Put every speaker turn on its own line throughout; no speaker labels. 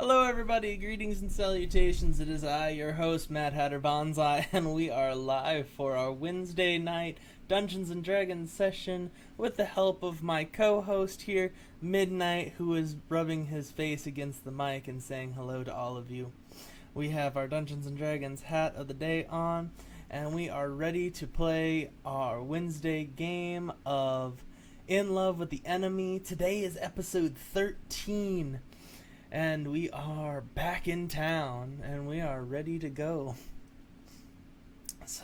Hello, everybody. Greetings and salutations. It is I, your host, Mad Hatter Bonsai, and we are live for our Wednesday night Dungeons and Dragons session with the help of my co-host here, Midnight, who is rubbing his face against the mic and saying hello to all of you. We have our Dungeons and Dragons hat of the day on, and we are ready to play our Wednesday game of In Love with the Enemy. Today is episode 13. And we are back in town, and we are ready to go. So,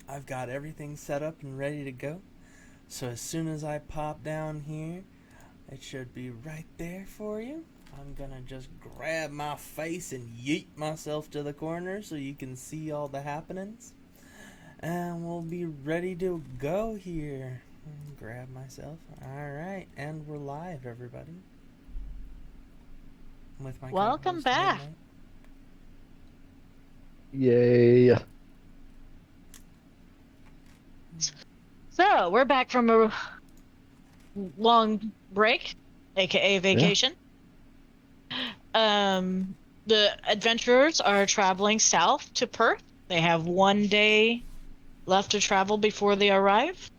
I've got everything set up and ready to go. So as soon as I pop down here, it should be right there for you. I'm gonna just grab my face and yeet myself to the corner so you can see all the happenings. And we'll be ready to go here. Grab myself. Alright, and we're live, everybody. With my
Welcome
co-host,
back.
Midnight.
Yay.
So we're back from a long break, aka vacation. The adventurers are traveling south to Perth. They have 1 day left to travel before they arrive.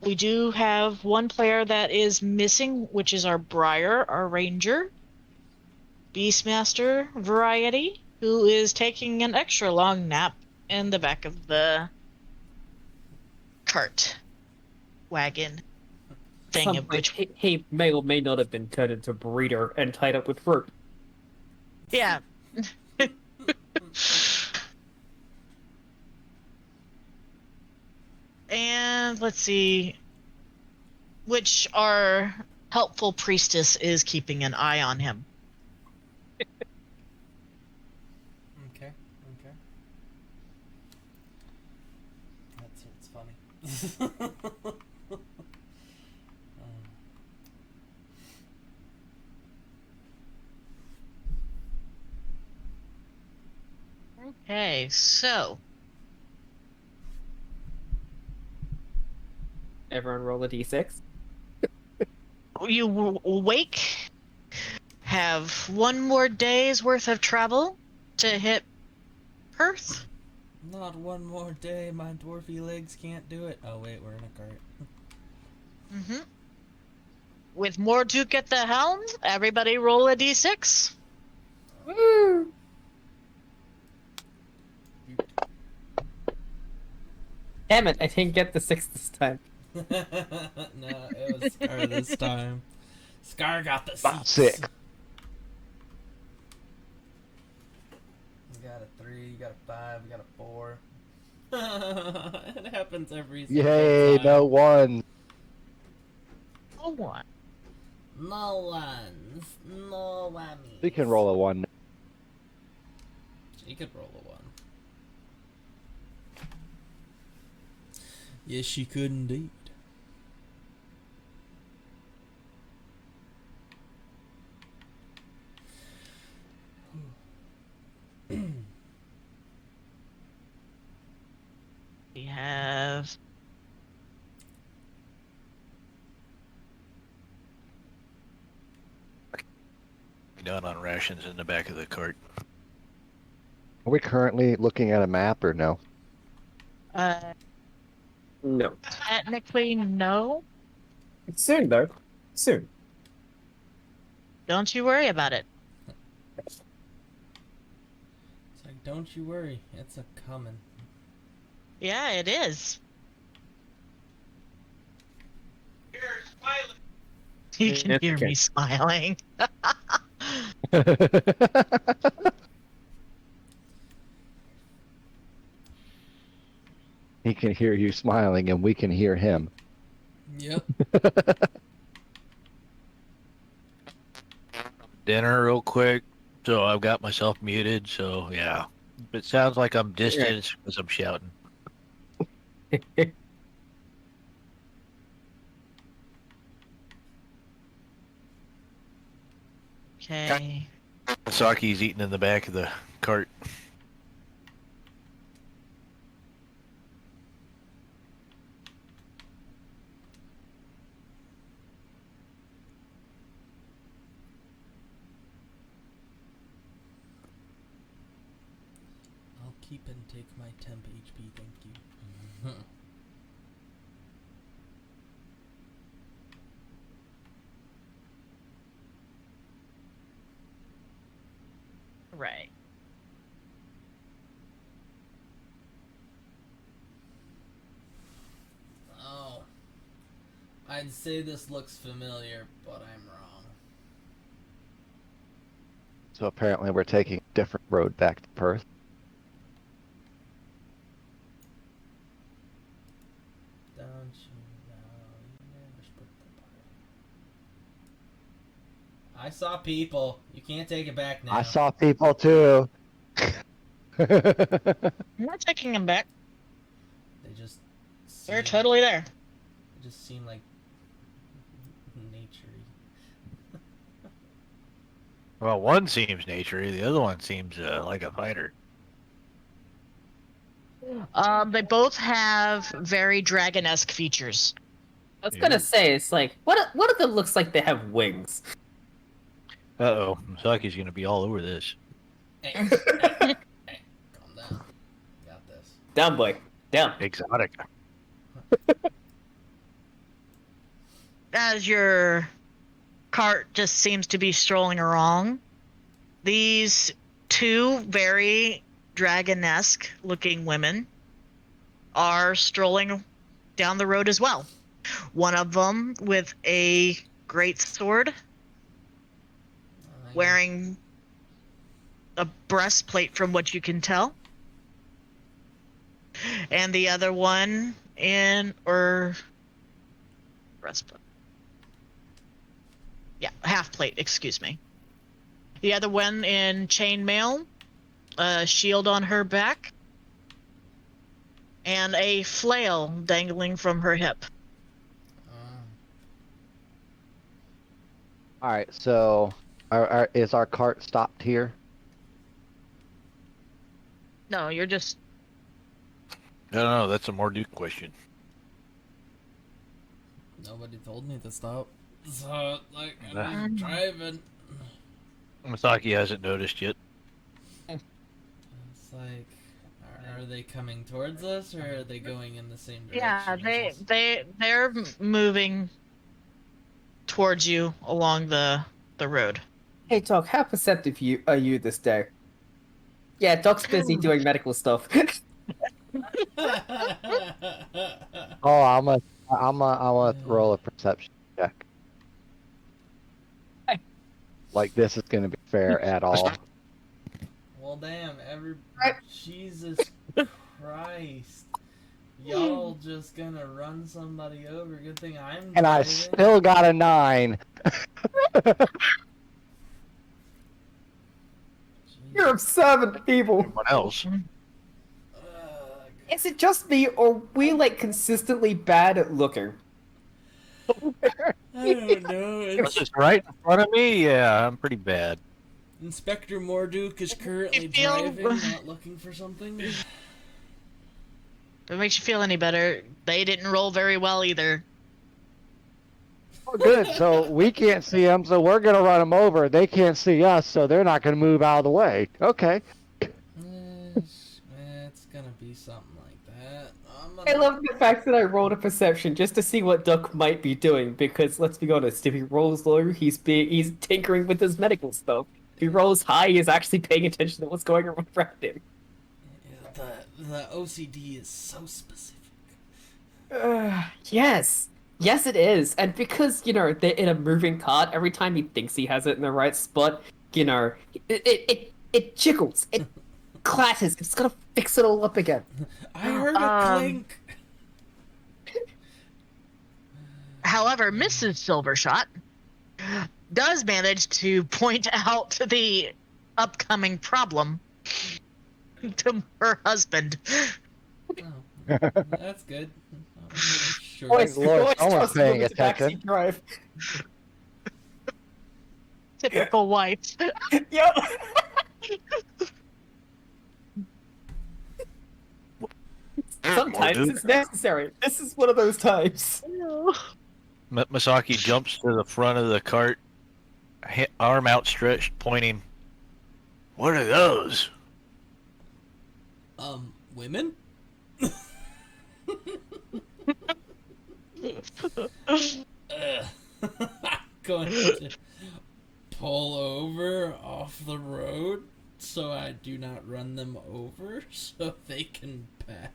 We do have one player that is missing, which is our Briar, our ranger, Beastmaster variety, who is taking an extra long nap in the back of the cart wagon thing, of which
he may or may not have been turned into a breeder and tied up with rope.
yeah. And let's see, which our helpful priestess is keeping an eye on him.
Okay. That's funny.
Okay, so
Everyone roll a d6.
you awake, have 1 more day's worth of travel to hit Perth.
Not one more day. My dwarfy legs can't do it. Oh wait, we're in a cart.
With Morduk at the helm, everybody roll a d6.
Woo! Damn it, I didn't get the 6 this time.
No, it was Scar this time. Scar got the
About
six.
6.
You got a 3, you got a 5, you got a 4. It happens every single
Yay,
time.
no one.
Oh, one.
No ones. No whammies.
We can roll a 1.
She could roll a 1. Yes, she could indeed.
We have
Down on rations in the back of the cart.
Are we currently looking at a map or no?
No.
technically no.
Soon, though. Soon.
Don't you worry about it.
It's like, don't you worry, it's a coming.
Yeah, it is. You can
Yes,
hear
okay.
me smiling.
He can hear you smiling and we can hear him.
Yep.
Dinner real quick. So I've got myself muted. So yeah, it sounds like I'm distant because I'm shouting.
Okay.
Saki's eating in the back of the cart.
Keep and take my temp HP, thank you.
Right.
Oh. I'd say this looks familiar, but I'm wrong.
So apparently we're taking a different road back to Perth.
Don't you know, you never split the party. I saw people. You can't take it back now.
I saw people too.
I'm not taking them back.
They just
They're
seem-
totally there.
They just seem like naturey.
Well, one seems naturey, the other one seems like a fighter.
They both have very dragon-esque features.
I was gonna say, it's like, what if it looks like they have wings?
Uh-oh, Masaki's gonna be all over this.
Hey, calm down. Got this.
Down, boy. Down.
Exotic.
As your cart just seems to be strolling along, these two very dragon-esque looking women are strolling down the road as well. One of them with a great sword, wearing a breastplate from what you can tell, and the other one breastplate. Yeah, half plate, excuse me. The other one in chainmail, a shield on her back, and a flail dangling from her hip.
All right, so is our cart stopped here?
No, you're just
No, that's a Marduk question.
Nobody told me to stop. So, like, I'm
Um.
driving.
Masaki hasn't noticed yet.
It's like, are they coming towards us, or are they going in the same direction?
yeah,
as us?
they're moving towards you along the road.
Hey, Doc, how perceptive are you this day? Yeah, Doc's busy doing medical stuff.
Oh, I'm a roll a perception check.
Hey.
Like this is gonna be fair at all.
Well, damn,
Right.
Jesus Christ. Y'all just gonna run somebody over. Good thing I'm
And I
driving.
still got a 9.
You're observant people.
Someone else.
Is it just me, or are we like consistently bad at looking?
I don't know.
It's just right in front of me? Yeah, I'm pretty bad.
Inspector Morduk is currently
You feel-
driving, not looking for something.
If it makes you feel any better, they didn't roll very well either.
Oh, good. So we can't see them, so we're gonna run them over. They can't see us, so they're not gonna move out of the way. Okay.
It's gonna be something like that.
I love the fact that I rolled a perception just to see what Duck might be doing, because let's be honest, if he rolls low, he's tinkering with his medical stuff. If he rolls high, he's actually paying attention to what's going on around him.
The OCD is so specific.
Yes. Yes, it is. And because, they're in a moving cart, every time he thinks he has it in the right spot, it jiggles. It clatters. It's gonna fix it all up again.
I heard a clink.
However, Mrs. Silvershot does manage to point out the upcoming problem to her husband.
Oh, that's good. Sure.
Boys, Lord, someone's
trust
paying
women to backseat
attention.
drive.
Typical wife.
Yep. Sometimes
Marduk.
it's necessary. This is one of those times.
Masaki jumps to the front of the cart, arm outstretched, pointing. What are those?
Women? Going to pull over off the road so I do not run them over so they can pass?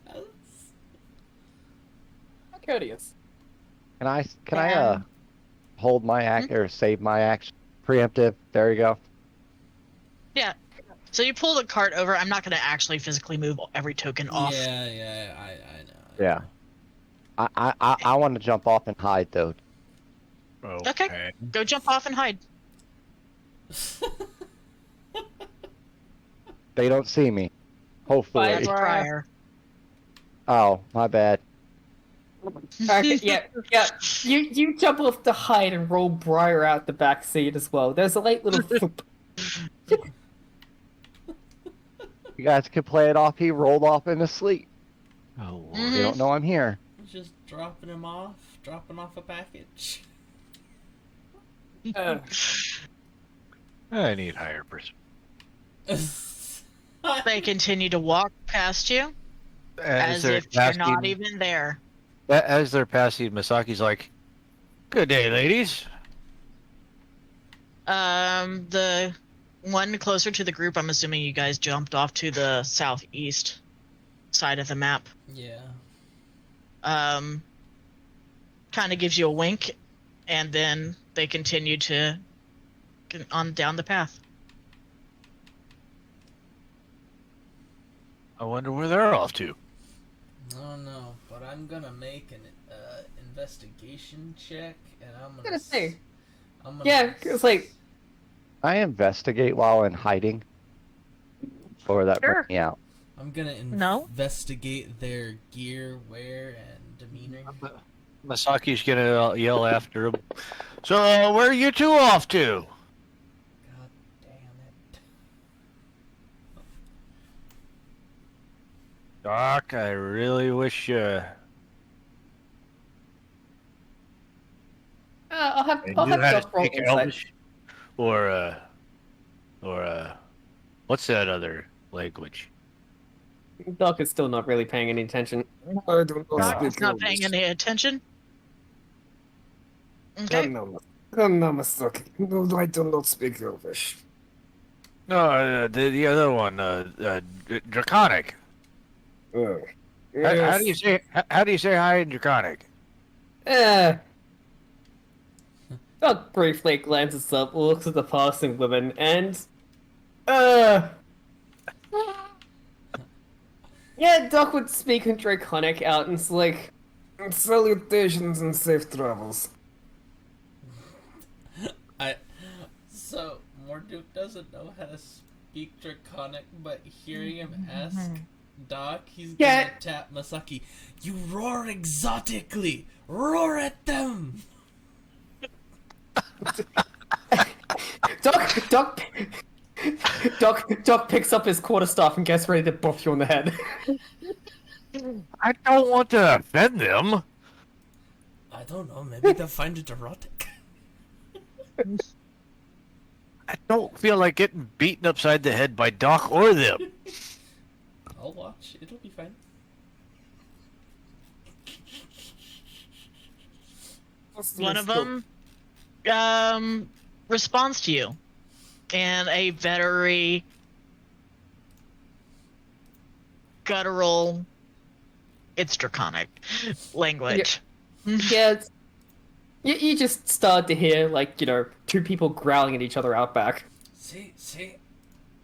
How courteous.
Can I hold my act or save my action? Preemptive. There you go.
Yeah. So you pull the cart over. I'm not going to actually physically move every token off.
Yeah, I know.
Yeah. I want to jump off and hide though.
Okay. Go jump off and hide.
They don't see me. Hopefully.
That's prior.
Oh, my bad.
Okay, yeah. You jump off the hide and roll Briar out the back seat as well. There's a light little thump.
You guys can play it off. He rolled off into sleep.
Oh, Lord.
Mhm.
They don't know I'm here.
Just dropping off a package.
I need higher perspective.
They continue to walk past you as
they're
if you're not
passing-
even there.
As they're passing, Masaki's like, "Good day, ladies."
The one closer to the group, I'm assuming you guys jumped off to the southeast side of the map.
Yeah.
Kind of gives you a wink, and then they continue to on down the path.
I wonder where they're off to.
I don't know, but I'm gonna make an investigation check, and I'm gonna.
gonna say.
I'm gonna.
Yeah, it's like
I investigate while in hiding. Or that
Sure.
bring me out.
I'm gonna
No.
investigate their gear, wear, and demeanor.
Masaki's gonna yell after him. So, where are you two off to?
God damn it!
Doc, I really wish.
I'll have
I
I'll
knew
have
how to
Doc roll
speak
insight.
Elvish, or what's that other language?
Doc is still not really paying any attention.
I don't know.
Doc's
speak
not paying
English.
any attention. Okay.
No, Masaki. No, I do not speak English.
No, the other one, Draconic. How do you say hi in Draconic?
Doc briefly glances up, looks at the passing women, and yeah, Doc would speak in Draconic out, and it's like,
Salutations and safe travels.
So Morduk doesn't know how to speak Draconic, but hearing him ask Doc, he's gonna
Yeah.
tap Masaki. You roar exotically. Roar at them.
Doc picks up his quarterstaff and gets ready to buff you on the head.
I don't want to offend them.
I don't know. Maybe they'll find it erotic.
I don't feel like getting beaten upside the head by Doc or them.
I'll watch. It'll be fine.
One of them responds to you in a very guttural, it's Draconic language.
Yeah, you just start to hear, like, two people growling at each other out back.
See,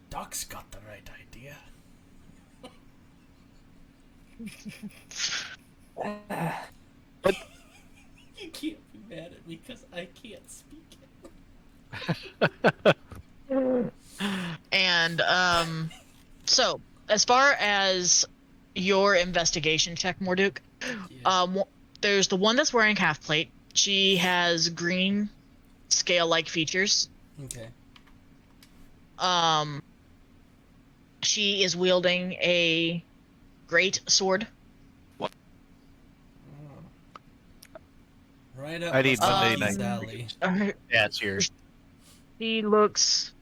Doc's got the right idea. You can't be mad at me because I can't speak it.
And so as far as your investigation check, Morduk, there's the one that's wearing half plate. She has green scale-like features.
Okay.
She is wielding a great sword.
Right up
I need
Masaki's
Monday night.
alley.
Yeah, it's here.
She looks.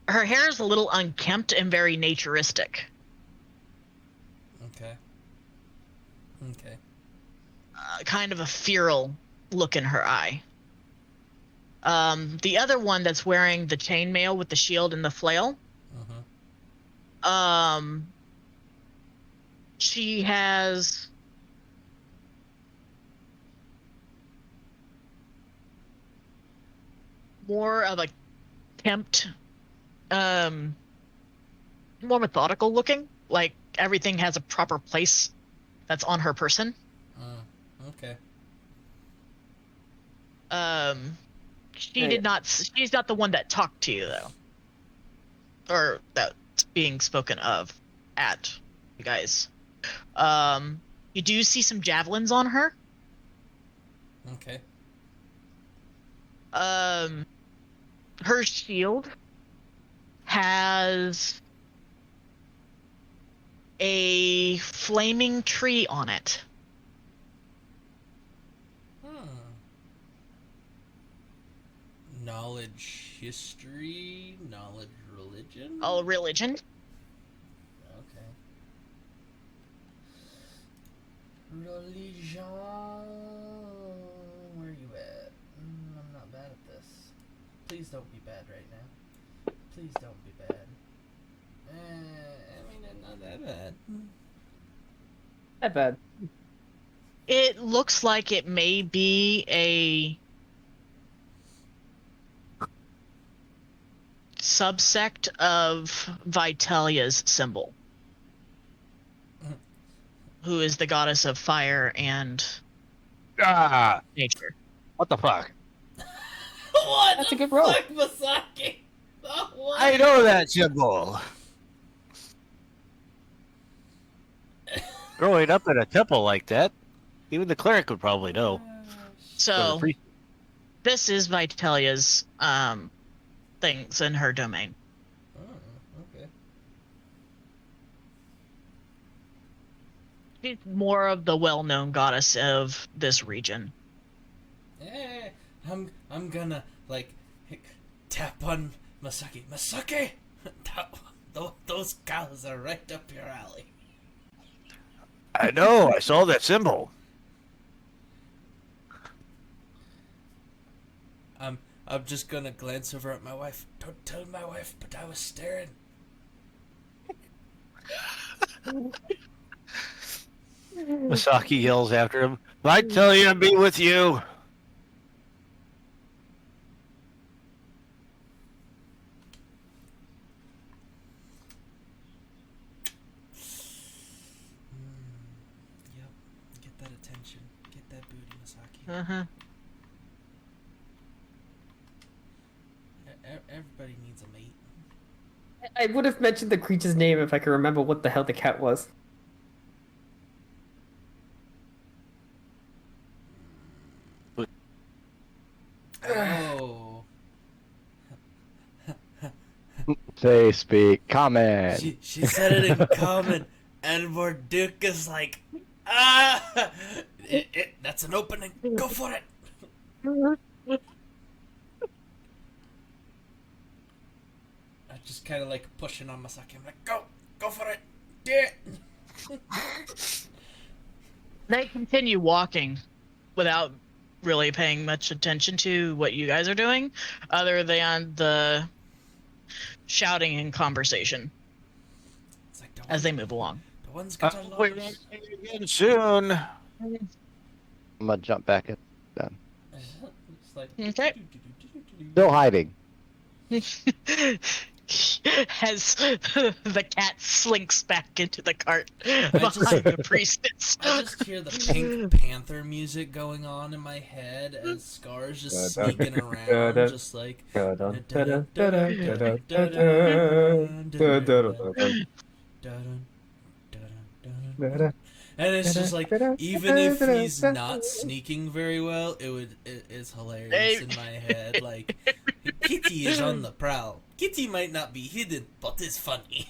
Her hair is a little unkempt and very naturistic.
Okay.
kind of a feral look in her eye. The other one that's wearing the chainmail with the shield and the flail, she has more of a kempt, more methodical looking. Like everything has a proper place that's on her person.
Okay.
She's not the one that talked to you though, or that's being spoken of at you guys. You do see some javelins on her.
Okay.
Her shield has a flaming tree on it.
Knowledge history, knowledge religion?
Oh, religion.
Okay. Religion. Where are you at? I'm not bad at this. Please don't be bad right now. Please don't be bad. I mean, not that bad.
Not bad.
It looks like it may be a subsect of Vitalia's symbol, who is the goddess of fire and nature.
What the fuck?
What
That's
the
a good roll.
fuck, Masaki? Oh, what?
I know that symbol. Growing up in a temple like that, even the cleric would probably know.
So
Or the
this is Vitalia's things in her domain.
Oh, okay.
She's more of the well-known goddess of this region.
Yeah, I'm gonna like tap on Masaki. Masaki, those cows are right up your alley.
I know. I saw that symbol.
I'm just gonna glance over at my wife. Don't tell my wife, but I was staring.
Masaki yells after him. I tell you to be with you.
Yep. Get that attention. Get that booty, Masaki.
Uh-huh.
Everybody needs a mate.
I would have mentioned the creature's name if I could remember what the hell the cat was.
Oh.
They speak common.
She said it in common, and Morduk is like, ah! That's an opening. Go for it. I just kind of like pushing on Masaki. I'm like, go for it. Do it.
They continue walking without really paying much attention to what you guys are doing, other than the shouting and conversation
It's like,
as they move along.
The one's got a
We're
launch.
again soon.
I'm gonna jump back in. Then.
It's like,
Okay.
Still hiding.
As the cat slinks back into the cart behind
just-
the priestess.
I just hear the Pink Panther music going on in my head as Scar's just sneaking around, just like. And it's just like, even if he's not sneaking very well, it's hilarious in my head. Like, Kitty is on the prowl. Kitty might not be hidden, but is funny.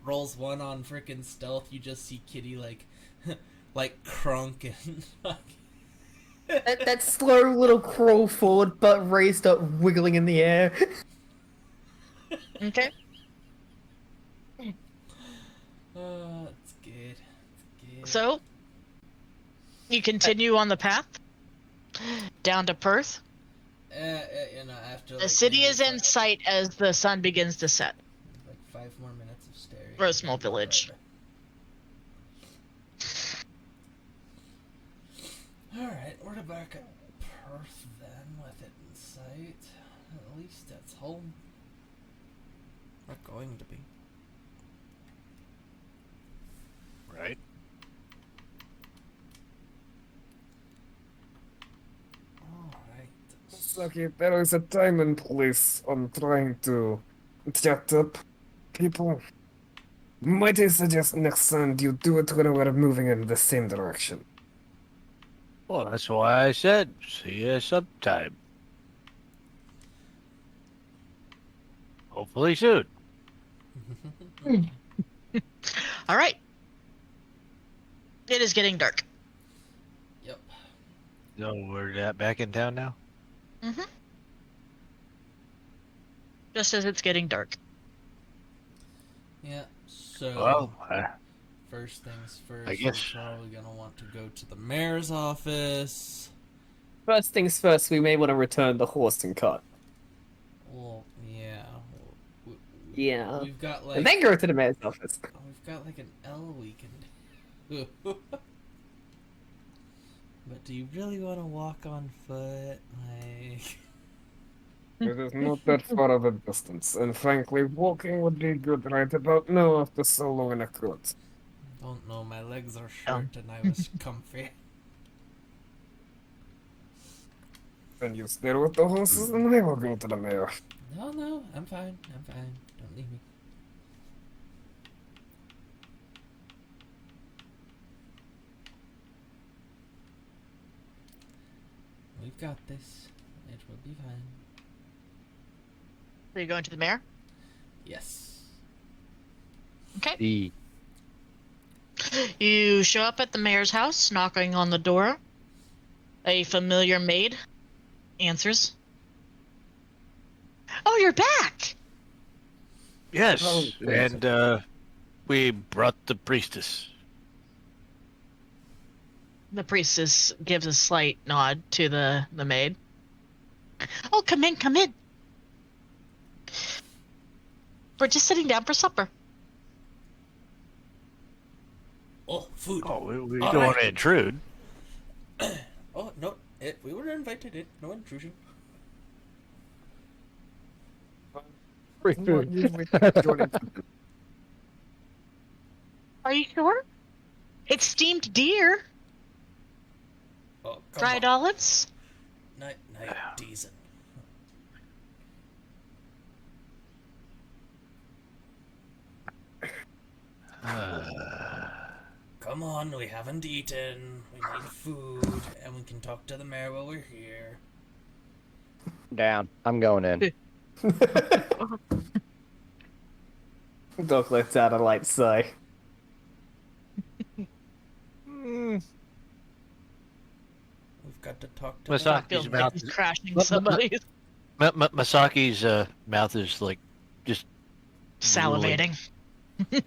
Rolls one on frickin' stealth, you just see Kitty like crunk and
That slow little crawl forward, butt raised up, wiggling in the air.
Okay. So, you continue on the path down to Perth.
After
The city
maybe
is in sight as the sun begins to set.
like 5 more minutes of staring.
For a small village.
Alright, we're back at Perth then, with it in sight. At least that's home. We're going to be.
Right.
Alright.
Saki, there is a time and place on trying to chat up people. Might I suggest next time you do it when we're moving in the same direction?
Well, that's why I said see you sometime. Hopefully soon.
All right. It is getting dark.
Yep.
So we're back in town now?
Mm-hmm. Just as it's getting dark.
Yeah, so
Well,
first things first,
I guess-
we're probably gonna want to go to the mayor's office.
First things first, we may want to return the horse and cart.
Well, yeah.
Yeah.
We've got
And
like
then go to the mayor's office.
we've got like an L we can do. But do you really want to walk on foot? Like,
It is not that far of a distance, and frankly, walking would be good right about now after so long in a coat.
don't know. My legs are short and I was comfy.
Then you stay with the horses, and I will go to the mayor.
No, I'm fine. I'm fine. Don't leave me. We've got this. It will be fine.
Are you going to the mayor?
Yes.
Okay.
the
You show up at the mayor's house, knocking on the door. A familiar maid answers. Oh, you're back!
yes,
Oh,
and we brought the priestess.
The priestess gives a slight nod to the maid. Oh, come in, come in. We're just sitting down for supper.
Oh, food.
Oh, we
All
don't
right.
want to intrude.
Oh no, we were invited in. No intrusion.
Free
Not
food.
usually joining-
Are you sure? It's steamed deer,
Oh, come
dried
on.
olives.
Night, Deezen. Come on, we haven't eaten. We need food, and we can talk to the mayor while we're here.
Down. I'm going in.
Doc lets out a light sigh.
We've got to talk to
What's
the
up?
Feels
His
like
mouth
he's
is-
crashing
But-
somebody's
Masaki's mouth is like just
salivating.
yeah,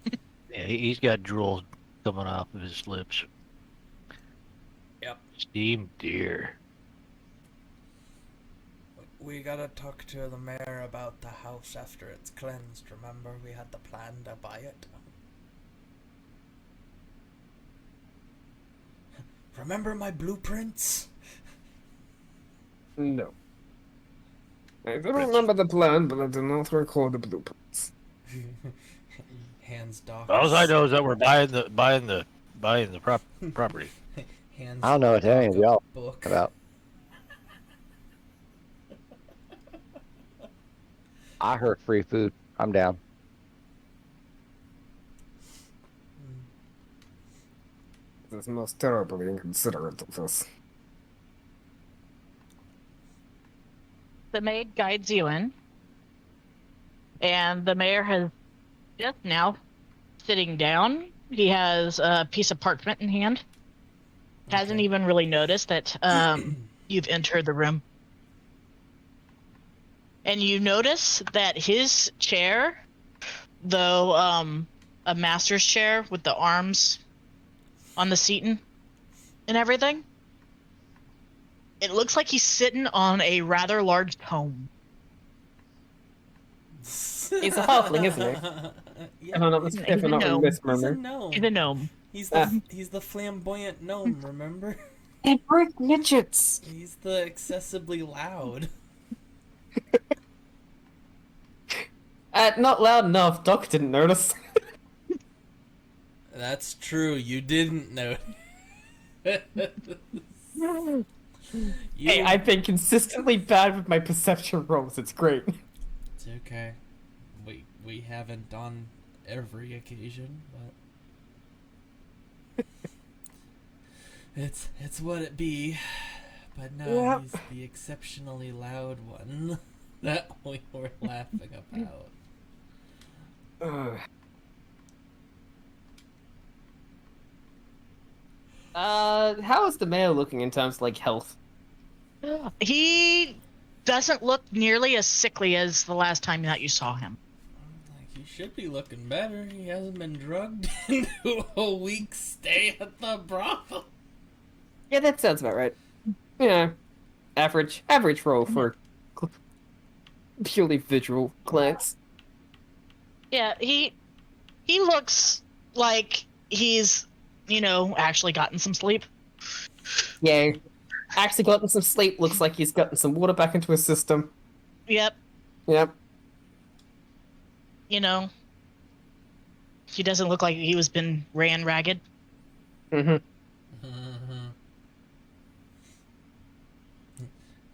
he's got drool coming off of his lips.
Yep.
Steamed deer.
We gotta talk to the mayor about the house after it's cleansed. Remember, we had the plan to buy it. Remember my blueprints?
No. I do remember the plan, but I do not recall the blueprints.
Hands Doc.
All I know is that we're buying the property.
Hands
I don't know what any of
Doc a
y'all
book.
about. I heard free food. I'm down.
This is most terribly inconsiderate of us.
The maid guides you in, and the mayor has just now sitting down. He has a piece of parchment in hand. Hasn't
Okay.
even really noticed that you've entered the room. And you notice that his chair, though a master's chair with the arms on the seating and everything. It looks like he's sitting on a rather large tome.
He's a halfling, isn't he?
Yeah,
If I'm not,
He's
if
a
I'm not
gnome.
he's a
misremembering.
gnome.
He's a gnome.
He's the flamboyant gnome. Remember?
And break midgets.
He's the excessively loud.
Not loud enough. Doc didn't notice.
That's true. You didn't know.
Hey, I've been consistently bad with my perception rolls. It's great.
It's okay. We haven't on every occasion, but it's what it be. But no,
Yep.
he's the exceptionally loud one that we were laughing about.
Ugh. How is the mayor looking in terms of, like, health?
He doesn't look nearly as sickly as the last time that you saw him.
Like, he should be looking better. He hasn't been drugged into a week stay at the brothel.
Yeah, that sounds about right. Yeah, average roll for purely visual glance.
Yeah, he looks like he's, actually gotten some sleep.
Yeah, actually gotten some sleep. Looks like he's gotten some water back into his system.
Yep.
Yep.
He doesn't look like he was been ran ragged.
Mm-hmm.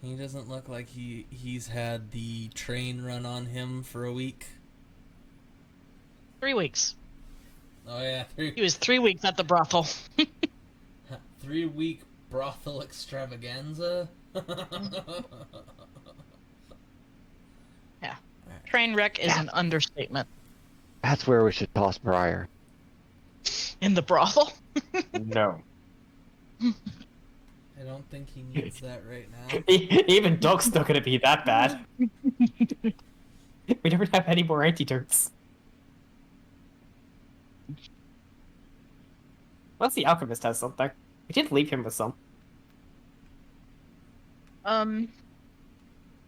He doesn't look like he's had the train run on him for a week.
3 weeks.
Oh yeah,
He was 3 weeks at the brothel.
3 week brothel extravaganza.
Yeah. Train wreck is an understatement.
That's where we should toss Briar.
In the brothel?
No.
I don't think he needs that right now.
Even Doc's not gonna be that bad. We never have any more antidotes. Unless the alchemist has something. We did leave him with some.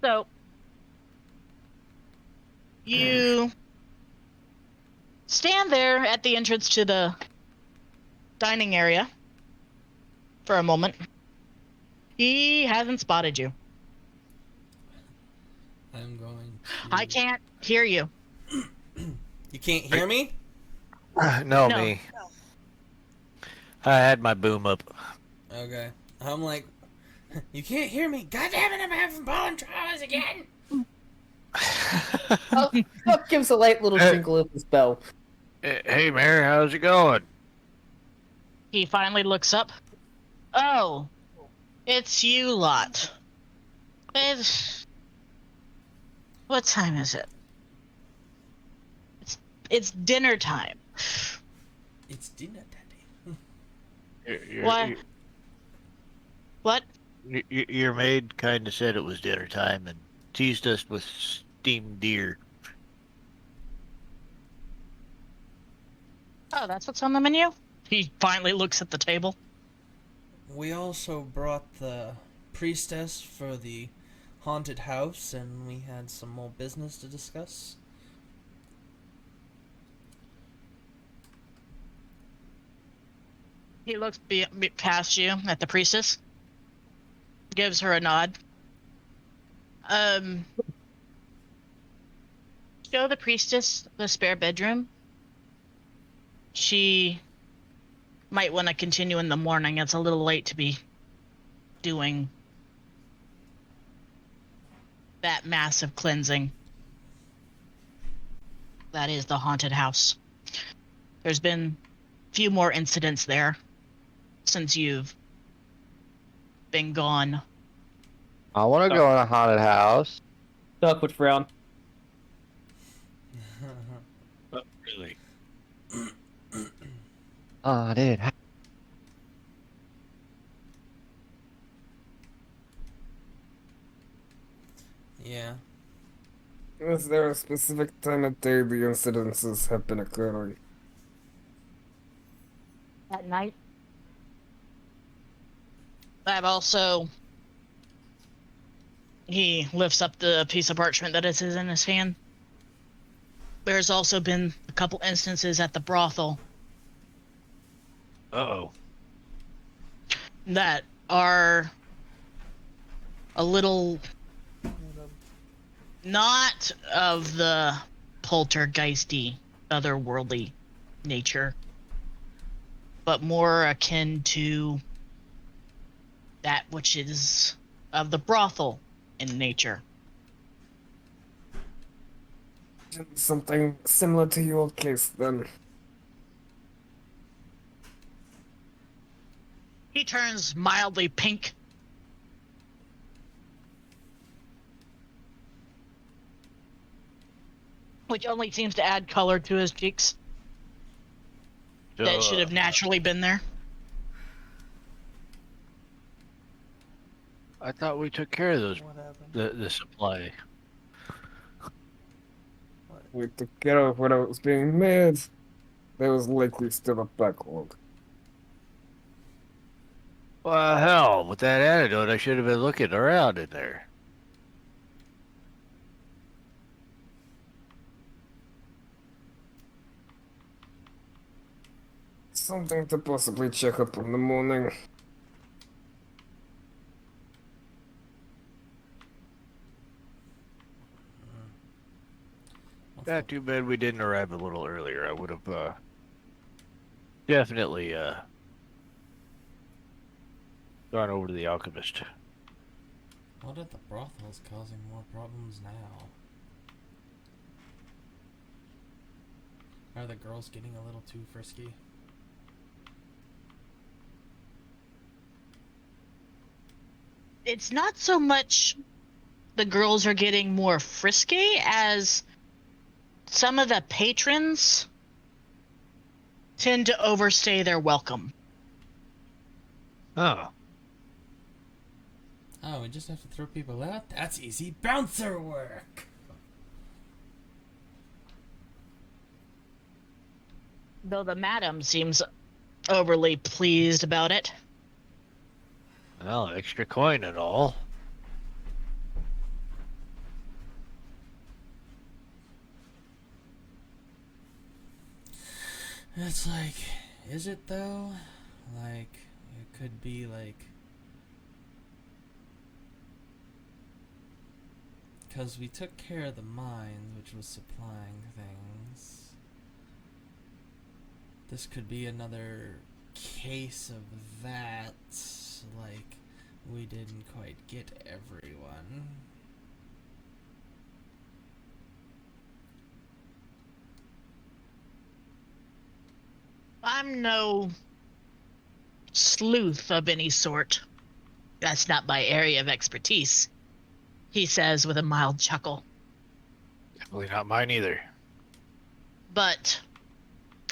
So you stand there at the entrance to the dining area for a moment. He hasn't spotted you.
I'm going to...
I can't hear you.
You can't hear me?
No,
No.
me. I had my boom up.
Okay. I'm like, you can't hear me. God damn it, I'm having pollen traumas again.
Doc gives a light little tinkle of his bell.
Hey, Mary, how's it going?
He finally looks up. Oh, it's you lot. What time is it? It's dinner time.
It's dinner, Daddy.
Why? What?
Your maid kind of said it was dinner time and teased us with steamed deer.
Oh, that's what's on the menu? He finally looks at the table.
We also brought the priestess for the haunted house, and we had some more business to discuss.
He looks past you at the priestess. Gives her a nod. Show the priestess the spare bedroom. She might want to continue in the morning. It's a little late to be doing that massive cleansing. That is the haunted house. There's been a few more incidents there since you've been gone.
I want to go in a haunted house.
Doc would frown.
Really?
Haunted house.
Yeah.
Is there a specific time of day the incidences have been occurring?
At night? I've also. He lifts up the piece of parchment that is in his hand. There's also been a couple instances at the brothel
Uh-oh.
that are a little not of the poltergeisty, otherworldly nature, but more akin to that which is of the brothel in nature.
Something similar to your case, then.
He turns mildly pink. Which only seems to add color to his cheeks. That should have naturally been there.
I thought we took care of those,
What happened?
the supply.
We took care of what was being made. There was likely still a backlog.
Well, hell, with that antidote, I should have been looking around in there.
Something to possibly check up in the morning.
Not too bad we didn't arrive a little earlier. I would have definitely gone over to the alchemist.
What if the brothel's causing more problems now? Are the girls getting a little too frisky?
It's not so much the girls are getting more frisky as some of the patrons tend to overstay their welcome.
Oh.
Oh, we just have to throw people out? That's easy bouncer work!
Though the madam seems overly pleased about it.
Well, extra coin and all.
It's like, is it though? Like, it could be like... Because we took care of the mines, which was supplying things. This could be another case of that. Like, we didn't quite get everyone.
I'm no sleuth of any sort. That's not my area of expertise, he says with a mild chuckle.
Definitely not mine either.
But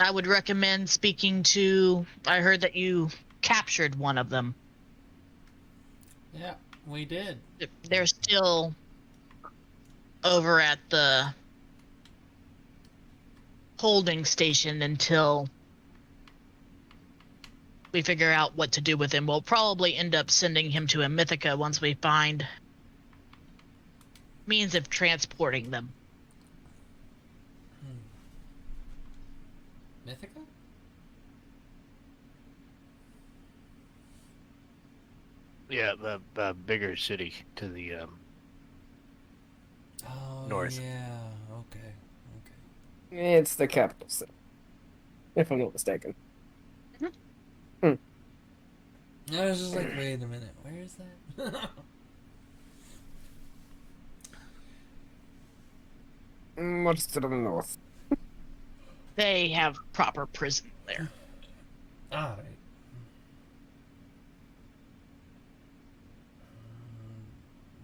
I would recommend speaking to... I heard that you captured one of them.
Yeah, we did.
They're still over at the holding station until we figure out what to do with him. We'll probably end up sending him to Mythica once we find means of transporting them.
Mythica?
Yeah, the bigger city to the
Oh,
north.
yeah, okay.
It's the capital city, if I'm not mistaken.
I was just like, wait a minute, where is that?
Much to the north.
They have proper prison there.
Alright.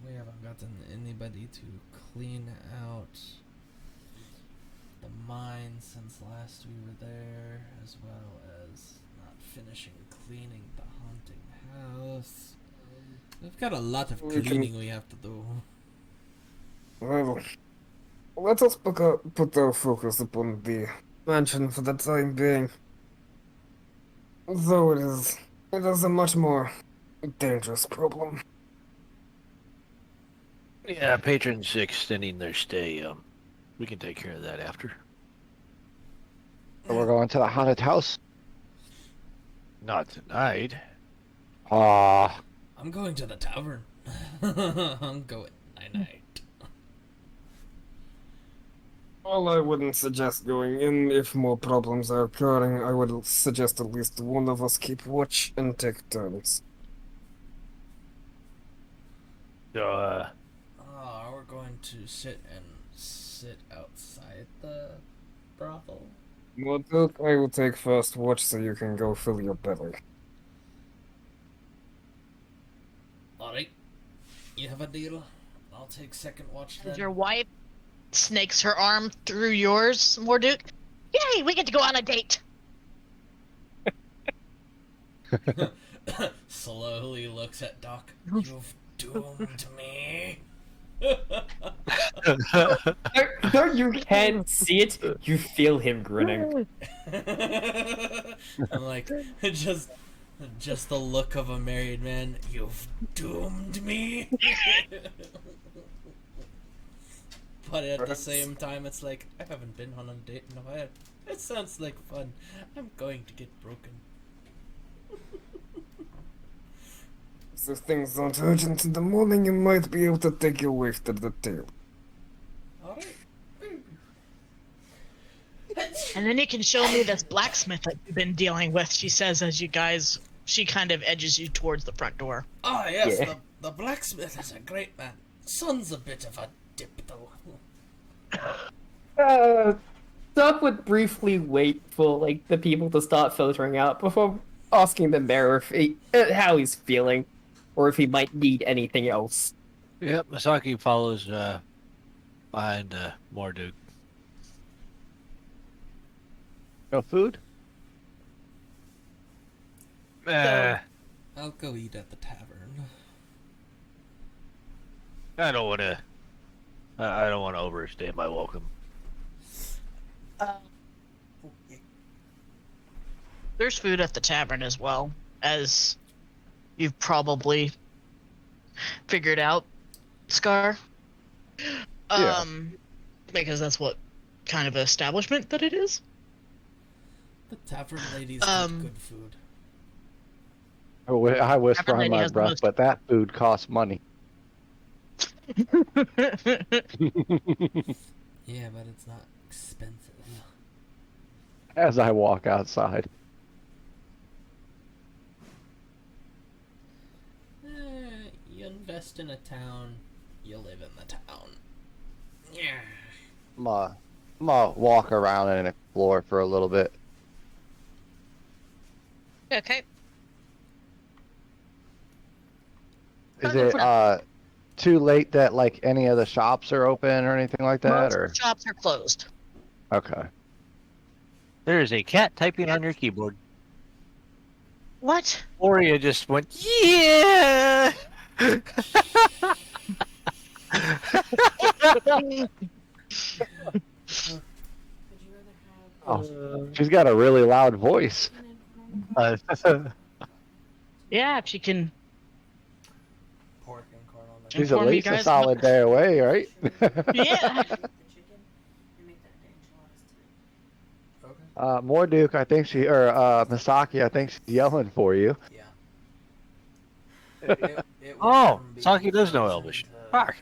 We haven't gotten anybody to clean out the mine since last we were there, as well as not finishing cleaning the haunting house. We've got a lot of
We can-
cleaning we have to do.
Well, let us put our focus upon the mansion for the time being. Though it is a much more dangerous problem.
Yeah, patrons extending their stay. We can take care of that after.
So we're going to the haunted house.
Not tonight.
Ah,
I'm going to the tavern. I'm going night.
Well, I wouldn't suggest going in if more problems are occurring. I would suggest at least one of us keep watch and take turns.
So,
We're going to sit outside the brothel.
Morduk, I will take first watch so you can go fill your belly.
Alright. You have a deal. I'll take second watch then.
As your wife snakes her arm through yours, Morduk. Yay, we get to go on a date.
Slowly looks at Doc. You've doomed me.
Though you can't see it, you feel him grinning.
I'm like, just the look of a married man. You've doomed me. But at the same time, it's like, I haven't been on a date in a while. It sounds like fun. I'm going to get broken.
If things aren't urgent in the morning, you might be able to take your wife to the table.
Alright.
And then you can show me this blacksmith that you've been dealing with, she says as you guys, she kind of edges you towards the front door.
Ah, yes,
Yeah.
the blacksmith is a great man. Son's a bit of a dip, though.
Doc would briefly wait for like the people to start filtering out before asking the mayor if how he's feeling, or if he might need anything else.
yep, Masaki follows behind Morduk.
no food?
I'll go eat at the tavern.
I don't want to. I don't want to overstay my welcome.
There's food at the tavern as well, as you've probably figured out, Scar.
Yeah.
Because that's what kind of establishment that it is.
The tavern ladies get good food.
I whisper
Tavern
on
lady
my
has the
breath,
most-
but that food costs money.
Yeah, but it's not expensive.
As I walk outside.
You invest in a town, you live in the town. Yeah.
I'm gonna walk around and explore for a little bit.
Okay.
Is it too late that like any of the shops are open or anything like that,
Most
or
shops are closed.
okay?
There is a cat typing on your keyboard.
What?
Oria just went, yeah!
Oh, she's got a really loud voice.
Yeah, if she can.
Pork and corn on the
She's at
Inform you
least a
guys
solid
about-
day away, right?
Yeah.
Okay.
Morduk, I think Misaki, I think she's yelling for you.
Yeah. It went
Oh,
from being
Saki does know
frozen
Elvish.
to-
Fuck.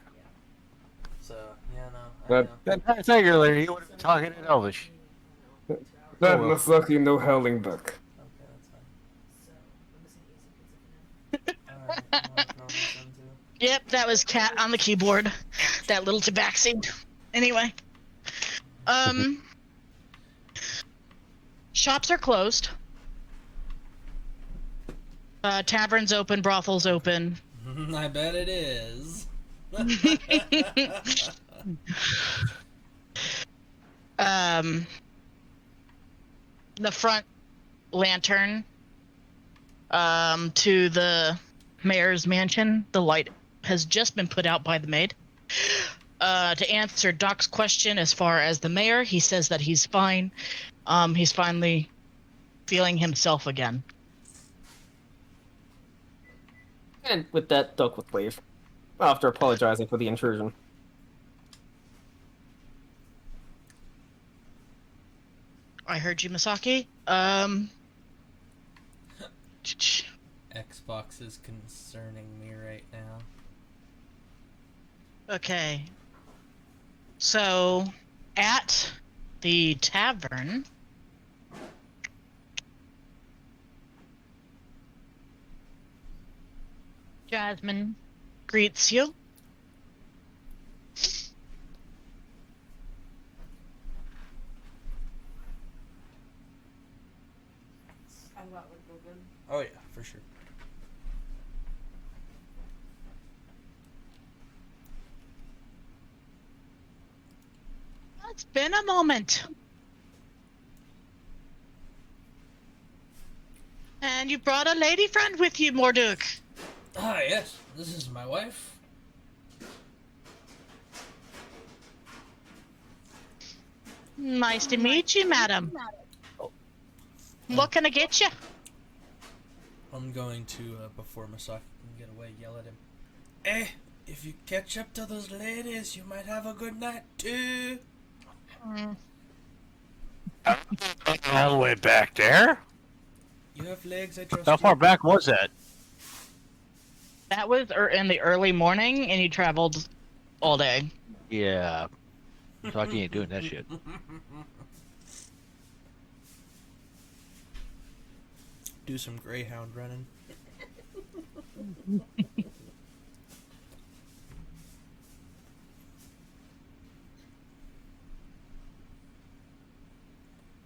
So, yeah, no.
That-
I know.
I think earlier you would have been talking in Elvish.
That
Oh, well.
Masaki no howling back.
Okay, that's fine. Alright, you want Norman's son too?
Yep, that was cat on the keyboard. That little tabaxi. Anyway. Shops are closed. Taverns open, brothels open.
I bet it is.
The front lantern to the mayor's mansion, the light has just been put out by the maid. To answer Doc's question as far as the mayor, he says that he's fine. He's finally feeling himself again.
And with that, Duck would leave after apologizing for the intrusion.
I heard you, Misaki.
Xbox is concerning me right now.
Okay. So, at the tavern, Jasmine greets you.
Oh yeah, for sure.
It's been a moment. And you brought a lady friend with you, Morduk.
Ah yes, this is my wife.
Nice to meet you, madam. What can I get you?
I'm going to, before Masaki can get away, yell at him. Eh, if you catch up to those ladies, you might have a good night too.
All the way back there?
You have legs, I trust
How
you.
far back was that?
That was in the early morning, and you traveled all day.
Yeah. Misaki ain't doing that shit.
Do some greyhound running.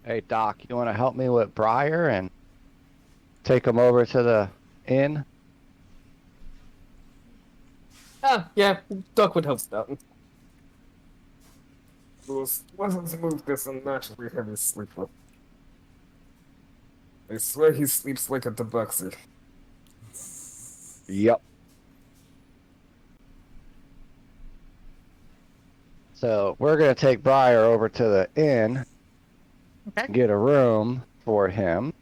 Hey, Doc, you want to help me with Briar and take him over to the inn?
Ah, yeah, Duck would help out.
Bruce wasn't moved this unnaturally heavy sleeper. I swear he sleeps like a tabaxi.
Yep. So we're gonna take Briar over to the inn,
Okay.
get a room for him,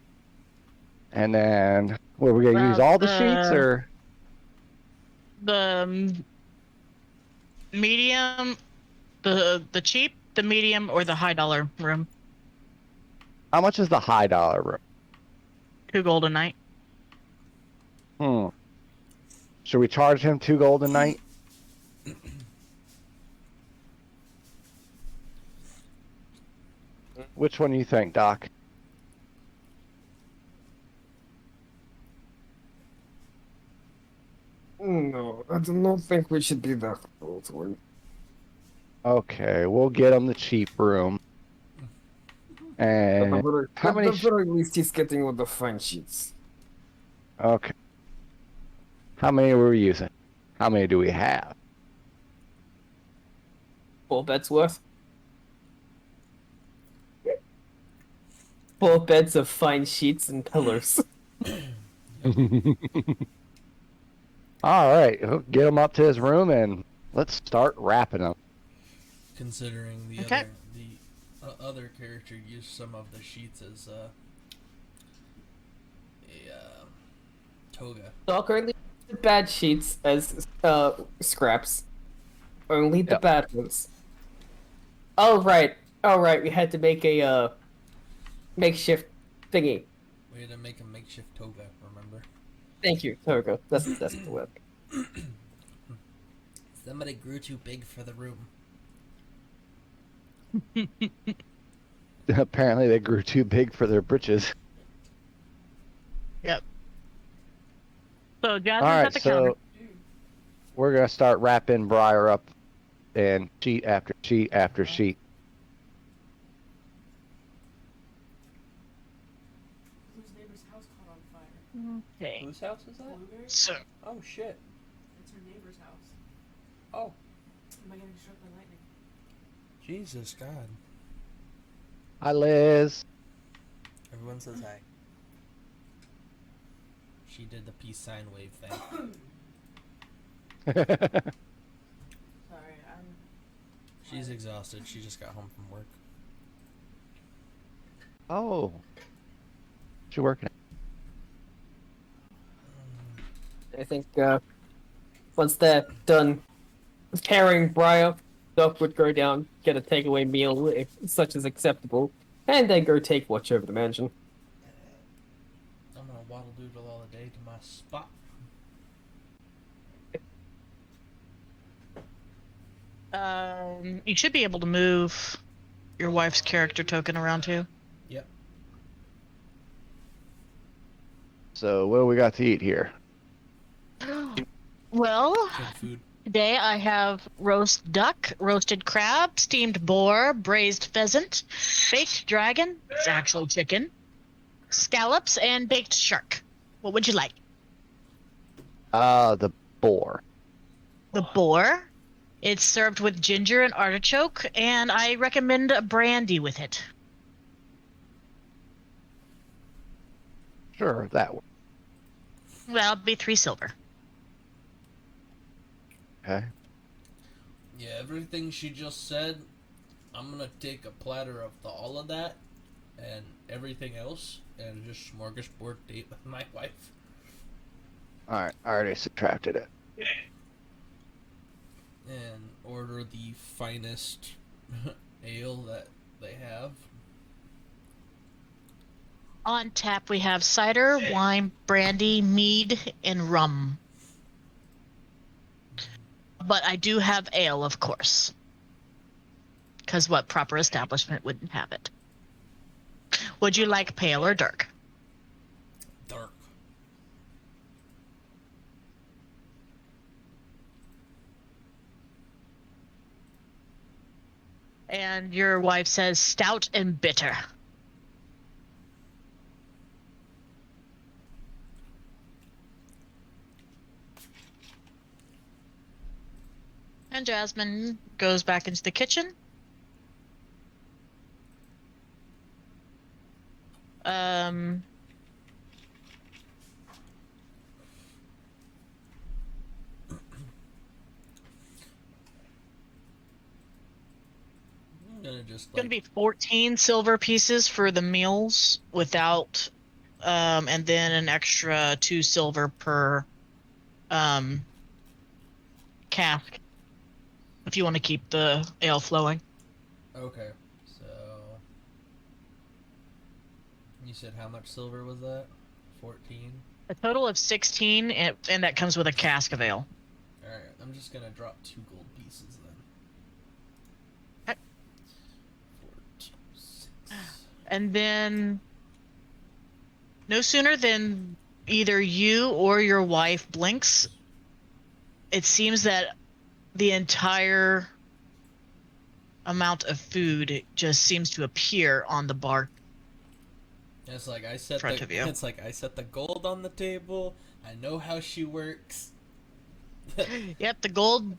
and then were we gonna use all the sheets or?
The medium, the cheap, the medium, or the high dollar room.
How much is the high dollar room?
2 gold a night.
Should we charge him 2 gold a night? Which one do you think, Doc?
No, I do not think we should be that close.
Okay, we'll get him the cheap room. And how many?
At the very least, he's getting all the fine sheets.
Okay. How many were we using? How many do we have?
4 beds worth. 4 beds of fine sheets and pillows.
All right, we'll get him up to his room and let's start wrapping him.
Considering the
Okay.
other character used some of the sheets as a toga.
Doc only the bad sheets as scraps. Only the
Yep.
bad ones. Oh right, we had to make a makeshift thingy.
We had to make a makeshift toga, remember?
Thank you. There we go. That's the word.
Somebody grew too big for the room.
Apparently, they grew too big for their britches.
Yep. So
All
Jasmine's
right,
at the counter.
so we're gonna start wrapping Briar up in sheet after sheet after sheet.
Whose neighbor's house caught on fire?
Okay.
Whose house is that?
Blueberry?
So
Oh shit.
It's her neighbor's house.
Oh,
Am I getting struck by lightning?
Jesus God.
Hi, Liz.
Everyone says hi. She did the peace sign wave thing.
Sorry, I'm.
She's exhausted. She just got home from work.
Oh, she working?
I think once they're done carrying Briar, Doc would go down, get a takeaway meal if such is acceptable, and then go take watch over the mansion.
I'm gonna waddle doodle all day to my spot.
You should be able to move your wife's character token around too.
Yep.
So what do we got to eat here?
Well,
Good food.
today I have roast duck, roasted crab, steamed boar, braised pheasant, baked dragon, it's actually chicken, scallops, and baked shark. What would you like?
The boar.
The boar. It's served with ginger and artichoke, and I recommend a brandy with it.
Sure, that one.
That'll be 3 silver.
Okay.
Yeah, everything she just said, I'm gonna take a platter of all of that and everything else and just smorgasbord date with my wife.
Alright, I already subtracted it.
And order the finest ale that they have.
On tap, we have cider, wine, brandy, mead, and rum. But I do have ale, of course. Because what proper establishment wouldn't have it? Would you like pale or dark?
Dark.
And your wife says stout and bitter. And Jasmine goes back into the kitchen. Um,
I'm gonna just
gonna be 14 silver pieces for the meals without, and then an extra 2 silver per cask if you want to keep the ale flowing.
Okay, so you said how much silver was that? 14.
A total of 16, and that comes with a cask of ale.
All right, I'm just gonna drop 2 gold pieces then.
Okay.
4, 2, 6.
And then, no sooner than either you or your wife blinks, it seems that the entire amount of food just seems to appear on the bar.
It's like I set
Front
the,
of you.
It's like I set the gold on the table. I know how she works.
Yep, the gold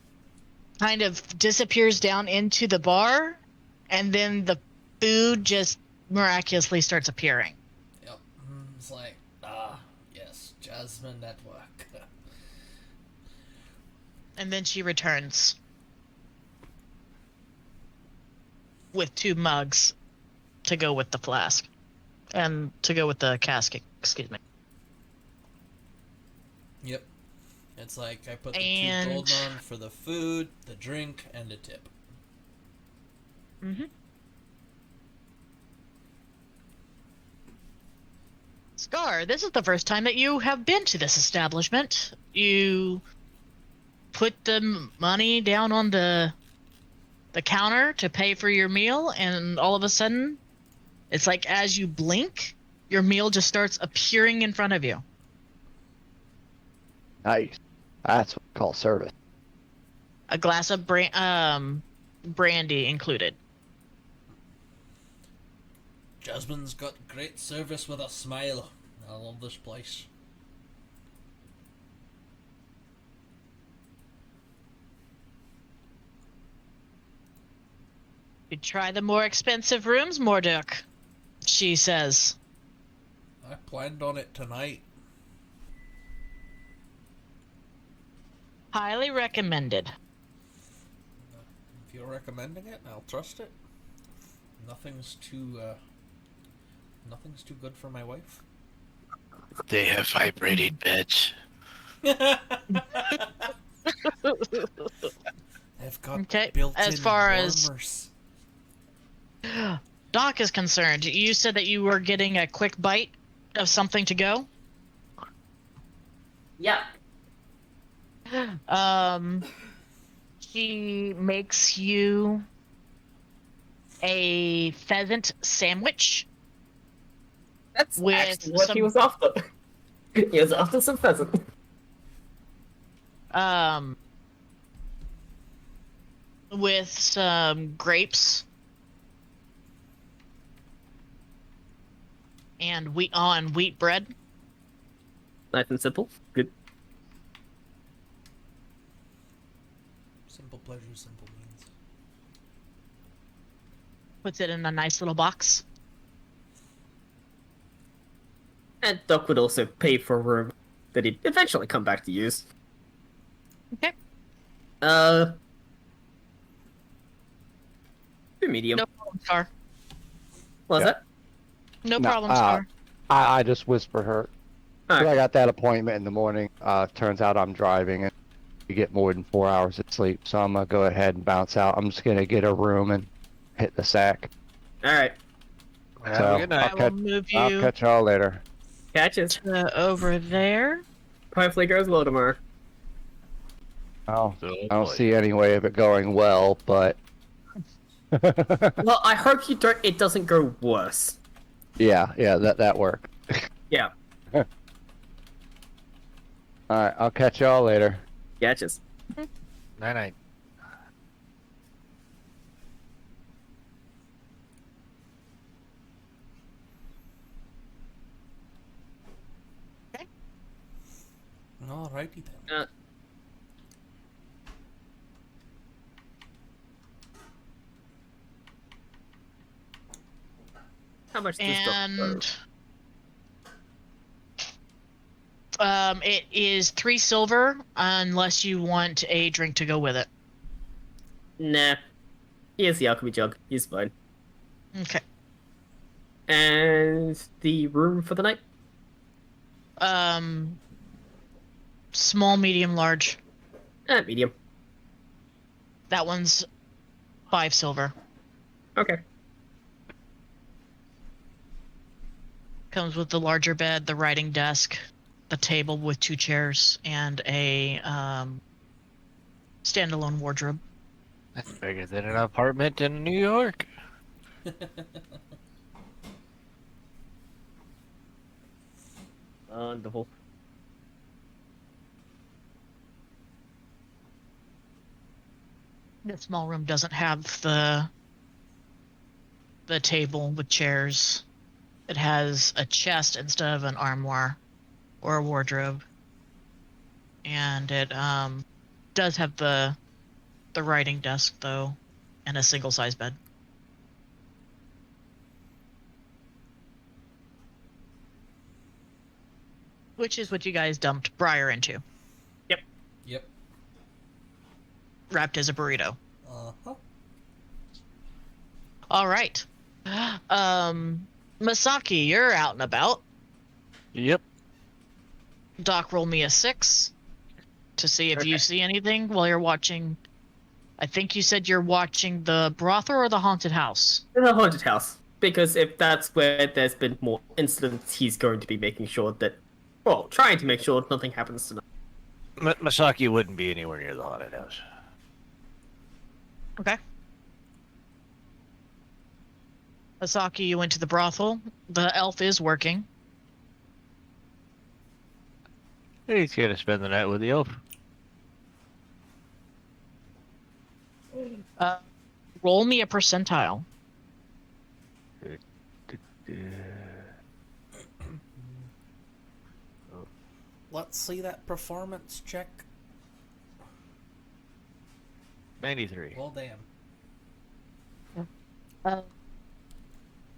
kind of disappears down into the bar, and then the food just miraculously starts appearing.
Yep. It's like, yes, Jasmine at work.
And then she returns with 2 mugs to go with the flask. And to go with the cask, excuse me.
Yep. It's like I put the 2
And-
gold on for the food, the drink, and a tip.
Mm-hmm. Scar, this is the first time that you have been to this establishment. You put the money down on the counter to pay for your meal, and all of a sudden, it's like as you blink, your meal just starts appearing in front of you.
Nice. That's what we call service.
A glass of brandy included.
Jasmine's got great service with a smile. I love this place.
You try the more expensive rooms, Morduk, she says.
I planned on it tonight.
Highly recommended.
If you're recommending it, I'll trust it. Nothing's too good for my wife.
They have vibrating beds.
I've got
Okay,
built-in
as far as-
warmers.
Doc is concerned. You said that you were getting a quick bite of something to go.
Yeah.
She makes you a pheasant sandwich.
That's
With
actually what
some-
he was after. He was after some pheasant.
With some grapes and wheat bread.
Nice and simple. Good.
Simple pleasure, simple means.
Puts it in a nice little box.
And Doc would also pay for a room that he'd eventually come back to use.
Okay.
Medium.
No problem, Star.
What was
Yeah.
that?
No
No,
problem, Star.
I just whisper her.
Alright.
I got that appointment in the morning. Turns out I'm driving and you get more than 4 hours of sleep, so I'm gonna go ahead and bounce out. I'm just gonna get a room and hit the sack.
Alright.
Have
So,
a good night.
I will move
I'll
you
catch y'all later.
Catches.
to over there.
Hopefully goes well tomorrow.
Oh,
So,
I don't see any way of it going well, but
Well, I hope it doesn't go worse.
yeah, that worked.
Yeah.
All right, I'll catch y'all later.
Catches.
Night night.
Alrighty then.
How much does Doc
And it is 3 silver unless you want a drink to go with it.
Nah. Here's the alchemy jug. He's fine.
Okay.
And the room for the night?
Small, medium, large.
Medium.
That one's 5 silver.
Okay.
Comes with the larger bed, the writing desk, the table with 2 chairs, and a standalone wardrobe.
That's bigger than an apartment in New York.
Wonderful.
The small room doesn't have the table with chairs. It has a chest instead of an armoire or a wardrobe. And it does have the writing desk though, and a single size bed. Which is what you guys dumped Briar into,
Yep.
wrapped as a burrito.
Uh-huh.
All right. Masaki, you're out and about.
Yep.
Doc, roll me a 6 to see if you
Okay.
see anything while you're watching. I think you said you're watching the brothel or the haunted house.
In the haunted house. Because if that's where there's been more incidents, he's going to be making sure that... Well, trying to make sure nothing happens tonight.
Masaki wouldn't be anywhere near the haunted house.
Okay. Masaki, you went to the brothel. The elf is working.
He's gonna spend the night with the elf.
Roll me a percentile.
Let's see that performance check.
93.
Well, damn.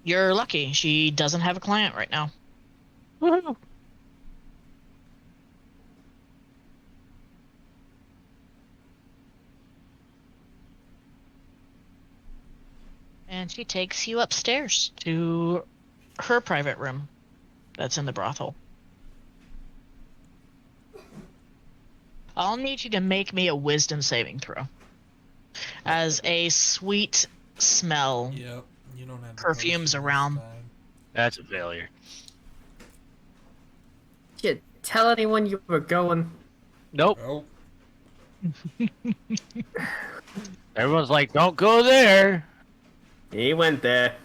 You're lucky. She doesn't have a client right now.
Woohoo!
And she takes you upstairs to her private room that's in the brothel. I'll need you to make me a wisdom saving throw. As a sweet smell
Yep. You don't have the
perfumes
potion this
around.
time.
That's a failure.
Shit, tell anyone you were going.
Nope.
Oh.
Everyone's like, don't go there.
He went there.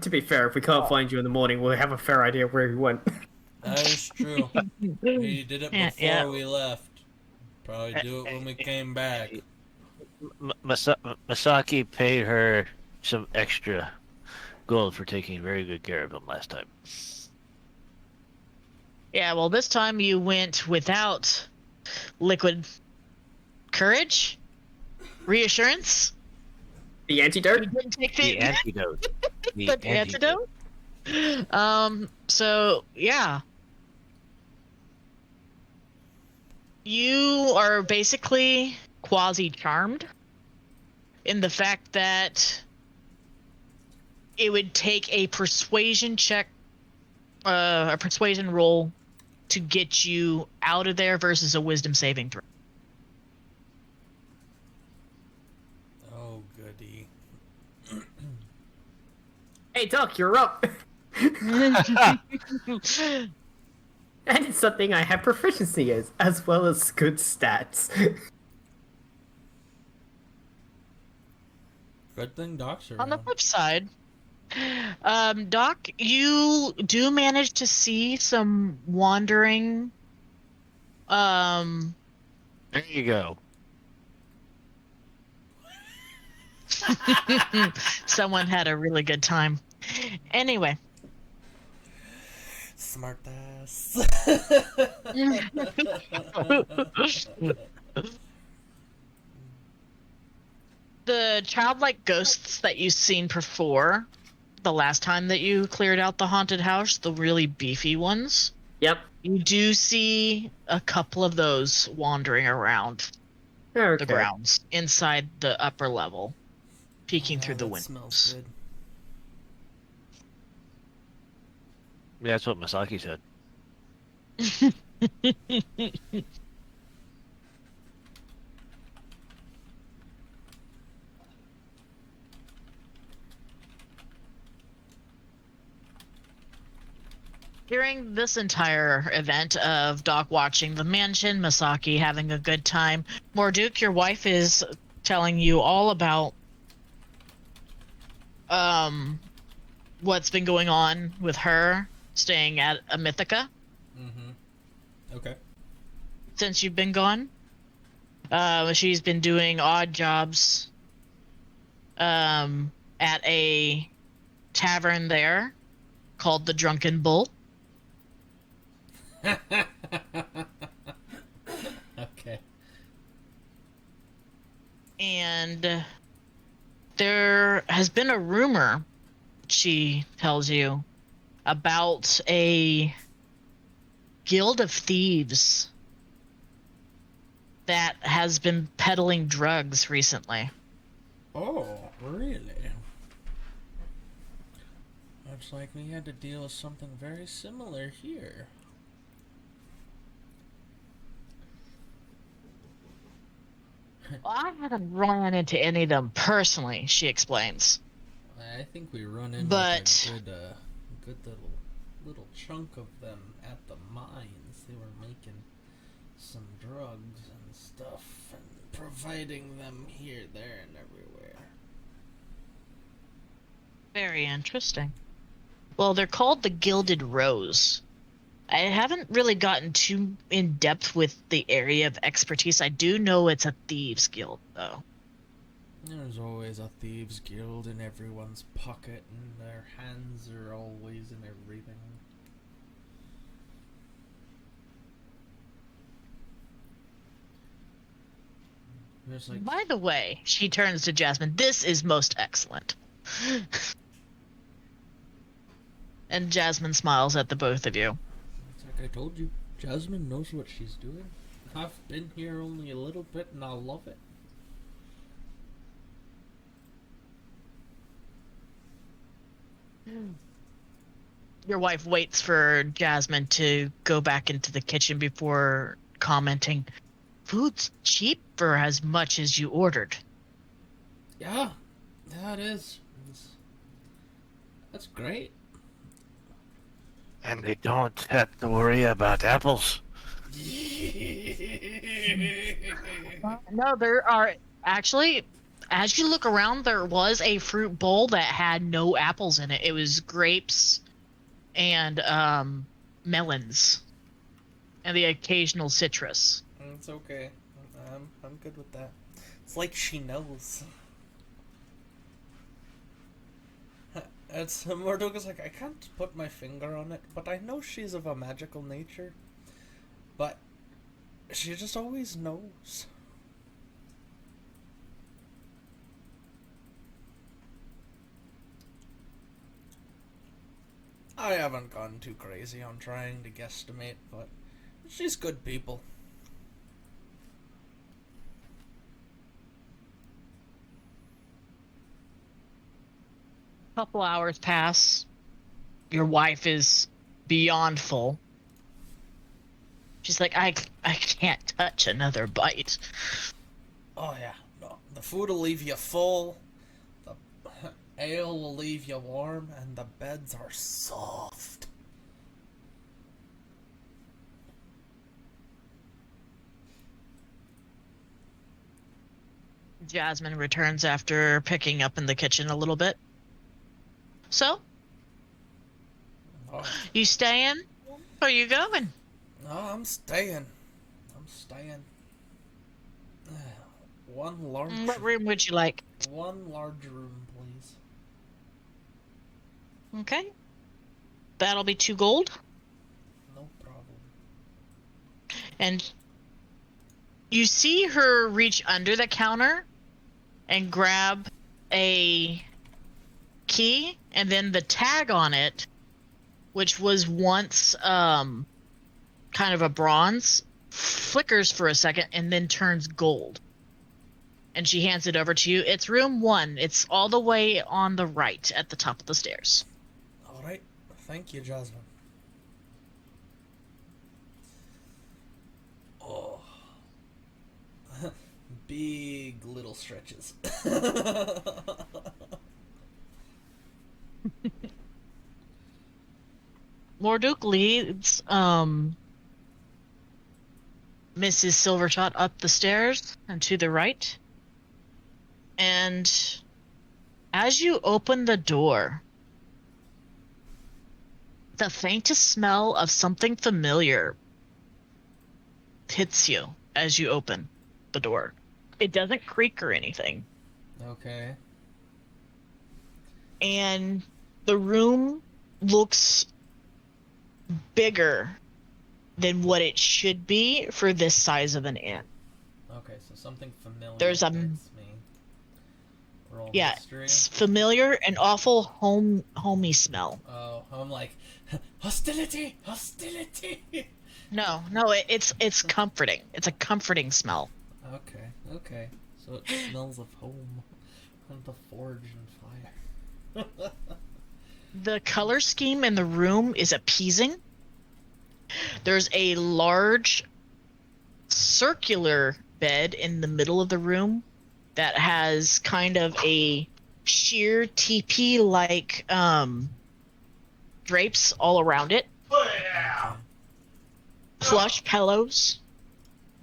To be fair, if we can't find you in the morning, we'll have a fair idea where he went.
That is true. We did it
Yeah,
before
yeah.
we left. Probably do it when we came back.
Masaki paid her some extra gold for taking very good care of him last time.
Yeah, well, this time you went without liquid courage, reassurance.
The
You
antidote?
didn't take
The antidote.
the antidote. So yeah, you are basically quasi charmed in the fact that it would take a persuasion check, a persuasion roll, to get you out of there versus a wisdom saving throw.
Oh, goody.
Hey, Doc, you're up. And it's something I have proficiency as well as good stats.
Good thing Doc's around.
On the flip side, Doc, you do manage to see some wandering.
There you go.
Someone had a really good time. Anyway,
Smart ass.
the childlike ghosts that you've seen before, the last time that you cleared out the haunted house, the really beefy ones,
Yep.
you do see a couple of those wandering around
Okay.
the grounds inside the upper level, peeking
Yeah,
through the
that
windows.
smells good.
Yeah, that's what Masaki said.
During this entire event of Doc watching the mansion, Masaki having a good time, Morduk, your wife, is telling you all about what's been going on with her staying at a Mythica
Mm-hmm. Okay.
since you've been gone. She's been doing odd jobs at a tavern there called the Drunken Bull.
Okay.
And there has been a rumor, she tells you, about a guild of thieves that has been peddling drugs recently.
Oh, really? Looks like we had to deal with something very similar here.
Well, I haven't run into any of them personally, she explains.
I think we run in
But-
with a good little chunk of them at the mines. They were making some drugs and stuff and providing them here, there, and everywhere.
Very interesting. Well, they're called the Gilded Rose. I haven't really gotten too in depth with the area of expertise. I do know it's a thieves guild, though.
There's always a thieves guild in everyone's pocket, and their hands are always in everything. There's like,
By the way, she turns to Jasmine, this is most excellent. And Jasmine smiles at the both of you.
it's like I told you, Jasmine knows what she's doing. I've been here only a little bit, and I love it.
Your wife waits for Jasmine to go back into the kitchen before commenting, "Food's cheap for as much as you ordered."
Yeah, yeah, it is. That's great.
And they don't have to worry about apples.
No, there are actually, as you look around, there was a fruit bowl that had no apples in it. It was grapes and melons and the occasional citrus.
It's okay. I'm good with that. It's like she knows. It's Morduga's like, I can't put my finger on it, but I know she's of a magical nature. But she just always knows. I haven't gone too crazy on trying to guesstimate, but she's good people.
Couple hours pass. Your wife is beyond full. She's like, I can't touch another bite.
Oh yeah, no, the food will leave you full, the ale will leave you warm, and the beds are soft.
Jasmine returns after picking up in the kitchen a little bit. So,
Oh,
you staying? Or are you going?
no, I'm staying. I'm staying. One large,
What room would you like?
one large room, please.
Okay. That'll be 2 gold.
No problem.
And you see her reach under the counter and grab a key, and then the tag on it, which was once kind of a bronze, flickers for a second and then turns gold. And she hands it over to you. It's room 1. It's all the way on the right at the top of the stairs.
All right, thank you, Jasmine. Oh, big little stretches.
Morduke leads Mrs. Silvershot up the stairs and to the right. And as you open the door, the faintest smell of something familiar hits you as you open the door. It doesn't creak or anything.
Okay.
And the room looks bigger than what it should be for this size of an inn.
Okay, so something familiar.
There's a-
hits me. Roll
Yeah,
history.
it's familiar and awful homey smell.
Oh, I'm like, hostility, hostility.
No, it's comforting. It's a comforting smell.
Okay. So it smells of home, and the forge and fire.
The color scheme in the room is appeasing. There's a large circular bed in the middle of the room that has kind of a sheer teepee-like drapes all around it. Plush pillows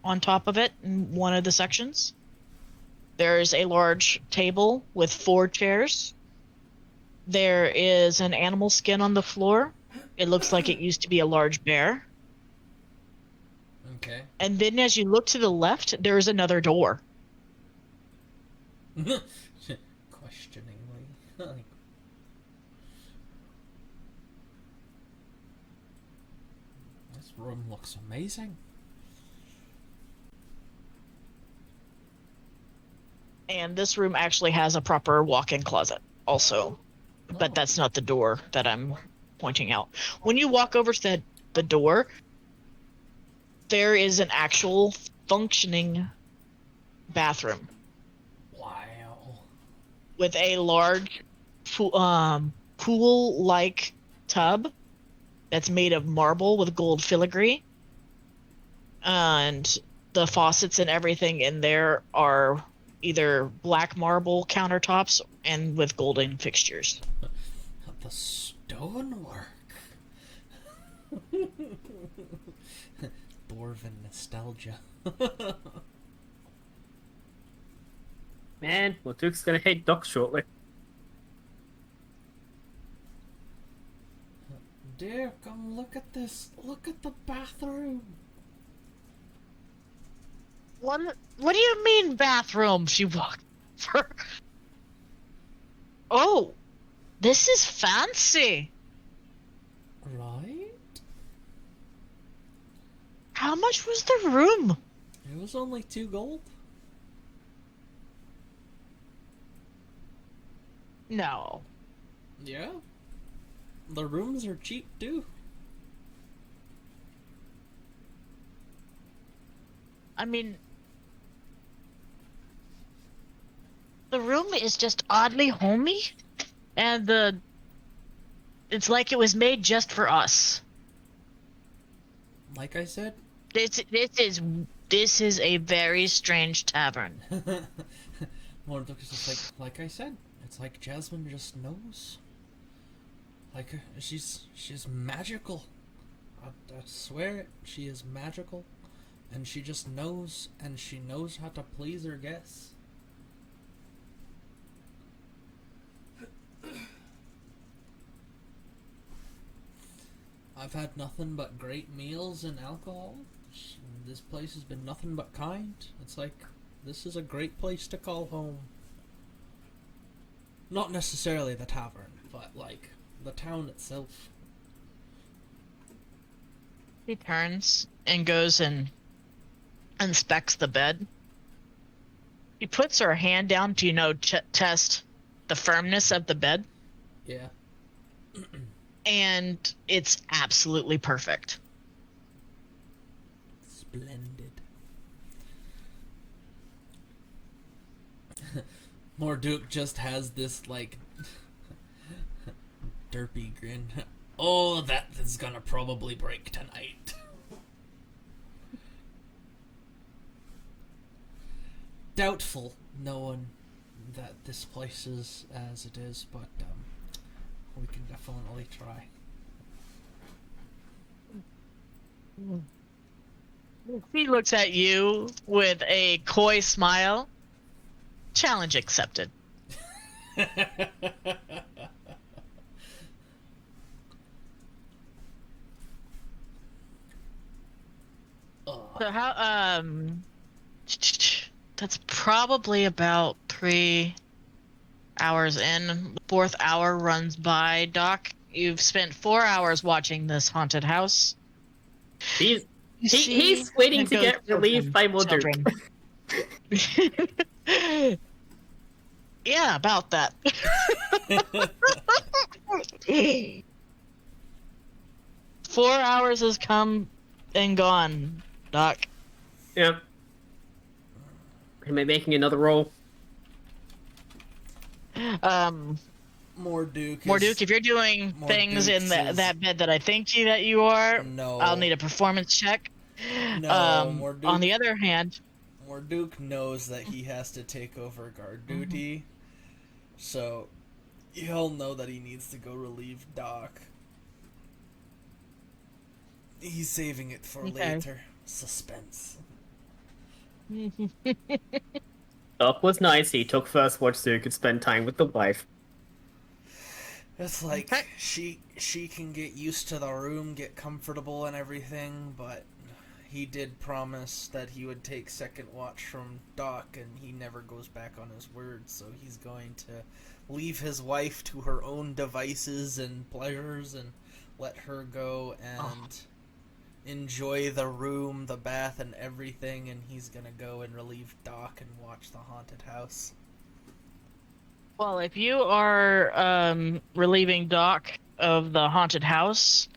on top of it in one of the sections. There's a large table with 4 chairs. There is an animal skin on the floor. It looks like it used to be a large bear.
Okay.
And then as you look to the left, there's another door.
Questioningly. Like, this room looks amazing.
And this room actually has a proper walk-in closet also. But that's not the door that I'm pointing out. When you walk over to the door, there is an actual functioning bathroom
Wow.
with a large pool-like tub that's made of marble with gold filigree. And the faucets and everything in there are either black marble countertops and with golden fixtures.
The stonework. Dwarven nostalgia.
Man, well, Duke's gonna hate Doc shortly.
Dear, come look at this. Look at the bathroom.
What do you mean bathroom? She walked for. Oh, this is fancy.
Right?
How much was the room?
It was only 2 gold.
No.
Yeah. The rooms are cheap too.
I mean, the room is just oddly homey, and it's like it was made just for us.
Like I said.
This is a very strange tavern.
Morduk is just like I said. It's like Jasmine just knows. Like she's magical. I swear it. She is magical, and she just knows, and she knows how to please her guests. I've had nothing but great meals and alcohol. This place has been nothing but kind. It's like, this is a great place to call home. Not necessarily the tavern, but like the town itself.
He turns and goes and inspects the bed. He puts her hand down to, test the firmness of the bed,
Yeah.
and it's absolutely perfect.
Splendid. Morduk just has this like derpy grin. Oh, that is gonna probably break tonight. Doubtful, knowing that this place is as it is, but we can definitely try.
He looks at you with a coy smile. Challenge accepted. So how that's probably about 3 hours in. The 4th hour runs by. Doc, you've spent 4 hours watching this haunted house.
He's
You see
he's waiting
the
to get
ghost
relieved by Morduk.
children. Yeah, about that. 4 hours has come and gone, Doc.
Yeah. Am I making another roll?
Morduk,
if you're doing things in
says-
that bed that I think that you are,
No.
I'll need a performance check.
No, Morduk.
On the other hand,
Morduk knows that he has to take over guard duty, so he'll know that he needs to go relieve Doc. He's saving it for
Okay.
later. Suspense.
Doc was nice. He took first watch so he could spend time with the wife.
It's like
Okay.
she can get used to the room, get comfortable and everything, but he did promise that he would take second watch from Doc, and he never goes back on his word, so he's going to leave his wife to her own devices and pleasures and let her go and enjoy the room, the bath, and everything, and he's gonna go and relieve Doc and watch the haunted house.
well, if you are relieving Doc of the haunted house,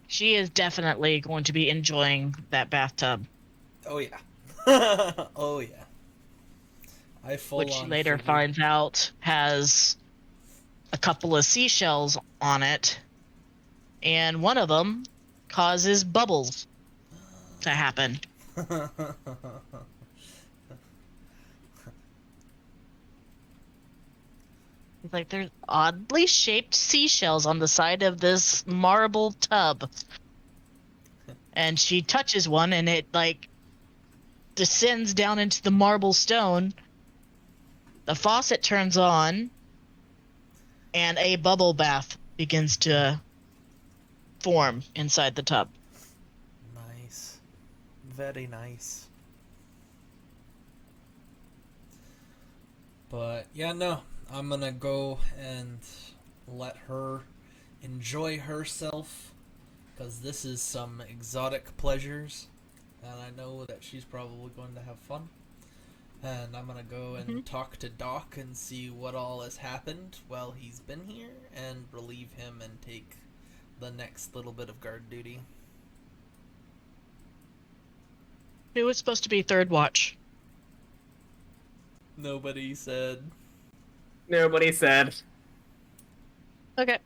she is definitely going to be enjoying that bathtub,
Oh yeah. Oh yeah. I full
which she
on
later
figured-
finds out has a couple of seashells on it and one of them causes bubbles to happen. It's like there's oddly shaped seashells on the side of this marble tub. And she touches one and it like descends down into the marble stone. The faucet turns on and a bubble bath begins to form inside the tub.
Nice. Very nice. But yeah, no, I'm gonna go and let her enjoy herself, because this is some exotic pleasures, and I know that she's probably going to have fun. And I'm gonna go and talk to Doc and see what all has happened while he's been here, and relieve him and take the next little bit of guard duty.
Who was supposed to be third watch?
Nobody said.
Nobody said.
Okay.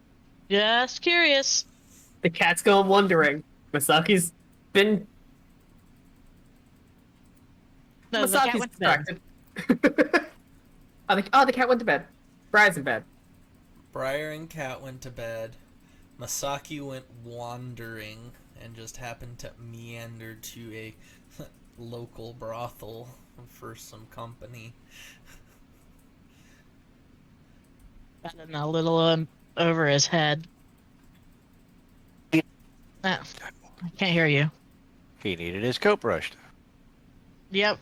Just curious.
The cat's going wandering. Masaki's been.
No, the cat
Masaki's
went to bed.
distracted. The cat went to bed. Briar's in bed.
Briar and Cat went to bed. Masaki went wandering and just happened to meander to a local brothel for some company.
And a little over his head. I can't hear you.
He needed his coat brushed.
Yep.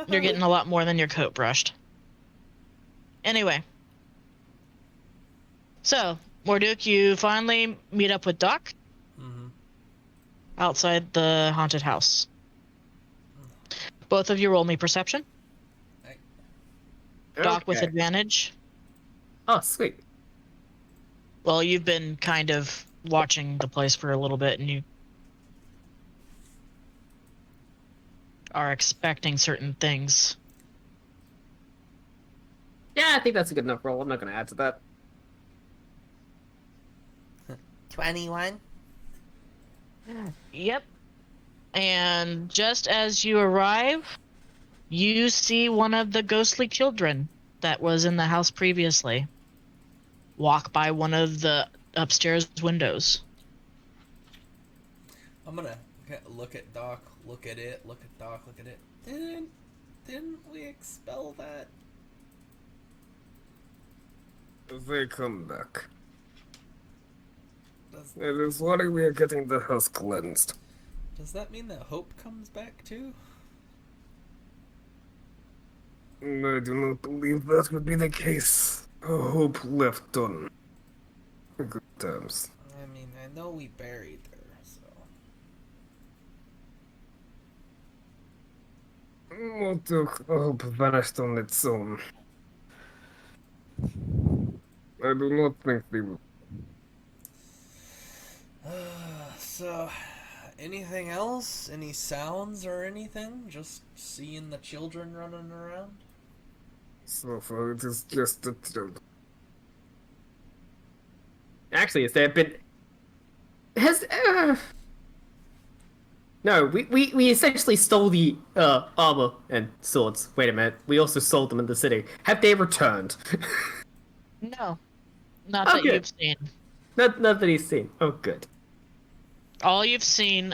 You're getting a lot more than your coat brushed. Anyway. So, Morduk, you finally meet up with Doc
Mm-hmm.
outside the haunted house. Both of you roll me perception. Doc with
Okay.
advantage.
Oh, sweet.
Well, you've been kind of watching the place for a little bit, and you are expecting certain things.
Yeah, I think that's a good enough roll. I'm not going to add to that.
21?
Yep. And just as you arrive, you see one of the ghostly children that was in the house previously walk by one of the upstairs windows.
I'm gonna look at Doc, look at it, look at Doc, look at it. Didn't we expel that?
They come back.
Does,
It is why we are getting the house cleansed.
does that mean that Hope comes back too?
I do not believe that would be the case. Hope left on good terms.
I mean, I know we buried her, so...
Motuk Hope vanished on its own. I do not think they will.
So, anything else? Any sounds or anything? Just seeing the children running around?
So far, it is just the children.
Actually, has there been... Has... No, we essentially stole the armor and swords. Wait a minute. We also sold them in the city. Have they returned?
No. Not that
Okay.
you've seen.
not that he's seen. Oh, good.
All you've seen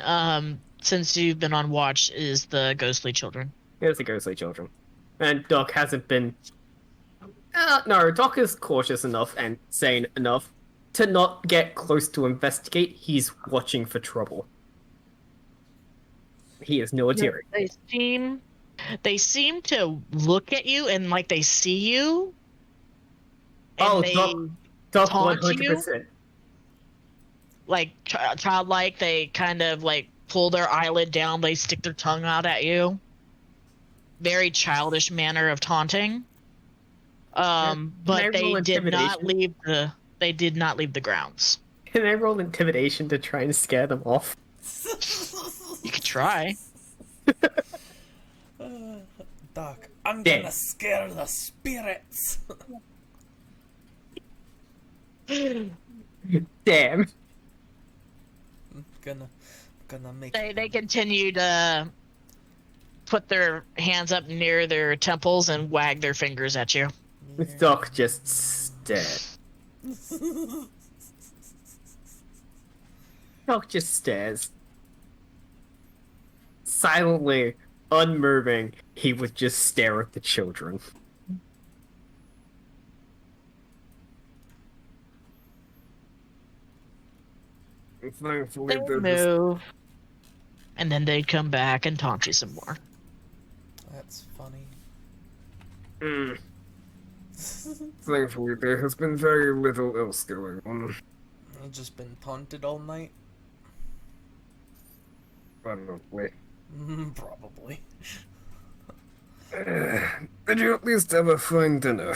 since you've been on watch is the ghostly children.
Here's the ghostly children. And Doc hasn't been... no, Doc is cautious enough and sane enough to not get close to investigate. He's watching for trouble. He is military.
They seem to look at you and like they see you. And
Oh,
they
Doc
taunt
100%.
like childlike, they kind of like pull their eyelid down, they stick their tongue out at you. Very childish manner of taunting.
I
But
roll
they did not leave the grounds.
Can I roll intimidation to try and scare them off?
You could try.
Doc, I'm
Yeah.
gonna scare the spirits!
Damn.
gonna make
They continue to put their hands up near their temples and wag their fingers at you.
Doc just stares. Doc just stares. Silently, unmoving, he would just stare at the children.
Thankfully,
They
they're just
move, and then they'd come back and taunt you some more.
That's funny.
Thankfully, there has been very little else going on.
I've just been taunted all night.
Probably.
Probably.
Did you at least have a fine dinner?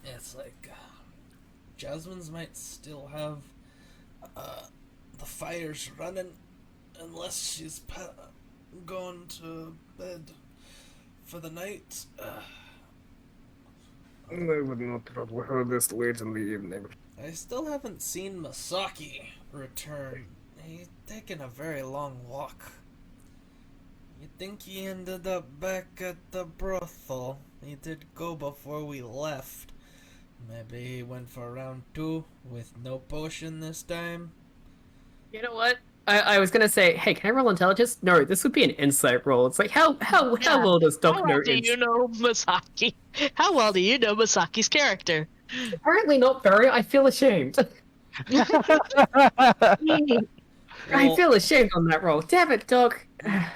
It's like Jasmine's might still have the fires running unless she's gone to bed for the night.
I would not trouble her this late in the evening.
I still haven't seen Masaki return. He's taken a very long walk. You think he ended up back at the brothel? He did go before we left. Maybe he went for round 2 with no potion this time.
You know what? I was gonna say, hey, can I roll intelligence? No, this would be an insight roll. It's like, how well does Doc
How
know
well do you know Masaki? How well do you know Masaki's character?
Apparently not very. I feel ashamed. I feel ashamed on that roll. Damn it, Doc.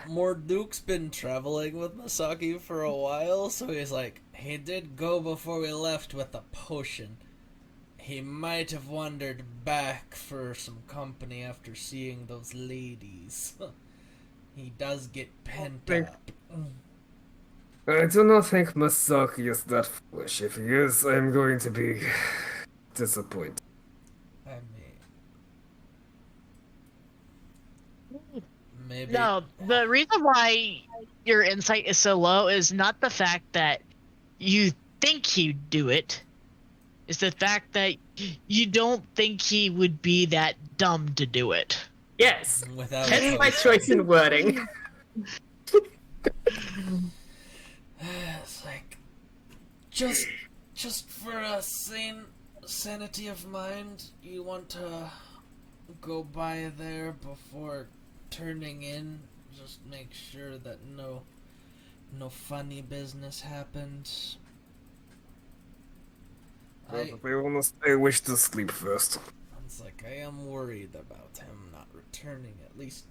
Morduke's been traveling with Masaki for a while, so he's like, he did go before we left with a potion. He might have wandered back for some company after seeing those ladies. He does get pent
Think-
up.
I do not think Masaki is that foolish. If he is, I am going to be disappointed.
I mean, maybe.
No, the reason why your insight is so low is not the fact that you think he'd do it. It's the fact that you don't think he would be that dumb to do it.
Yes.
Without
Hence my
potion.
choice in wording.
It's like, just for a sanity of mind, you want to go by there before turning in. Just make sure that no funny business happened.
I wish to sleep first.
It's like, I am worried about him not returning, at least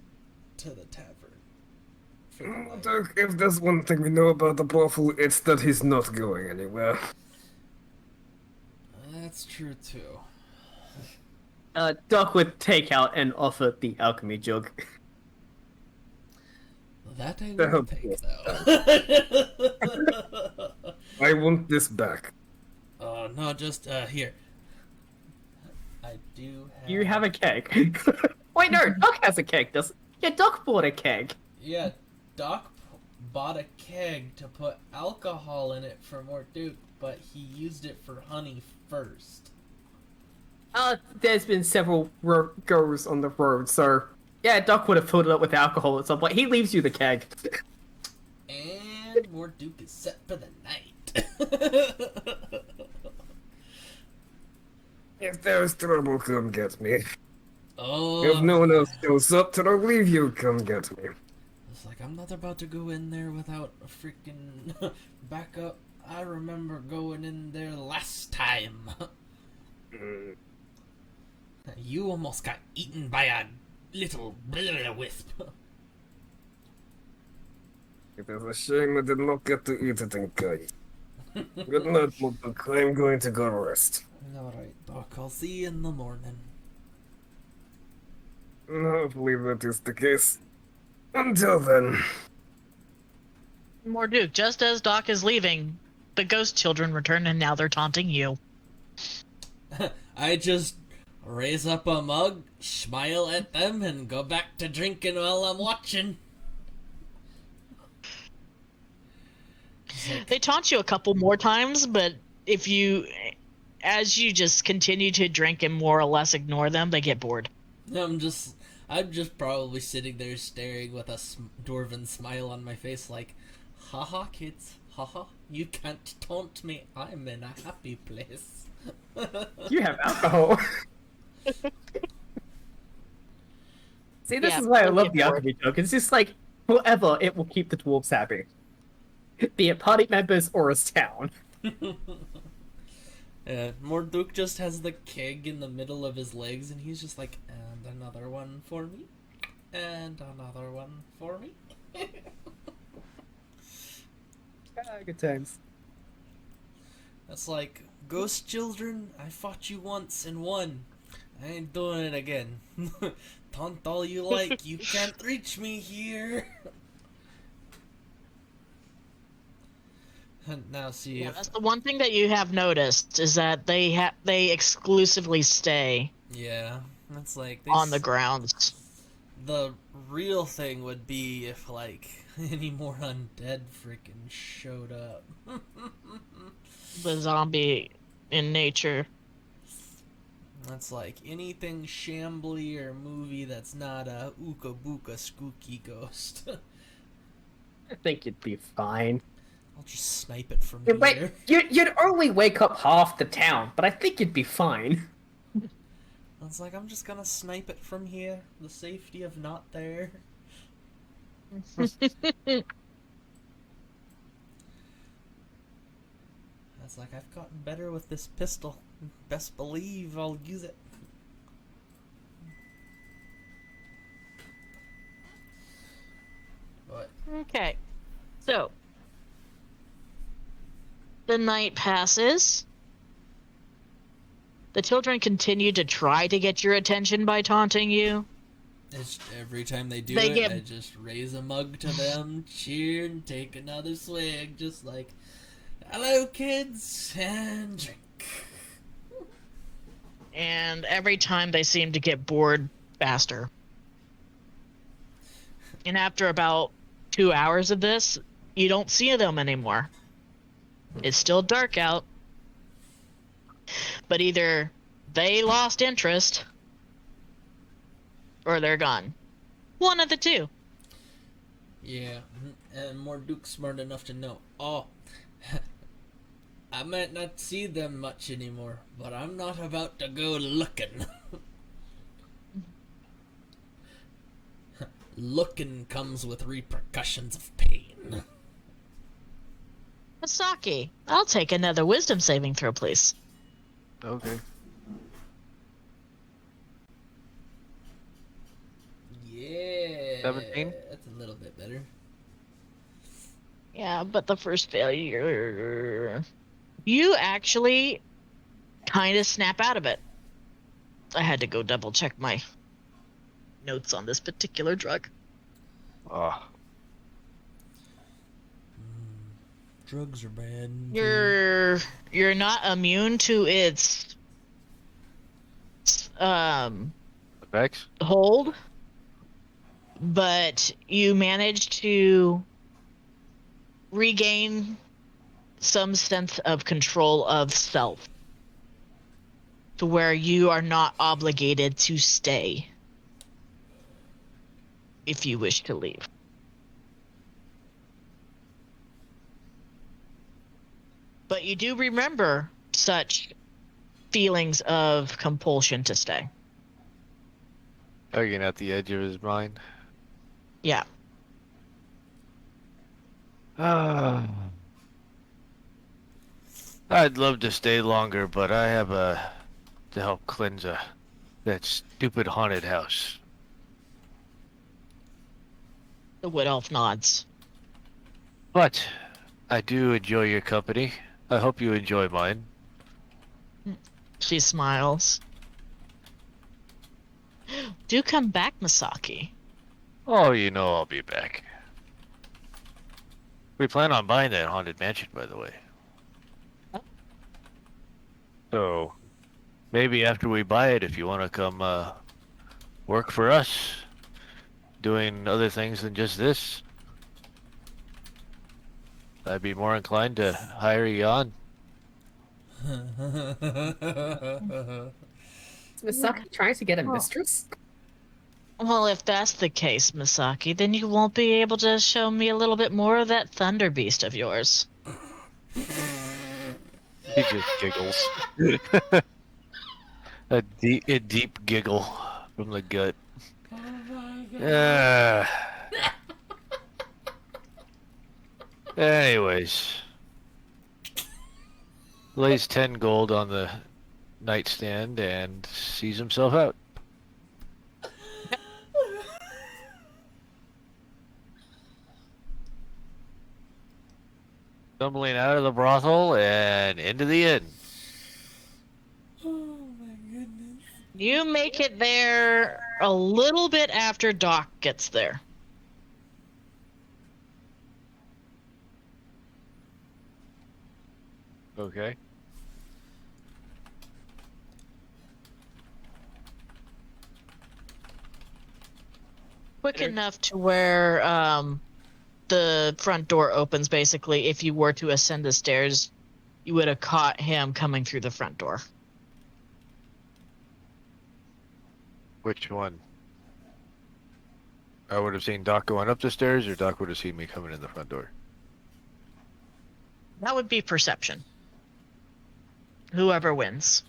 to the tavern. For the night.
Doc, if there's one thing we know about the brothel, it's that he's not going anywhere.
That's true too.
Doc would take out and offer the alchemy jug.
That I
The
will
hell-
take though.
I want this back.
Oh no, just here. I do have.
You have a keg. Wait, no, Doc has a keg, doesn't? Yeah, Doc bought a keg.
Yeah, Doc bought a keg to put alcohol in it for Morduke, but he used it for honey first.
There's been several goes on the road, so yeah, Doc would have filled it up with alcohol at some point. He leaves you the keg.
And Morduke is set for the night.
If there's trouble, come get me.
Oh,
If no one else shows up to relieve you, come get me.
it's like, I'm not about to go in there without a freaking backup. I remember going in there last time. You almost got eaten by a little wisp.
It is a shame I did not get to eat it in Kai. Good night, Morduke. I'm going to go rest.
Alright, Doc, I'll see you in the morning.
Hopefully that is the case. Until then.
Morduke, just as Doc is leaving, the ghost children return and now they're taunting you.
I just raise up a mug, smile at them, and go back to drinking while I'm watching.
They taunt you a couple more times, but if you, as you just continue to drink and more or less ignore them, they get bored.
I'm just probably sitting there staring with a dwarven smile on my face, like, haha, kids, haha, you can't taunt me. I'm in a happy place.
You have alcohol. See, this
Yeah,
is why I
they'll
love
get
the
bored.
alchemy joke. It's just like, forever it will keep the dwarves happy. Be it party members or as town.
Morduk just has the keg in the middle of his legs, and he's just like, and another one for me, and another one for me.
Good times.
That's like, ghost children, I fought you once and won. I ain't doing it again. Taunt all you like, you can't reach me here. And now see
Yeah,
if...
that's the one thing that you have noticed is that they exclusively stay
Yeah, that's like...
on the grounds.
The real thing would be if, like, any more undead freaking showed up.
The zombie in nature.
That's like anything shambly or movie that's not a ooka booka spooky ghost.
I think you'd be fine.
I'll just snipe it from
Wait,
here.
you'd only wake up half the town, but I think you'd be fine.
It's like, I'm just gonna snipe it from here. The safety of not there. That's like, I've gotten better with this pistol. Best believe I'll use it. But
Okay. So, the night passes. The children continue to try to get your attention by taunting you.
it's, every time they do
They
it,
get-
I just raise a mug to them, cheer, and take another swig. Just like, hello, kids, and drink.
And every time they seem to get bored faster. And after about 2 hours of this, you don't see them anymore. It's still dark out. But either they lost interest or they're gone. One of the two.
Yeah, and Morduk's smart enough to know. Oh, I might not see them much anymore, but I'm not about to go looking. Looking comes with repercussions of pain.
Masaki, I'll take another wisdom saving throw, please.
Okay.
Yeah.
17?
That's a little bit better.
Yeah, but the first failure. You actually kind of snap out of it. I had to go double check my notes on this particular drug.
Oh,
Drugs are bad.
You're not immune to its
effects?
hold, but you manage to regain some sense of control of self to where you are not obligated to stay if you wish to leave. But you do remember such feelings of compulsion to stay.
Tugging at the edge of his mind.
Yeah.
Ah. I'd love to stay longer, but I have to help cleanse that stupid haunted house.
The wood elf nods.
But I do enjoy your company. I hope you enjoy mine.
She smiles. Do come back, Masaki.
Oh, you know I'll be back. We plan on buying that haunted mansion, by the way. So, maybe after we buy it, if you want to come work for us, doing other things than just this, I'd be more inclined to hire you on.
Is Misaki trying to get a mistress?
Well, if that's the case, Misaki, then you won't be able to show me a little bit more of that thunder beast of yours.
He just giggles. a deep giggle from the gut.
Oh my god.
Anyways, lays 10 gold on the nightstand and sees himself out. Stumbling out of the brothel and into the inn.
Oh my goodness.
You make it there a little bit after Doc gets there.
Okay.
Quick enough to where the front door opens, basically. If you were to ascend the stairs, you would have caught him coming through the front door.
Which one? I would have seen Doc going up the stairs, or Doc would have seen me coming in the front door.
That would be perception. Whoever wins.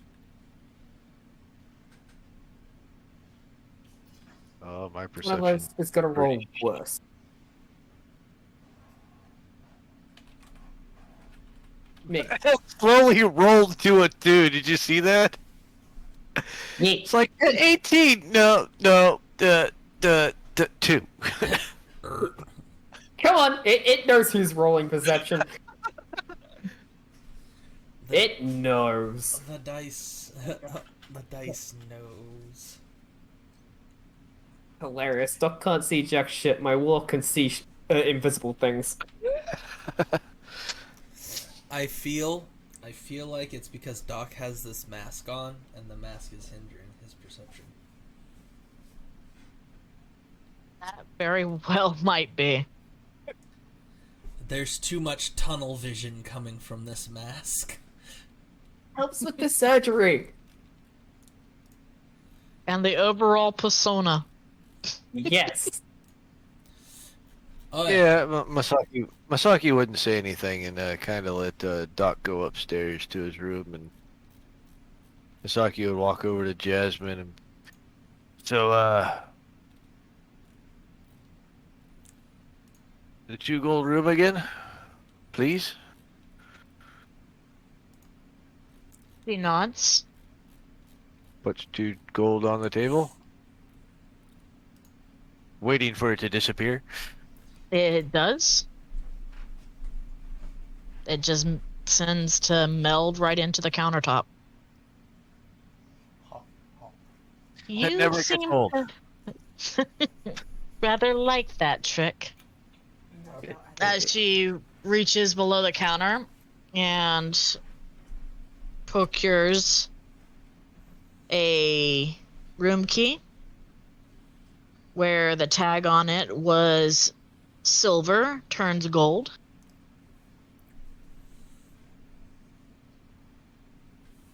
Oh, my
One
perception.
of us is gonna roll worse. Me.
Slowly rolled to a 2. Did you see that?
Yeet.
It's like 18. No, 2.
Come on, it knows who's rolling perception. It knows.
The dice. The dice knows.
Hilarious. Doc can't see jack shit. My wall can see invisible things.
I feel like it's because Doc has this mask on, and the mask is hindering his perception.
That very well might be.
There's too much tunnel vision coming from this mask.
Helps with the surgery.
And the overall persona.
Yes.
Oh
Yeah, Masaki wouldn't say anything and kind of let Doc go upstairs to his room, and Masaki would walk over to Jasmine and so the 2 gold room again, please.
He nods.
Puts 2 gold on the table, waiting for it to disappear.
It does. It just sends to meld right into the countertop. You
never gets
seem
old.
to rather like that trick. As she reaches below the counter and procures a room key where the tag on it was silver turns gold.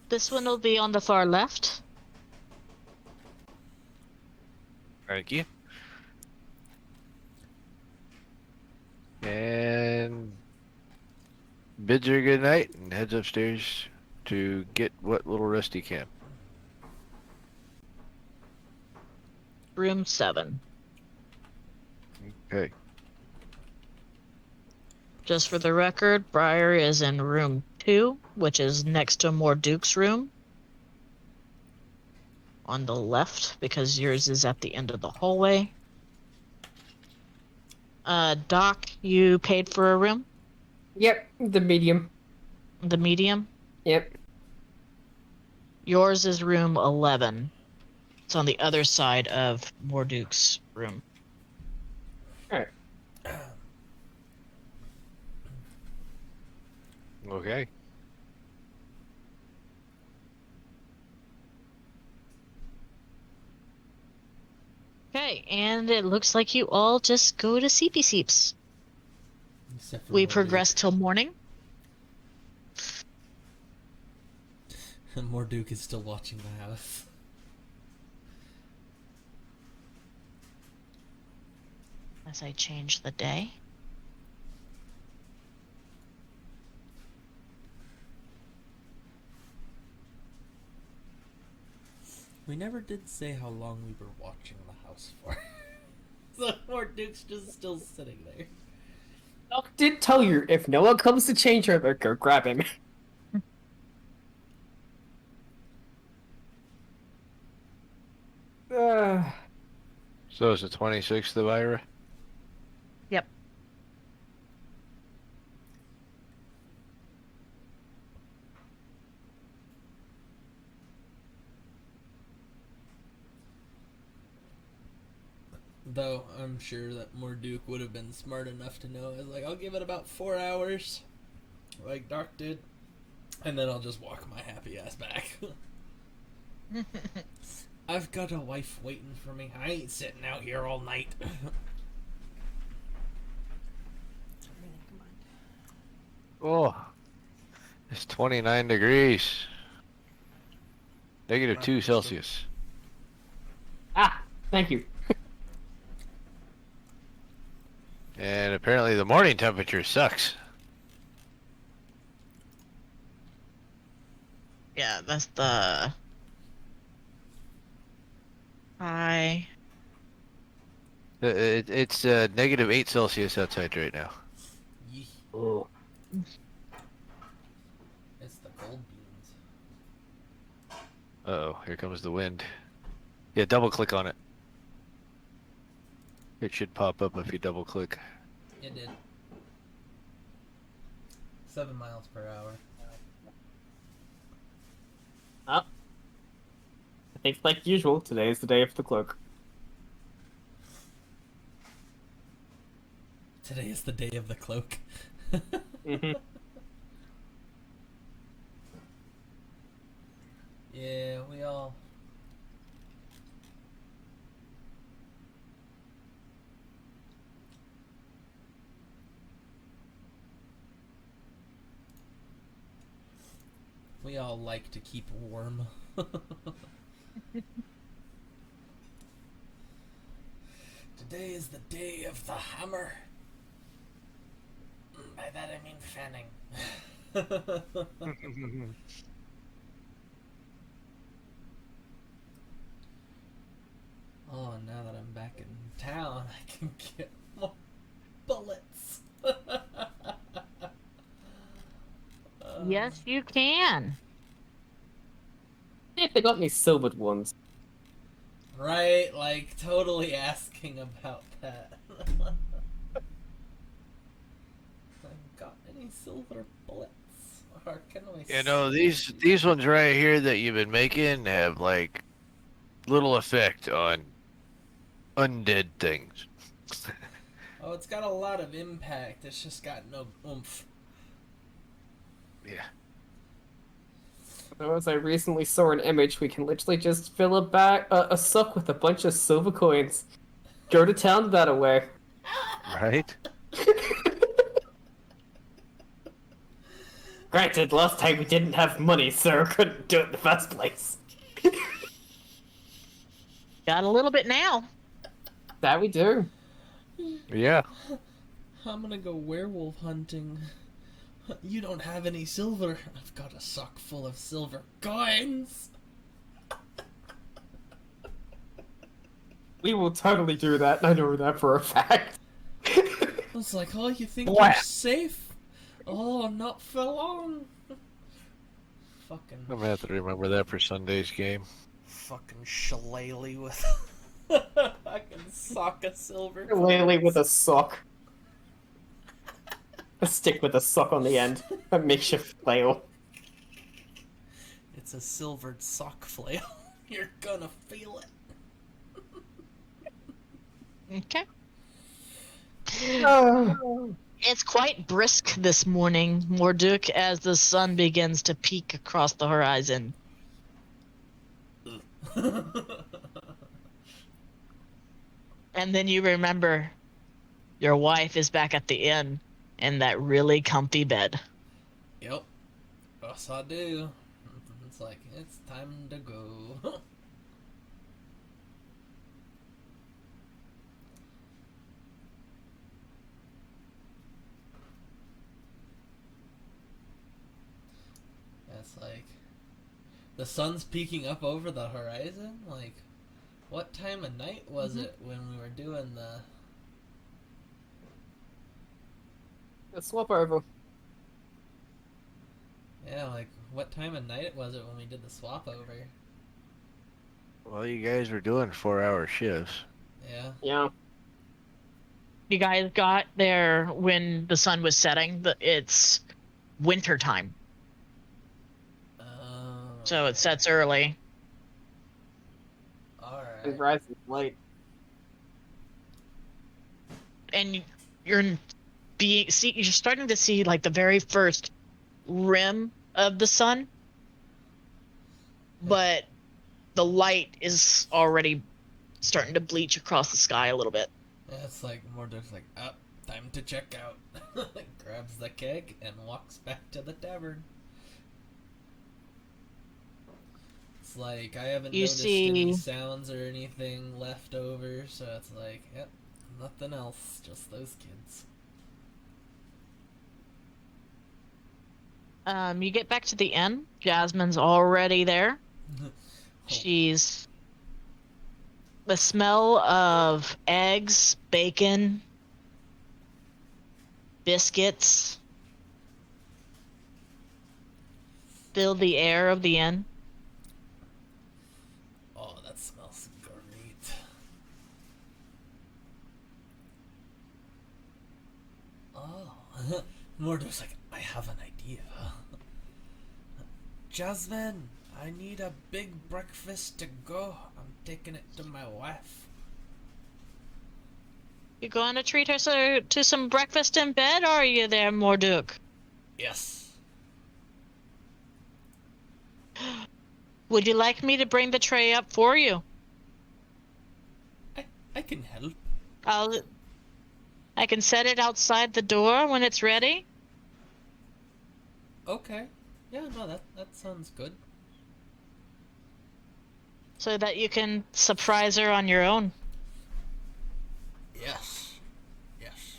This one will be on the far left.
Thank you. And bids her good night and heads upstairs to get what little rest he can.
Room 7.
Okay.
Just for the record, Briar is in room 2, which is next to Morduke's room. On the left, because yours is at the end of the hallway. Doc, you paid for a room?
Yep, the medium.
The medium?
Yep.
Yours is room 11. It's on the other side of Morduke's room.
Alright.
Okay.
Okay, and it looks like you all just go to Seepy Seeps.
Except for
We
Morduke.
progress till morning.
Morduke is still watching the house.
As I change the day.
We never did say how long we were watching the house for. So Morduke's just still sitting there.
Doc did tell you if no one comes to change her, go grab him.
So it's the 26th of Ira?
Yep.
Though I'm sure that Morduke would have been smart enough to know. I was like, I'll give it about 4 hours, like Dark did, and then I'll just walk my happy ass back. I've got a wife waiting for me. I ain't sitting out here all night.
Oh, it's 29 degrees. -2 Celsius.
Ah, thank you.
And apparently the morning temperature sucks.
Yeah, that's the high.
It's -8 Celsius outside right now.
Yee.
Oh.
It's the cold beans.
Uh-oh, here comes the wind. Yeah, double click on it. It should pop up if you double click.
It did. 7 miles per hour.
I think like usual, today is the day of the cloak.
Today is the day of the cloak.
Mm-hmm.
Yeah, we all... We all like to keep warm. Today is the day of the hammer. By that I mean fanning. Oh, now that I'm back in town, I can get more bullets.
Yes, you can.
See if they got any silvered ones.
Right, like totally asking about that. I've got any silver bullets? Or can we
You know, these ones right here that you've been making have like little effect on undead things.
Oh, it's got a lot of impact. It's just got no oomph.
Yeah.
So as I recently saw an image, we can literally just fill a sock with a bunch of silver coins. Go to town that way.
Right?
Granted, last time we didn't have money, so couldn't do it in the first place.
Got a little bit now.
That we do.
Yeah.
I'm gonna go werewolf hunting. You don't have any silver. I've got a sock full of silver coins.
We will totally do that. I know that for a fact.
I was like, oh, you think you're
What?
safe? Oh, not for long. Fucking,
I'm gonna have to remember that for Sunday's game.
fucking shillelagh with fucking sock of silver.
Lily with a sock. A stick with a sock on the end. A makeshift flail.
It's a silvered sock flail. You're gonna feel it.
Okay. It's quite brisk this morning, Morduke, as the sun begins to peek across the horizon. And then you remember your wife is back at the inn in that really comfy bed.
Yep. Yes, I do. It's like, it's time to go. It's like, the sun's peeking up over the horizon? Like, what time of night was it when we were doing the...
Let's swap over.
Yeah, like, what time of night was it when we did the swap over?
Well, you guys were doing 4-hour shifts.
Yeah.
Yeah.
You guys got there when the sun was setting. It's winter time, so it sets early.
It
Alright.
rises late.
And you're you're starting to see like the very first rim of the sun, but the light is already starting to bleach across the sky a little bit.
Yeah, it's like, Mordek's like, oh, time to check out. Grabs the keg and walks back to the tavern. It's like, I haven't
You
noticed any
see-
sounds or anything left over, so it's like, yep, nothing else, just those kids.
You get back to the inn. Jasmine's already there. She's the smell of eggs, bacon, biscuits filled the air of the inn.
Oh, that smells great. Oh, Mordek's like, I have an idea. Jasmine, I need a big breakfast to go. I'm taking it to my wife.
You going to treat her to some breakfast in bed, or are you there, Morduk?
Yes.
Would you like me to bring the tray up for you?
I can help.
I can set it outside the door when it's ready.
Okay. Yeah, no, that sounds good.
So that you can surprise her on your own.
Yes. Yes.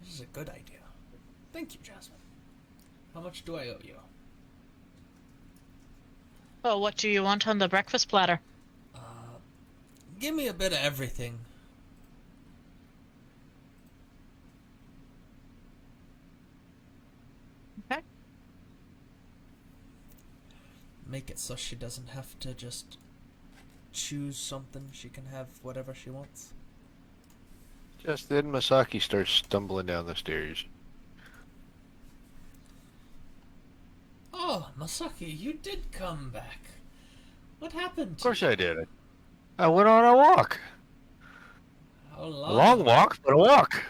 This is a good idea. Thank you, Jasmine. How much do I owe you?
Oh, what do you want on the breakfast platter?
Give me a bit of everything.
Okay.
Make it so she doesn't have to just choose something. She can have whatever she wants.
Just then, Masaki starts stumbling down the stairs.
Oh, Masaki, you did come back. What happened
Of
to
course
you?
I did. I went on a walk.
How
A
long?
long walk, but a walk.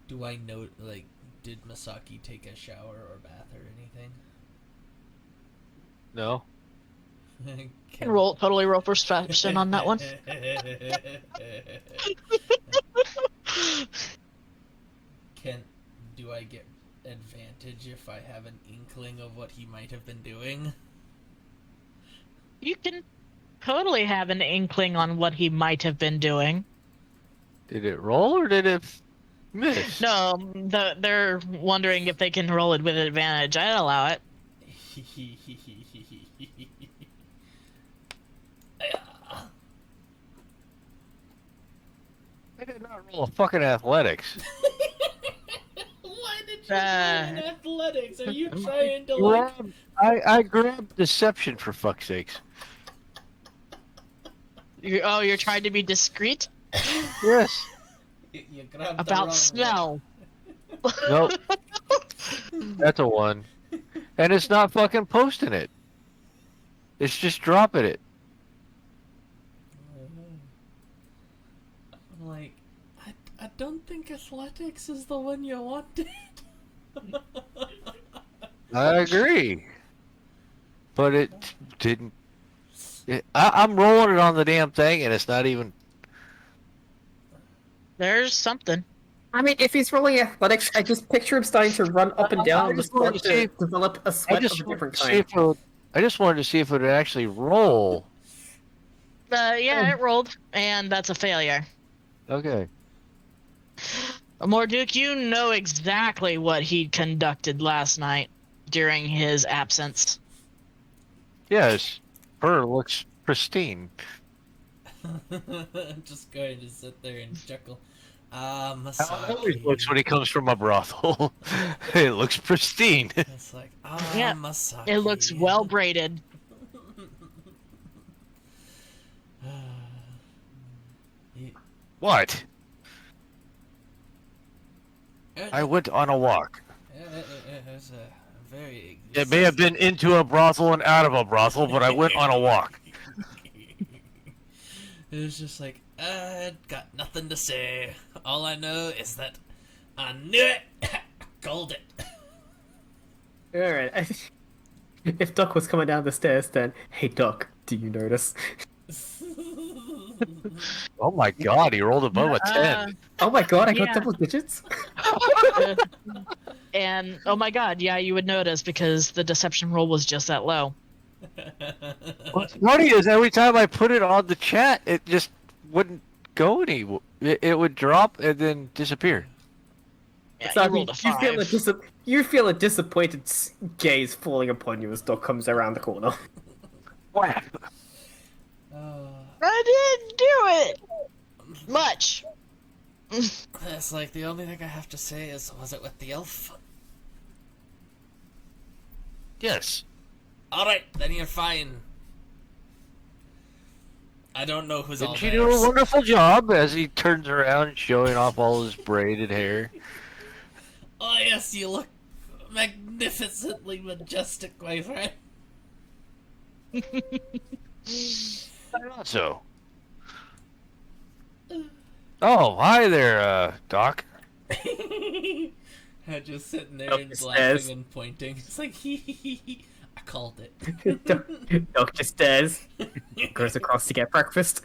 Do I know, like, did Masaki take a shower or bath or anything?
No.
Can totally roll perception on that one.
Do I get advantage if I have an inkling of what he might have been doing?
You can totally have an inkling on what he might have been doing.
Did it roll or did it miss?
No, they're wondering if they can roll it with advantage. I'd allow it.
I did not roll a fucking athletics.
Why did you roll in athletics? Are you trying to like?
I grabbed deception for fuck's sakes.
You're trying to be discreet
Yes.
You grabbed the
about
wrong
smell.
Nope. That's a 1. And it's not fucking posting it. It's just dropping it.
one. I'm like, I don't think athletics is the one you wanted.
I agree. But it didn't. I'm rolling it on the damn thing and it's not even.
There's something.
I mean, if he's rolling athletics, I just picture him starting to run up and down
I
on the
just wanted
spot
to see
to develop a
I
sweat
just
of a
wanted
different
to see
kind.
if it would, I just wanted to see if it would actually roll.
Yeah, it rolled, and that's a failure.
Okay.
Morduke, you know exactly what he conducted last night during his absence.
Yes. Her looks pristine.
Just going to sit there and chuckle.
How it
Masaki.
always looks when he comes from a brothel. It looks pristine.
It's like,
Yeah,
Masaki.
it looks well braided.
What? I went on a walk.
It was a very.
It may have been into a brothel and out of a brothel, but I went on a walk.
It was just like, I got nothing to say. All I know is that I knew it. I called it.
Alright. If Doc was coming down the stairs, then, hey Doc, do you notice?
Oh my god, he rolled above a 10.
Oh my god, I got
Yeah.
double digits?
And oh my god, yeah, you would notice because the deception roll was just that low.
What's funny is every time I put it on the chat, it just wouldn't go it would drop and then disappear.
Yeah,
So,
you rolled a 5.
You feel a disappointed gaze falling upon you as Doc comes around the corner.
Whap.
I didn't do it much.
It's like the only thing I have to say is, was it with the elf?
Yes.
Alright, then you're fine. I don't know who's all
Didn't you
there.
do a wonderful job as he turns around showing off all his braided hair?
Oh yes, you look magnificently majestic, my friend.
So. Oh, hi there, Doc.
I'm just sitting there
Doc
and
just
laughing
stares.
and pointing. It's like, I called it.
Doc just stares, goes across to get breakfast.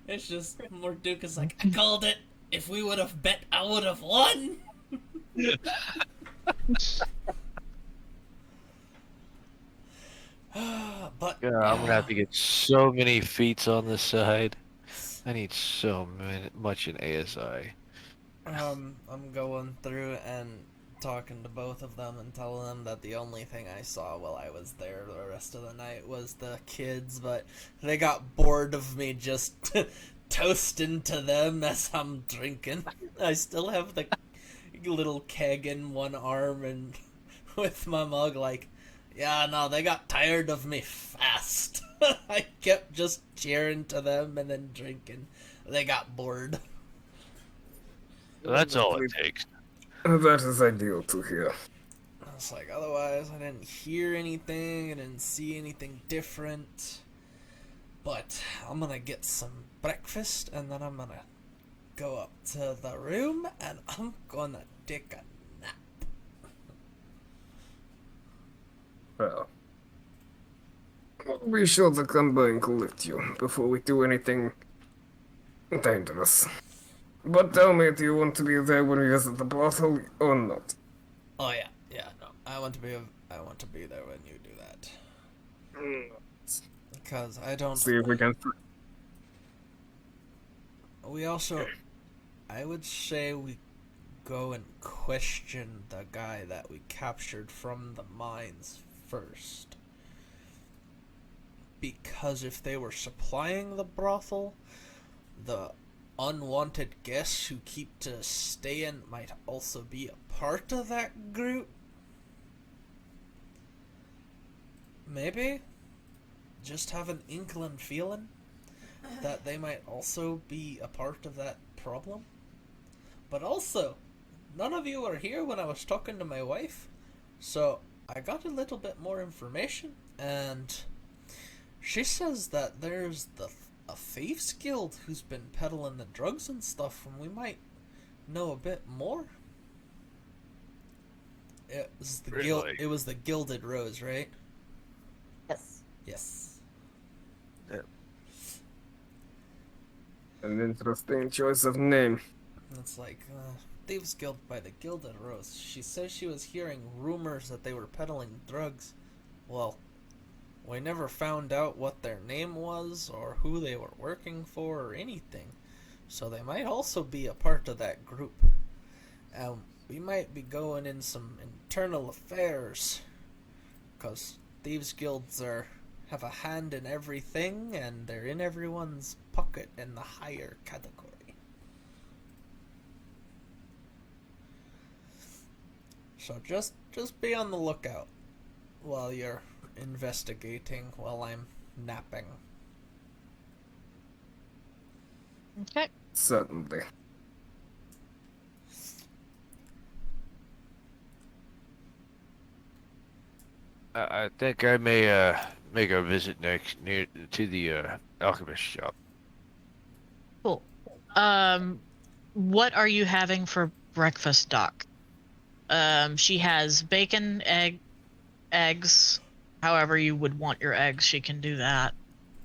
It's just Morduke is like, I called it. If we would have bet, I would have won. But
Yeah, I'm gonna have to get so many feats on the side. I need so much in ASI.
I'm going through and talking to both of them and telling them that the only thing I saw while I was there the rest of the night was the kids, but they got bored of me just toasting to them as I'm drinking. I still have the little keg in one arm and with my mug like, yeah, no, they got tired of me fast. I kept just cheering to them and then drinking. They got bored.
That's all it takes.
That is ideal to hear.
It's like, otherwise, I didn't hear anything, I didn't see anything different. But I'm gonna get some breakfast, and then I'm gonna go up to the room, and I'm gonna take a nap.
Well, be sure to come by and collect you before we do anything dangerous. But tell me, do you want to be there when we visit the brothel or not?
Oh yeah, no, I want to be there when you do that. Because I don't.
See if we can.
We also, I would say we go and question the guy that we captured from the mines first. Because if they were supplying the brothel, the unwanted guests who keep to stay in might also be a part of that group. Maybe? Just have an inkling feeling that they might also be a part of that problem. But also, none of you were here when I was talking to my wife, so I got a little bit more information, and she says that there's a thieves guild who's been peddling the drugs and stuff, and we might know a bit more. It was the
Really?
It was the Gilded Rose, right?
Yes.
Yes.
An interesting choice of name.
It's like, Thieves Guild by the Gilded Rose. She says she was hearing rumors that they were peddling drugs. Well, we never found out what their name was, or who they were working for, or anything. So they might also be a part of that group. We might be going in some internal affairs. Because Thieves Guilds have a hand in everything, and they're in everyone's pocket in the higher category. So just be on the lookout while you're investigating, while I'm napping.
Okay.
Certainly.
I think I may make a visit next near to the alchemist shop.
Cool. What are you having for breakfast, Doc? She has bacon, eggs. However you would want your eggs, she can do that.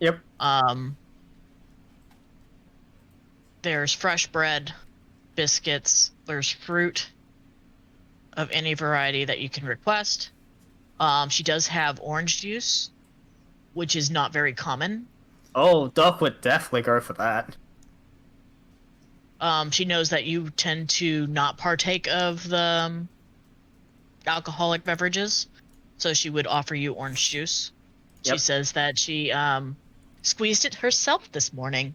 Yep.
There's fresh bread, biscuits, there's fruit of any variety that you can request. She does have orange juice, which is not very common.
Oh, Doc would definitely go for that.
She knows that you tend to not partake of the alcoholic beverages, so she would offer you orange juice. She
Yep.
says that she squeezed it herself this morning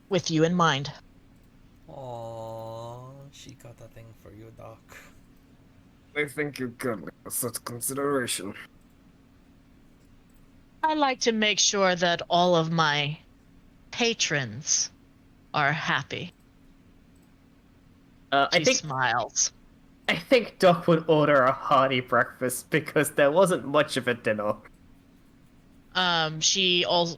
with you in mind.
Aww, she got that thing for you, Doc.
I thank you kindly for such consideration.
I like to make sure that all of my patrons are happy. She smiles.
I think Doc would order a hearty breakfast because there wasn't much of a dinner.
She also,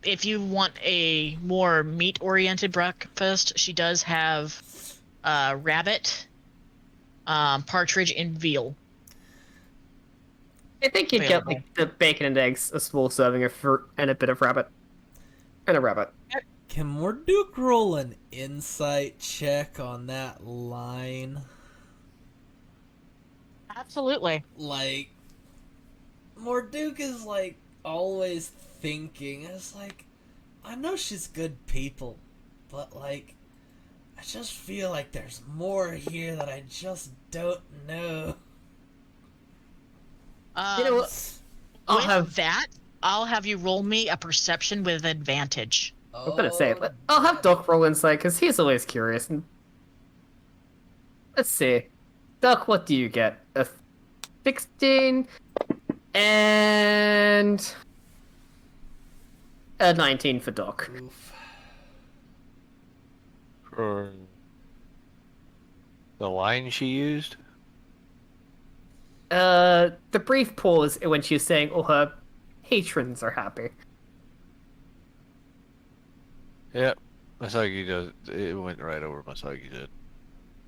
if you want a more meat-oriented breakfast, she does have rabbit, partridge, and veal.
I think you'd get like the bacon and eggs, a small serving of fruit, and a bit of rabbit. And a rabbit.
Can Morduk roll an insight check on that line?
Absolutely.
Like, Morduk is like always thinking, it's like, I know she's good people, but like, I just feel like there's more here that I just don't know.
You know what?
I'll have you roll me a perception with advantage.
I was gonna say, I'll have Doc roll insight because he's always curious. And... Let's see. Doc, what do you get? A 16 and a 19 for Doc.
Oof.
For the line she used?
The brief pause when she was saying all her patrons are happy.
Yep. Masagi does. It went right over Masagi did.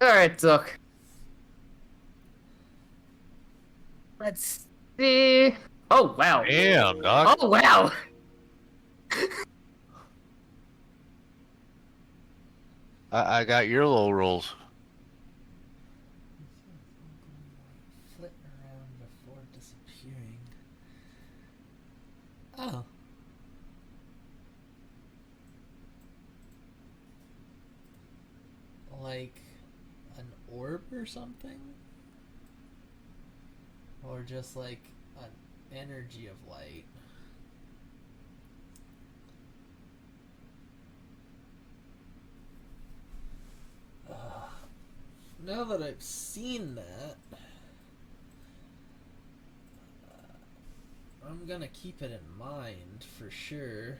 Alright, Doc. Let's see. Oh, wow.
Damn, Doc.
Oh, wow.
I got your low rolls.
Flitting around before disappearing. Oh. Like an orb or something? Or just like an energy of light? Now that I've seen that, I'm gonna keep it in mind for sure.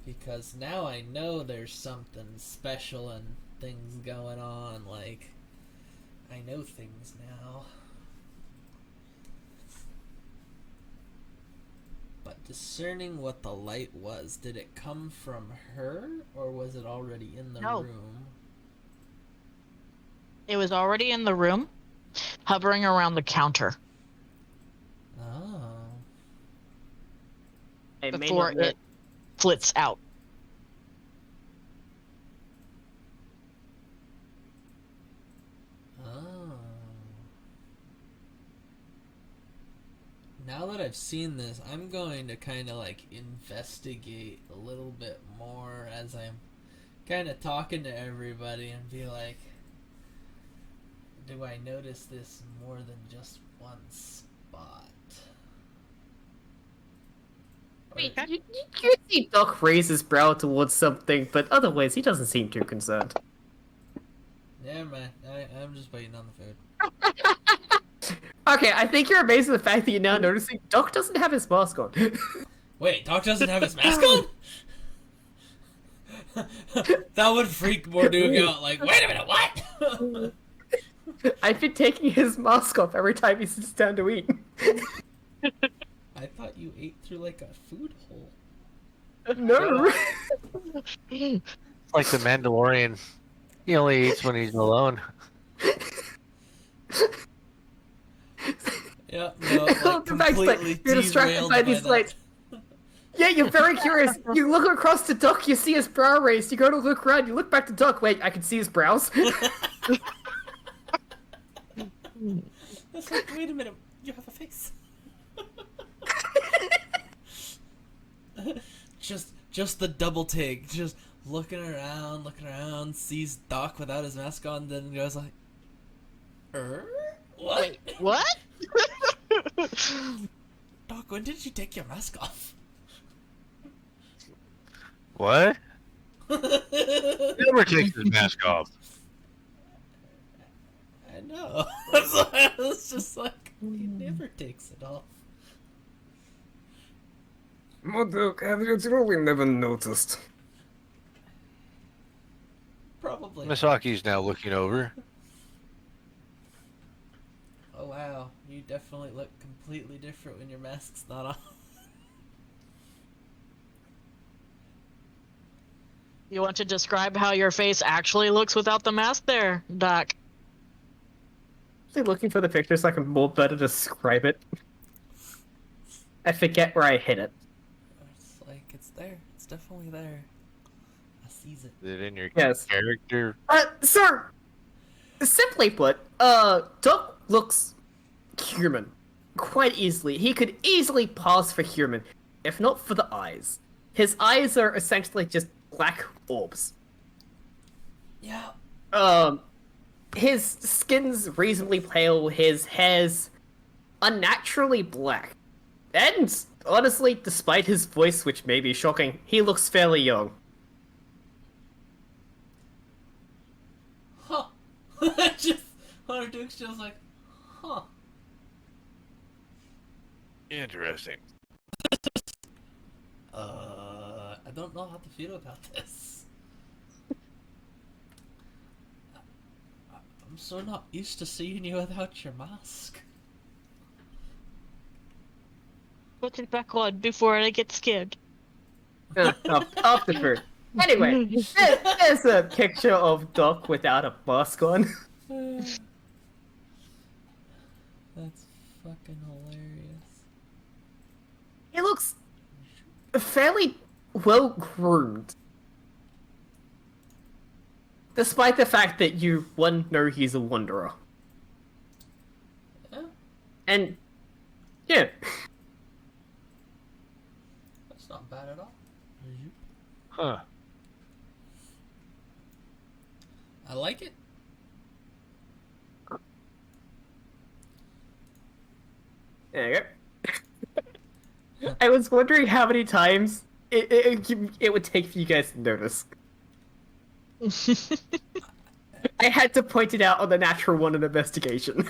Because now I know there's something special and things going on, like, I know things now. But discerning what the light was, did it come from her, or was it already in the
No.
room?
It was already in the room, hovering around the counter.
Oh.
I may
before
not know-
it flits out.
Oh. Now that I've seen this, I'm going to kind of like investigate a little bit more as I'm kind of talking to everybody and be like, do I notice this more than just one spot?
I mean, you see Doc raise his brow towards something, but otherwise he doesn't seem too concerned.
Never mind. I'm just waiting on the food.
Okay, I think you're amazed at the fact that you're now noticing Doc doesn't have his mask on.
Wait, Doc doesn't have his mask on? That would freak Morduga out. Like, wait a minute, what?
I've been taking his mask off every time he sits down to eat.
I thought you ate through like a food hole.
No.
It's like the Mandalorian. He only eats when he's alone.
Yeah, no, like
The fact that
completely
you're distracted
derailed
by
by
these
that.
lights. Yeah, you're very curious. You look across to Duck, you see his brow raised. You go to look around, you look back to Duck. Wait, I can see his brows.
It's like, wait a minute, you have a face. just the double take, just looking around, sees Doc without his mask on, then goes like, what?
Wait, what?
Doc, when did you take your mask off?
What? He never takes his mask off.
I know. I was just like, he never takes it off.
Modok, have you truly never noticed?
Probably.
Misaki's now looking over.
Oh wow, you definitely look completely different when your mask's not on.
You want to describe how your face actually looks without the mask there, Doc?
I'm looking for the picture so I can more better describe it. I forget where I hid it.
It's like, it's there. It's definitely there. I sees it.
Is it in your
Yes.
character?
Sir! Simply put, Duck looks human. Quite easily. He could easily pass for human, if not for the eyes. His eyes are essentially just black orbs.
Yeah.
His skin's reasonably pale, his hair's unnaturally black. And, honestly, despite his voice, which may be shocking, he looks fairly young.
Huh. Just, Hunter Duke's just like, huh.
Interesting.
I don't know how to feel about this. I'm so not used to seeing you without your mask.
Put it back on before I get scared.
Off the bird. Anyway, there's a picture of Doc without a mask on.
That's fucking hilarious.
He looks fairly well groomed. Despite the fact that you, one, know he's a wanderer.
Yeah,
And, yeah.
that's not bad at all.
Huh.
I like it.
There you go. I was wondering how many times it would take for you guys to notice. I had to point it out on the natural one in investigation.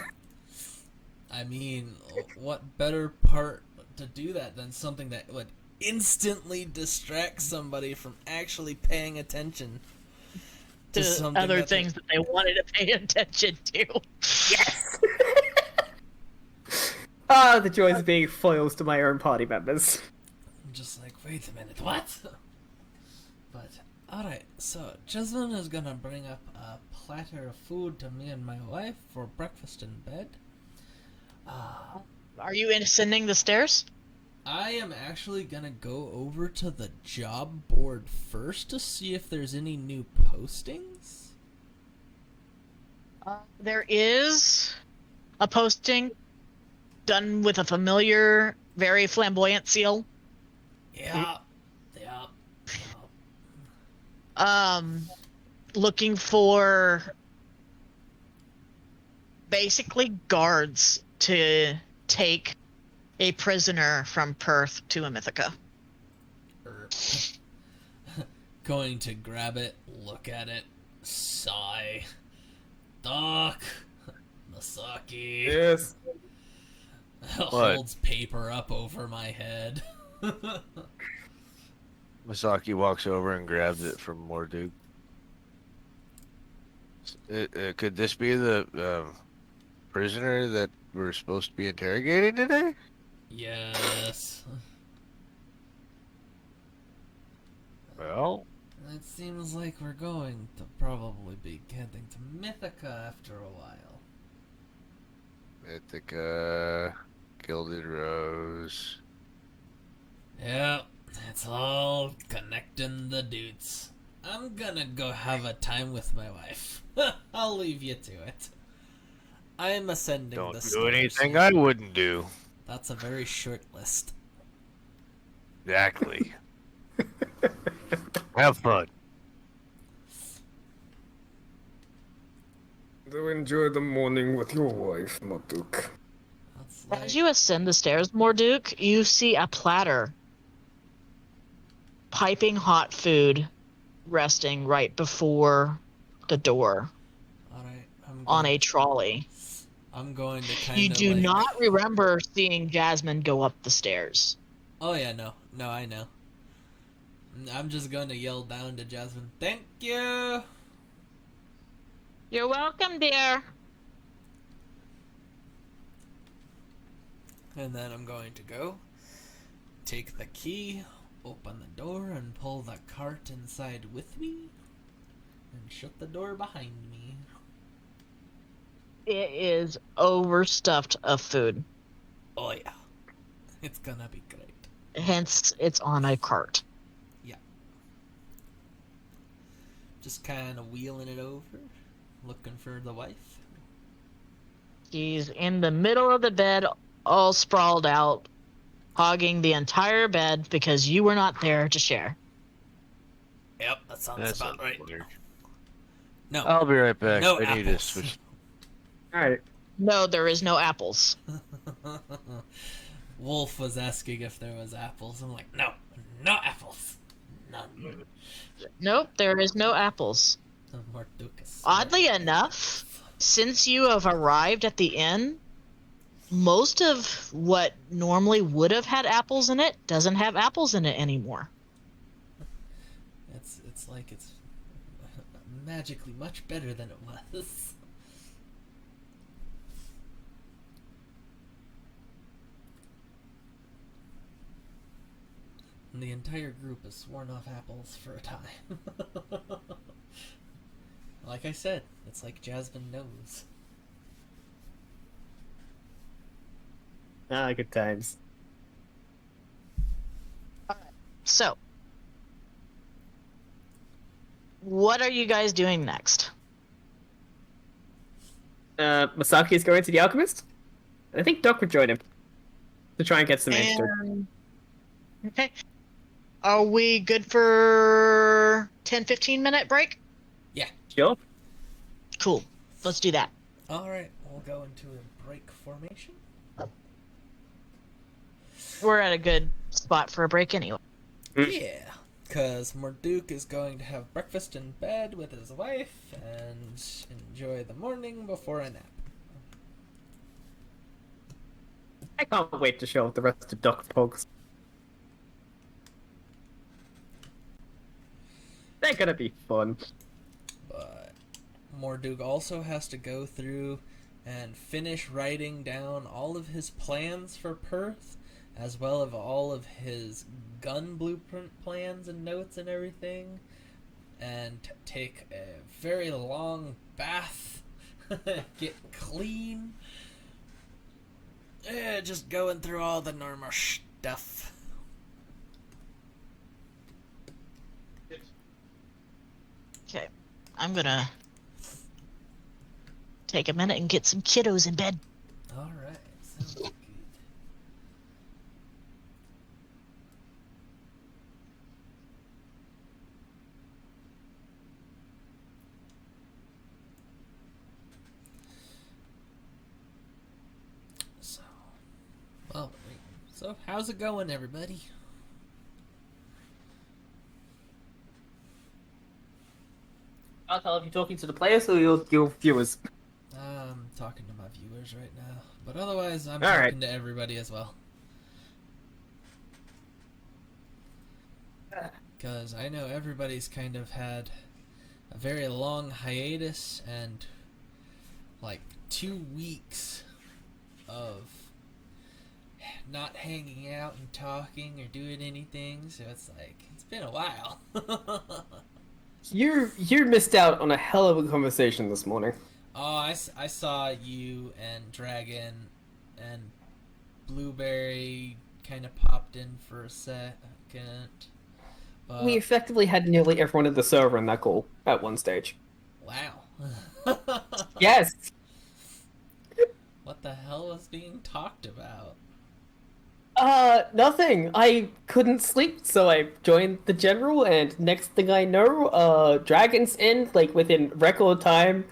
I mean, what better part to do that than something that would instantly distract somebody from actually paying attention
To
something
other
that they-
things that they wanted to pay attention to.
Yes! Ah, the joys of being foils to my own party members.
I'm just like, wait a minute, what? But, alright, so Jasmine is gonna bring up a platter of food to me and my wife for breakfast in bed.
Are you ascending the stairs?
I am actually gonna go over to the job board first to see if there's any new postings.
There is a posting done with a familiar, very flamboyant seal.
Yeah. Yeah.
Looking for basically guards to take a prisoner from Perth to Amithika.
Going to grab it, look at it, sigh. Doc, Masaki
Yes.
holds paper up over my head.
Masaki walks over and grabs it from Morduk. Could this be the prisoner that we're supposed to be interrogating today?
Yes.
Well,
It seems like we're going to probably be heading to Mythica after a while.
Ithaca, Gilded Rose.
Yep, it's all connecting the dudes. I'm gonna go have a time with my wife. I'll leave you to it. I'm ascending
Don't
the
do
stairs.
anything I wouldn't do.
That's a very short list.
Exactly. Have fun.
Do enjoy the morning with your wife, Marduk.
That's like...
As you ascend the stairs, Morduk, you see a platter, piping hot food, resting right before the door
Alright,
on a trolley.
I'm going to kind of
You do
like...
not remember seeing Jasmine go up the stairs.
Oh yeah, no, I know. I'm just going to yell down to Jasmine, "Thank you!"
You're welcome, dear.
And then I'm going to go, take the key, open the door, and pull the cart inside with me, and shut the door behind me.
It is overstuffed of food.
Oh yeah. It's gonna be great.
Hence, it's on a cart.
Just kind of wheeling it over, looking for the wife.
She's in the middle of the bed, all sprawled out, hogging the entire bed because you were not there to share.
Yep, that sounds
That's
about right.
weird.
No.
I'll be right back.
No
I need to
apples.
switch.
Alright.
No, there is no apples.
Wolf was asking if there was apples. I'm like, no apples. None.
Nope, there is no apples.
Marduk.
Oddly enough, since you have arrived at the inn, most of what normally would have had apples in it doesn't have apples in it anymore.
It's like it's magically much better than it was. And the entire group has sworn off apples for a time. Like I said, it's like Jasmine knows.
Ah, good times.
So, what are you guys doing next?
Masaki is going to the alchemist. I think Doc would join him to try and get some extra.
Okay. Are we good for 10-15 minute break?
Sure.
Cool. Let's do that.
Alright, we'll go into a break formation.
We're at a good spot for a break anyway.
Yeah, because Marduk is going to have breakfast in bed with his wife and enjoy the morning before a nap.
I can't wait to show off the rest of Doc's pogs. They're gonna be fun.
But Marduk also has to go through and finish writing down all of his plans for Perth, as well as all of his gun blueprint plans and notes and everything, and take a very long bath, get clean, just going through all the normal stuff.
Okay, I'm gonna take a minute and get some kiddos in bed.
All right, sounds good. So, well, so how's it going, everybody?
I'll tell if you're talking to the players or your viewers.
I'm talking to my viewers right now, but otherwise, I'm
All right.
talking to everybody as well. Because I know everybody's kind of had a very long hiatus and like 2 weeks of not hanging out and talking or doing anything, so it's like, it's been a while.
You missed out on a hell of a conversation this morning.
Oh, I saw you and Dragon and Blueberry kind of popped in for a second. But,
We effectively had nearly everyone at the server in that call at one stage.
wow.
Yes.
What the hell was being talked about?
Nothing. I couldn't sleep, so I joined the general, and next thing I know, Dragon's in, like, within record time.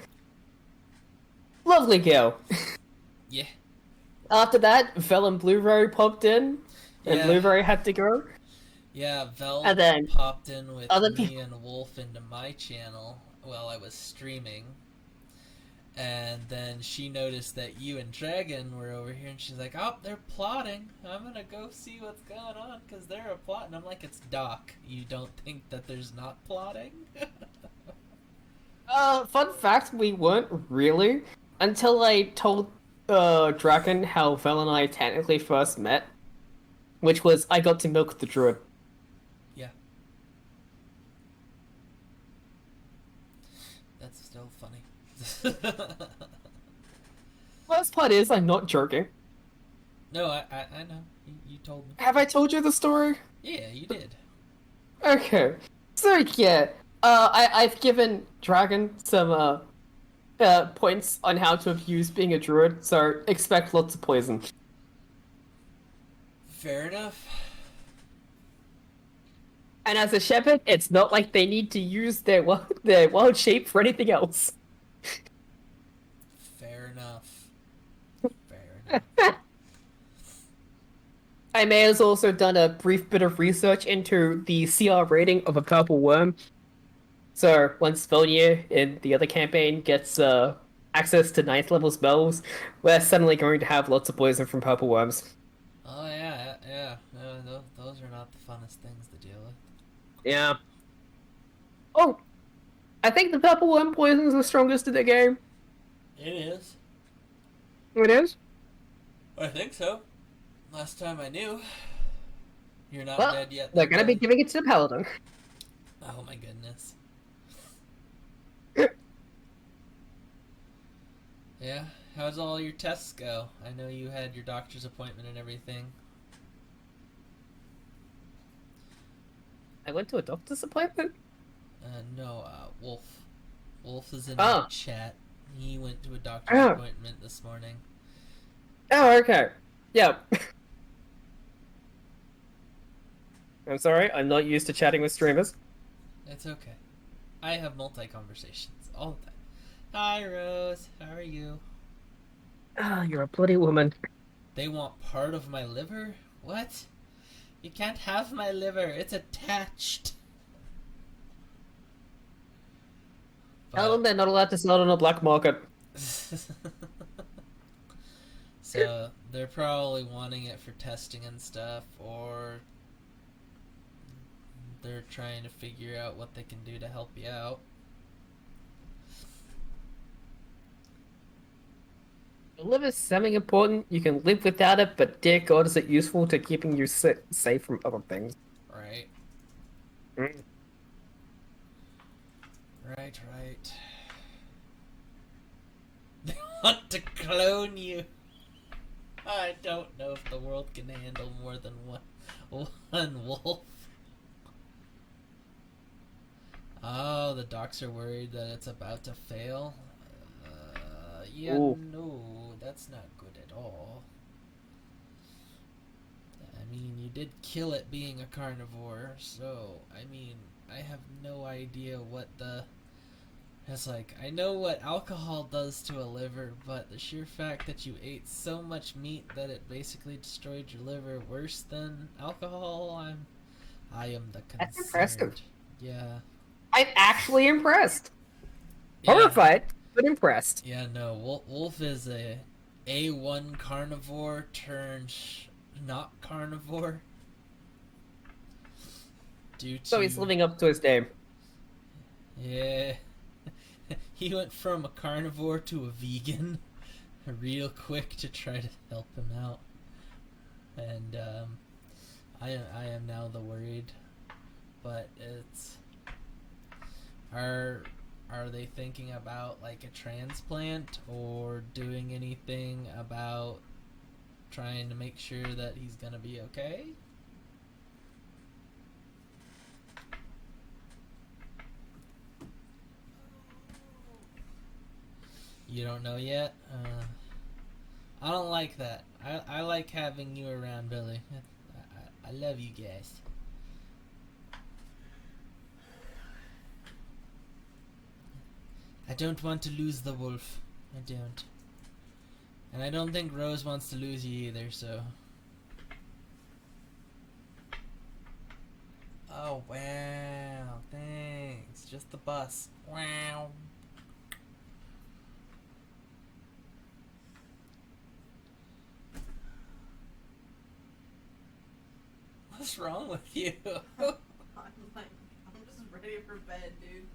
Lovely girl.
Yeah.
After that, Vel and Blueberry popped in, and
Yeah.
Blueberry had to go.
Yeah, Vel
And then
popped in with
other
me
people-
and Wolf into my channel while I was streaming. And then she noticed that you and Dragon were over here, and she's like, "Oh, they're plotting. I'm gonna go see what's going on, because they're a plot." And I'm like, "It's Doc. You don't think that there's not plotting?"
Fun fact, we weren't really, until I told, Dragon how Vel and I technically first met, which was I got to milk the druid.
Yeah. That's still funny.
Worst part is, I'm not joking.
No, I know. You told me.
Have I told you the story?
Yeah, you did.
Okay. So, yeah, I've given Dragon some, points on how to abuse being a druid, so expect lots of poison.
Fair enough.
And as a shepherd, it's not like they need to use their wild shape for anything else.
Fair enough. Fair enough.
I may have also done a brief bit of research into the CR rating of a purple worm. So once Volnir in the other campaign gets access to 9th level spells, we're suddenly going to have lots of poison from purple worms.
Oh yeah. No, those are not the funnest things to deal with.
Yeah. Oh, I think the purple worm poison is the strongest in the game.
It is.
It is?
I think so. Last time I knew. You're not
Well,
dead yet.
they're
then,
gonna be
buddy.
giving it to the paladin.
Oh my goodness. Yeah. How's all your tests go? I know you had your doctor's appointment and everything.
I went to a doctor's appointment?
No, Wolf. Wolf is in
Oh.
the chat. He went to a doctor's
Oh.
appointment this morning.
Oh, okay. Yeah. I'm sorry, I'm not used to chatting with streamers.
It's okay. I have multi-conversations all the time. Hi, Rose. How are you?
Ah, you're a bloody woman.
They want part of my liver? What? You can't have my liver. It's attached.
Tell them they're not allowed to sell it on a black market.
So they're probably wanting it for testing and stuff, or they're trying to figure out what they can do to help you out.
The liver's semi-important, you can live without it, but dear god is it useful to keeping you safe from other things.
Right.
Mm.
Right. They want to clone you. I don't know if the world can handle more than one wolf. Oh, the docs are worried that it's about to fail. Yeah,
Ooh.
no, that's not good at all. I mean, you did kill it being a carnivore, so, I mean, I have no idea what the... It's like, I know what alcohol does to a liver, but the sheer fact that you ate so much meat that it basically destroyed your liver worse than alcohol, I am the concerned.
That's impressive.
Yeah.
I'm actually impressed.
Yeah.
Horrified, but impressed.
Yeah, no, Wolf is a A1 carnivore turned not carnivore. Due to...
So he's living up to his name.
Yeah. He went from a carnivore to a vegan real quick to try to help him out. And I am now the worried. But it's... Are they thinking about like a transplant or doing anything about trying to make sure that he's gonna be okay? You don't know yet? I don't like that. I like having you around, Billy. I love you guys. I don't want to lose the wolf. I don't. And I don't think Rose wants to lose you either, so... Oh, wow. Thanks. Just the bus. Wow. What's wrong with you?
I'm just ready for bed, dude.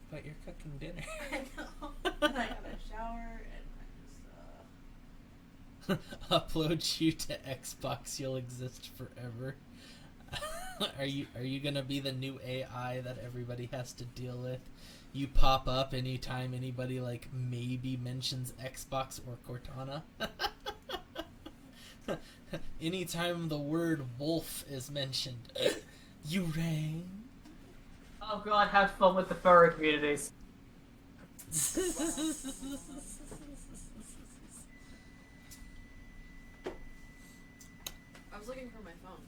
But you're cooking dinner.
I know. And I got a shower and I just
Upload you to Xbox, you'll exist forever. Are you gonna be the new AI that everybody has to deal with? You pop up anytime anybody like maybe mentions Xbox or Cortana. Anytime the word wolf is mentioned, you rang.
Oh god, have fun with the furry communities.
I was looking for my phone.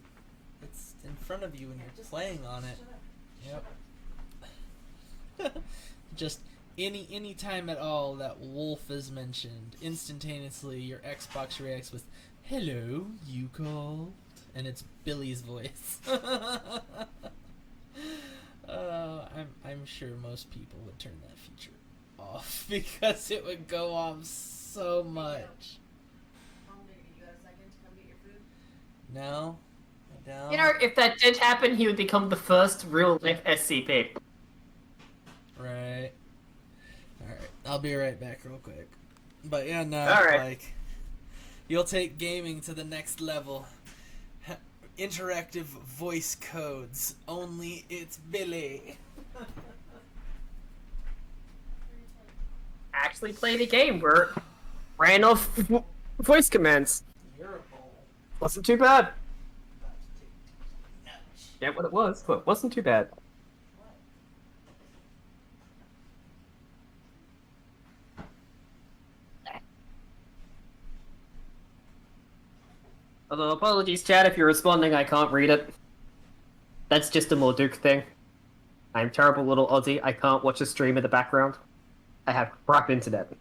It's in front of you and you're
Just
playing on it.
Shut up.
Yep. Just any time at all that wolf is mentioned, instantaneously your Xbox reacts with, "Hello, you called?" And it's Billy's voice. I'm sure most people would turn that feature off because it would go off so much.
You got a second to come get your food?
No, I don't.
You know, if that did happen, he would become the first real-life SCP.
Right. Alright, I'll be right back real quick. But yeah, no,
Alright.
like, you'll take gaming to the next level. Interactive voice codes. Only it's Billy.
Actually played a game where it ran off voice commands. Wasn't too bad. Yeah, what it was, but it wasn't too bad. Although, apologies, chat, if you're responding, I can't read it. That's just a Molduke thing. I'm terrible little Aussie, I can't watch a stream in the background. I have crap internet.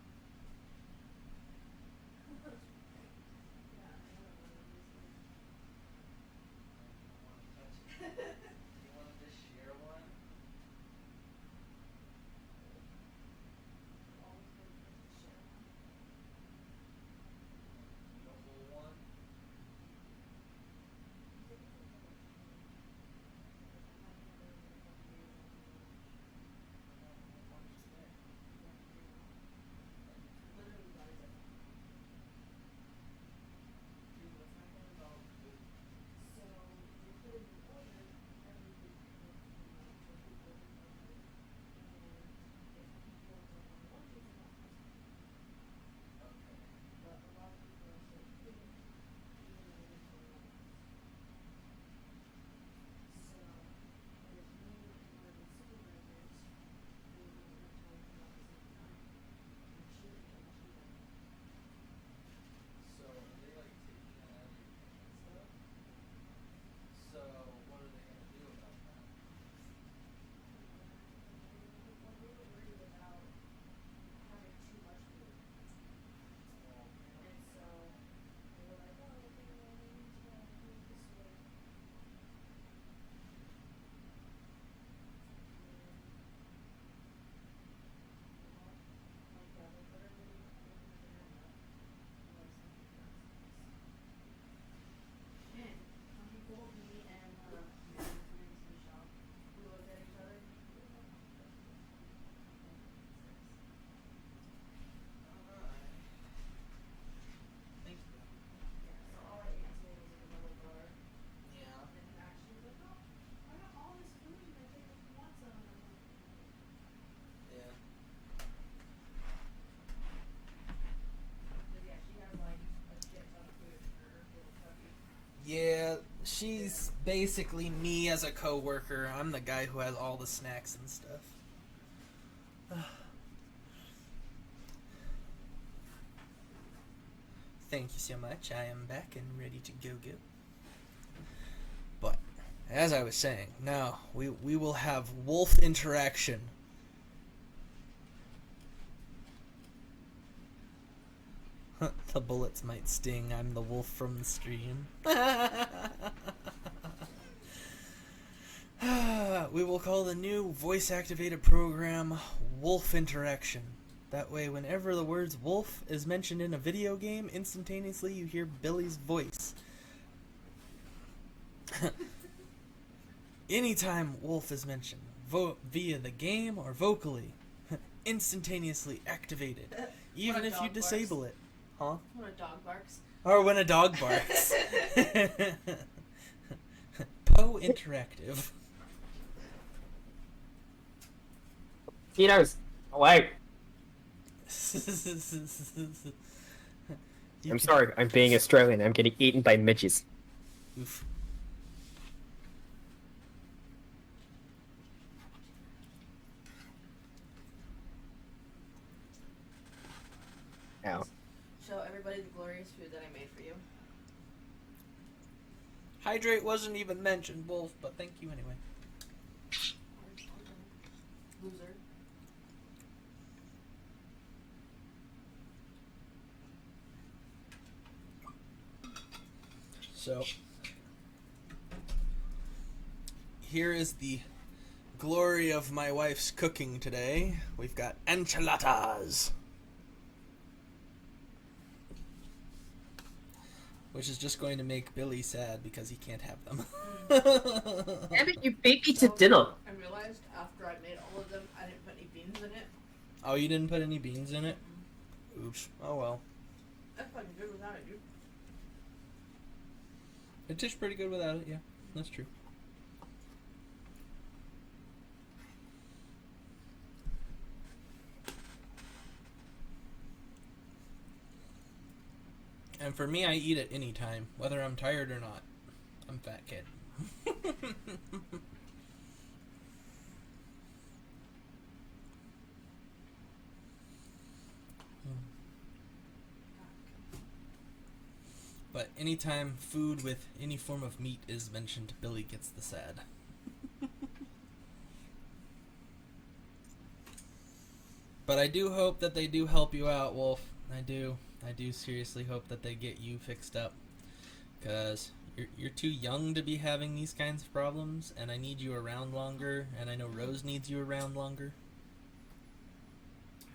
She's basically me as a coworker. I'm the guy who has all the snacks and stuff. Thank you so much. I am back and ready to go. But as I was saying, now we will have wolf interaction. The bullets might sting. I'm the wolf from the stream. We will call the new voice-activated program Wolf Interaction. That way, whenever the words wolf is mentioned in a video game, instantaneously you hear Billy's voice. Anytime wolf is mentioned, via the game or vocally, instantaneously activated. Even if you disable it. Huh?
When a dog barks.
Or when a dog barks. Poe Interactive.
Tito's away.
You
I'm
can-
sorry, I'm being Australian. I'm getting eaten by midges.
Oof.
Ow.
Show everybody the glorious food that I made for you.
Hydrate wasn't even mentioned, Wolf, but thank you anyway.
Loser.
So, here is the glory of my wife's cooking today. We've got enchiladas, which is just going to make Billy sad because he can't have them.
Damn it, you beat me to dinner.
I realized after I made all of them, I didn't put any beans in it.
Oh, you didn't put any beans in it? Oops. Oh well.
That's fucking good without it, dude.
It tastes pretty good without it, yeah. That's true. And for me, I eat it anytime, whether I'm tired or not. I'm fat kid. But anytime food with any form of meat is mentioned, Billy gets the sad. But I do hope that they do help you out, Wolf. I do seriously hope that they get you fixed up. Because you're too young to be having these kinds of problems, and I need you around longer, and I know Rose needs you around longer.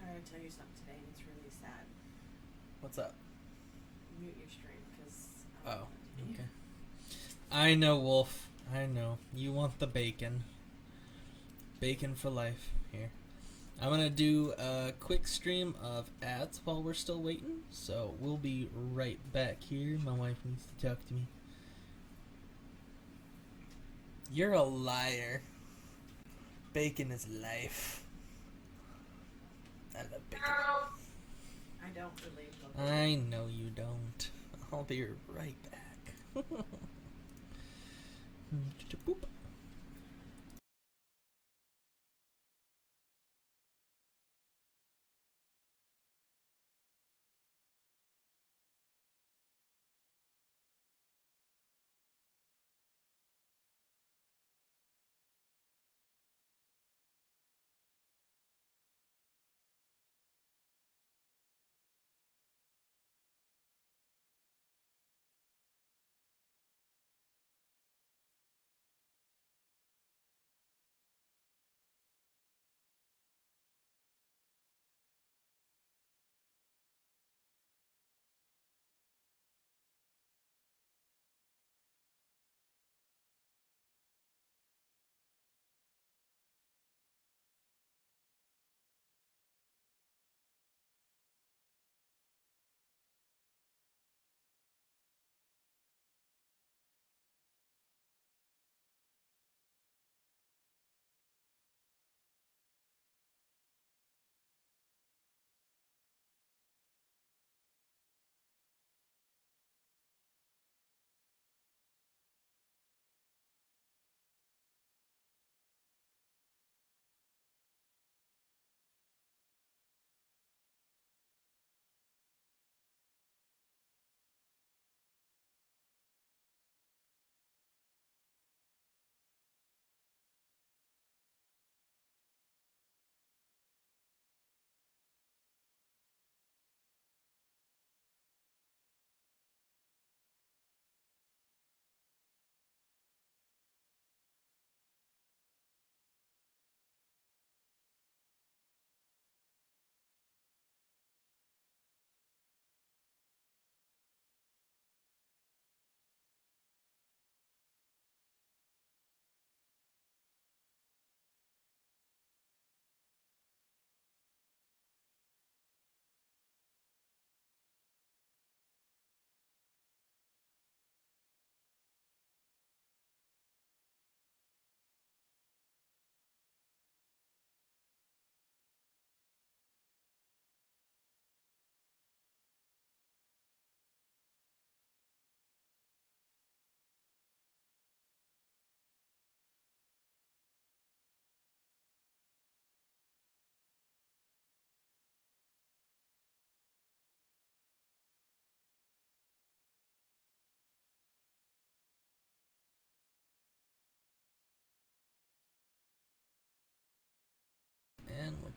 I'm gonna tell you something today, and it's really sad.
What's up?
Mute your stream, because.
Oh, okay. I know, Wolf. I know. You want the bacon. Bacon for life. Here. I'm gonna do a quick stream of ads while we're still waiting, so we'll be right back here. My wife needs to talk to me. You're a liar. Bacon is life. I love bacon.
I don't really love it.
I know you don't. I'll be right back. Boop.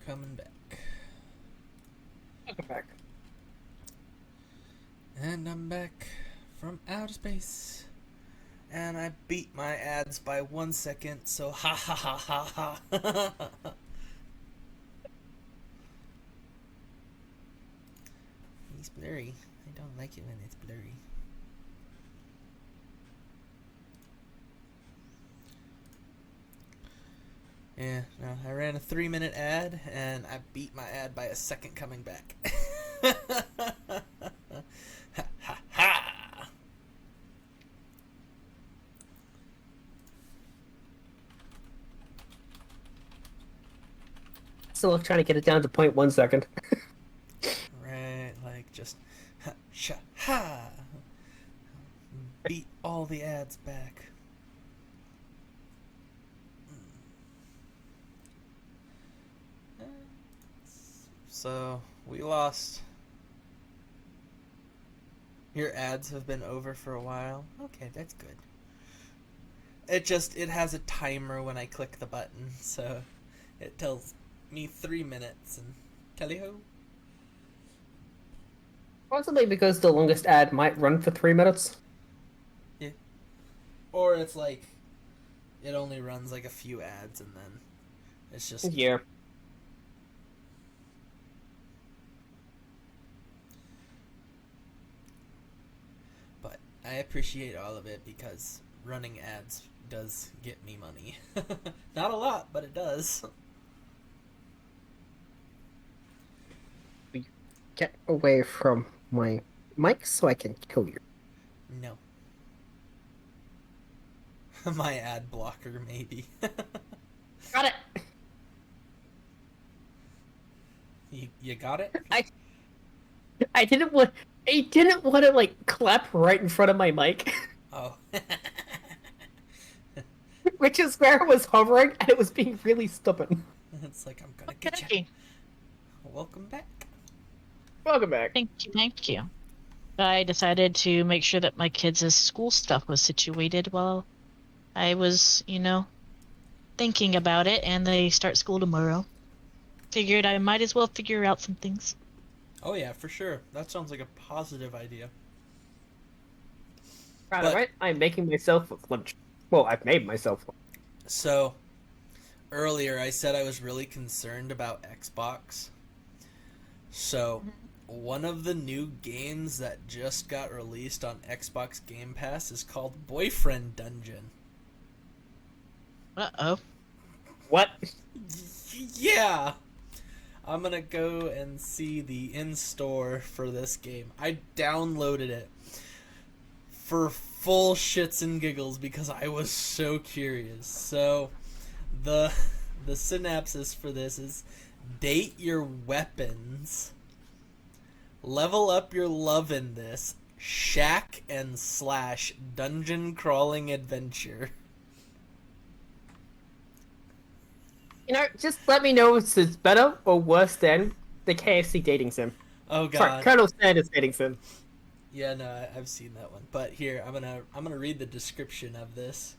coming back.
Welcome back.
And I'm back from outer space. And I beat my ads by 1 second, so ha ha ha ha ha. He's blurry. I don't like it when it's blurry. Yeah, no, I ran a 3-minute ad, and I beat my ad by a second coming back. Ha ha ha!
Still trying to get it down to 0.1 second.
Right, like just ha sha ha! Beat all the ads back. So, we lost. Your ads have been over for a while. Okay, that's good. It has a timer when I click the button, so it tells me 3 minutes and tally-ho.
Possibly because the longest ad might run for 3 minutes.
Yeah. Or it's like, it only runs like a few ads and then it's just...
Yeah.
But I appreciate all of it because running ads does get me money. Not a lot, but it does.
Get away from my mic so I can kill you.
No. My ad blocker, maybe.
Got it!
You got it?
I didn't want to like clap right in front of my mic,
Oh.
which is where I was hovering and it was being really stubborn.
It's like, I'm gonna get
Thank
you.
you.
Welcome back.
Welcome back.
Thank you. I decided to make sure that my kids' school stuff was situated while I was, thinking about it, and they start school tomorrow. Figured I might as well figure out some things.
Oh yeah, for sure. That sounds like a positive idea.
Right,
But-
right? I'm making myself lunch. Well, I've made myself lunch.
So, earlier I said I was really concerned about Xbox. So, one of the new games that just got released on Xbox Game Pass is called Boyfriend Dungeon.
Uh-oh.
What?
Yeah! I'm gonna go and see the in-store for this game. I downloaded it for full shits and giggles because I was so curious. So, the synopsis for this is date your weapons, level up your love in this shack and slash dungeon crawling adventure.
Just let me know if it's better or worse than the KFC dating sim.
Oh
Sorry,
god.
Colonel Sanders dating sim.
Yeah, no, I've seen that one. But here, I'm gonna read the description of this.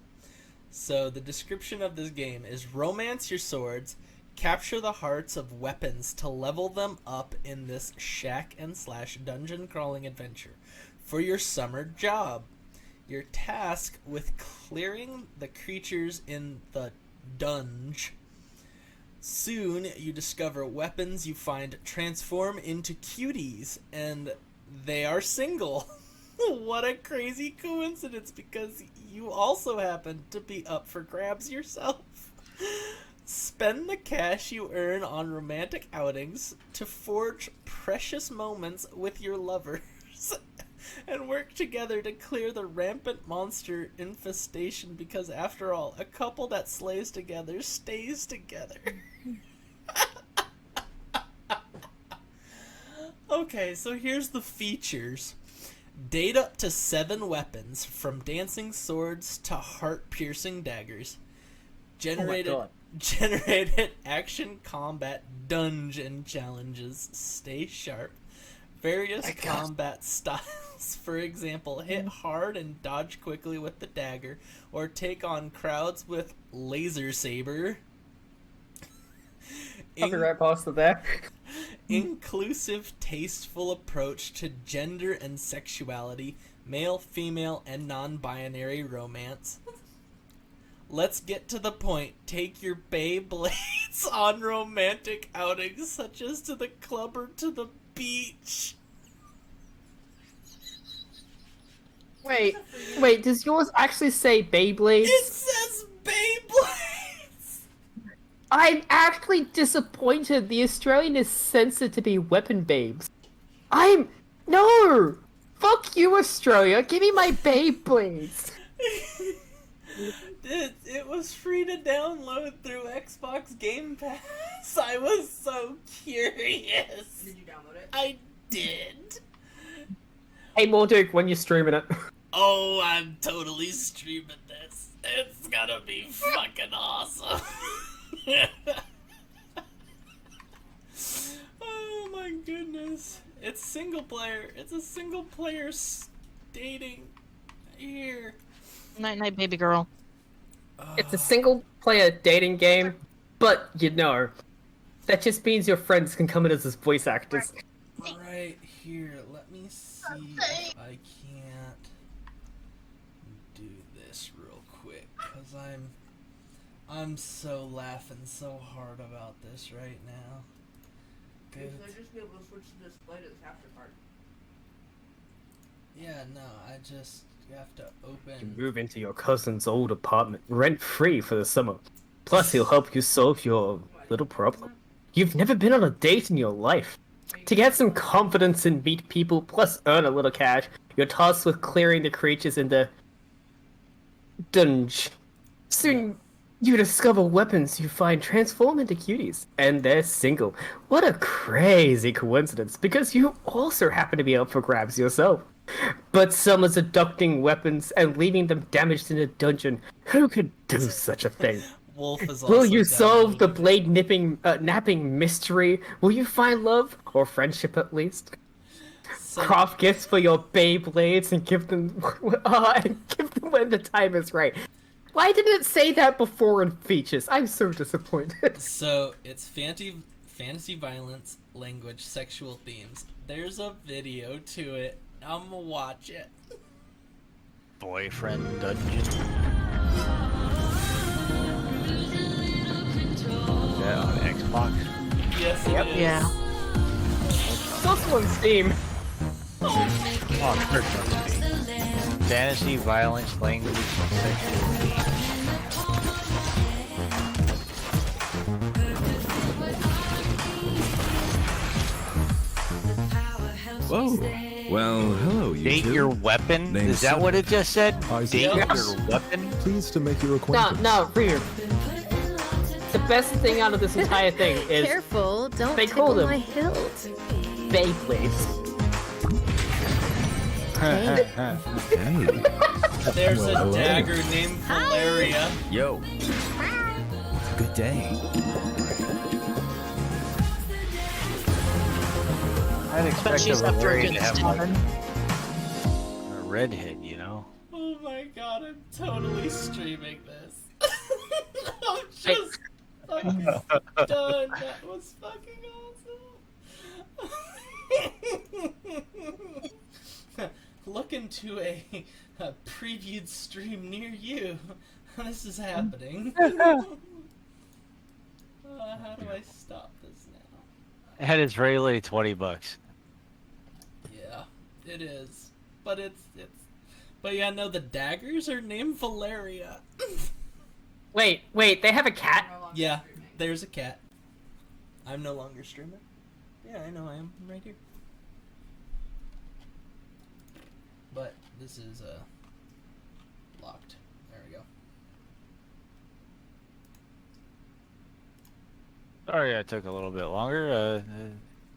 So the description of this game is romance your swords, capture the hearts of weapons to level them up in this shack and slash dungeon crawling adventure. For your summer job, your task with clearing the creatures in the dungeon. Soon you discover weapons you find transform into cuties, and they are single. What a crazy coincidence, because you also happen to be up for grabs yourself. Spend the cash you earn on romantic outings to forge precious moments with your lovers and work together to clear the rampant monster infestation, because after all, a couple that slays together stays together. Okay, so here's the features. Date up to 7 weapons, from dancing swords to heart-piercing daggers. Generated action combat dungeon challenges. Stay sharp. Various combat styles. For example, hit hard and dodge quickly with the dagger, or take on crowds with laser saber.
I'll be right past it there.
Inclusive, tasteful approach to gender and sexuality, male, female, and non-binary romance. Let's get to the point. Take your Beyblades on romantic outings, such as to the club or to the beach.
Wait, does yours actually say Beyblades?
It says Beyblades!
I'm actually disappointed the Australian is censored to be weapon babes. No! Fuck you, Australia! Give me my Beyblades!
It was free to download through Xbox Game Pass. I was so curious.
Did you download it?
I did.
Hey, Morduke, when you're streaming it.
Oh, I'm totally streaming this. It's gonna be fucking awesome. Oh my goodness. It's single player. It's a single player dating here.
Night night, baby girl.
It's a single-player dating game, but that just means your friends can come in as his voice actors.
Right here. Let me see if I can't do this real quick, cause I'm so laughing so hard about this right now.
You
Good.
should just be able to switch the display to the capture card.
Yeah, no, you have to open.
Move into your cousin's old apartment, rent-free for the summer. Plus, he'll help you solve your little problem. You've never been on a date in your life. To get some confidence and meet people, plus earn a little cash, you're tasked with clearing the creatures in the dungeon. Soon, you discover weapons you find transform into cuties, and they're single. What a crazy coincidence, because you also happen to be up for grabs yourself. But someone's adopting weapons and leaving them damaged in a dungeon. Who could do such a thing?
Wolf is
Will
also
you solve the
downloaded.
blade napping mystery? Will you find love or friendship at least?
So-
Craft gifts for your Beyblades and give them when the time is right. Why didn't it say that before in features? I'm so disappointed.
So it's fantasy violence, language, sexual themes. There's a video to it. I'm gonna watch it.
Boyfriend dungeon. Is that on Xbox?
Yes, it is.
Yeah.
It's also on Steam.
Oh, search on Steam. Fantasy, violence, language, and sexual themes.
Whoa. Well, hello, you
Date
two.
your weapon?
Name's
Is that what it just said?
I
Date
see.
your
Yes.
weapon?
Pleased to make your acquaintance.
No, Ryu. The best thing out of this entire thing is
Careful, don't
they
tickle
call them-
my hilt.
Beyblades.
Hey.
There's
Well,
a
hello.
dagger named Valeria.
Yo. Good day.
I'd
But
expect
she's
a
up for a
Valerian
good
to have like
stubborn.
a redhead, you know?
Oh my god, I'm totally streaming this. I'm done. That was fucking awesome. Look into a previewed stream near you. This is happening. How do I stop this now?
And it's regularly $20.
Yeah, it is. But but yeah, no, the daggers are named Valeria.
Wait, they have a cat?
No longer
Yeah,
streaming.
there's a cat. I'm no longer streaming. Yeah, I know I am. I'm right here. But this is locked. There we go.
Sorry I took a little bit longer.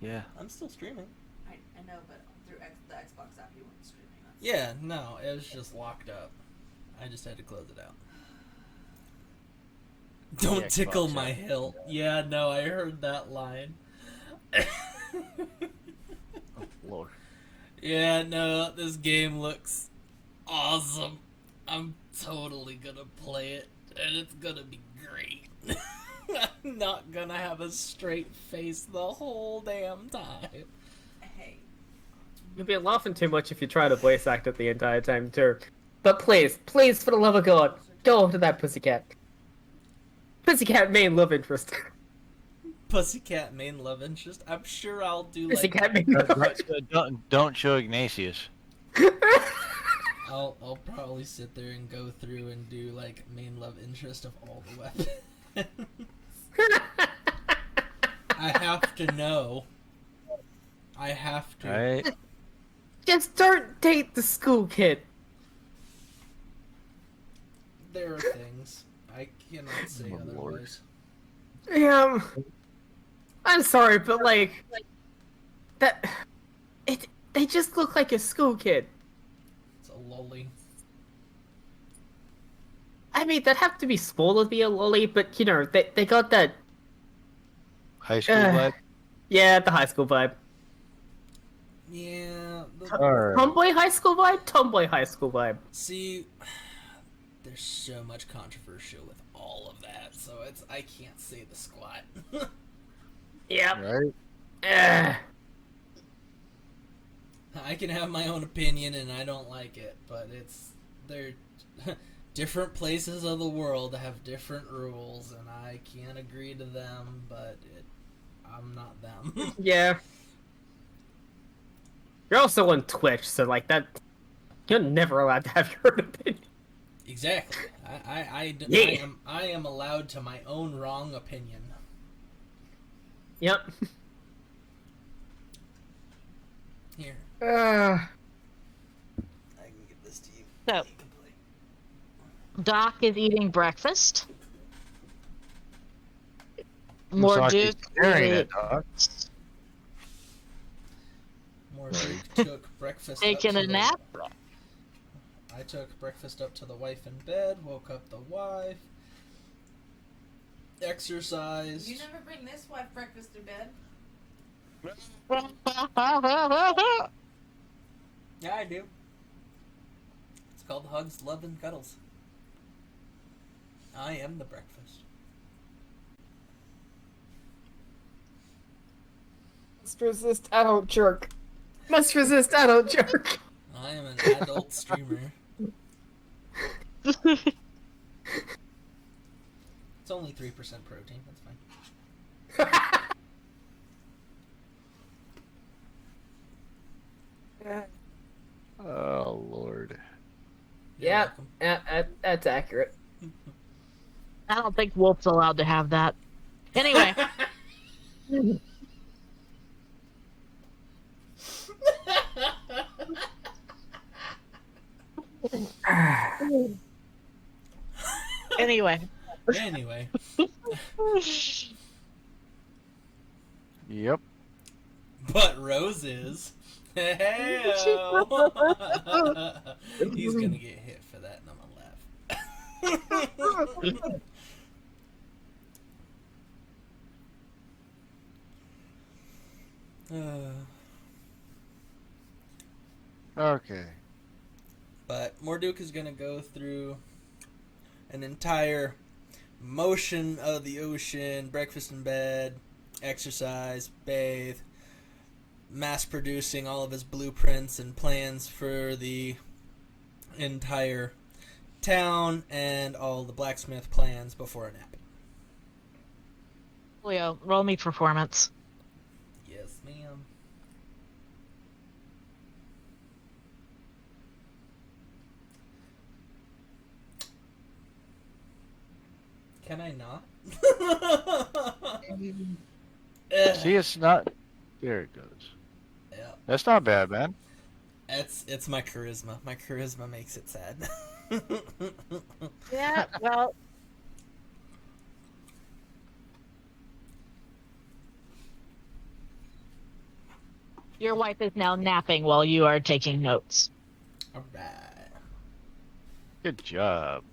Yeah.
I'm still streaming.
I know, but through the Xbox app you weren't streaming. That's
Yeah, no, it was just locked up. I just had to close it out. Don't tickle
Xbox
my
app.
hilt. Yeah, no, I heard that line.
Lord.
Yeah, no, this game looks awesome. I'm totally gonna play it, and it's gonna be great. I'm not gonna have a straight face the whole damn time.
Hey.
You'll be laughing too much if you try to voice act it the entire time, too. But please, please, for the love of God, go over to that pussycat. Pussycat main love interest.
Pussycat main love interest. I'm sure I'll do like
Pussycat main love interest.
Don't show Ignatius.
I'll probably sit there and go through and do like main love interest of all the weapons. I have to know. I have to.
Right?
Just don't date the school kid.
There are things I cannot say
Oh, Lord.
otherwise.
Yeah, I'm sorry, but like that, they just look like a school kid.
It's a lolly.
I mean, they'd have to be small to be a lolly, but you know, they got that,
High school
Uh,
vibe?
yeah, the high school vibe.
Yeah.
Alright.
Tomboy high school vibe? Tomboy high school vibe.
See, there's so much controversial with all of that, so I can't say the squat.
Yep.
Right?
I can have my own opinion and I don't like it, but they're different places of the world have different rules and I can't agree to them, but I'm not them.
Yeah. You're also on Twitch, so like that, you're never allowed to have your own opinion.
Exactly.
Yeah.
I am allowed to my own wrong opinion.
Yep.
Here,
Uh,
I can give this to you.
So-
You can play.
Doc is eating breakfast.
Masaki's
Morduke
staring
is
at Doc.
Morduke took breakfast.
taking
up
a
to
nap.
I took breakfast up to the wife in bed, woke up the wife, exercised.
You never bring this wife breakfast to bed?
Yeah, I do. It's called Hugs, Love, and Cuddles. I am the breakfast.
must resist adult jerk. Must resist adult jerk.
I am an adult streamer. It's only 3% protein, that's fine.
Oh, Lord.
You're
Yeah,
welcome.
that's accurate.
I don't think Wolf's allowed to have that. Anyway, anyway.
Anyway,
Yep.
but Rose is. Hey, he's gonna get hit for that, and I'm gonna laugh.
Okay.
But Morduke is gonna go through an entire motion of the ocean, breakfast in bed, exercise, bathe, mass producing all of his blueprints and plans for the entire town and all the blacksmith plans before a nap.
Leo, roll me performance.
Yes, ma'am. Can I not?
See, it's not. There it goes.
Yeah.
That's not bad, man.
It's my charisma. My charisma makes it sad.
Yeah, well, your wife is now napping while you are taking notes.
Alright.
Good job.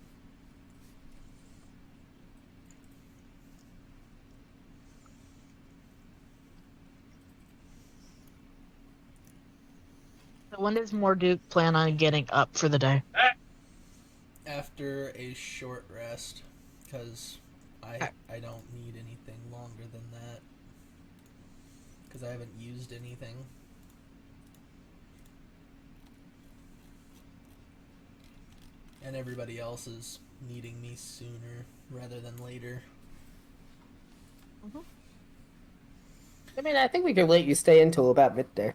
So when does Morduke plan on getting up for the day?
After a short rest, because I don't need anything longer than that because I haven't used anything. And everybody else is needing me sooner rather than later.
I mean, I think we can let you stay until about midday.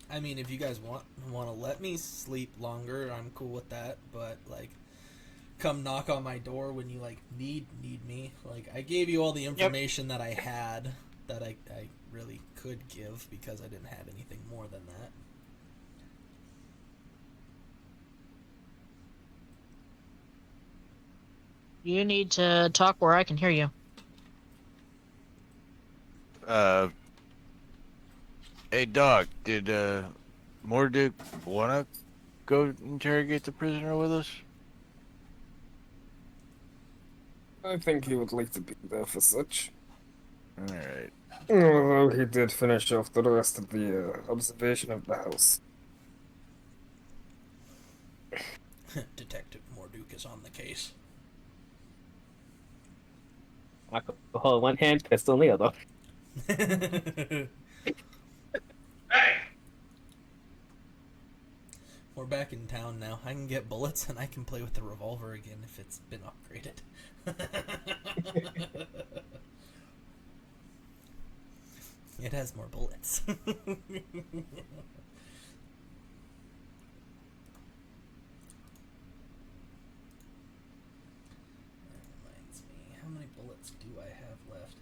I mean, if you guys want to let me sleep longer, I'm cool with that. But like, come knock on my door when you like need me. Like, I gave you all the information that I had that I really could give because I didn't have anything more than that.
You need to talk where I can hear you.
Hey, Doc, did Morduk want to go interrogate the prisoner with us?
I think he would like to be there for such.
Alright.
Although he did finish off the rest of the observation of the house.
Detective Morduk is on the case.
Alcohol in one hand, pistol in the other.
We're back in town now. I can get bullets and I can play with the revolver again if it's been upgraded. It has more bullets. That reminds me, how many bullets do I have left?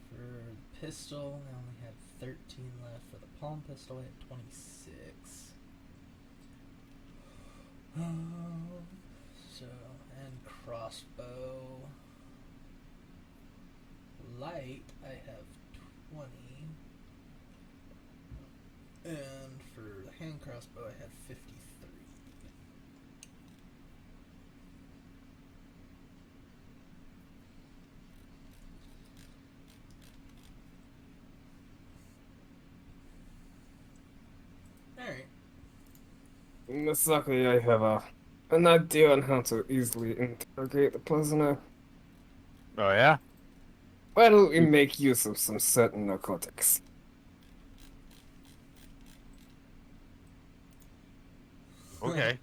For the pistol, I only had 13 left. For the palm pistol, I had 26. So, and crossbow. Light, I have 20. And for the hand crossbow, I had 53. Alright.
Misaki, I have an idea on how to easily interrogate the prisoner.
Oh, yeah?
Why don't we make use of some certain narcotics?
Okay.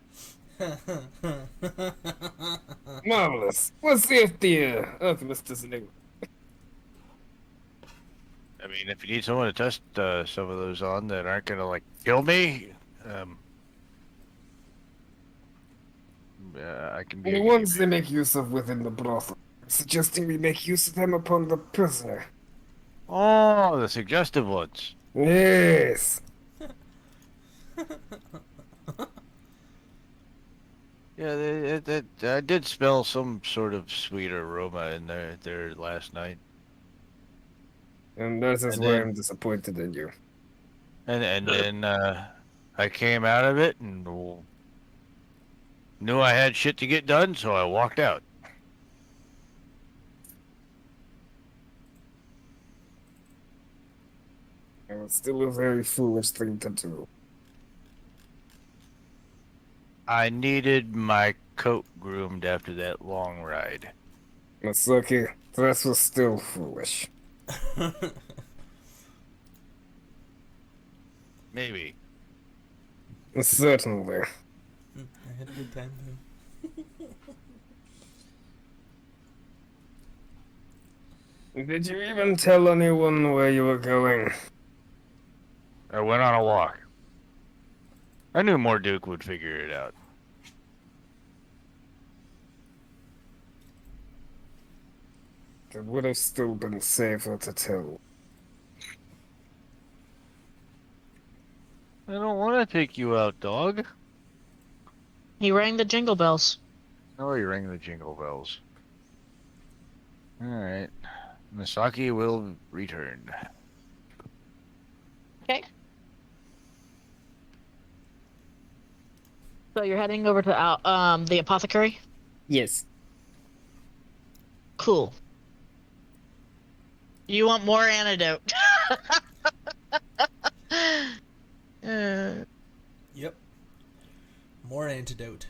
Marvelous. Let's see if the alchemist is new.
I mean, if you need someone to test some of those on that aren't gonna, like, kill me, I can be
The
a
ones they make use of within the brothel. Suggesting we make use of them upon the prisoner.
Oh, the suggestive ones.
Yes.
Yeah, I did smell some sort of sweet aroma in there last night.
And that is
And
why
then-
I'm disappointed in you.
And then I came out of it and knew I had shit to get done, so I walked out.
It was still a very foolish thing to do.
I needed my coat groomed after that long ride.
Masaki, that was still foolish.
Maybe.
Certainly.
I had a good time then.
Did you even tell anyone where you were going?
I went on a walk. I knew Morduk would figure it out.
It would have still been safer to tell.
I don't want to take you out, dog.
He rang the jingle bells.
Oh, you rang the jingle bells. Alright. Misaki will return.
Okay. So you're heading over to the apothecary?
Yes.
Cool. You want more antidote?
Yep. more antidote.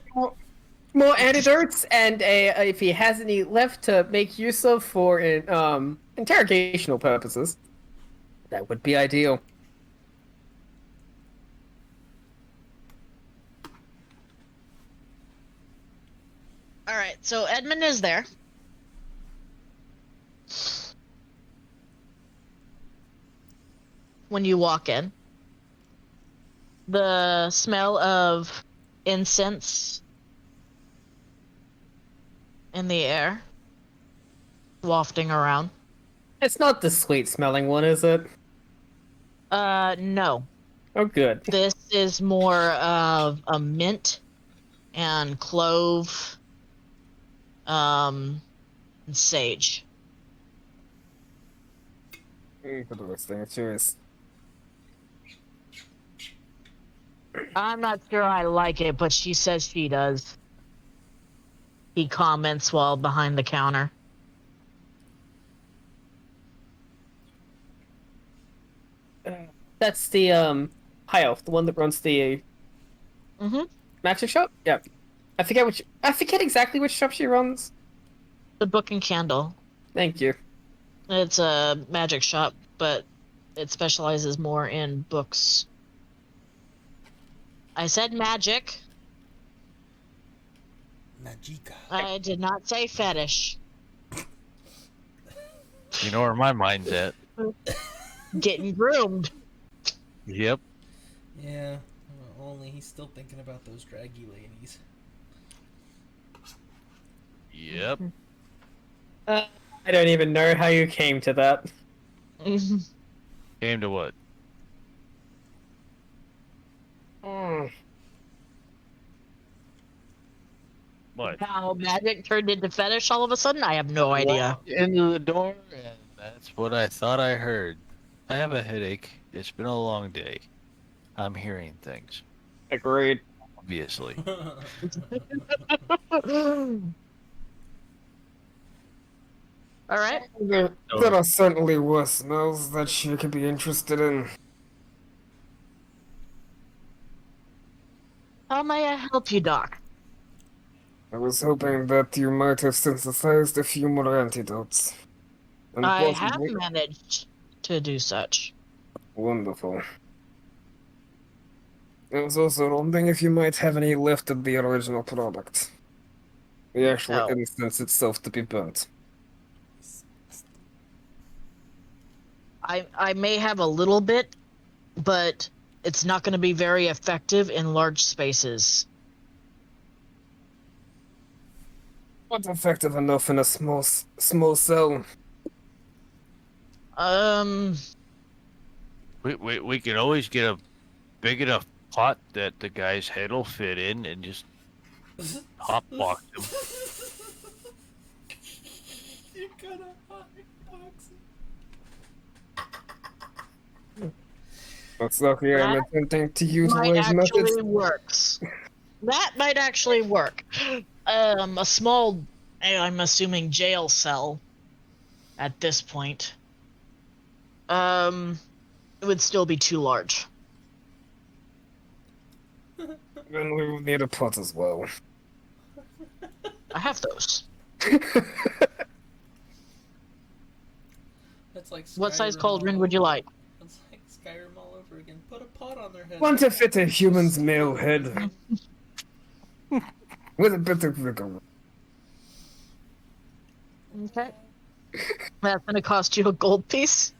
More antidotes, and if he has any left to make use of for interrogational purposes, that would be ideal.
All right, so Edmund is there. When you walk in, the smell of incense in the air wafting around.
It's not the sweet smelling one, is it?
No.
Oh, good.
This is more of a mint and clove, and sage.
Interesting choice.
I'm not sure I like it, but she says she does. He comments while behind the counter.
That's the high elf, the one that runs the magic shop. Yeah, I forget exactly which shop she runs.
The Book and Candle.
Thank you.
It's a magic shop, but it specializes more in books. I said magic.
Magica.
I did not say fetish.
You know where my mind's at.
Getting groomed.
Yep.
Yeah, only he's still thinking about those draggy ladies.
Yep.
I don't even know how you came to that.
Came to what? What?
How magic turned into fetish all of a sudden? I have no idea.
Walked into the door, and that's what I thought I heard. I have a headache. It's been a long day. I'm hearing things,
Agreed.
obviously.
All right.
There are certainly worse smells that she could be interested in.
How may I help you, Doc?
I was hoping that you might have synthesized a few more antidotes. And
I have
possibly-
managed to do such.
Wonderful. I was also wondering if you might have any left of the original product. The actual
No.
instance itself to be burnt.
I may have a little bit, but it's not going to be very effective in large spaces.
Not effective enough in a small cell.
We can always get a big enough pot that the guy's head will fit in and just hotbox him.
You're gonna hotbox him.
Looks like I'm
That
attempting to
Might
utilize methods.
actually works. That might actually work. A small, I'm assuming, jail cell at this point. It would still be too large.
Then we will need a pot as well.
I have those.
That's like
What size
Skyrim
cauldron
all
would you
over-
like?
That's like Skyrim all over again. Put a pot on their head.
Want to fit a human's male head with a bit of rigor.
Okay. That's gonna cost you a gold piece.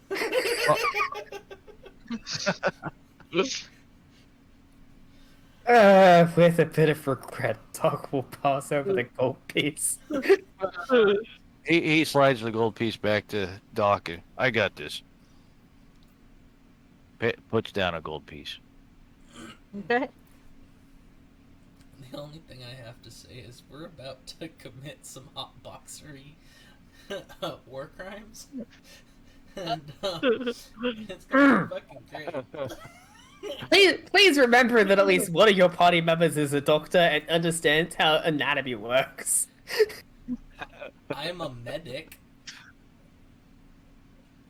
With a bit of regret, Doc will pass over the gold piece.
He slides the gold piece back to Doc. And, I got this. Puts down a gold piece.
Okay.
The only thing I have to say is we're about to commit some hotboxery war crimes. And it's gonna be fucking great.
Please remember that at least one of your party members is a doctor and understands how anatomy works.
I'm a medic.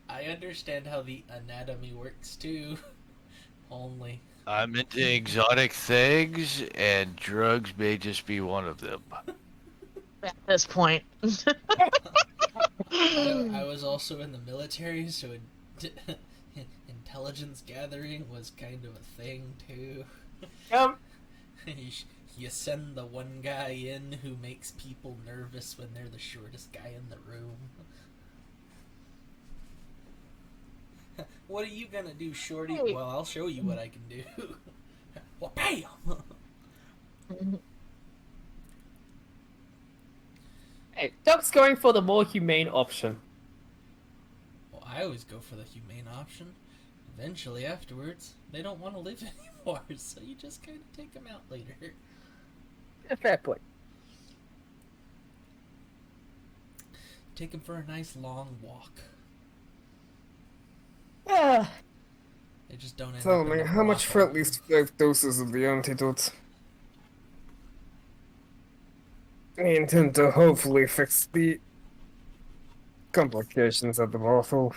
I understand how the anatomy works too. Only
I'm into exotic things, and drugs may just be one of them.
At this point.
I was also in the military, so intelligence gathering was kind of a thing too. You send the one guy in who makes people nervous when they're the shortest guy in the room. What are you gonna do, Shorty?
Hey.
Well, I'll show you what I can do. Well, bam!
Hey, Duck's going for the more humane option.
Well, I always go for the humane option. Eventually, afterwards, they don't want to live anymore, so you just kind of take them out later.
Fair point.
Take them for a nice long walk.
Yeah.
They just don't end
Tell
up in
me,
a
how much for
brothel.
at least 5 doses of the antidote? I intend to hopefully fix the complications at the brothel.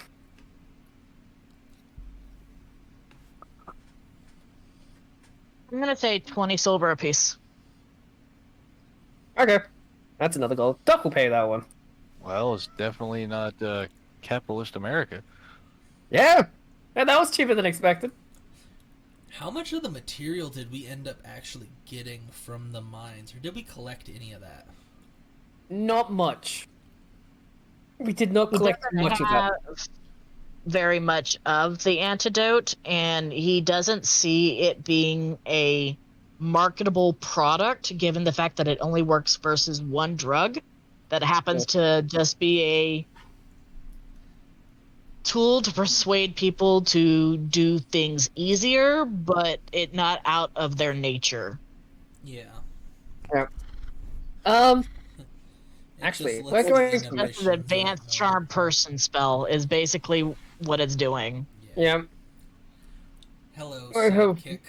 I'm gonna say 20 silver apiece.
Okay. That's another goal. Duck will pay that one.
Well, it's definitely not capitalist America.
Yeah. And that was cheaper than expected.
How much of the material did we end up actually getting from the mines, or did we collect any of that?
Not much. We did not
He
collect
doesn't
much of that.
have very much of the antidote, and he doesn't see it being a marketable product given the fact that it only works versus one drug that happens to just be a tool to persuade people to do things easier, but it not out of their nature.
Yeah.
Um,
It
Actually,
just
we're
lets
going
the
to-
That's
inhibitions
an
of
advanced
it
charm
not-
person spell is basically what it's doing.
yeah.
Hello,
I hope-
sidekick.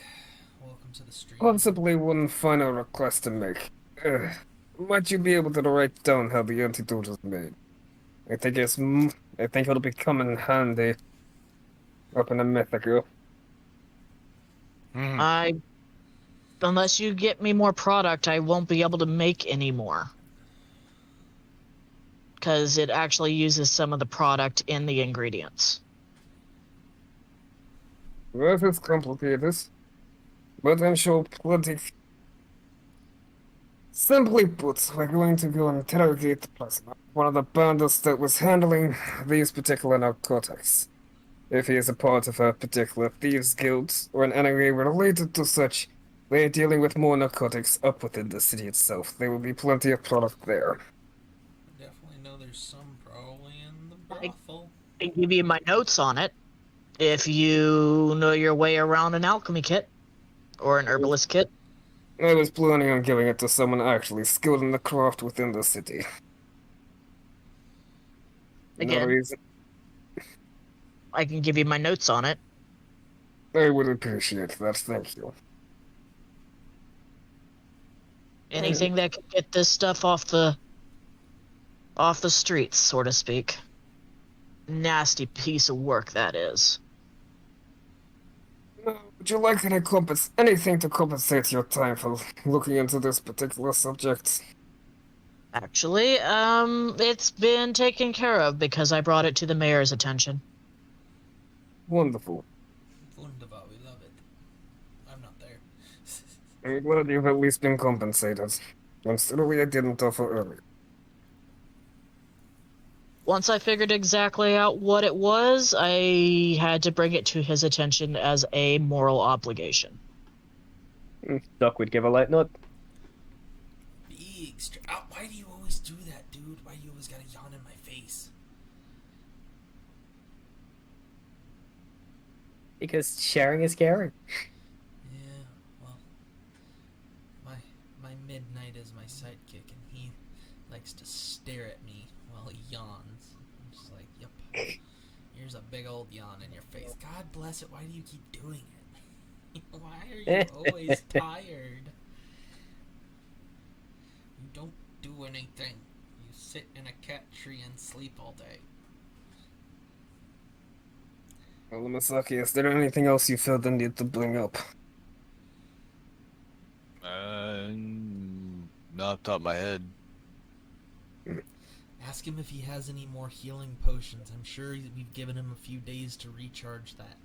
Welcome to the stream.
Possibly one final request to make. Might you be able to write down how the antidote is made? I think it'll be come in handy up in a Mythica.
Mhm.
Unless you get me more product, I won't be able to make any more. Because it actually uses some of the product in the ingredients.
That is complicated, but I'm sure plenty. Simply put, we're going to go and interrogate the Plasma, one of the bandits that was handling these particular narcotics. If he is a part of a particular thieves' guild or in any way related to such, they're dealing with more narcotics up within the city itself. There will be plenty of product there.
Definitely know there's some probably in the brothel.
I can give you my notes on it if you know your way around an alchemy kit or an herbalist kit.
I was planning on giving it to someone actually skilled in the craft within the city. No
Again.
reason.
I can give you my notes on it.
I would appreciate that, thank you.
Anything that can get this stuff off the streets, so to speak. Nasty piece of work that is.
Would you like anything to compensate your time for looking into this particular subject?
Actually, it's been taken care of because I brought it to the mayor's attention.
Wonderful.
Wunderbar, we love it. I'm not there.
I'm glad you've at least been compensated. Considering I didn't offer earlier.
Once I figured exactly out what it was, I had to bring it to his attention as a moral obligation.
Duck would give a light nod.
Big why do you always do that, dude? Why you always gotta yawn in my face?
Because sharing is caring.
Yeah, well, my midnight is my sidekick, and he likes to stare at me while he yawns. I'm just like, yep. Here's a big old yawn in your face. God bless it. Why do you keep doing it? Why are you always tired? You don't do anything. You sit in a cat tree and sleep all day.
Well, Masaki, is there anything else you feel the need to bring up?
off the top of my head.
Ask him if he has any more healing potions. I'm sure we've given him a few days to recharge that.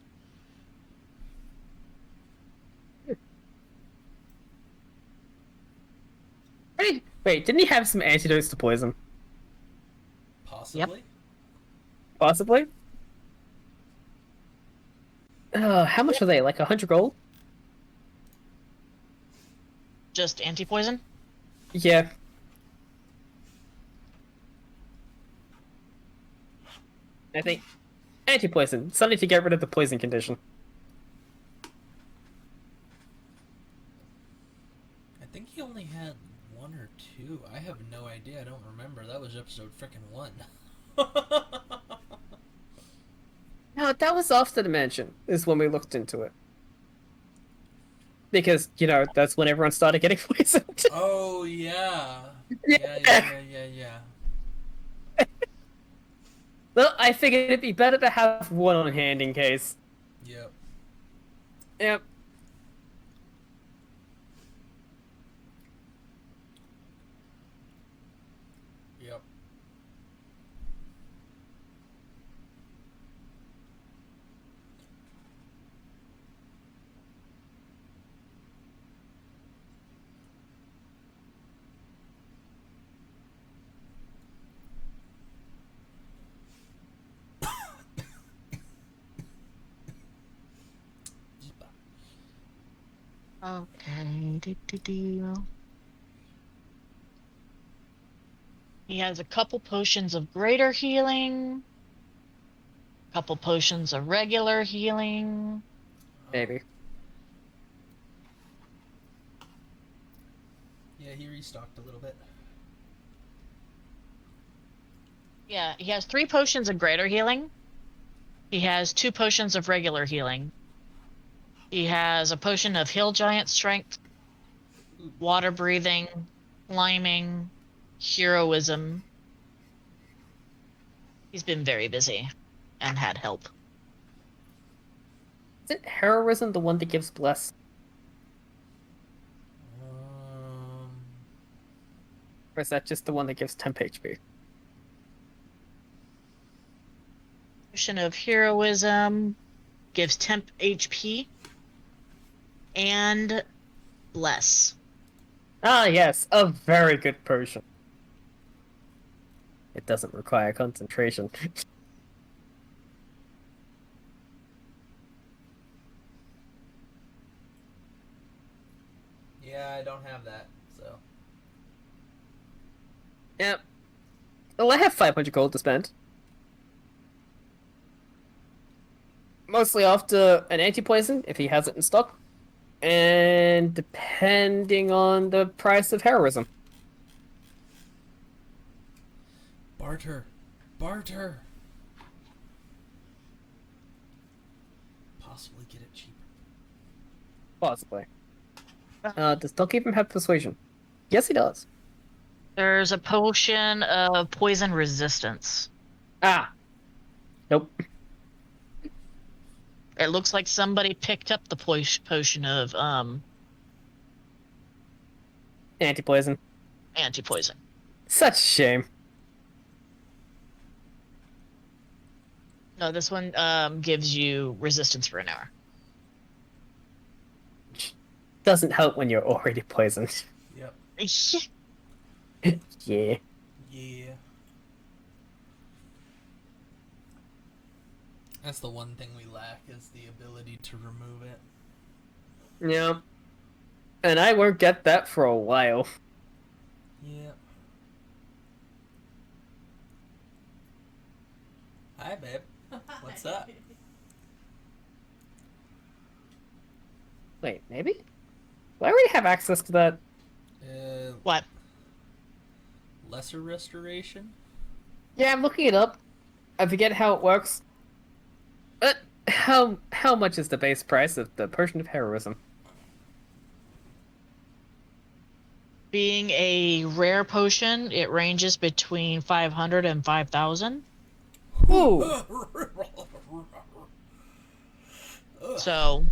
Wait, didn't he have some antidotes to poison?
Possibly.
Possibly? How much are they? Like 100 gold?
Just anti-poison?
Yeah. I think anti-poison. Something to get rid of the poison condition.
I think he only had 1 or 2. I have no idea. I don't remember. That was episode frickin' 1.
No, that was after the mansion, is when we looked into it. Because, you know, that's when everyone started getting poisoned.
Oh, yeah. Yeah.
Well, I figured it'd be better to have one on hand in case.
Yep.
Yep.
Yep.
Okay. He has a couple potions of greater healing. A couple potions of regular healing.
Maybe.
Yeah, he restocked a little bit.
Yeah, he has 3 potions of greater healing. He has 2 potions of regular healing. He has a potion of Hill Giant Strength, Water Breathing, Climbing, Heroism. He's been very busy and had help.
Isn't heroism the one that gives bless? Or is that just the one that gives temp HP?
Potion of Heroism gives temp HP and bless.
Ah, yes, a very good potion. It doesn't require concentration.
Yeah, I don't have that, so.
Yep. Well, I have 500 gold to spend. Mostly after an anti-poison, if he has it in stock. And depending on the price of heroism.
Barter. Barter. Possibly get it cheaper.
Possibly. Does Doc even have persuasion? Yes, he does.
There's a potion of poison resistance.
Ah. Nope.
It looks like somebody picked up the potion of
Anti-poison.
anti-poison.
Such a shame.
No, this one gives you resistance for an hour.
Doesn't help when you're already poisoned.
Yep.
Yeah.
Yeah. That's the one thing we lack, is the ability to remove it.
Yeah. And I won't get that for a while.
Yep. Hi, babe. What's up?
Wait, maybe? Do I already have access to that?
What?
Lesser restoration?
Yeah, I'm looking it up. I forget how it works. But how much is the base price of the Potion of Heroism?
Being a rare potion, it ranges between 500 and 5,000.
Ooh!
So,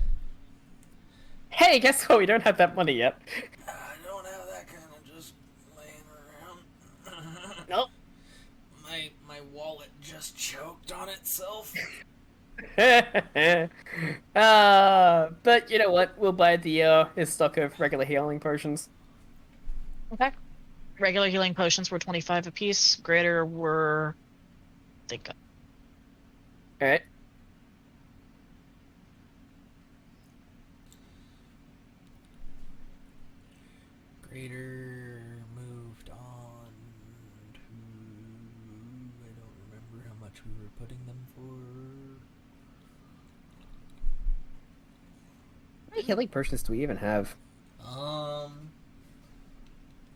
Hey, guess what? We don't have that money yet.
I don't have that kind of just just choked on itself.
But you know what? We'll buy the his stock of regular healing potions.
Okay. Regular healing potions were 25 apiece. Greater were, I think,
All right.
Greater moved on to... I don't remember how much we were putting them for.
How many healing potions do we even have?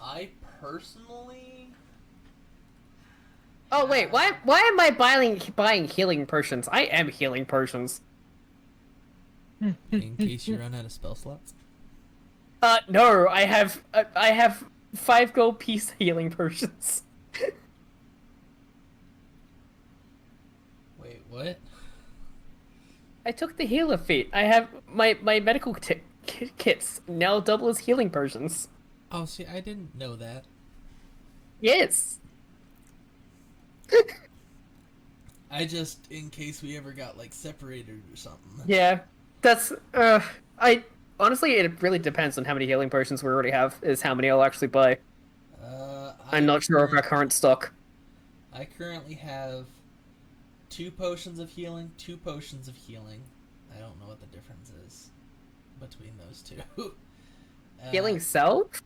I personally...
Oh wait, why am I buying healing potions? I am healing potions.
In case you run out of spell slots.
No, I have 5 gold piece healing potions.
Wait, what?
I took the healer feat. I have my medical kits now double as healing potions.
Oh, see, I didn't know that.
Yes.
I just, in case we ever got, like, separated or something.
Yeah, that's I honestly it really depends on how many healing potions we already have. Is how many I'll actually buy. I'm not sure of our current stock.
I currently have 2 potions of healing, 2 potions of healing. I don't know what the difference is between those two.
Healing self?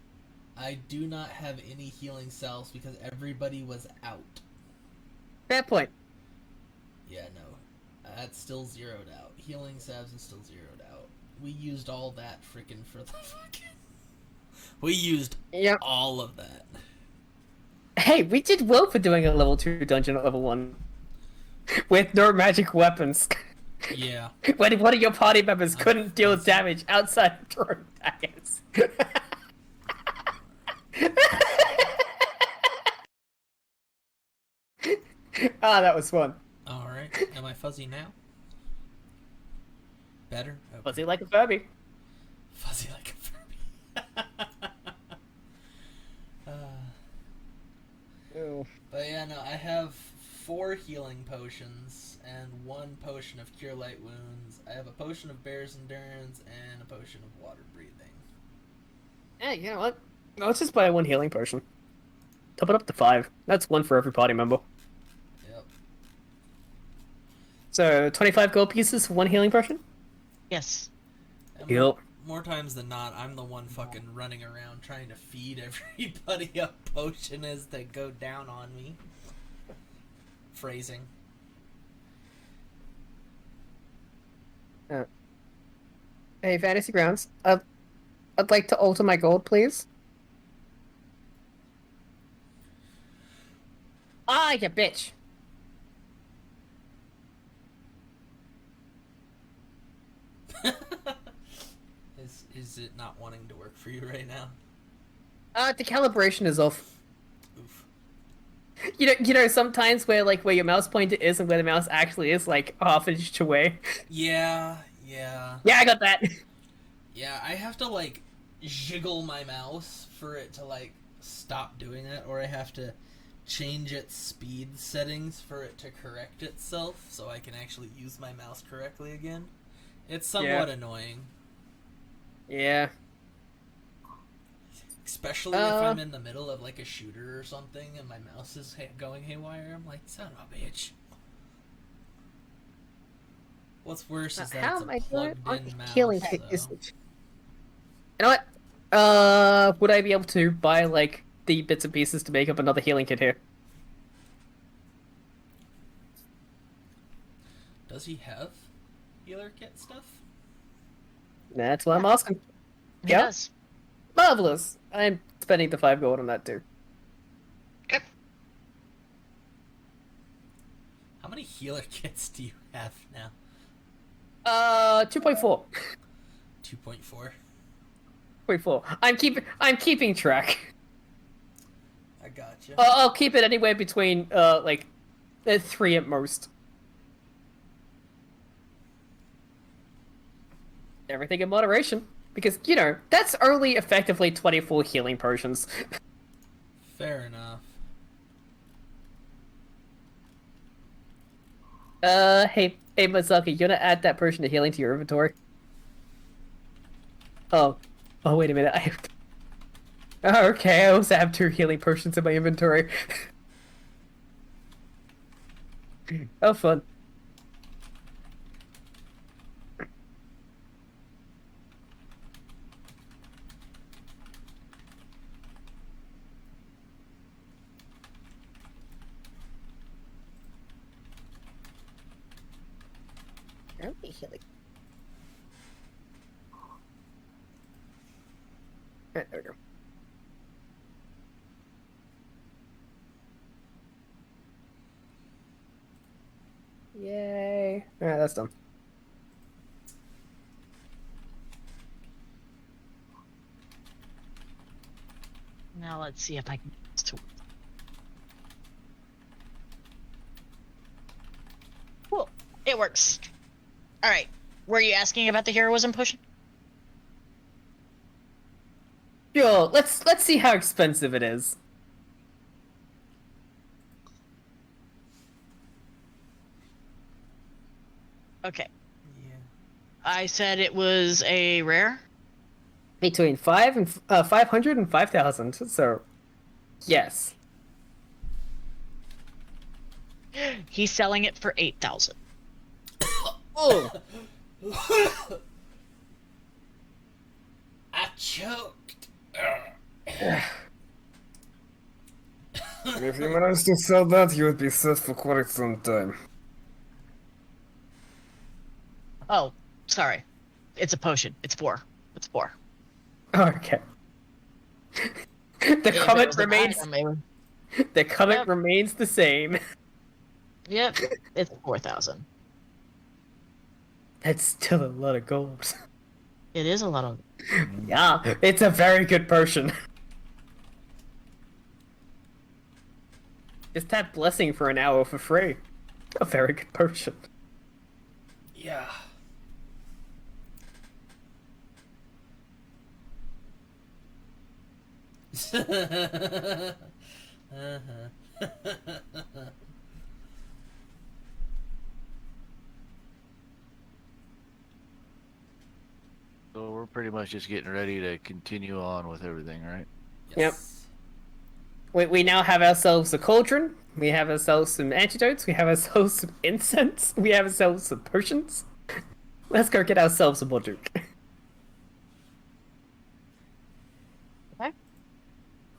I do not have any healing cells because everybody was out.
Fair point.
Yeah, no. That's still zeroed out. Healing salves is still zeroed out. We used all that freaking for the fucking... We used all of that.
Hey, we did well for doing a level 2 dungeon at level 1. With no magic weapons.
Yeah.
When one of your party members couldn't deal damage outside of drawing daggers. Ah, that was fun.
Alright. Am I fuzzy now? Better? Okay.
Fuzzy like a Furby.
Fuzzy like a Furby. But yeah, no, I have 4 healing potions and 1 potion of Cure Light Wounds. I have a potion of Bear's Endurance and a potion of Water Breathing.
Yeah, you know what? Let's just buy 1 healing potion. Top it up to 5. That's 1 for every party member.
Yep.
So, 25 gold pieces for 1 healing potion?
yes.
And
Yep.
more times than not, I'm the one fucking running around trying to feed everybody a potion as they go down on me. Phrasing.
Hey, Fantasy Grounds. I'd like to alter my gold, please. Ah, you bitch.
Is it not wanting to work for you right now?
The calibration is off.
Oof.
You know, sometimes where your mouse pointer is and where the mouse actually is, like, half an inch away.
Yeah.
Yeah, I got that.
Yeah, I have to, like, jiggle my mouse for it to, like, stop doing that, or I have to change its speed settings for it to correct itself so I can actually use my mouse correctly again. It's somewhat annoying.
Yeah.
Especially if I'm in the middle of, like, a shooter or something and my mouse is going haywire. I'm like, son of a bitch. What's worse is that
How
it's
am
a
I doing
plugged-in
on
mouse,
healing
so...
kit usage? You know what? Would I be able to buy, like, the bits and pieces to make up another healing kit here?
Does he have healer kit stuff?
That's what I'm asking.
It
Yep.
does.
Marvelous. I'm spending the 5 gold on that too.
How many healer kits do you have now?
2.4.
2.4.
2.4. I'm keeping track.
I gotcha.
I'll keep it anywhere between 3 at most. Everything in moderation, because you know that's only effectively 24 healing potions.
Fair enough.
Hey, Masaki, you wanna add that person to healing to your inventory? Oh, wait a minute. Okay, I also have 2 healing potions in my inventory. Oh, fun. Okay, healing. There we go. Yay. Alright, that's done.
Now let's see if I can get this to work. Cool. It works. All right. Were you asking about the heroism potion?
Sure, let's see how expensive it is.
Okay.
Yeah.
I said it was a rare.
Between 500 and 5,000. So, yes.
He's selling it for 8,000.
Oh.
I choked.
If you manage to sell that, you would be set for quite some time.
Oh, sorry. It's a potion. It's 4. It's 4.
Okay. The
If it
comment
was an
remains.
item, it would-
The comment
Yep.
remains the same.
Yep. It's 4,000.
That's still a lot of gold.
It is a lot of.
Yeah, it's a very good potion. Just that blessing for an hour for free. A very good potion.
Yeah. Uh-huh.
So we're pretty much just getting ready to continue on with everything, right?
Yep. We now have ourselves a cauldron. We have ourselves some antidotes. We have ourselves some incense. We have ourselves some potions. Let's go get ourselves a Morduk.
Okay.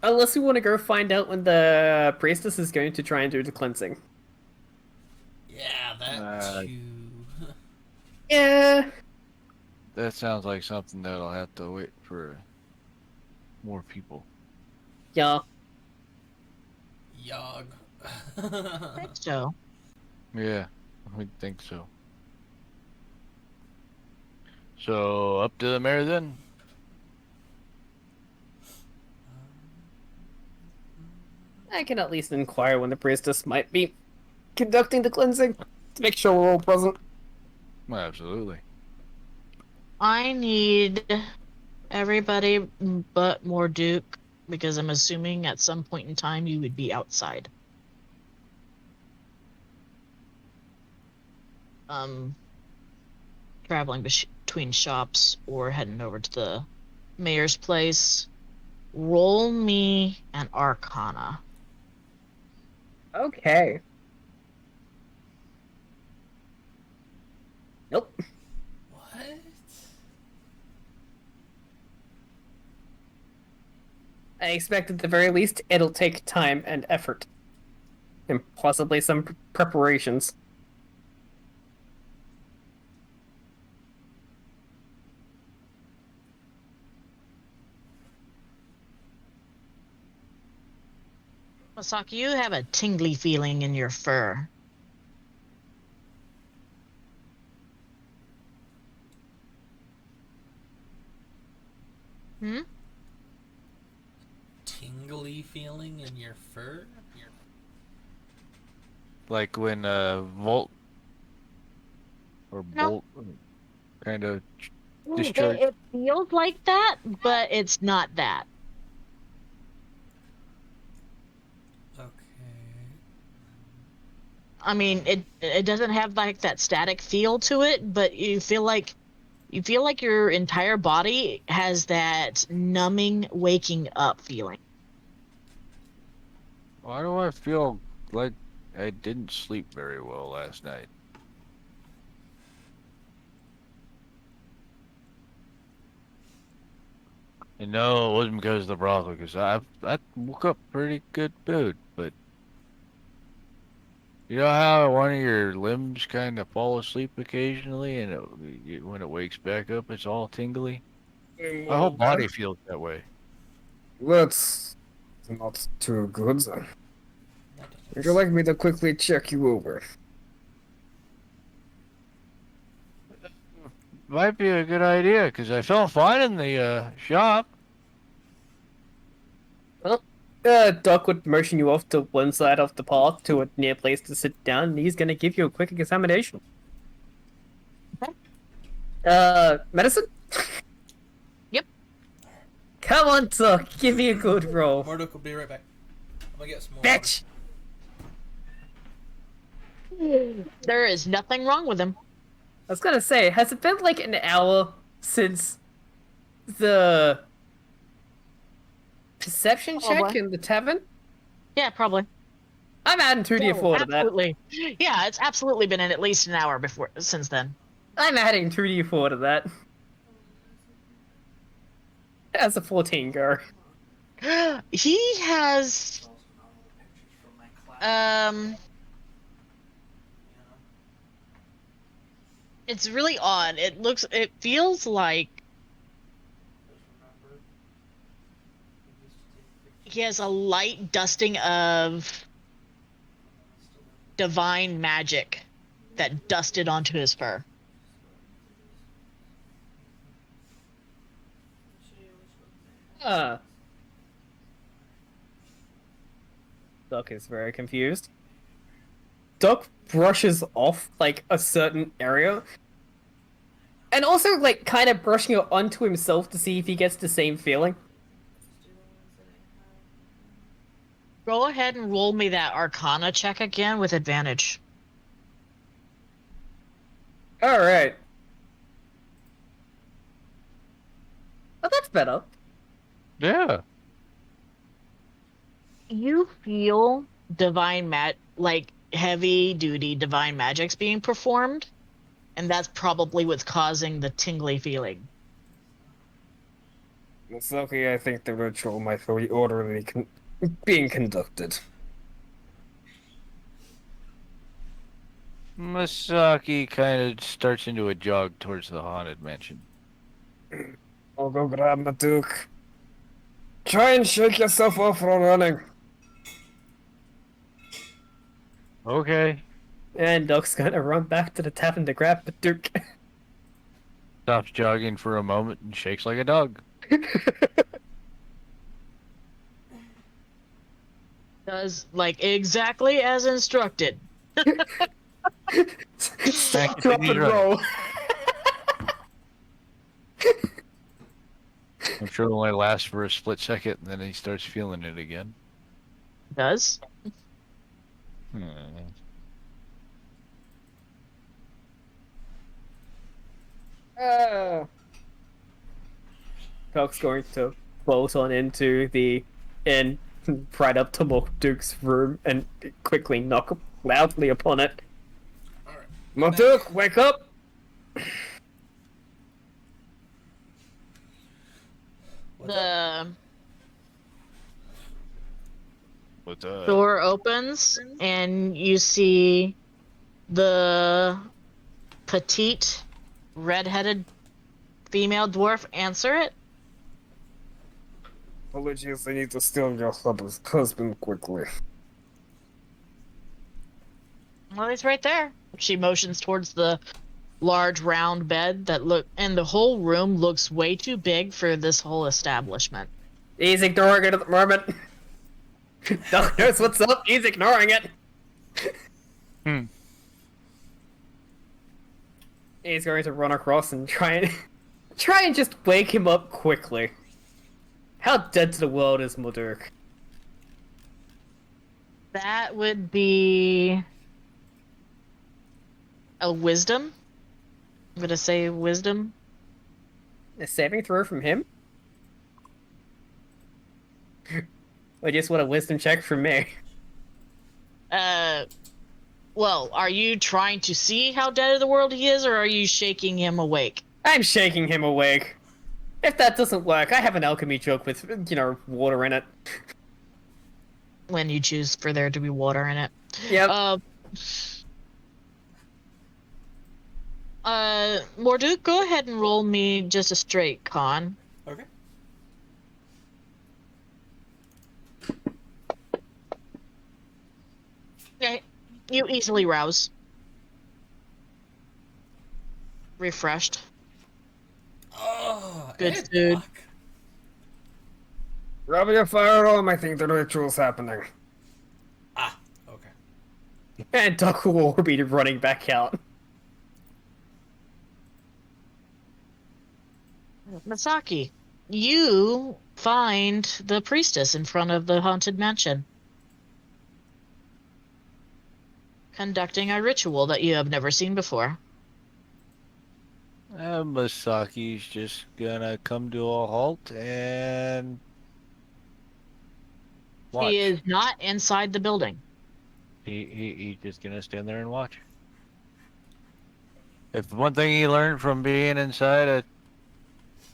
Unless we want to go find out when the priestess is going to try and do the cleansing.
Yeah, that
Uh,
too.
Yeah.
That sounds like something that'll have to wait for more people.
Yeah.
Yog.
So,
Yeah, I would think so. So up to the mayor then.
I can at least inquire when the priestess might be conducting the cleansing to make sure we're all present.
Well, absolutely.
I need everybody but Morduke, because I'm assuming at some point in time you would be outside. Traveling between shops or heading over to the mayor's place. Roll me an Arcana.
Okay. Nope.
What?
I expect at the very least it'll take time and effort. And possibly some preparations.
Masaki, you have a tingly feeling in your fur. Hmm?
Tingly feeling in your fur?
Like when Volt or
No.
Bolt kind of discharge.
It feels like that, but it's not that.
Okay.
I mean, it doesn't have like that static feel to it, but you feel like your entire body has that numbing waking up feeling.
Why do I feel like I didn't sleep very well last night? And no, it wasn't because of the brothel, because I woke up pretty good mood, but you know how one of your limbs kind of fall asleep occasionally, and when it wakes back up, it's all tingly? My whole body feels that way.
That's not too good. Would you like me to quickly check you over?
Might be a good idea, because I felt fine in the shop.
Well, Doc would motion you off to one side of the path to a near place to sit down, and he's gonna give you a quick examination. Medicine?
Yep.
Come on, Doc, give me a good roll.
Murdoch will be right back. I'm gonna get some more.
Bitch!
There is nothing wrong with him.
I was gonna say, has it been like an hour since the perception check
Probably.
in the tavern?
Yeah, probably.
I'm adding 2d4 to that.
Absolutely. Yeah, it's absolutely been in at least an hour since then.
I'm adding 2d4 to that. That's a 14 go.
He has it's really odd. It feels like he has a light dusting of divine magic that dusted onto his fur.
Doc is very confused. Doc brushes off, like, a certain area. And also, like, kind of brushing it onto himself to see if he gets the same feeling.
Go ahead and roll me that Arcana check again with advantage.
Alright. Oh, that's better.
Yeah.
You feel like heavy duty divine magic's being performed, and that's probably what's causing the tingly feeling.
It's okay, I think the ritual might be orderly being conducted.
Masaki kind of starts into a jog towards the haunted mansion.
I'll go grab my Duke. Try and shake yourself off from running.
Okay.
And Doc's gonna run back to the tavern to grab the Duke.
Stops jogging for a moment and shakes like a dog.
Does, like, exactly as instructed.
Stop, drop, and roll.
I'm sure it only lasts for a split second, and then he starts feeling it again.
Does?
Doc's going to bolt on into the inn, right up to Duke's room, and quickly knock loudly upon it.
Duke, wake up!
The
What's up?
door opens, and you see the petite, red-headed female dwarf answer it.
Apologies, I need to steal your husband quickly.
Well, he's right there. She motions towards the large round bed and the whole room looks way too big for this whole establishment.
He's ignoring it at the moment. Doc knows what's up, he's ignoring it. He's going to run across and try and just wake him up quickly. How dead to the world is Mudurk?
That would be a wisdom. I'm gonna say wisdom.
A saving throw from him? I just want a wisdom check from me.
Well, are you trying to see how dead of the world he is, or are you shaking him awake?
I'm shaking him awake. If that doesn't work, I have an alchemy joke with, water in it.
When you choose for there to be water in it.
Yep.
Morduk, go ahead and roll me just a straight con.
Okay.
Okay, you easily rouse. Refreshed.
Oh,
Good
hey,
food.
Doc.
Grab your firearm, I think the ritual's happening.
Ah, okay.
And Doc will be running back out.
Masaki, you find the priestess in front of the haunted mansion, conducting a ritual that you have never seen before.
Masaki's just gonna come to a halt and watch.
He is not inside the building.
He's just gonna stand there and watch. If one thing he learned from being inside a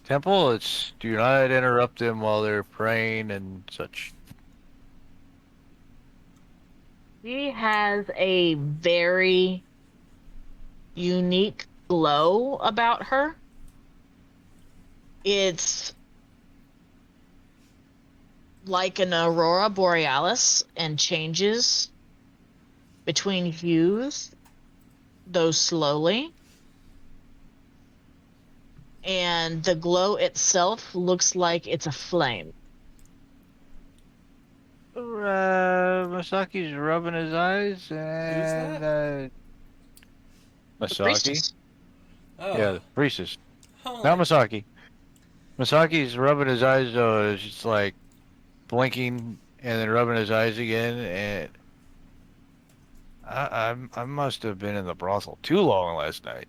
temple, it's do not interrupt them while they're praying and such.
She has a very unique glow about her. It's like an aurora borealis and changes between hues, though slowly. And the glow itself looks like it's a flame.
Masaki's rubbing his eyes and
The
Masaki.
priestess.
Oh.
Yeah, the priestess.
Holy-
Not Masaki. Masaki's rubbing his eyes though. It's just like blinking and then rubbing his eyes again. And I must have been in the brothel too long last night.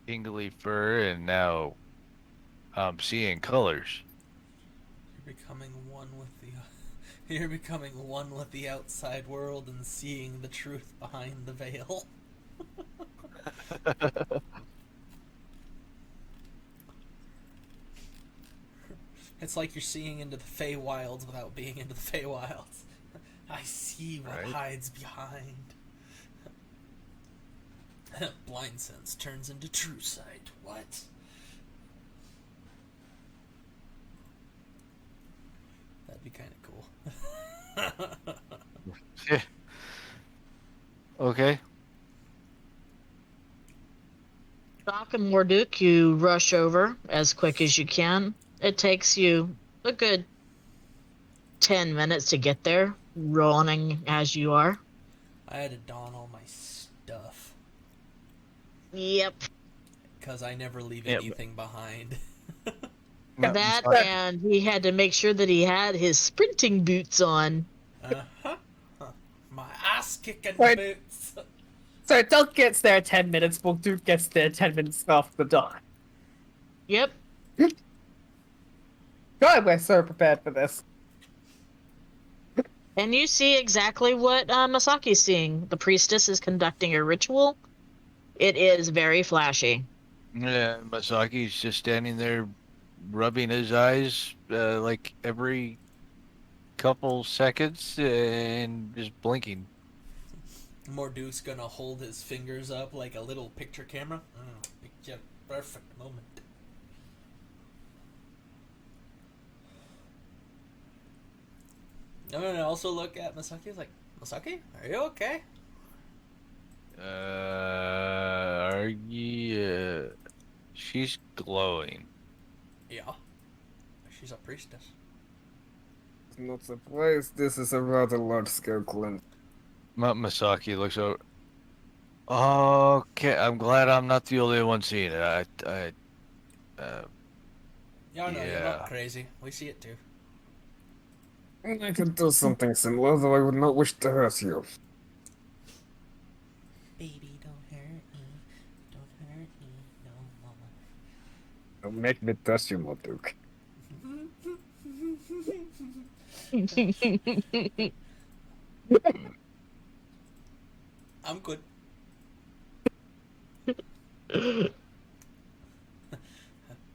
Tingly fur, and now I'm seeing colors.
You're becoming one with the. You're becoming one with the outside world and seeing the truth behind the veil. It's like you're seeing into the Feywilds without being into the Feywilds. I see what
Right.
hides behind. Blind sense turns into true sight. What? That'd be kind of cool.
Okay.
Doc and Morduk, you rush over as quick as you can. It takes you a good 10 minutes to get there, running as you are.
I had to don all my stuff
Yep.
because I never leave
Yeah,
anything behind.
That, and he had to make sure that he had his sprinting boots on.
Uh-huh. My ass kicking
Right.
boots.
So Doc gets there 10 minutes, Duke gets there 10 minutes after Doc.
Yep.
God, we're so prepared for this.
And you see exactly what Masaki's seeing. The priestess is conducting a ritual. It is very flashy.
Yeah, Masaki's just standing there rubbing his eyes like every couple seconds and just blinking.
Morduk's gonna hold his fingers up like a little picture camera. Picture perfect moment. I'm gonna also look at Masaki. He's like, Masaki, are you okay?
Are you? She's glowing.
Yeah. She's a priestess.
Not surprised this is a rather large-scale cleanse.
Masaki looks over. Okay, I'm glad I'm not the only one seeing it.
Yeah, no, you're
Yeah.
not crazy. We see it too.
I could do something similar, though I would not wish to hurt you.
Baby, don't hurt me. Don't hurt me no more.
Don't make me touch you, Marduk.
I'm good.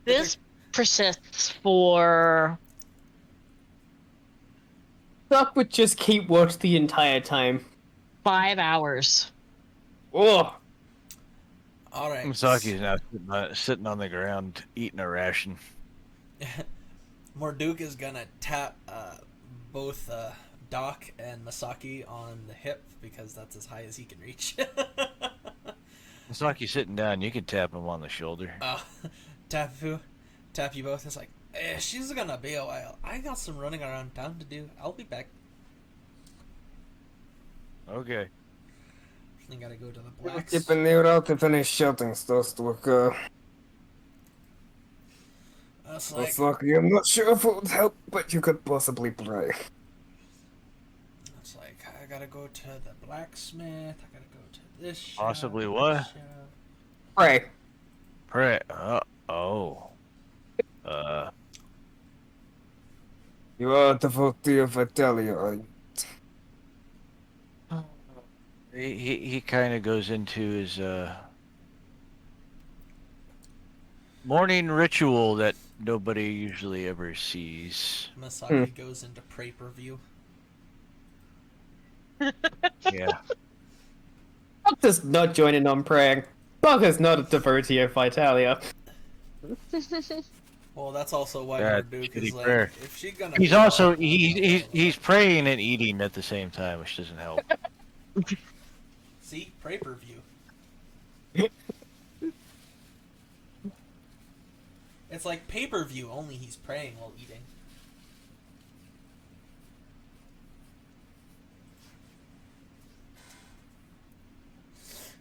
This persists for
Duck would just keep watch the entire time.
5 hours.
Oh,
All right.
Masaki's now sitting on the ground eating a ration.
Marduk is gonna tap both Doc and Masaki on the hip because that's as high as he can reach.
Masaki's sitting down. You can tap him on the shoulder.
Tap you both. It's like, she's gonna be a while. I got some running around town to do. I'll be back.
Okay.
I gotta go to the blacks.
Keep an ear out if any shouting starts to occur.
That's like,
Masaki, I'm not sure if it would help, but you could possibly pray.
it's like I gotta go to the blacksmith. I gotta go to this shop.
Possibly
this
what?
shop.
right.
Pray. Oh.
You are a devotee of Italia, are you?
He kind of goes into his morning ritual that nobody usually ever sees.
Masaki goes into pay-per-view.
Yeah.
Buck does not join in on praying. Buck is not a devotee of Vitalia.
Well, that's also why
Yeah,
Marduk
shitty
is like,
prayer.
if she's gonna.
He's
be
also
all-
he's praying and eating at the same time, which doesn't help.
See, pay-per-view. It's like pay-per-view, only he's praying while eating.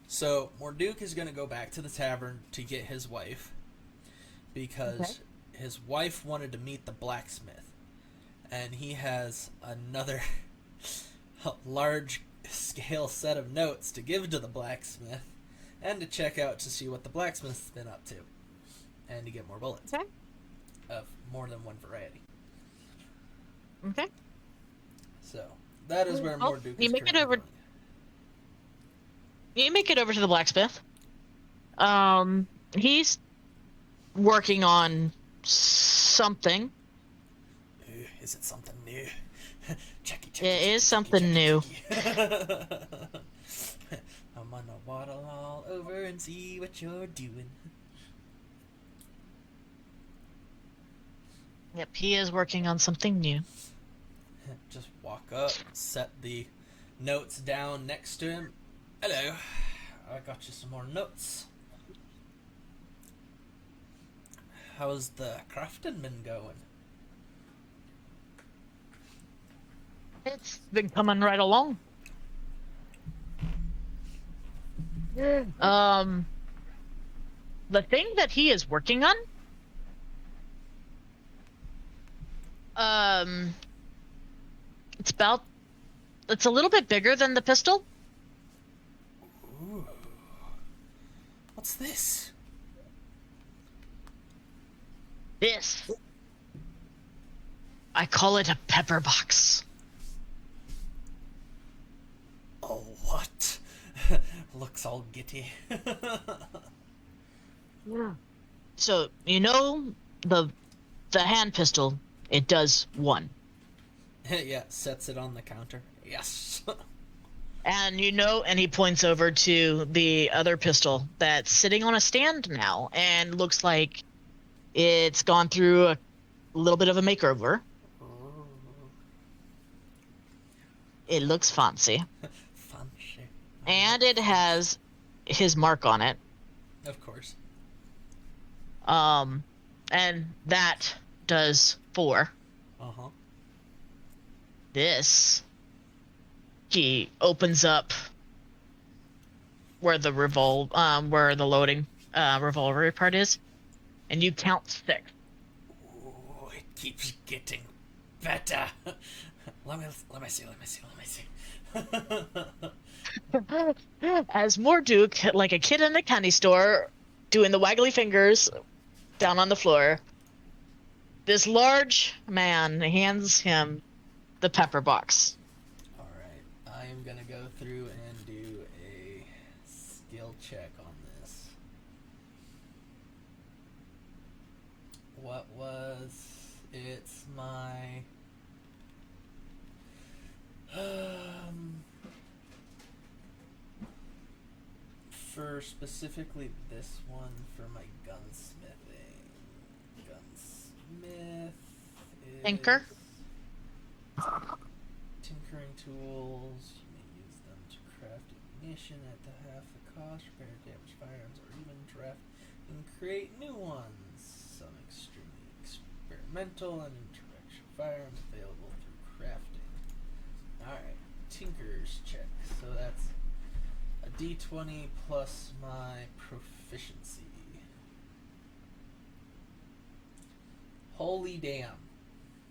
So, Marduk is going to go back to the tavern to get his wife because his wife wanted to meet the blacksmith. And he has another large-scale set of notes to give to the blacksmith and to check out to see what the blacksmith's been up to. And to get more bullets.
Okay.
Of more than one variety.
Okay.
So, that is where
Well,
Marduk
you
is
make it
currently
over-
going.
You make it over to the blacksmith. He's working on something.
Ooh, is it something new? Checky, checky,
It is
checky,
something
checky,
new.
checky. I'm gonna waddle all over and see what you're doing.
Yep, he is working on something new.
Just walk up, set the notes down next to him. Hello, I got you some more notes. How's the crafting been going?
It's been coming right along. The thing that he is working on, it's a little bit bigger than the pistol.
Ooh. What's this?
This. I call it a pepper box.
Oh, what? Looks all giddy.
So, you know, the hand pistol, it does one.
Yeah, sets it on the counter. Yes.
And you know, and he points over to the other pistol that's sitting on a stand now and looks like it's gone through a little bit of a makeover. It looks fancy.
Fancy.
And it has his mark on it.
Of course.
And that does 4.
Uh-huh.
This, he opens up where the where the loading revolver part is, and you count 6.
Ooh, it keeps getting better. Let me see.
As Morduk, like a kid in a candy store, doing the waggly fingers down on the floor, this large man hands him the pepper box.
Alright, I am gonna go through and do a skill check on this. What was... It's my... for specifically this one, for my gunsmithing. Gunsmith is...
Tinker?
Tinkering tools. You may use them to craft ignition at the half the cost, repair damaged firearms, or even draft and create new ones. Some extremely experimental and interaction firearms available through crafting. Alright, Tinker's check. So that's a d20 plus my proficiency. Holy damn.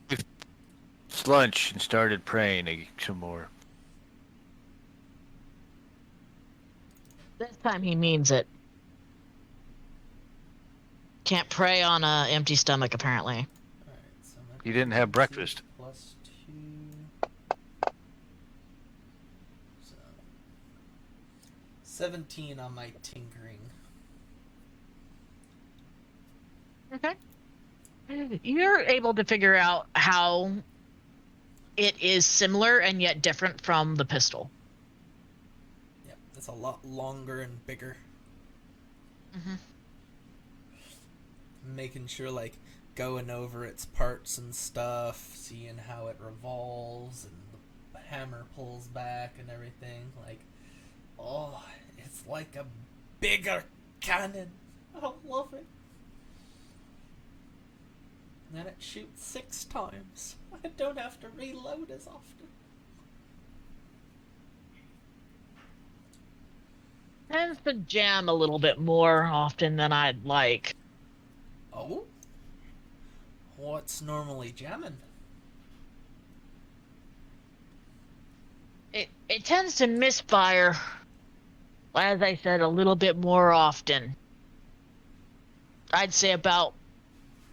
It's lunch and started praying some more.
This time he means it. Can't pray on a empty stomach, apparently.
Alright, so my
You didn't have
proficiency
breakfast.
plus 2. So 17 on my tinkering.
Okay. You're able to figure out how it is similar and yet different from the pistol.
Yep, it's a lot longer and bigger.
Mm-hmm.
Making sure, like, going over its parts and stuff, seeing how it revolves and the hammer pulls back and everything. Like, oh, it's like a bigger cannon. I love it. And then it shoots 6 times. I don't have to reload as often.
Tends to jam a little bit more often than I'd like.
Oh? What's normally jamming?
It tends to misfire, as I said, a little bit more often. I'd say about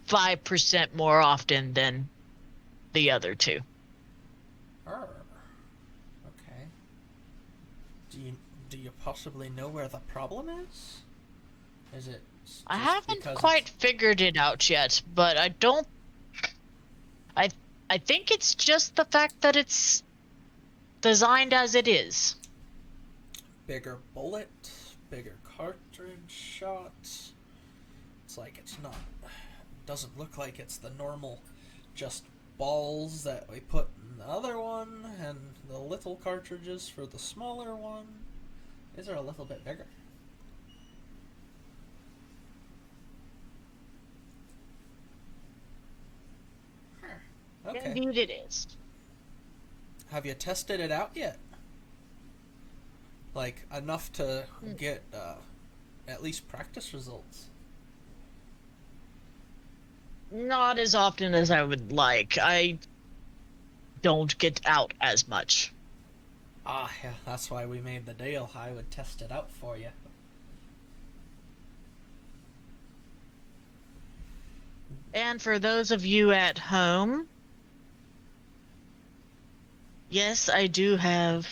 5% more often than the other two.
Okay. Do you possibly know where the problem is? Is it
I
just
haven't
because
quite
it's-
figured it out yet, but I don't. I think it's just the fact that it's designed as it is.
bigger bullet, bigger cartridge shot? It's like it's not. Doesn't look like it's the normal just balls that we put in the other one, and the little cartridges for the smaller one. These are a little bit bigger. Okay.
Indeed, it is.
Have you tested it out yet? Like, enough to get at least practice results?
Not as often as I would like. I don't get out as much.
Ah, yeah, that's why we made the deal. I would test it out for you.
And for those of you at home, yes, I do have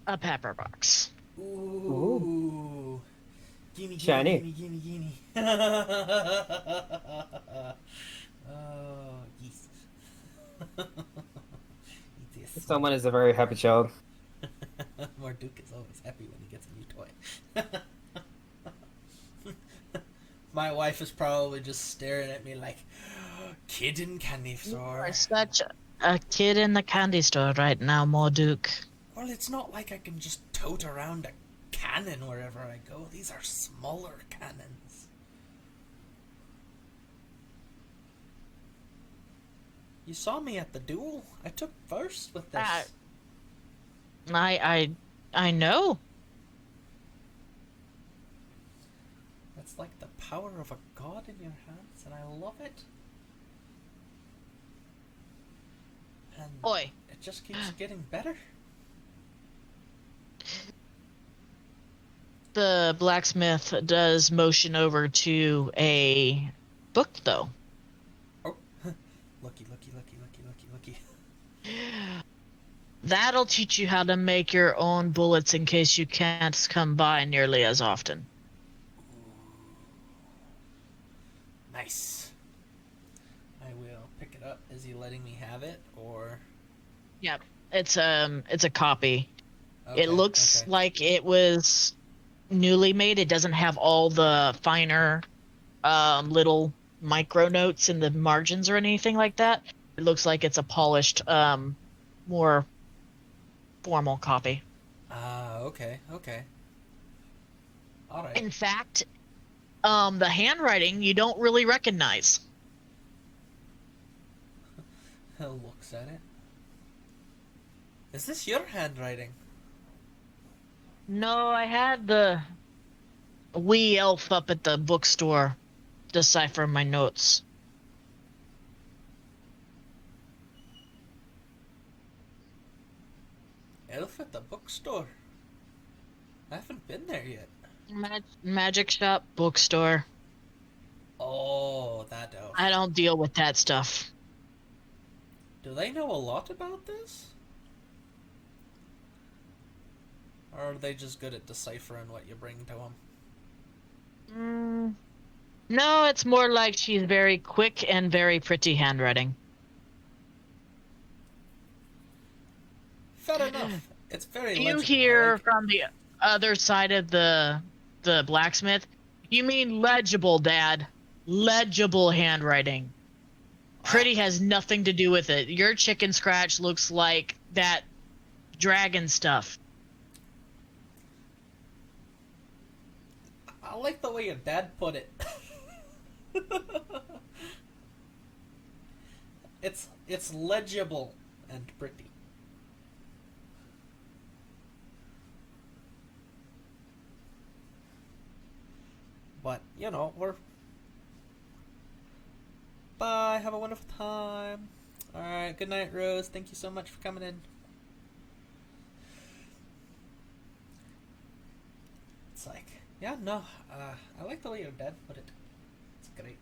a pepper box.
Ooh. Gimme,
Shiny.
gimme, gimme. Oh, yes. Eat this.
Someone is a very happy child.
Marduk is always happy when he gets a new toy. My wife is probably just staring at me like, kid in candy
You
store.
are such a kid in the candy store right now, Morduk.
Well, it's not like I can just tote around a cannon wherever I go. These are smaller cannons. You saw me at the duel. I took first with this.
I know.
That's like the power of a god in your hands, and I love it. And
Oi.
it just keeps getting better.
The blacksmith does motion over to a book, though.
Oh, lucky.
That'll teach you how to make your own bullets in case you can't come by nearly as often.
Nice. I will pick it up. Is he letting me have it, or?
Yep, it's a copy.
Okay,
It looks
okay.
like it was newly made. It doesn't have all the finer little micro notes in the margins or anything like that. It looks like it's a polished, more formal copy.
Ah, okay. All right.
In fact, the handwriting you don't really recognize.
Looks at it. Is this your handwriting?
No, I had the wee elf up at the bookstore decipher my notes.
Elf at the bookstore. I haven't been there yet.
Magic shop, bookstore.
Oh, that elf.
I don't deal with that stuff.
Do they know a lot about this? Or are they just good at deciphering what you bring to them?
No, it's more like she's very quick and very pretty handwriting.
Fair enough. It's very
You
legible.
hear
I like it.
from the other side of the blacksmith, you mean legible, Dad. Legible handwriting. Pretty has nothing to do with it. Your chicken scratch looks like that dragon stuff.
I like the way your dad put it. It's legible and pretty. But, you know, bye, have a wonderful time. Alright, good night, Rose. Thank you so much for coming in. It's like, yeah, no, I like the way your dad put it. It's great.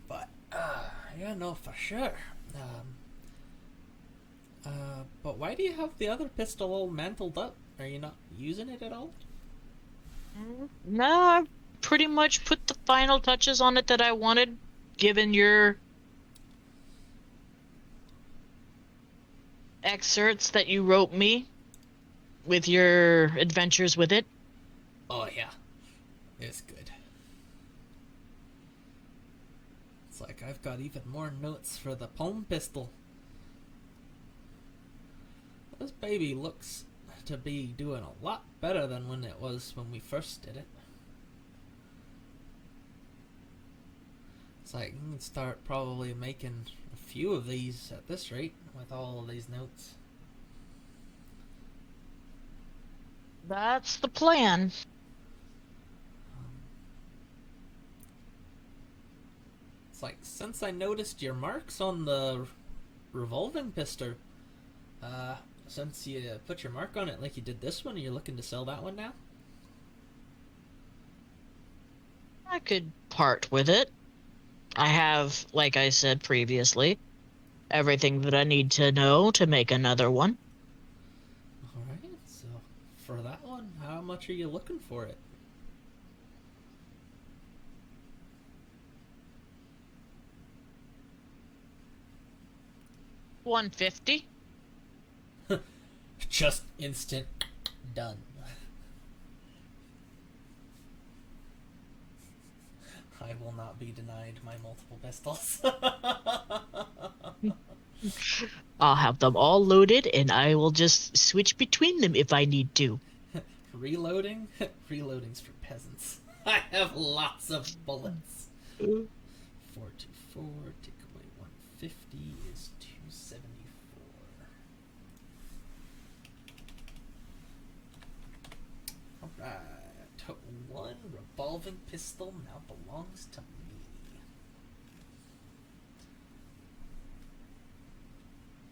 But, yeah, no, for sure. But why do you have the other pistol all mantled up? Are you not using it at all?
No, I've pretty much put the final touches on it that I wanted, given your excerpts that you wrote me with your adventures with it.
Oh, yeah. It's good. It's like I've got even more notes for the palm pistol. This baby looks to be doing a lot better than when it was when we first did it. It's like you can start probably making a few of these at this rate with all of these notes.
That's the plan.
It's like since I noticed your marks on the revolving pistol, since you put your mark on it like you did this one, are you looking to sell that one now?
I could part with it. I have, like I said previously, everything that I need to know to make another one.
Alright, so for that one, how much are you looking for it?
$150.
Just instant done. I will not be denied my multiple pistols.
I'll have them all loaded, and I will just switch between them if I need to.
Reloading? Reloading's for peasants. I have lots of bullets. 424, take away 150 is 274. Alright. revolving pistol now belongs to me.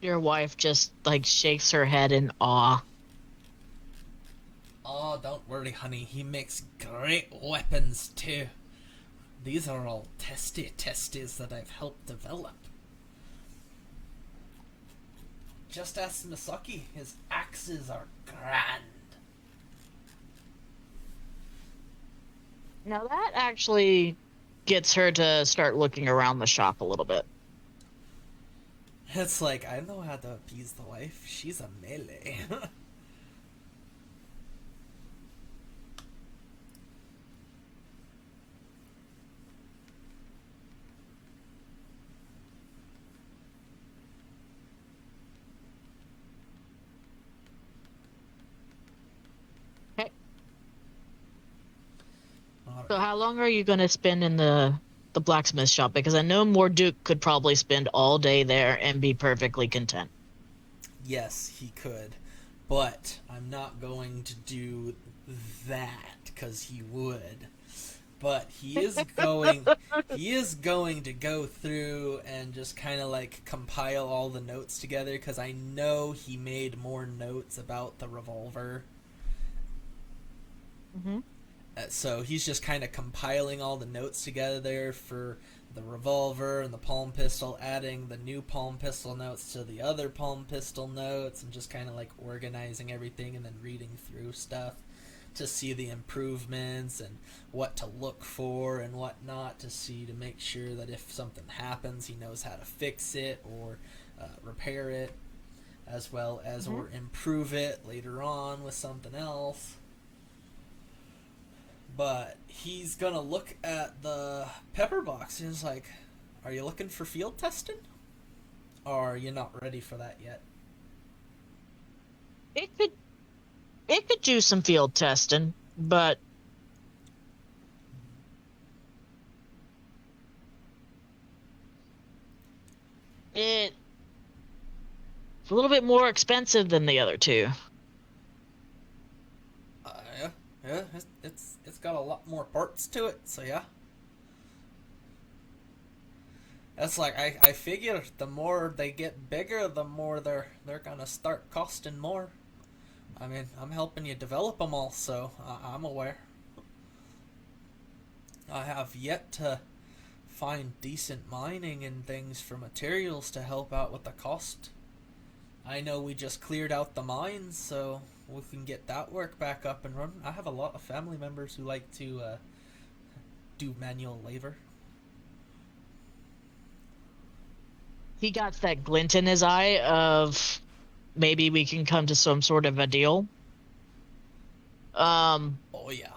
Your wife just like shakes her head in awe.
Oh, don't worry, honey. He makes great weapons, too. These are all testies that I've helped develop. Just ask Misaki. His axes are grand.
Now that actually gets her to start looking around the shop a little bit.
It's like, I know how to appease the wife. She's a melee.
So how long are you going to spend in the blacksmith shop? Because I know Morduke could probably spend all day there and be perfectly content.
Yes, he could. But I'm not going to do that, because he would. But he is going to go through and just kind of like compile all the notes together, because I know he made more notes about the revolver.
Mm-hmm.
So he's just kind of compiling all the notes together for the revolver and the palm pistol, adding the new palm pistol notes to the other palm pistol notes, and just kind of like organizing everything and then reading through stuff to see the improvements and what to look for and what not to see, to make sure that if something happens, he knows how to fix it or repair it, as well as or improve it later on with something else. But he's gonna look at the pepper box and he's like, are you looking for field testing? Or are you not ready for that yet?
It could do some field testing, but it's a little bit more expensive than the other two.
Yeah, it's got a lot more parts to it, so yeah. That's like, I figure the more they get bigger, the more they're gonna start costing more. I mean, I'm helping you develop them all, so I'm aware. I have yet to find decent mining and things for materials to help out with the cost. I know we just cleared out the mines, so we can get that work back up and running. I have a lot of family members who like to do manual labor.
He got that glint in his eye of maybe we can come to some sort of a deal.
Oh yeah.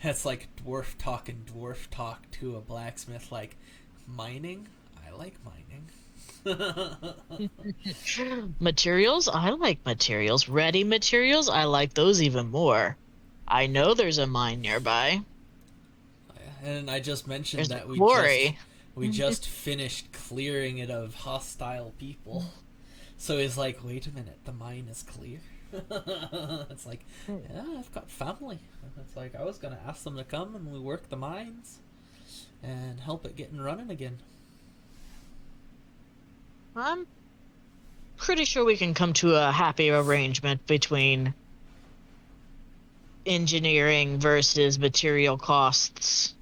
That's like dwarf talk to a blacksmith, like, mining? I like mining.
Materials? I like materials. Ready materials? I like those even more. I know there's a mine nearby.
And I just mentioned
There's
that
a quarry.
we just finished clearing it of hostile people. So he's like, wait a minute, the mine is clear? It's like, yeah, I've got family. It's like, I was going to ask them to come and we work the mines and help it getting running again.
I'm pretty sure we can come to a happy arrangement between engineering versus material costs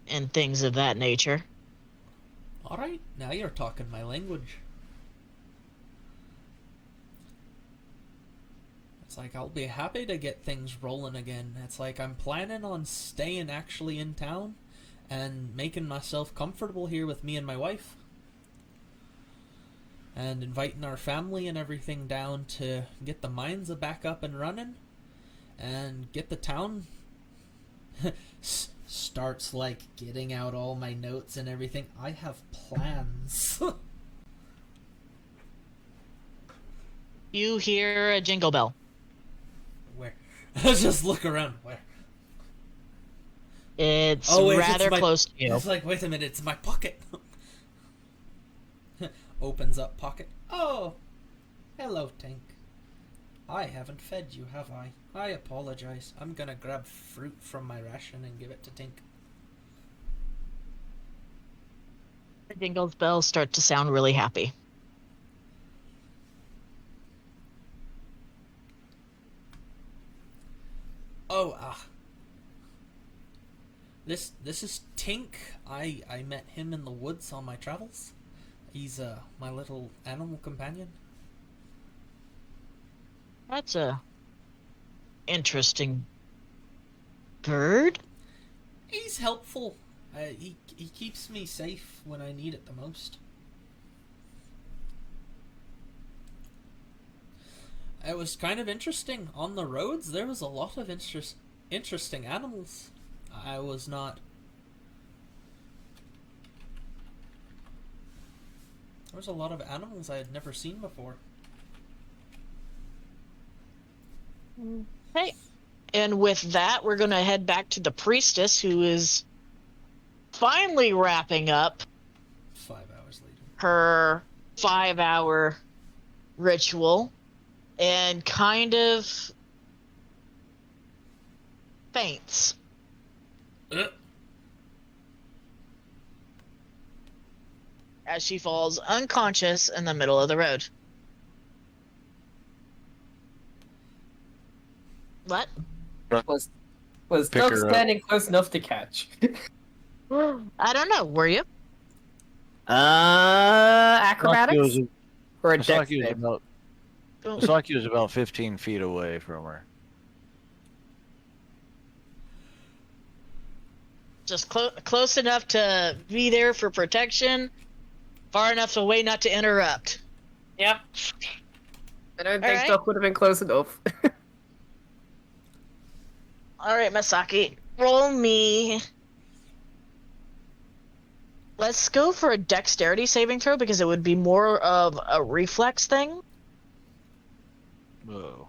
and things of that nature.
Alright, now you're talking my language. It's like, I'll be happy to get things rolling again. It's like, I'm planning on staying actually in town and making myself comfortable here with me and my wife. And inviting our family and everything down to get the mines back up and running. And get the town... starts like getting out all my notes and everything. I have plans.
You hear a jingle bell.
Where? Just look around. Where?
It's
wait,
rather close to you.
It's like, wait a minute, it's in my pocket. Opens up pocket. Oh, hello, Tank. I haven't fed you, have I? I apologize. I'm gonna grab fruit from my ration and give it to Tink.
Dingle's bells start to sound really happy.
Oh, This is Tink. I met him in the woods on my travels. He's my little animal companion.
That's a interesting bird.
He's helpful. He keeps me safe when I need it the most. It was kind of interesting. On the roads, there was a lot of interesting animals. I was not... There was a lot of animals I had never seen before.
Hey. And with that, we're going to head back to the priestess, who is finally wrapping up
5 hours later.
her 5-hour ritual and kind of faints. As she falls unconscious in the middle of the road. What?
Was
Pick
Duck
her up.
standing close enough to catch?
I don't know. Were you?
Acrobatics or a dex
Masaki was
save?
about Masaki was about 15 feet away from her.
Just close enough to be there for protection, far enough away not to interrupt.
Yep. I don't think
Alright.
Duck would have been close enough.
All right, Masaki, roll me. Let's go for a dexterity saving throw because it would be more of a reflex thing.
Whoa.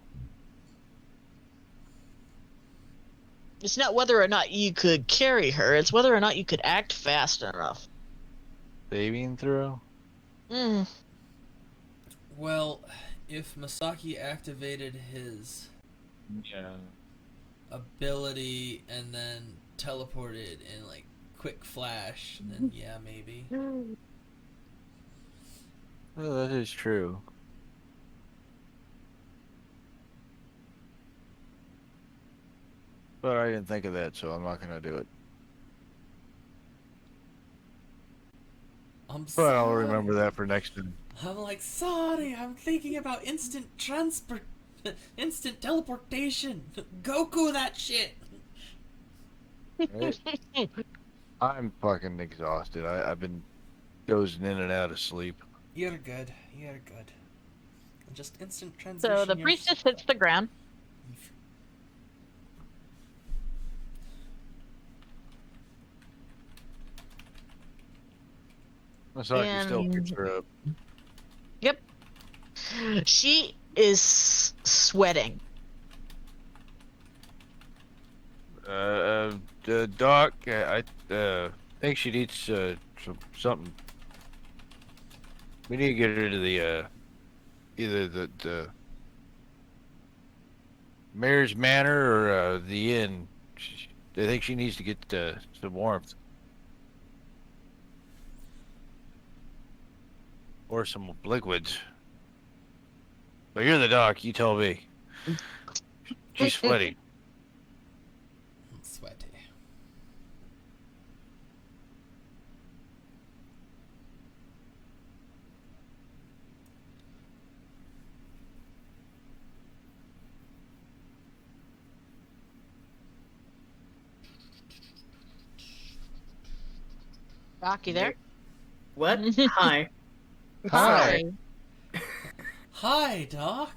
It's not whether or not you could carry her, it's whether or not you could act fast enough.
Saving throw?
Mm.
Well, if Masaki activated his
Yeah.
ability and then teleported in like quick flash, then yeah, maybe.
Oh, that is true. But I didn't think of that, so I'm not gonna do it.
I'm
But
sorry.
I'll remember that for next time.
I'm like, sorry, I'm thinking about instant teleportation. Goku that shit.
Right? I'm fucking exhausted. I've been dozing in and out of sleep.
You're good. You're good. Just instant transition.
So the priestess hits the ground.
Masaki still
And-
picks her up.
Yep. She is sweating.
Doc, I think she needs something. We need to get her to the either the Mayor's Manor or the inn. I think she needs to get some warmth or some liquids. But you're the doc. You tell me. She's sweaty.
Sweaty.
Doc, you there?
What? Hi.
Hi.
Hi, Doc.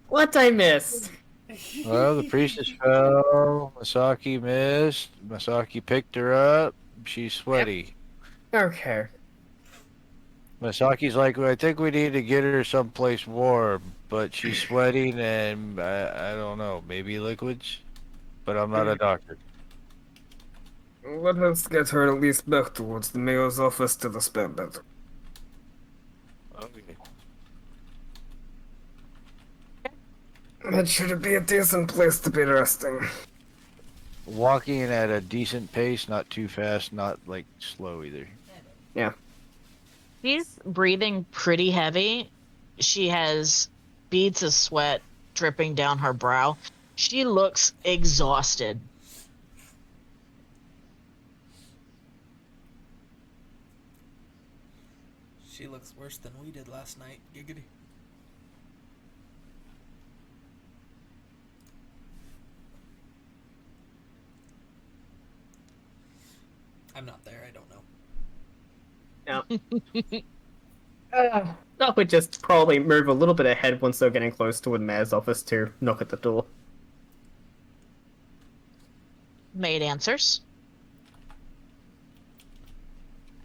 What I missed?
Well, the priestess fell. Masaki missed. Masaki picked her up. She's sweaty.
Okay.
Masaki's like, I think we need to get her someplace warm, but she's sweating and I don't know, maybe liquids? But I'm not a doctor.
Let us get her at least back towards the mayor's office to the spare bedroom.
Okay.
It should be a decent place to be resting.
Walking at a decent pace, not too fast, not like slow either.
Yeah.
She's breathing pretty heavy. She has beads of sweat dripping down her brow. She looks exhausted.
She looks worse than we did last night. Giggity. I'm not there, I don't know.
Yeah. Doc would just probably move a little bit ahead once they're getting close to the mayor's office to knock at the door.
Maid answers.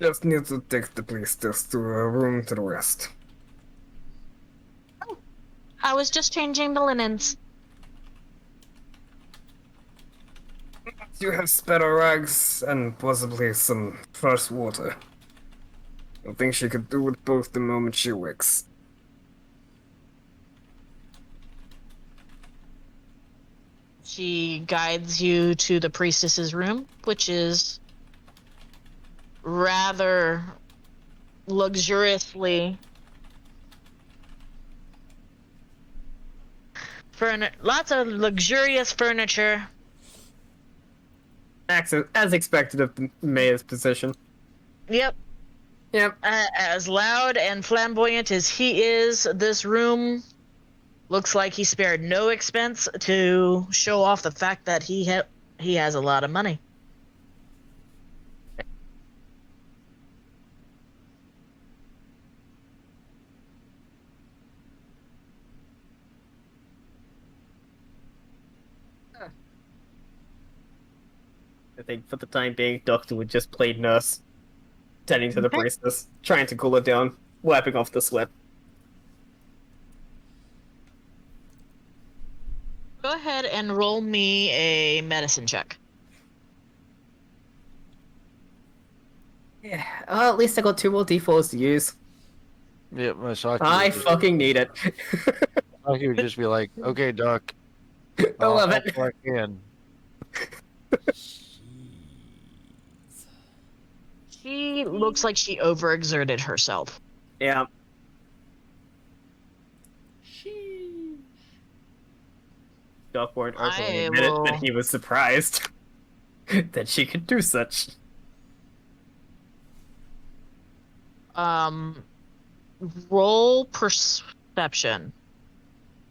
Just need to take the priestess to a room to rest.
I was just changing the linens.
You have spare rags and possibly some fresh water. I think she could do with both the moment she wakes.
She guides you to the priestess's room, which is rather luxuriously lots of luxurious furniture.
As expected of the mayor's position.
Yep.
Yep.
As loud and flamboyant as he is, this room looks like he spared no expense to show off the fact that he has a lot of money.
I think for the time being, Doctor would just play nurse, tending to the priestess, trying to cool her down, wiping off the sweat.
Go ahead and roll me a medicine check.
Yeah. Oh, at least I got 2 more D4s to use.
Yeah, Masaki.
I fucking need it.
Masaki would just be like, "Okay, Doc,
I love
help
it.
where I can."
She looks like she overexerted herself.
Yeah. Doc won't openly admit it, but he was surprised that she could do such.
Roll perception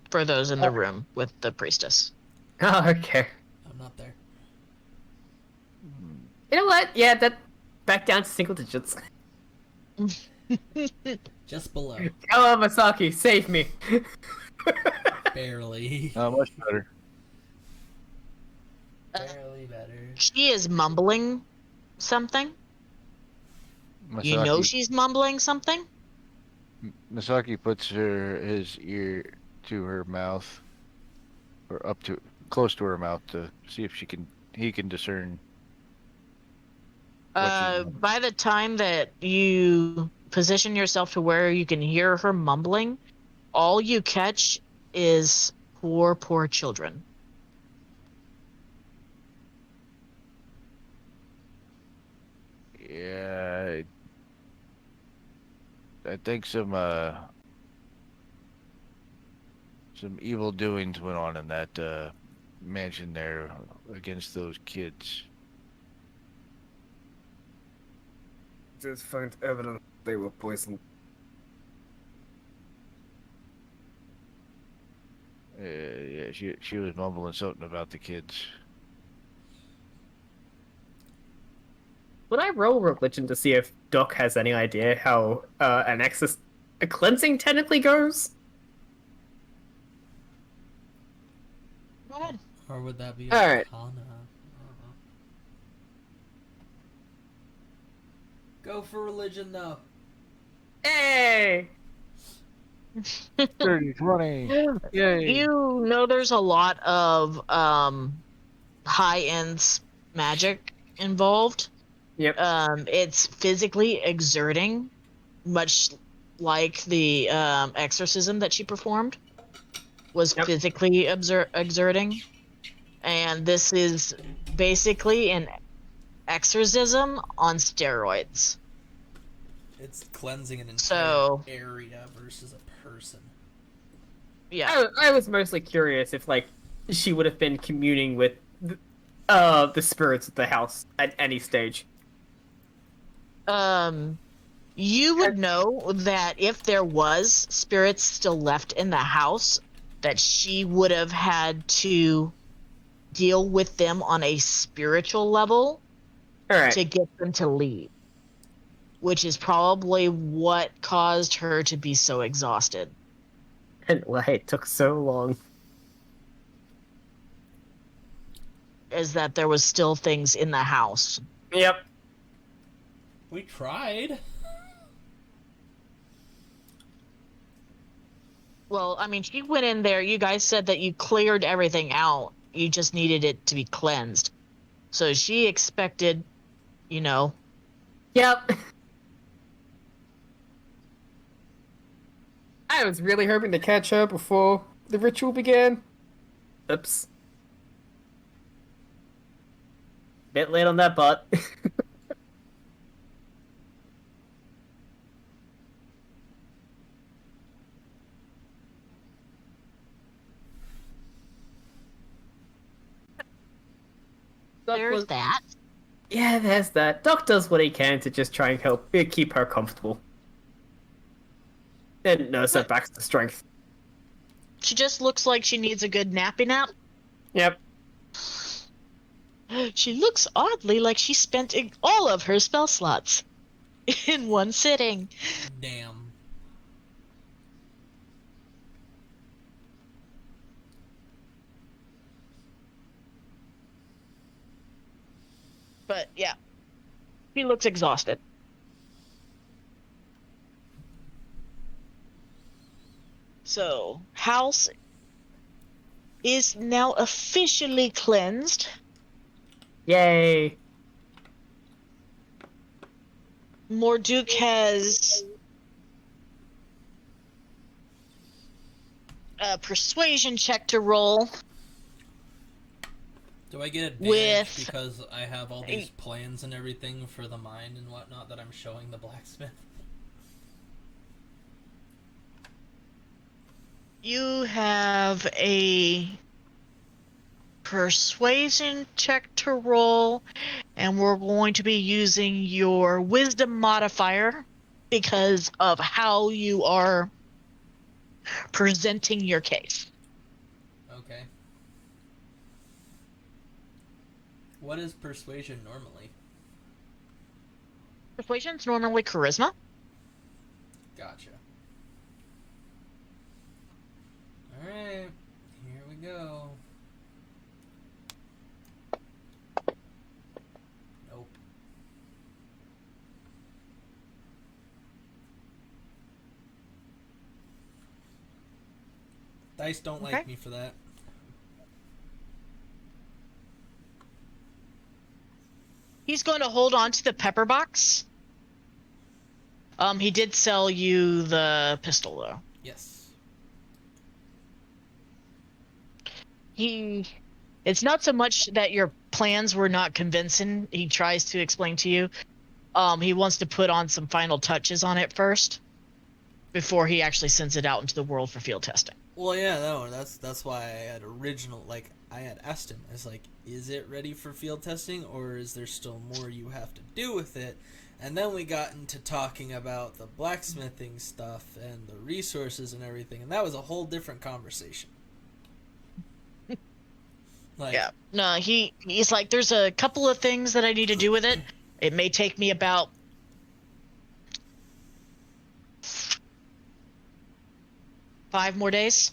for those in the room with the priestess.
Oh, okay.
I'm not there.
You know what? Yeah, that back down to single digits.
Just below.
Oh, Masaki, save me.
Barely.
Much better.
Barely better.
She is mumbling something. You
Masaki,
know she's mumbling something?
Masaki puts his ear to her mouth, or up to close to her mouth to see if he can discern.
By the time that you position yourself to where you can hear her mumbling, all you catch is poor children.
Yeah, I think some evil doings went on in that mansion there against those kids.
Did find evidence they were poisoned.
Yeah, she was mumbling something about the kids.
Would I roll religion to see if Doc has any idea how a cleansing technically goes?
Go ahead.
Or would that be
Alright.
Arcana? Go for religion, though.
Hey!
30, 20. Yay.
You know there's a lot of high-end magic involved.
Yep.
It's physically exerting, much like the exorcism that she performed. was
Yep.
physically exerting, and this is basically an exorcism on steroids.
It's cleansing an entire
So-
area versus a person.
Yeah.
I was mostly curious if like she would have been communing with the spirits of the house at any stage.
You would know that if there was spirits still left in the house, that she would have had to deal with them on a spiritual level
All right.
to get them to leave, which is probably what caused her to be so exhausted.
And why it took so long.
Is that there was still things in the house.
Yep.
We tried.
Well, I mean, she went in there. You guys said that you cleared everything out. You just needed it to be cleansed. So she expected, you know.
Yep. I was really hoping to catch her before the ritual began. Oops. Bit late on that butt.
There's that.
Yeah, there's that. Doc does what he can to just try and help keep her comfortable. And nurse her back to strength.
She just looks like she needs a good nappy nap.
Yep.
She looks oddly like she spent all of her spell slots in one sitting.
Damn.
But yeah, she looks exhausted. So, house is now officially cleansed.
Yay.
Morduk has a persuasion check to roll.
Do I get advantage
With-
because I have all these plans and everything for the mine and whatnot that I'm showing the blacksmith?
You have a persuasion check to roll, and we're going to be using your wisdom modifier because of how you are presenting your case.
Okay. What is persuasion normally?
Persuasion's normally charisma.
Gotcha. Alright, here we go. Nope. Dice don't like
Okay.
me for that.
He's going to hold on to the pepper box. He did sell you the pistol, though.
Yes.
It's not so much that your plans were not convincing. He tries to explain to you. He wants to put on some final touches on it first before he actually sends it out into the world for field testing.
Well, yeah, no, that's why I had I had asked him, I was like, is it ready for field testing, or is there still more you have to do with it? And then we got into talking about the blacksmithing stuff and the resources and everything, and that was a whole different conversation. Like,
Yeah. No, he's like, there's a couple of things that I need to do with it. It may take me about 5 more days.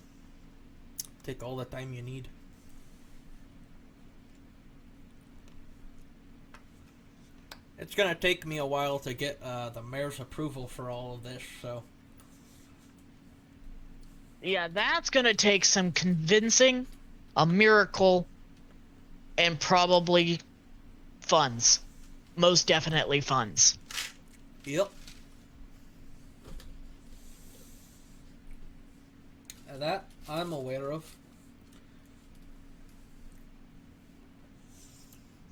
take all the time you need. It's gonna take me a while to get the mayor's approval for all of this, so.
Yeah, that's gonna take some convincing, a miracle, and probably funds. Most definitely funds.
Yep. I'm aware of.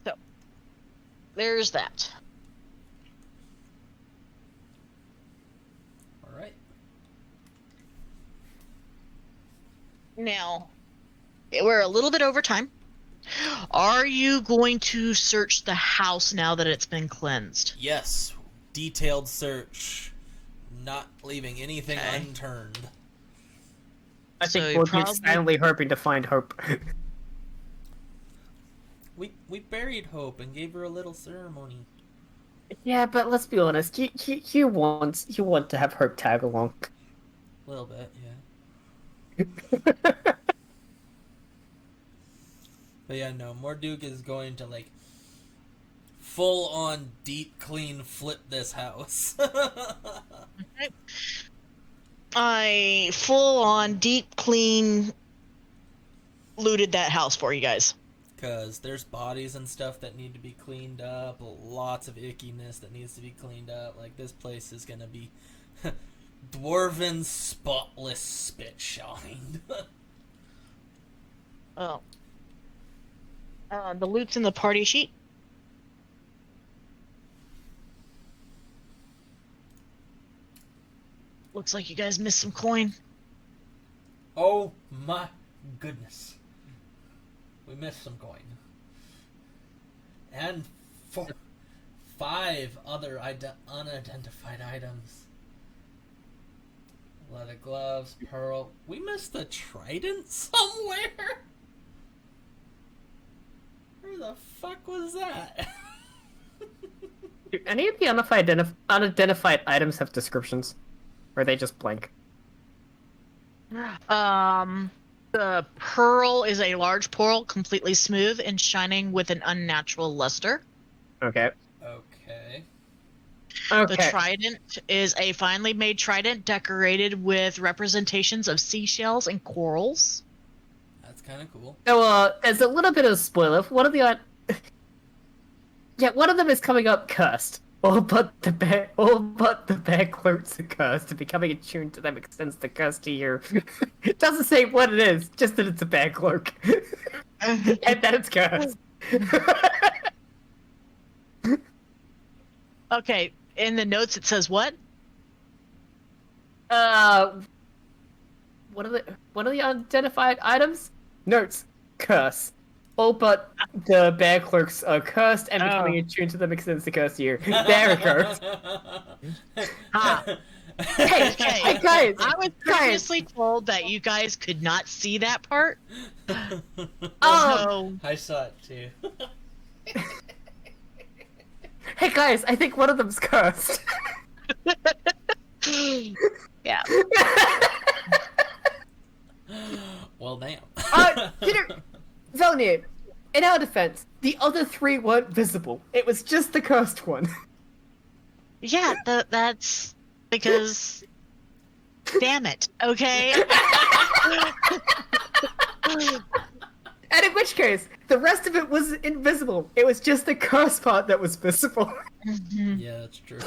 So, there's that.
All right.
Now, we're a little bit over time. Are you going to search the house now that it's been cleansed?
Yes. Detailed search. Not leaving anything
Okay.
unturned.
I
So
think
you're
we're
probably-
silently hoping to find Hope.
We buried Hope and gave her a little ceremony.
Yeah, but let's be honest. You want to have Hope tag along.
A little bit, yeah. But yeah, no, Morduk is going to, like, full on deep clean flip this house.
I full on deep clean looted that house for you guys.
Because there's bodies and stuff that need to be cleaned up, lots of ickiness that needs to be cleaned up. Like, this place is going to be dwarven, spotless spit shined.
Oh. The loot's in the party sheet. Looks like you guys missed some coin.
Oh my goodness. We missed some coin. And 5 other unidentified items. Leather gloves, pearl. We missed the trident somewhere? Where the fuck was that?
Do any of the unidentified items have descriptions? Or are they just blank?
The pearl is a large pearl, completely smooth and shining with an unnatural luster.
Okay.
Okay.
The trident is a finely made trident decorated with representations of seashells and corals.
That's kind of cool.
So, there's a little bit of a spoiler. One of the one of them is coming up cursed. All but the bear clerks are cursed, and becoming attuned to them extends the curse to you. It doesn't say what it is, just that it's a bear clerk. And that it's cursed.
Okay, in the notes it says what?
What are the unidentified items? Notes. Curse. All but the bear clerks are cursed, and becoming attuned to them extends the curse to you. There it goes.
Ah.
Hey,
Okay.
hey guys!
I was previously told that you guys could not see that part.
Oh,
I saw it too.
hey guys, I think one of them's cursed.
Yeah.
Well, damn.
Velnir, in our defense, the other 3 weren't visible. It was just the cursed one.
Yeah, that's because. Damn it. Okay.
And in which case, the rest of it was invisible. It was just the cursed part that was visible.
Yeah, that's true.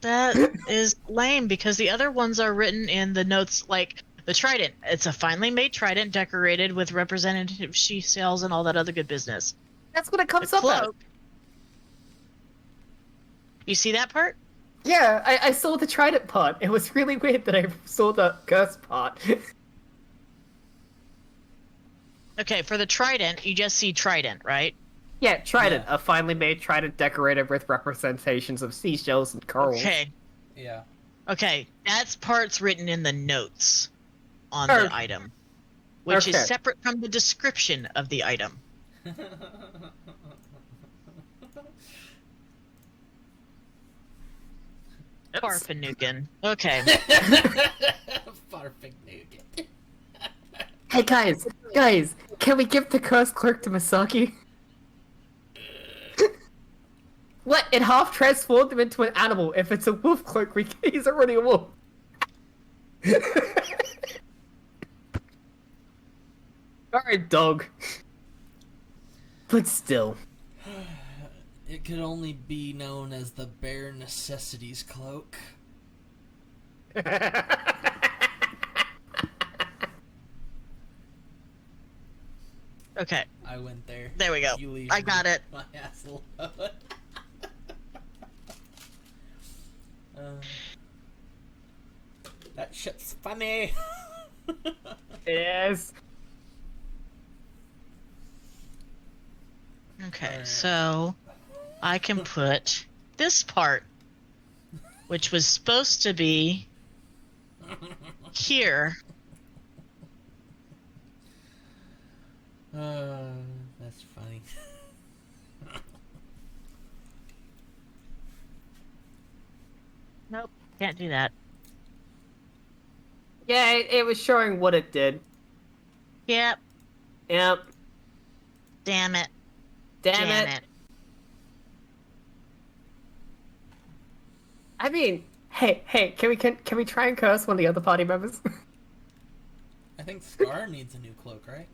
That is lame because the other ones are written in the notes like the trident. It's a finely made trident decorated with representative seashells and all that other good business.
That's what it comes
The
up as.
cloak. You see that part?
Yeah, I saw the trident part. It was really weird that I saw the cursed part.
Okay, for the trident, you just see trident, right?
Yeah, trident.
Yeah.
A finely made trident decorated with representations of seashells and corals.
Okay.
Yeah.
Okay, that's parts written in the notes on
Okay.
the item, which
Okay.
is separate from the description of the item. Farfanukin. Okay.
Farfig nougat.
Hey guys, can we give the cursed clerk to Masaki? What? It half transformed him into an animal. If it's a wolf clerk, he's already a wolf. Alright, dog. But still.
It could only be known as the bare necessities cloak.
Okay,
I went there.
there we go.
You leave
I got it.
my ass alone. That shit's funny.
It is.
Okay,
Alright.
so I can put this part, which was supposed to be here.
That's funny.
Nope, can't do that.
Yeah, it was showing what it did.
Yep,
Yep.
damn it.
Damn
Damn
it. I mean, hey, can we try and curse one of the other party members?
I think Scar needs a new cloak, right?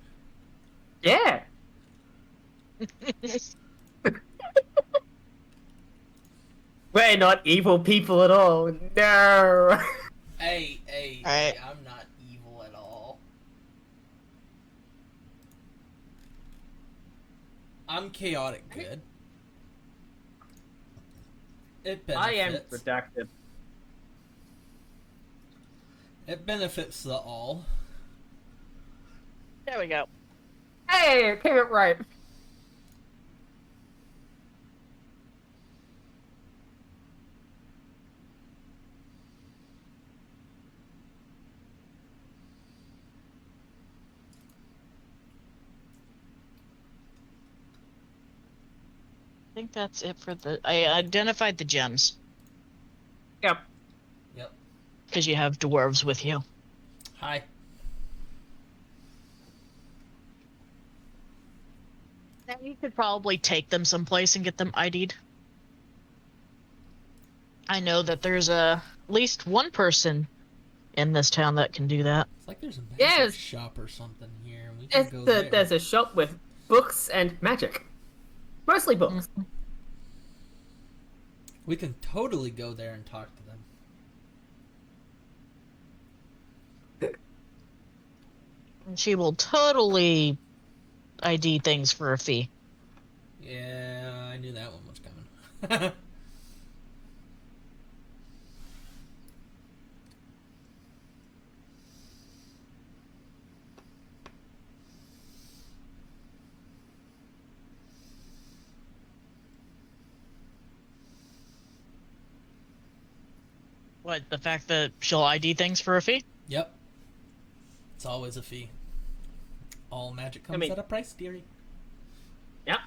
Yeah. We're not evil people at all. No.
Hey,
Alright.
I'm not evil at all. I'm chaotic good. It benefits.
I am redacted.
It benefits the all.
There we go.
Hey, came it right.
I think that's it for the. I identified the gems
Yep.
Yep.
because you have dwarves with you.
Hi.
Now you could probably take them someplace and get them ID'd. I know that there's at least one person in this town that can do that.
It's like there's a magic
Yes.
shop or something here, and we can go there.
There's a shop with books and magic. Mostly books.
We can totally go there and talk to them.
And she will totally ID things for a fee.
Yeah, I knew that one was coming.
What, the fact that she'll ID things for a fee?
Yep. It's always a fee. All magic comes
mean-
at a price, dearie.
Yep.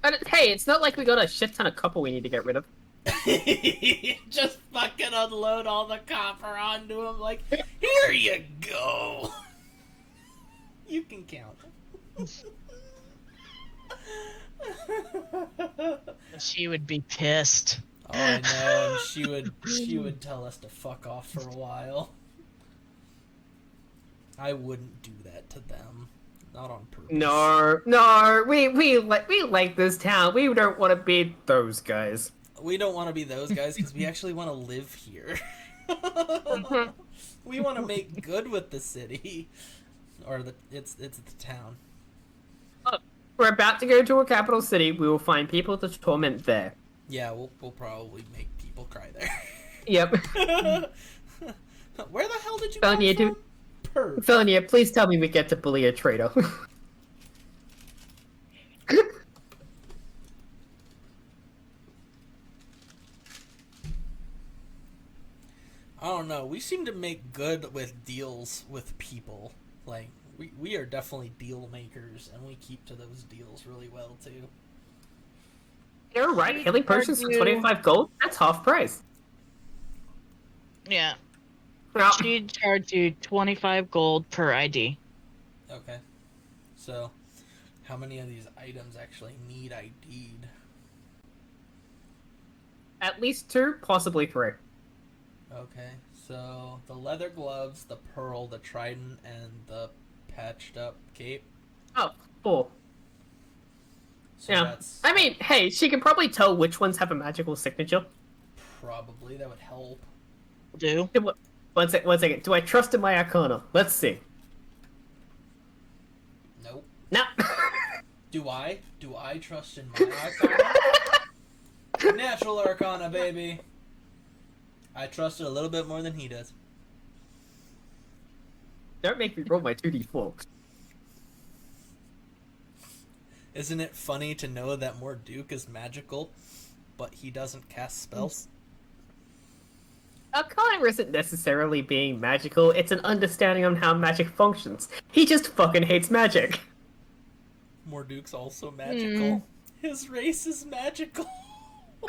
But hey, it's not like we got a shit ton of copper we need to get rid of.
Just fucking unload all the copper onto him like, here you go. You can count.
She would be pissed.
Oh, I know, and she would tell us to fuck off for a while. I wouldn't do that to them. Not on purpose.
No, we like this town. We don't want to be those guys.
We don't want to be those guys because we actually want to live here. We want to make good with the city. Or it's the town.
We're about to go to a capital city. We will find people to torment there.
Yeah, we'll probably make people cry there.
Yep.
Where the hell did you
Telling
come
you
from?
to-
Perv.
Felania, please tell me we get to bully a traitor.
I don't know. We seem to make good with deals with people. Like, we are definitely deal makers, and we keep to those deals really well, too.
You're right. Healing potions for 25 gold? That's half price.
Yeah.
Well,
She'd charge you 25 gold per ID.
Okay. So, how many of these items actually need ID'd?
at least 2, possibly 3.
Okay, so the leather gloves, the pearl, the trident, and the patched up cape.
Oh, 4.
So
Yeah.
that's
I mean, hey, she can probably tell which ones have a magical signature.
probably, that would help.
Do?
One second. Do I trust in my Arcana? Let's see.
Nope.
No.
Do I trust in my Arcana? Natural Arcana, baby. I trust it a little bit more than he does.
Don't make me roll my 2d4.
Isn't it funny to know that Morduke is magical, but he doesn't cast spells?
Arcana isn't necessarily being magical, it's an understanding on how magic functions. He just fucking hates magic.
Morduke's also magical. His race is magical.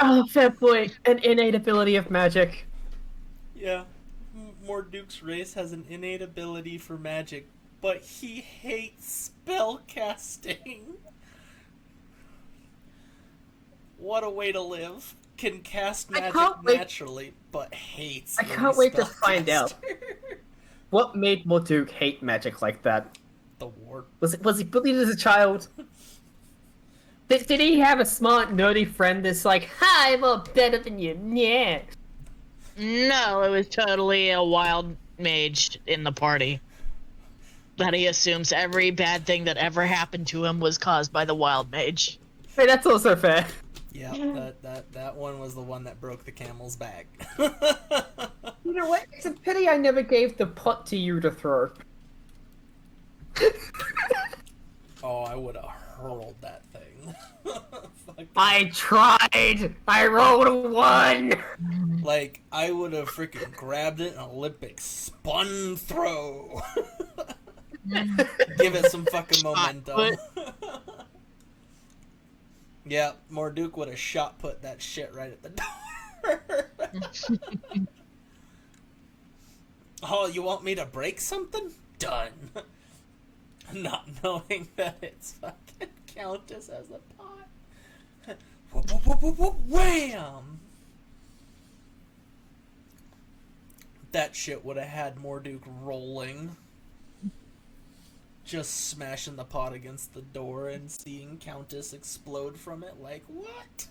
Oh, fair point. An innate ability of magic.
Yeah. Morduke's race has an innate ability for magic, but he hates spell casting. What a way to live. Can cast magic naturally, but hates
I can't wait to find out.
spellcaster.
What made Morduke hate magic like that?
The ward.
Was he bullied as a child? Did he have a smart, nerdy friend that's like, "Hi, I'm all better than you"? Yeah.
No, it was totally a wild mage in the party. That he assumes every bad thing that ever happened to him was caused by the wild mage.
Hey, that's also fair.
Yeah, that one was the one that broke the camel's back.
You know what? It's a pity I never gave the pot to you to throw.
Oh, I would have hurled that thing. Fuck.
I tried! I rolled a 1!
Like, I would have freaking grabbed it and Olympic spun throw. Give it some fucking momentum. Yeah, Morduke would have shot put that shit right at the door. Oh, you want me to break something? Done. Not knowing that it's fucking Countess as a pot. Whoop, whoop, whoop, whoop, whoop, wham! That shit would have had Morduke rolling. Just smashing the pot against the door and seeing Countess explode from it like, what?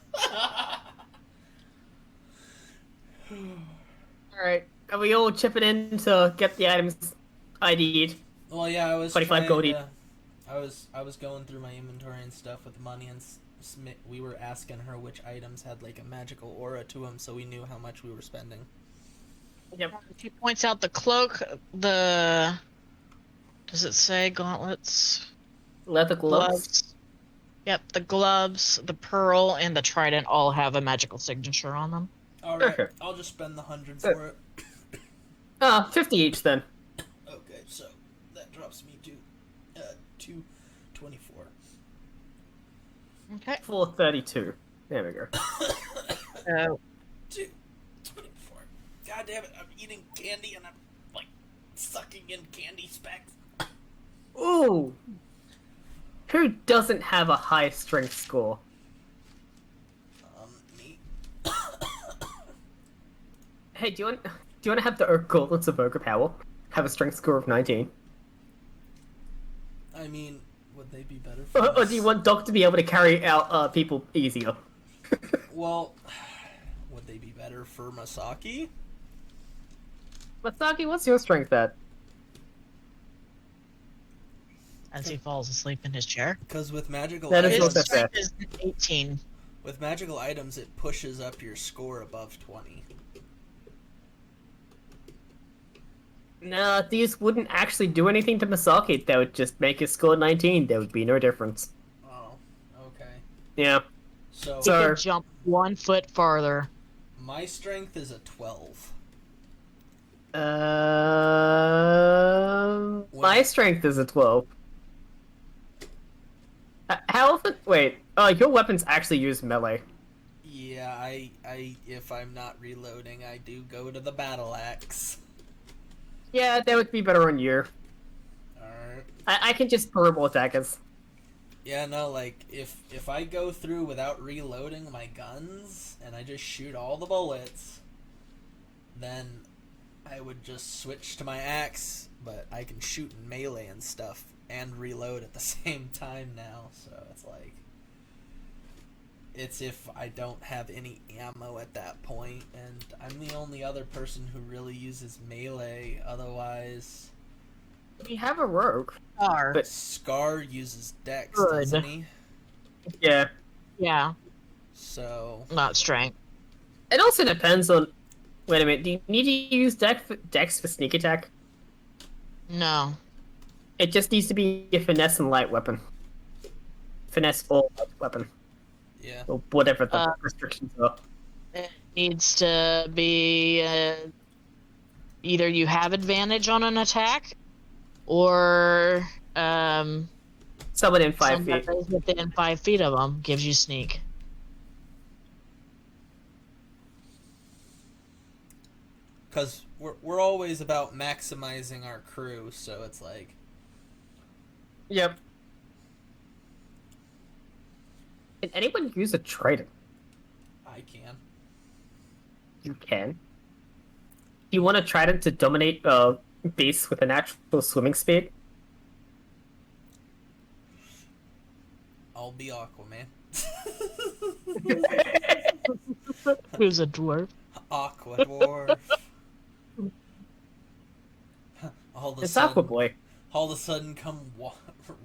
Alright, are we all chipping in to get the items ID'd?
Well, yeah, I was
25 gold each.
I was going through my inventory and stuff with money, and we were asking her which items had like a magical aura to them, so we knew how much we were spending.
Yep.
She points out the cloak, the... Does it say gauntlets?
Leather gloves.
Yep, the gloves, the pearl, and the trident all have a magical signature on them.
Alright,
Okay.
I'll just spend the 100 for it.
50 each then.
Okay, so that drops me to 224.
Okay.
432. There we go.
224. God damn it, I'm eating candy and I'm like sucking in candy specks.
Ooh! Who doesn't have a high strength score?
Me.
Hey, do you want to have the gauntlets of Ogre Power? Have a strength score of 19?
I mean, would they be better for
Or do you want Doc to be able to carry out people easier?
Well, would they be better for Masaki?
Masaki, what's your strength at?
As he falls asleep in his chair.
Because with magical
That is
His
not that
items,
fair.
strength is 18.
with magical items, it pushes up your score above 20.
Nah, these wouldn't actually do anything to Masaki. They would just make his score 19. There would be no difference.
Oh, okay.
Yeah.
So,
He
So-
can jump 1 foot farther.
my strength is a 12.
My strength is a 12. How often? Wait. Your weapons actually use melee.
Yeah, I if I'm not reloading, I do go to the battle axe.
Yeah, that would be better on you.
Alright.
I can just horrible attackers.
Yeah, no, like, if I go through without reloading my guns, and I just shoot all the bullets, then I would just switch to my axe, but I can shoot in melee and stuff, and reload at the same time now, so it's like... It's if I don't have any ammo at that point, and I'm the only other person who really uses melee, otherwise...
We have a rogue.
Are.
But-
Scar uses Dex,
Good.
doesn't he?
Yeah.
Yeah,
So
not strength.
It also depends on. Wait a minute. Do you need to use Dex for sneak attack?
No.
It just needs to be a finesse and light weapon. Finesse or light weapon,
yeah.
or whatever the
Uh,
restrictions are.
It needs to be either you have advantage on an attack, or
Someone in 5
someone
feet.
that is within 5 feet of them gives you sneak.
Because we're always about maximizing our crew, so it's like,
Yep. Can anyone use a trident?
I can.
You can. You want a trident to dominate base with an actual swimming speed?
I'll be Aquaman.
Who's a dwarf?
Aqua dwarf.
It's Aquaboy.
All of a sudden, come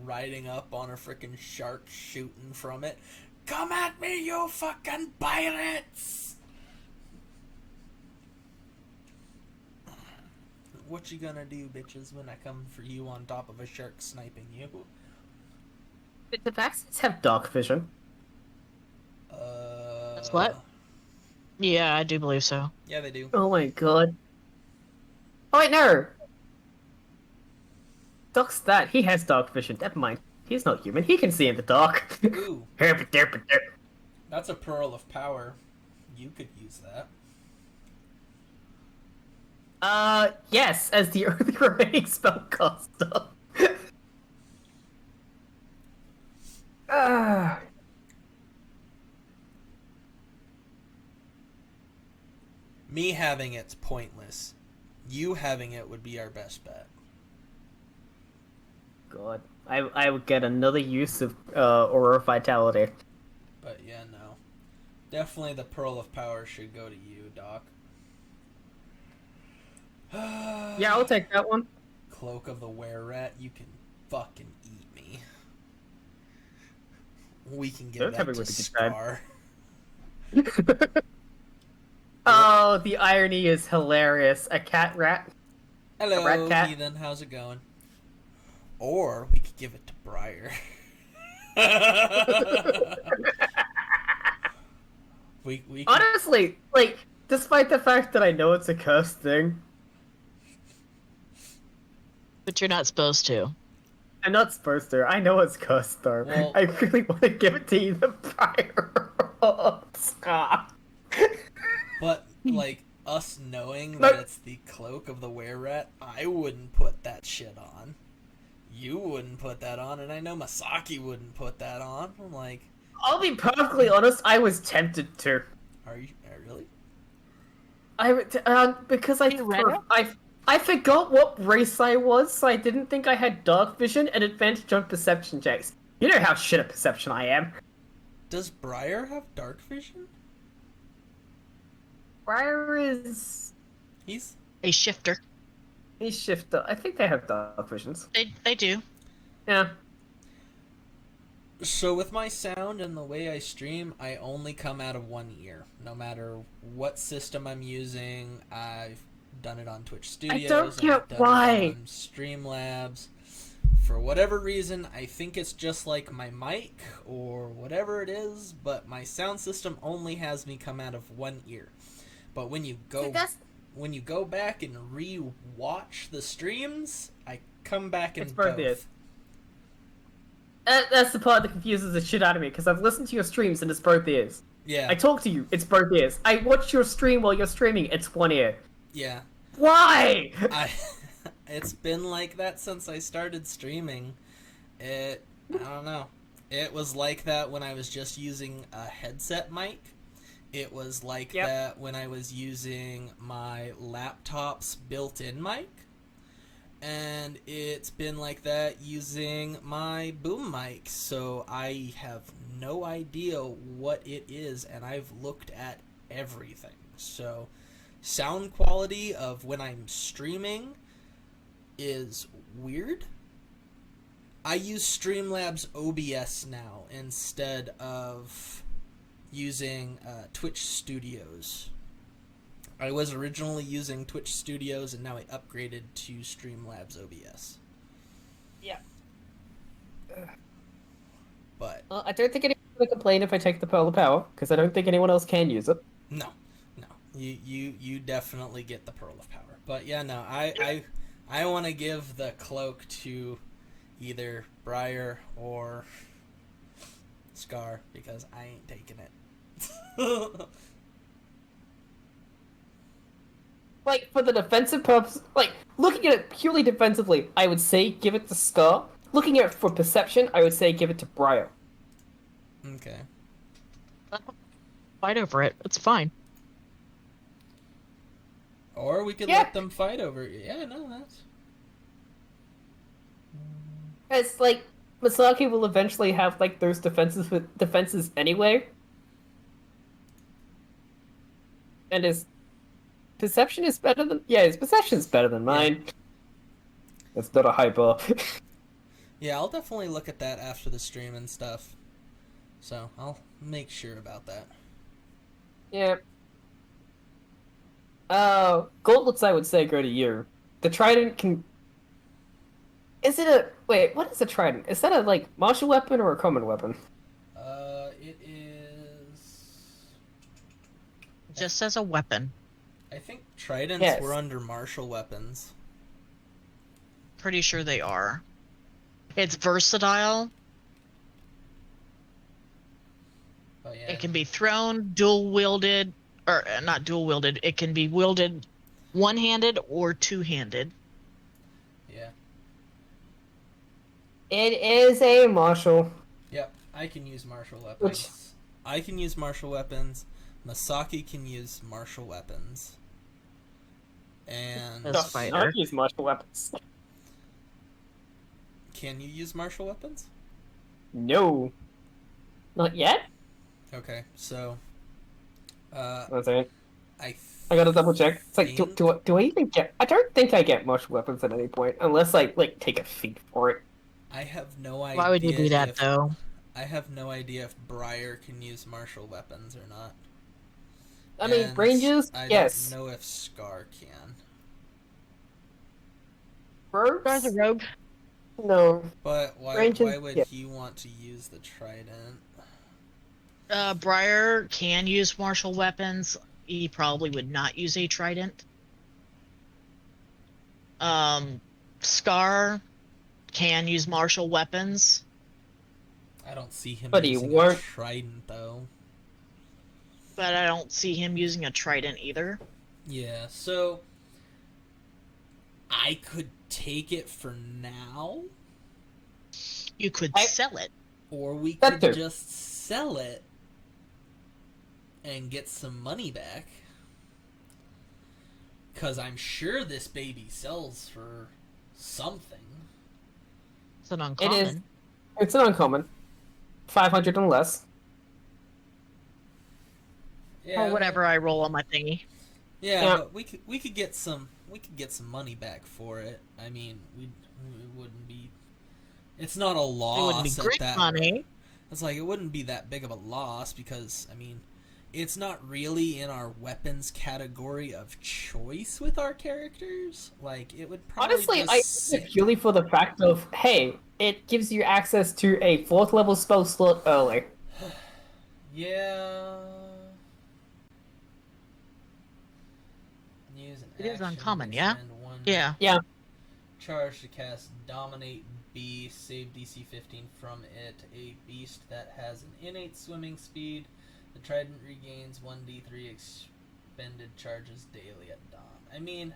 riding up on a freaking shark, shooting from it. Come at me, you fucking pirates! What you gonna do, bitches, when I come for you on top of a shark sniping you?
Did the vaccines have dark vision?
That's what? Yeah, I do believe so.
Yeah, they do.
Oh my god. Oh wait, no! Doc's that. He has dark vision. Never mind. He's not human. He can see in the dark.
Ooh,
Herp,
that's a pearl of power. You could use that.
Yes, as the only remaining spellcaster.
Me having it's pointless. You having it would be our best bet.
God. I would get another use of Aura of Vitality.
But yeah, no. Definitely the pearl of power should go to you, Doc.
Yeah, I'll take that one.
Cloak of the Were-Rat, you can fucking eat me. We can give
Don't tell
that
me
to
what to decide.
Scar.
Oh, the irony is hilarious. A cat rat.
Hello,
rat cat.
heathen, how's it going? Or we could give it to Briar. we can...
Honestly, like, despite the fact that I know it's a cursed thing,
But you're not supposed to.
I'm not supposed to. I know it's cursed though.
Well-
I really want to give it to you, the Briar. Oh, Scott.
But, like, us knowing
But-
that it's the cloak of the Were-Rat, I wouldn't put that shit on. You wouldn't put that on, and I know Masaki wouldn't put that on. I'm like,
I'll be perfectly honest, I was tempted to.
are you really?
Because
You read it?
I forgot what race I was, so I didn't think I had dark vision and advantage on perception checks. You know how shit at perception I am.
Does Briar have dark vision?
Briar is...
He's...
A shifter.
He's shifter. I think they have dark visions.
They do.
Yeah.
So with my sound and the way I stream, I only come out of one ear. No matter what system I'm using, I've done it on Twitch Studios.
don't get
I've done
why.
it on Streamlabs. For whatever reason, I think it's just like my mic or whatever it is, but my sound system only has me come out of one ear. But when you go when you go back and re-watch the streams, I come back in
It's both
both.
ears. That's the part that confuses the shit out of me, because I've listened to your streams and it's both ears.
Yeah,
I talk to you, it's both ears. I watch your stream while you're streaming, it's one ear.
yeah.
Why?
It's been like that since I started streaming. I don't know. It was like that when I was just using a headset mic. It was like
Yep.
that when I was using my laptop's built-in mic. And it's been like that using my boom mic. So I have no idea what it is, and I've looked at everything. So sound quality of when I'm streaming is weird. I use Streamlabs OBS now instead of using Twitch Studios. I was originally using Twitch Studios, and now I upgraded to Streamlabs OBS.
Yeah.
But
Well, I don't think anyone's going to complain if I take the Pearl of Power, because I don't think anyone else can use it.
no, you definitely get the Pearl of Power. But yeah, no, I want to give the cloak to either Briar or Scar because I ain't taking it.
Like, for the defensive purpose, like, looking at it purely defensively, I would say give it to Scar. Looking at it for perception, I would say give it to Briar.
Okay.
Fight over it. It's fine.
Or we could
Yeah.
let them fight over it. Yeah, no, that's...
It's like, Masaki will eventually have, like, those defenses anyway. And his perception is better than... Yeah, his perception is better than mine. That's not a high bar.
Yeah, I'll definitely look at that after the stream and stuff. So, I'll make sure about that.
Yeah. Gauntlets, I would say, go to you. The Trident can... Is it a... Wait, what is a Trident? Is that a, like, martial weapon or a common weapon?
It is...
Just as a weapon.
I think tridents
Yes.
were under martial weapons.
Pretty sure they are. It's versatile.
But yeah.
It can be thrown, dual wielded, or not dual wielded. It can be wielded one-handed or two-handed.
Yeah.
It is a martial.
Yep, I can use martial weapons. I can use martial weapons. Masaki can use martial weapons. And...
That's fine.
I use martial weapons.
Can you use martial weapons?
No. Not yet?
Okay, so...
One second.
I
gotta double check. It's like,
think-
do I even get... I don't think I get martial weapons at any point, unless I, like, take a feat for it.
I have no idea.
Why would you do that,
if-
though?
I have no idea if Briar can use martial weapons or not.
I mean,
And
ranges,
I
yes.
don't know if Scar can.
Rogues?
Guy's a rogue.
No.
But why
Ranges,
would
yeah.
he want to use the trident?
Briar can use martial weapons. He probably would not use a trident. Scar can use martial weapons.
I don't see him
But he
using a
won't-
trident though.
But I don't see him using a trident either.
Yeah, so I could take it for now,
You could
I-
sell it.
or we
That
could
too.
just sell it and get some money back. Cause I'm sure this baby sells for something.
It's an uncommon.
It's an uncommon. 500 and less.
Yeah,
Or whatever I roll on my thingy.
Yeah,
Yeah.
but we could get some money back for it. I mean, it wouldn't be. It's not a
It
loss
wouldn't be
at
great
that.
money.
It's like it wouldn't be that big of a loss because I mean, it's not really in our weapons category of choice with our characters. Like it would probably
Honestly,
just
I use
sit.
it purely for the fact of, hey, it gives you access to a 4th level spell slot early.
Yeah. Use an
It is
action
uncommon,
to
yeah?
spend one
Yeah.
charge to cast Dominate B, save DC 15 from it. A beast that has an innate swimming speed. The trident regains 1d3 expended charges daily at dawn. I mean,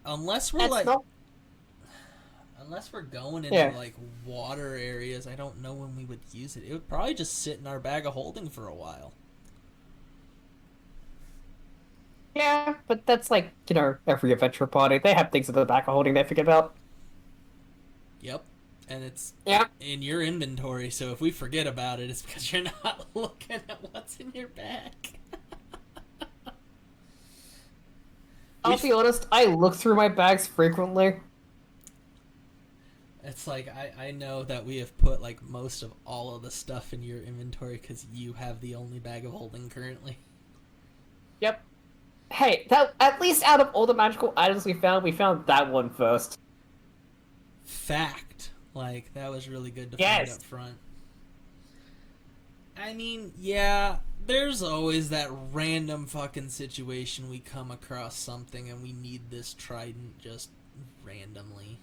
unless we're
That's
like,
not...
unless we're going into
Yeah.
like water areas, I don't know when we would use it. It would probably just sit in our bag of holding for a while.
Yeah, but that's like, you know, every adventure party. They have things in the back of holding they forget about.
Yep. And it's
Yeah.
in your inventory, so if we forget about it, it's because you're not looking at what's in your bag.
I'll be honest, I look through my bags frequently.
It's like I know that we have put like most of all of the stuff in your inventory because you have the only bag of holding currently.
Yep. Hey, that at least out of all the magical items we found that one first.
Fact. Like, that was really good to
Yes.
find up front. I mean, yeah, there's always that random fucking situation we come across something and we need this trident just randomly.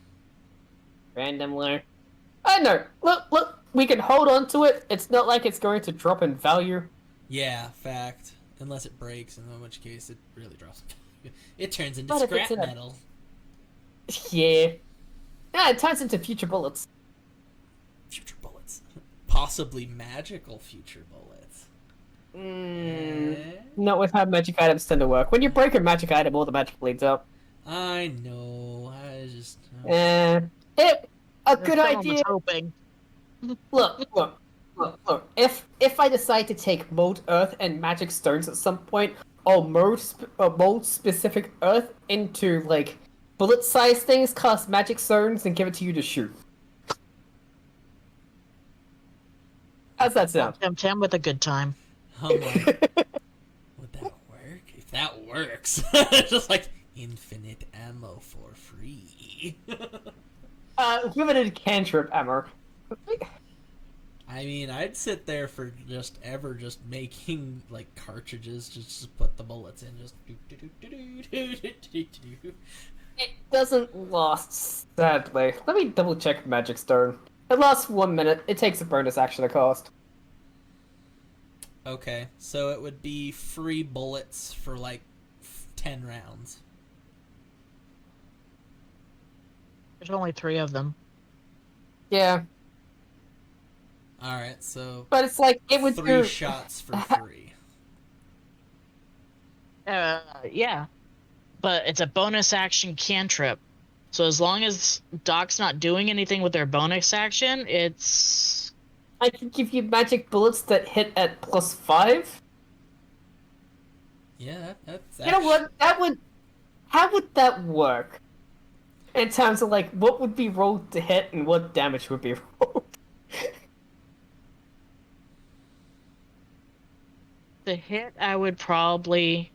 Randomly. I know. Look, we can hold on to it. It's not like it's going to drop in value.
Yeah, fact. Unless it breaks, in which case it really drops. It turns into
But if
scrap
it's in a-
metal.
Yeah. Yeah, it turns into future bullets.
Future bullets. Possibly magical future bullets.
Not with how magic items tend to work. When you break a magic item, all the magic bleeds out.
I know. I just.
A good
Someone was
idea.
hoping.
Look. If I decide to take mold earth and magic stones at some point, I'll mold specific earth into like bullet-sized things, cast magic stones, and give it to you to shoot. How's that sound?
Tim with a good time.
I'm like, would that work? If that works, just like infinite ammo for free.
Limited cantrip ammo.
I mean, I'd sit there for just making like cartridges just to put the bullets in. Just
It doesn't last, sadly. Let me double check magic stone. It lasts 1 minute. It takes a bonus action to cast.
Okay, so it would be free bullets for like 10 rounds.
There's only 3 of them.
Yeah,
All right, so
but it's like it would
3
do.
shots for free.
Yeah. But it's a bonus action cantrip. So as long as Doc's not doing anything with their bonus action, it's...
I could give you magic bullets that hit at +5.
Yeah, that's.
You know what? That would. How would that work? In terms of like, what would be rolled to hit and what damage would be rolled?
The hit, I would probably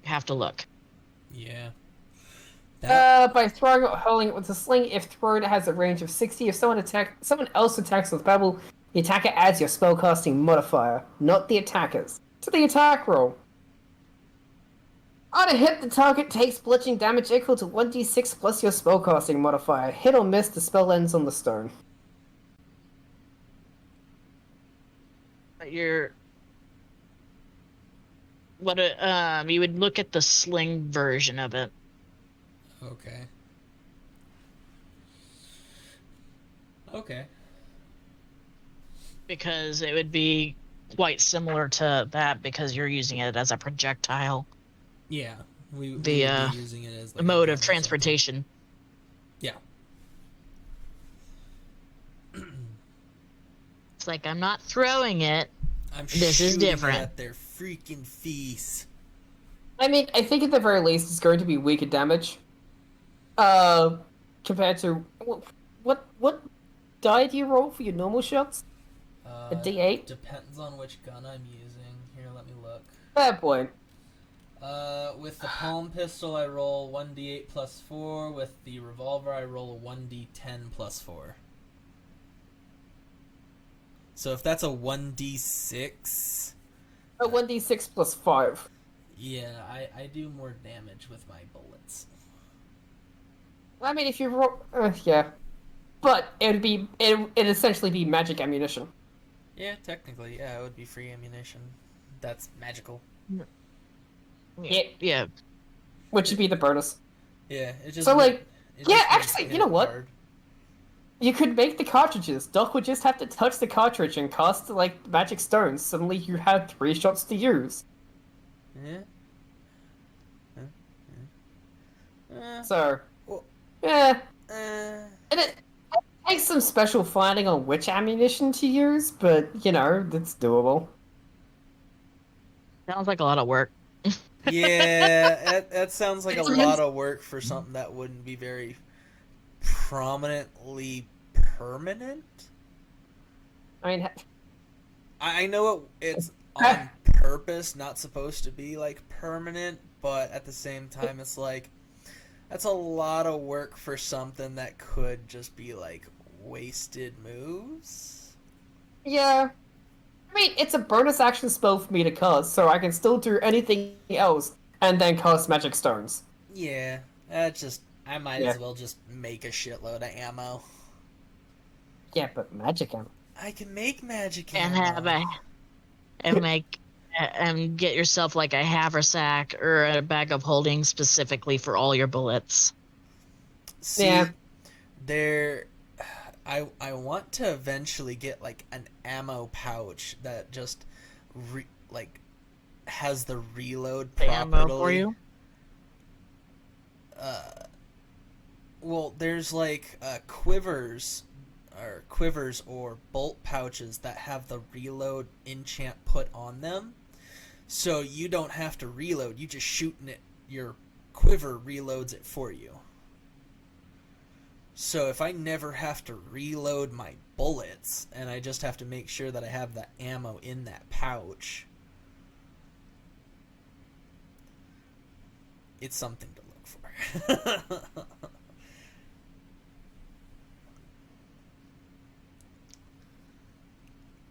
have to look.
Yeah.
By throwing or hurling it with a sling, if thrown, it has a range of 60. If someone else attacks with Babel, the attacker adds your spellcasting modifier, not the attacker's, to the attack roll. On a hit, the target takes bludgeoning damage equal to 1d6 plus your spellcasting modifier. Hit or miss, the spell ends on the stone.
You would look at the sling version of it.
Okay. Okay.
Because it would be quite similar to that because you're using it as a projectile.
Yeah. We would
The,
be using it as
The
like,
mode
a
of
gun or
transportation.
something. Yeah.
It's like, I'm not throwing it.
I'm
This is
shooting
different.
at their freaking face.
I mean, I think at the very least it's going to be weaker damage. Compared to what die do you roll for your normal shots? A D8?
Depends on which gun I'm using. Here, let me look.
Fair point.
With the palm pistol, I roll 1d8 plus 4. With the revolver, I roll a 1d10 plus 4. So if that's a 1d6...
A 1d6 plus 5.
Yeah, I do more damage with my bullets.
I mean, if you roll, yeah, but it'd essentially be magic ammunition.
Yeah, technically, yeah, it would be free ammunition. That's magical.
Yeah.
Which would be the bonus.
Yeah, it just
So, like,
it
yeah,
just makes
actually,
it
you know what?
hard.
You could make the cartridges. Doc would just have to touch the cartridge and cast like magic stones. Suddenly, you had 3 shots to use.
Yeah.
So,
Well,
yeah, and it takes some special finding on which ammunition to use, but you know, it's doable.
Sounds like a lot of work.
Yeah, that sounds like a lot of work for something that wouldn't be very prominently permanent.
I mean,
I know it's on purpose, not supposed to be like permanent, but at the same time, it's like that's a lot of work for something that could just be like wasted moves.
yeah. I mean, it's a bonus action spell for me to cast, so I can still do anything else and then cast magic stones.
Yeah, that's just I might
Yeah.
as well just make a shitload of ammo.
Yeah, but magic ammo.
I can make magic
And
ammo.
and get yourself like a haversack or a bag of holding specifically for all your bullets.
See,
Yeah.
there, I want to eventually get like an ammo pouch that just like has the reload properly.
Ammo for you.
Well, there's like quivers or bolt pouches that have the reload enchant put on them, so you don't have to reload. You just shooting it. Your quiver reloads it for you. So if I never have to reload my bullets, and I just have to make sure that I have the ammo in that pouch, it's something to look for.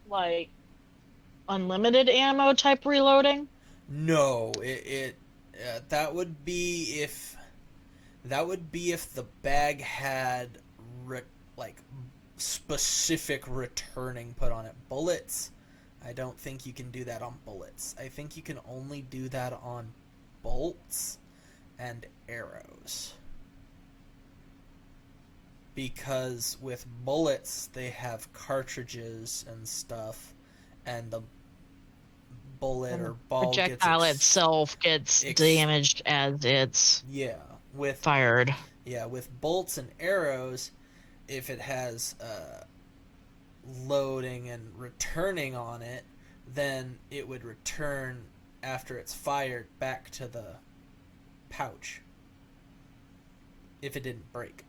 Like unlimited ammo type reloading.
No, that would be if the bag had like specific returning put on it. Bullets, I don't think you can do that on bullets. I think you can only do that on bolts and arrows. Because with bullets, they have cartridges and stuff, and the bullet or ball
Projectile itself gets damaged as it's fired.
Yeah, with bolts and arrows, if it has loading and returning on it, then it would return after it's fired back to the pouch if it didn't break.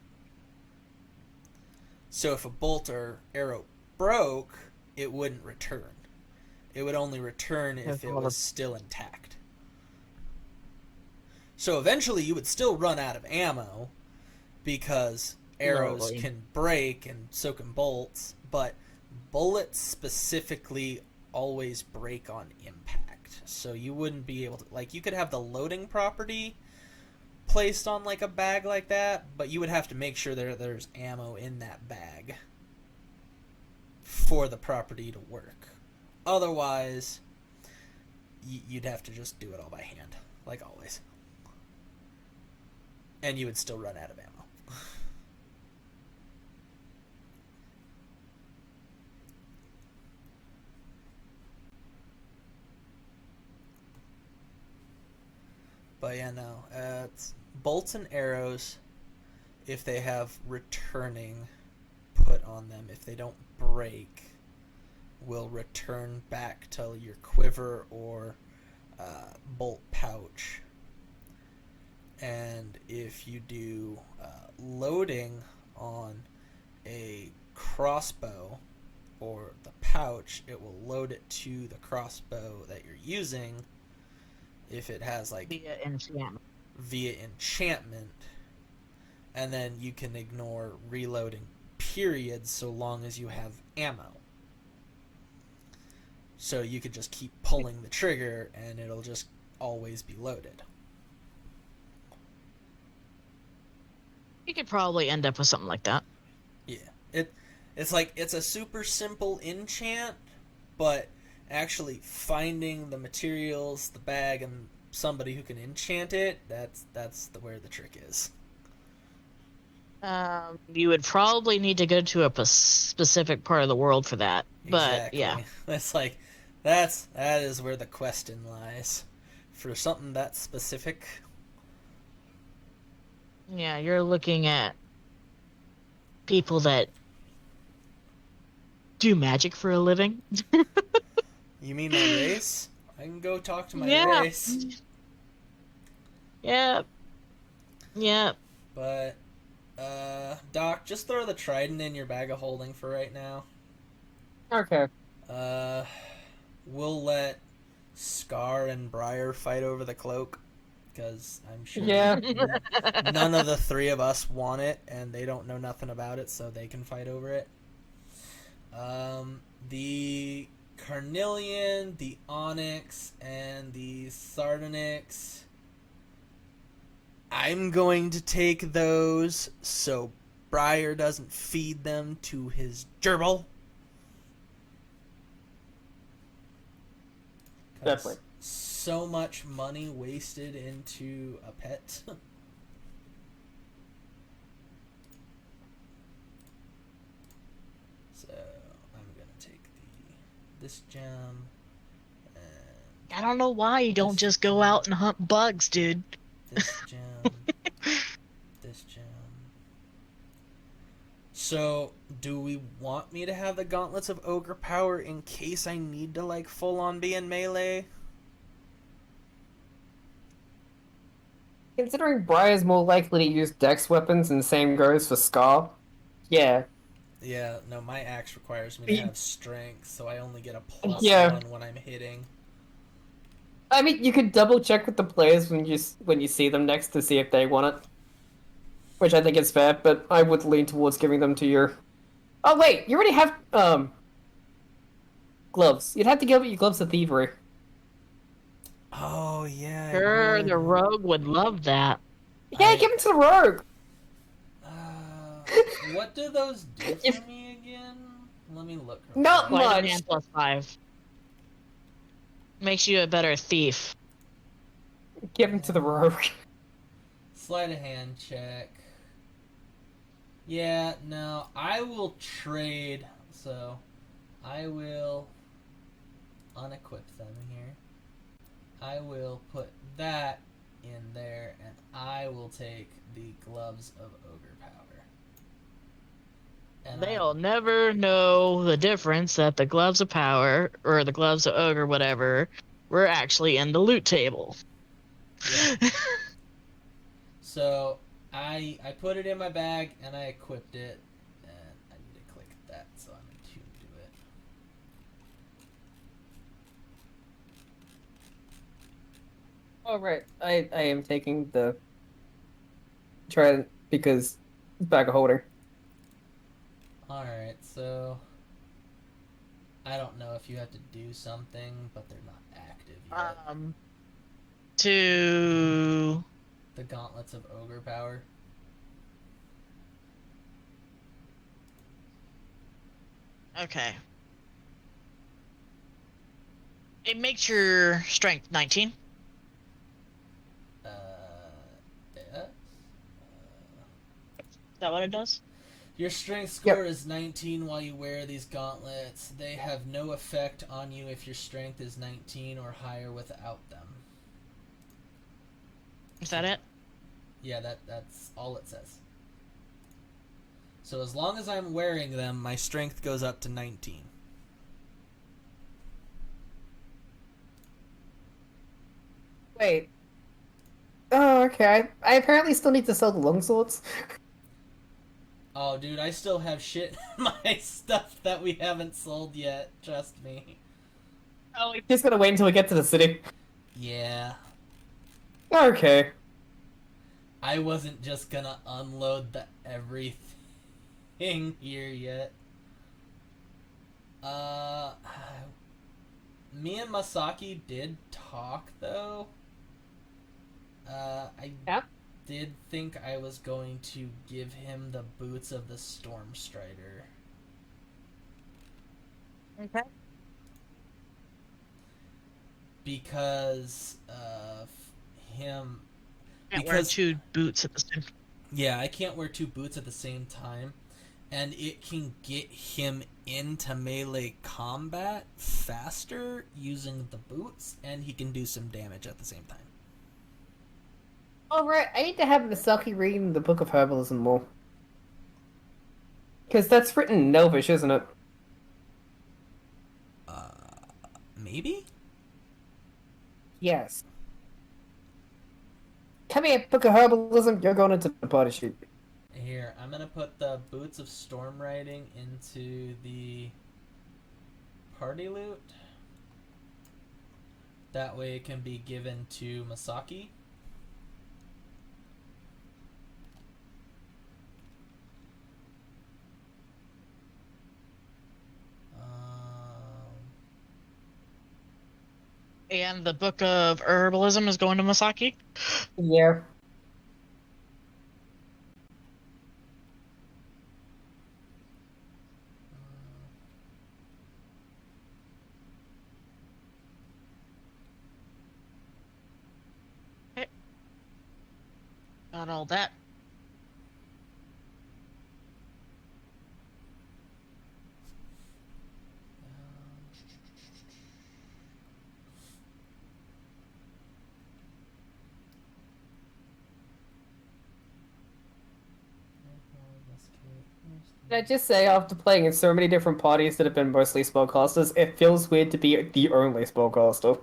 So if a bolt or arrow broke, it wouldn't return. It would only return if it was still intact. So eventually you would still run out of ammo because arrows can break and so can bolts, but bullets specifically always break on impact. So you wouldn't be able to, like, you could have the loading property placed on like a bag like that, but you would have to make sure there's ammo in that bag for the property to work. Otherwise, you'd have to just do it all by hand, like always. And you would still run out of ammo. But yeah, no. It's bolts and arrows, if they have returning put on them, if they don't break, will return back to your quiver or bolt pouch. And if you do loading on a crossbow or the pouch, it will load it to the crossbow that you're using. If it has like
via
enchantment, and then you can ignore reloading periods so long as you have ammo. So you could just keep pulling the trigger and it'll just always be loaded.
You could probably end up with something like that.
Yeah. It's like it's a super simple enchant, but actually finding the materials, the bag, and somebody who can enchant it, that's where the trick is.
You would probably need to go to a specific part of the world for that. But
Exactly.
yeah,
That's like that is where the question lies. For something that specific.
yeah, you're looking at people that do magic for a living.
You mean my race? I can go talk to my
Yeah.
race.
Yep. Yep.
But, Doc, just throw the trident in your bag of holding for right now.
Okay.
We'll let Scar and Briar fight over the cloak, because I'm sure
Yeah.
none of the three of us want it, and they don't know nothing about it, so they can fight over it. The Carnelian, the Onyx, and the Sardonyx, I'm going to take those so Briar doesn't feed them to his gerbil. 'Cause
Definitely.
so much money wasted into a pet. So I'm gonna take this gem and
I don't know why you don't just go out and hunt bugs, dude.
this gem, this gem. So, do we want me to have the Gauntlets of Ogre Power in case I need to, like, full-on be in melee?
Considering Briar's more likely to use dex weapons, and the same goes for Scar. Yeah.
Yeah, no, my axe requires me to have strength, so I only get a +1
Yeah.
when I'm hitting.
I mean, you could double check with the players when you see them next to see if they want it. Which I think is fair, but I would lean towards giving them to your... Oh wait, you already have, gloves. You'd have to give your gloves to Thievery.
Oh, yeah. I
Sure,
would.
the rogue would love that.
Yeah, give it to the Rogue!
What do those do for me again? Let me look. real
Not
quick.
much.
And +5. Makes you a better thief.
Give him to the Rogue.
Sleight of hand check. Yeah, no, I will trade. So, I will unequip them here. I will put that in there, and I will take the Gloves of Ogre Power. And
They'll never know the difference that the gloves of power, or the gloves of ogre, whatever, were actually in the loot table.
Yeah. So I put it in my bag and I equipped it, and I need to click that so I'm attuned to it.
Alright, I am taking the trident because it's bag of holding.
Alright, so I don't know if you have to do something, but they're not active yet.
To
The Gauntlets of Ogre Power.
okay. It makes your strength 19.
Yes.
Is that what it does?
Your strength score is 19 while you wear these gauntlets. They have no effect on you if your strength is 19 or higher without them.
Is that it?
Yeah, that's all it says. So as long as I'm wearing them, my strength goes up to 19.
Wait. Oh, okay. I apparently still need to sell the longswords.
Oh, dude, I still have shit in my stuff that we haven't sold yet. Trust me.
Oh, we're just gonna wait until we get to the city.
Yeah.
Okay.
I wasn't just gonna unload the everything here yet. Me and Masaki did talk, though. I did think I was going to give him the boots of the Stormstrider.
Okay.
Because of him.
Can't wear two boots at the same time.
Yeah, I can't wear two boots at the same time. And it can get him into melee combat faster using the boots, and he can do some damage at the same time.
Alright, I need to have Misaki reading the Book of Herbalism more. Because that's written in Elvish, isn't it?
Maybe?
Yes. Come here, Book of Herbalism. You're going into the party sheet.
Here, I'm gonna put the Boots of Storm Riding into the party loot. That way it can be given to Masaki.
And the Book of Herbalism is going to Masaki?
Yeah.
Got all that.
Can I just say, after playing in so many different parties that have been mostly spellcasters, it feels weird to be the only spellcaster.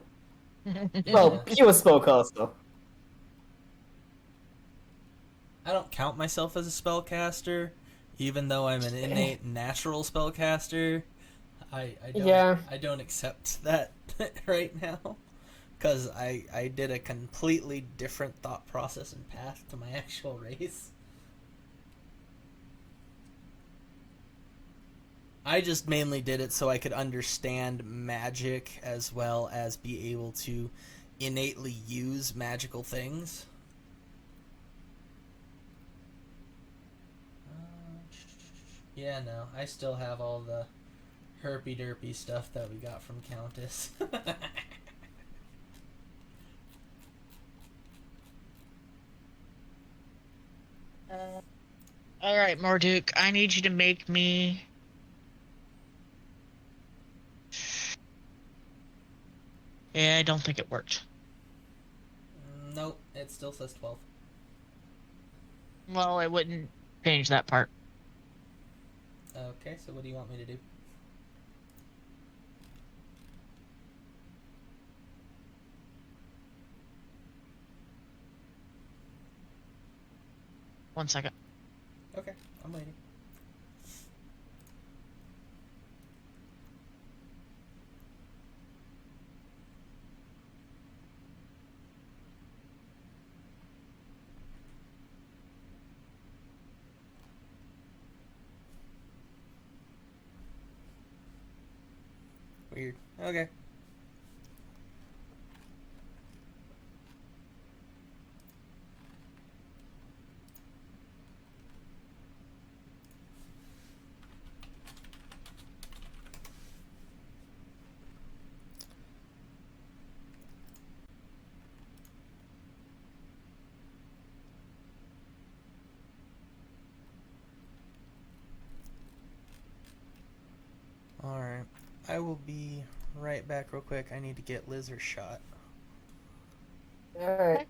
Well, pure spellcaster.
I don't count myself as a spellcaster, even though I'm an innate natural spellcaster. I don't,
Yeah.
I don't accept that right now, because I did a completely different thought process and path to my actual race. I just mainly did it so I could understand magic as well as be able to innately use magical things. Yeah, no, I still have all the herpy-derpy stuff that we got from Countess.
Alright, Marduk, I need you to make me... Yeah, I don't think it worked.
Nope, it still says 12.
Well, it wouldn't change that part.
Okay, so what do you want me to do?
One second.
Okay, I'm waiting. Weird. Okay. Alright. I will be right back real quick. I need to get Liz her shot.
Alright.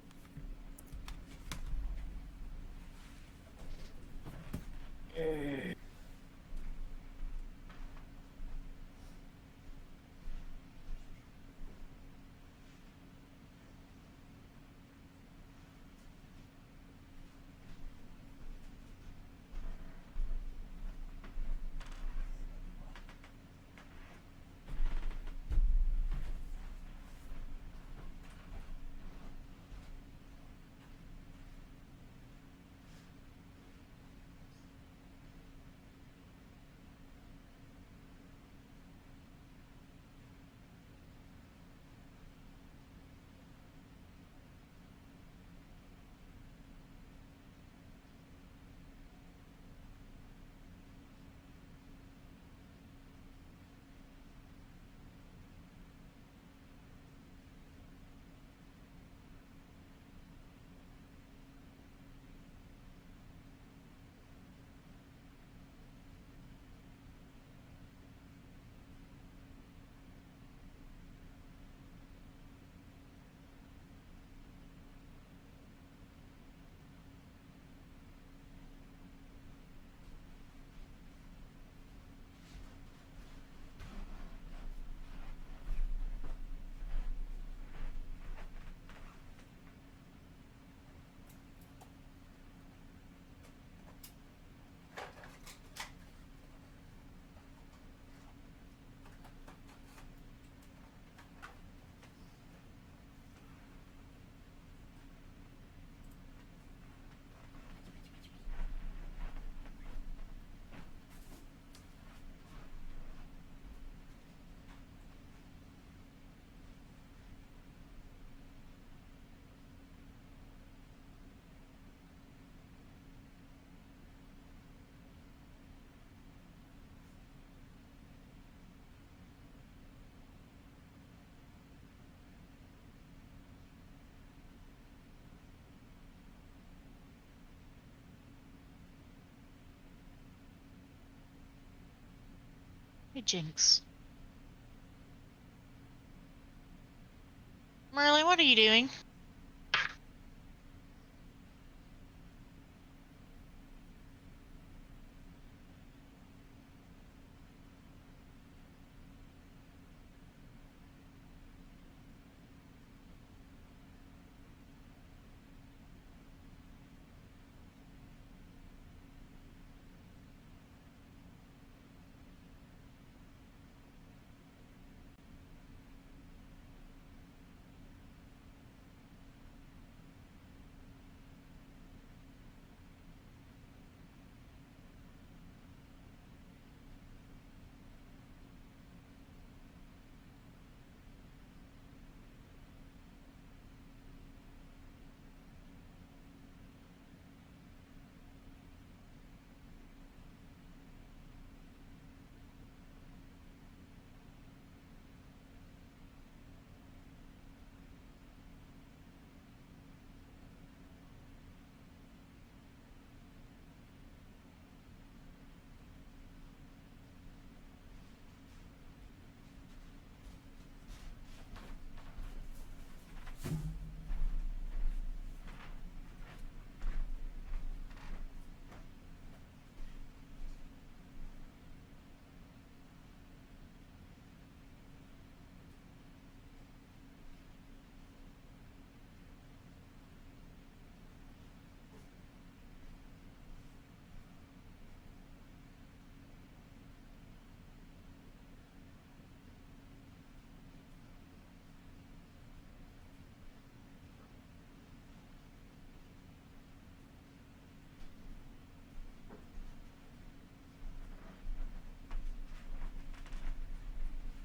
Hey, Jinx. Merlin, what are you doing?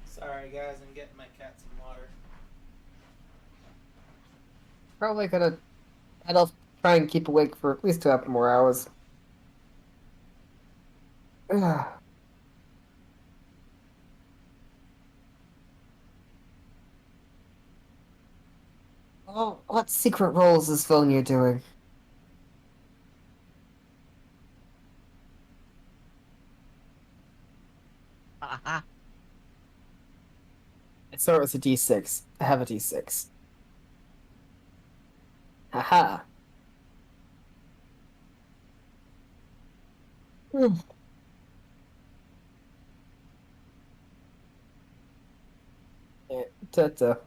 Sorry, guys, I'm getting my cat some water.
Probably gonna. I'll try and keep awake for at least 2 more hours. Oh, what secret roles is Vilnier doing?
Haha.
I saw it was a D6. I have a D6. Haha. Hmm. Yeah, ta-ta.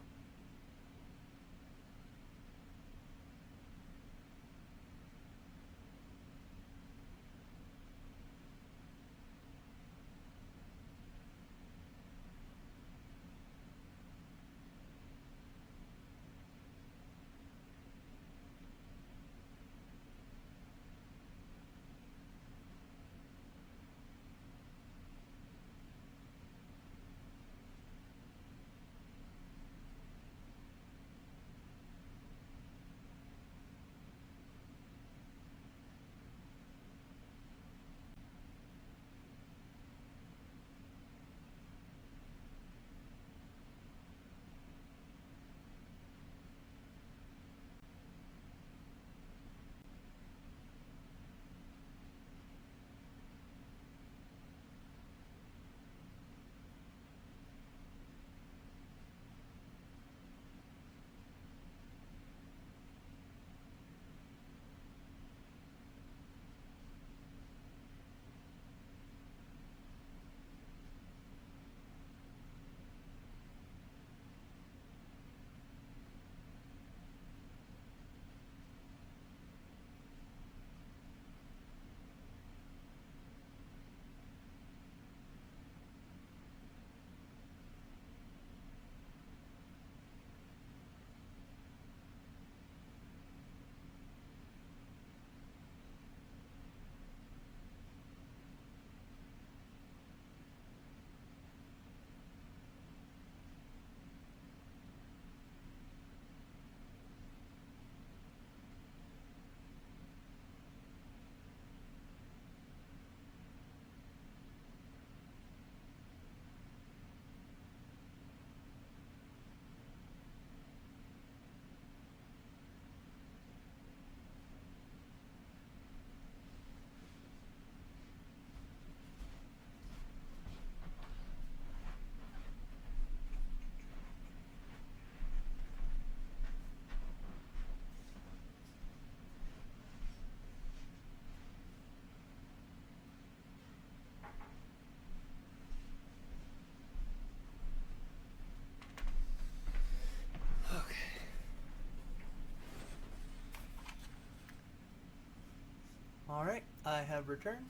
have returned.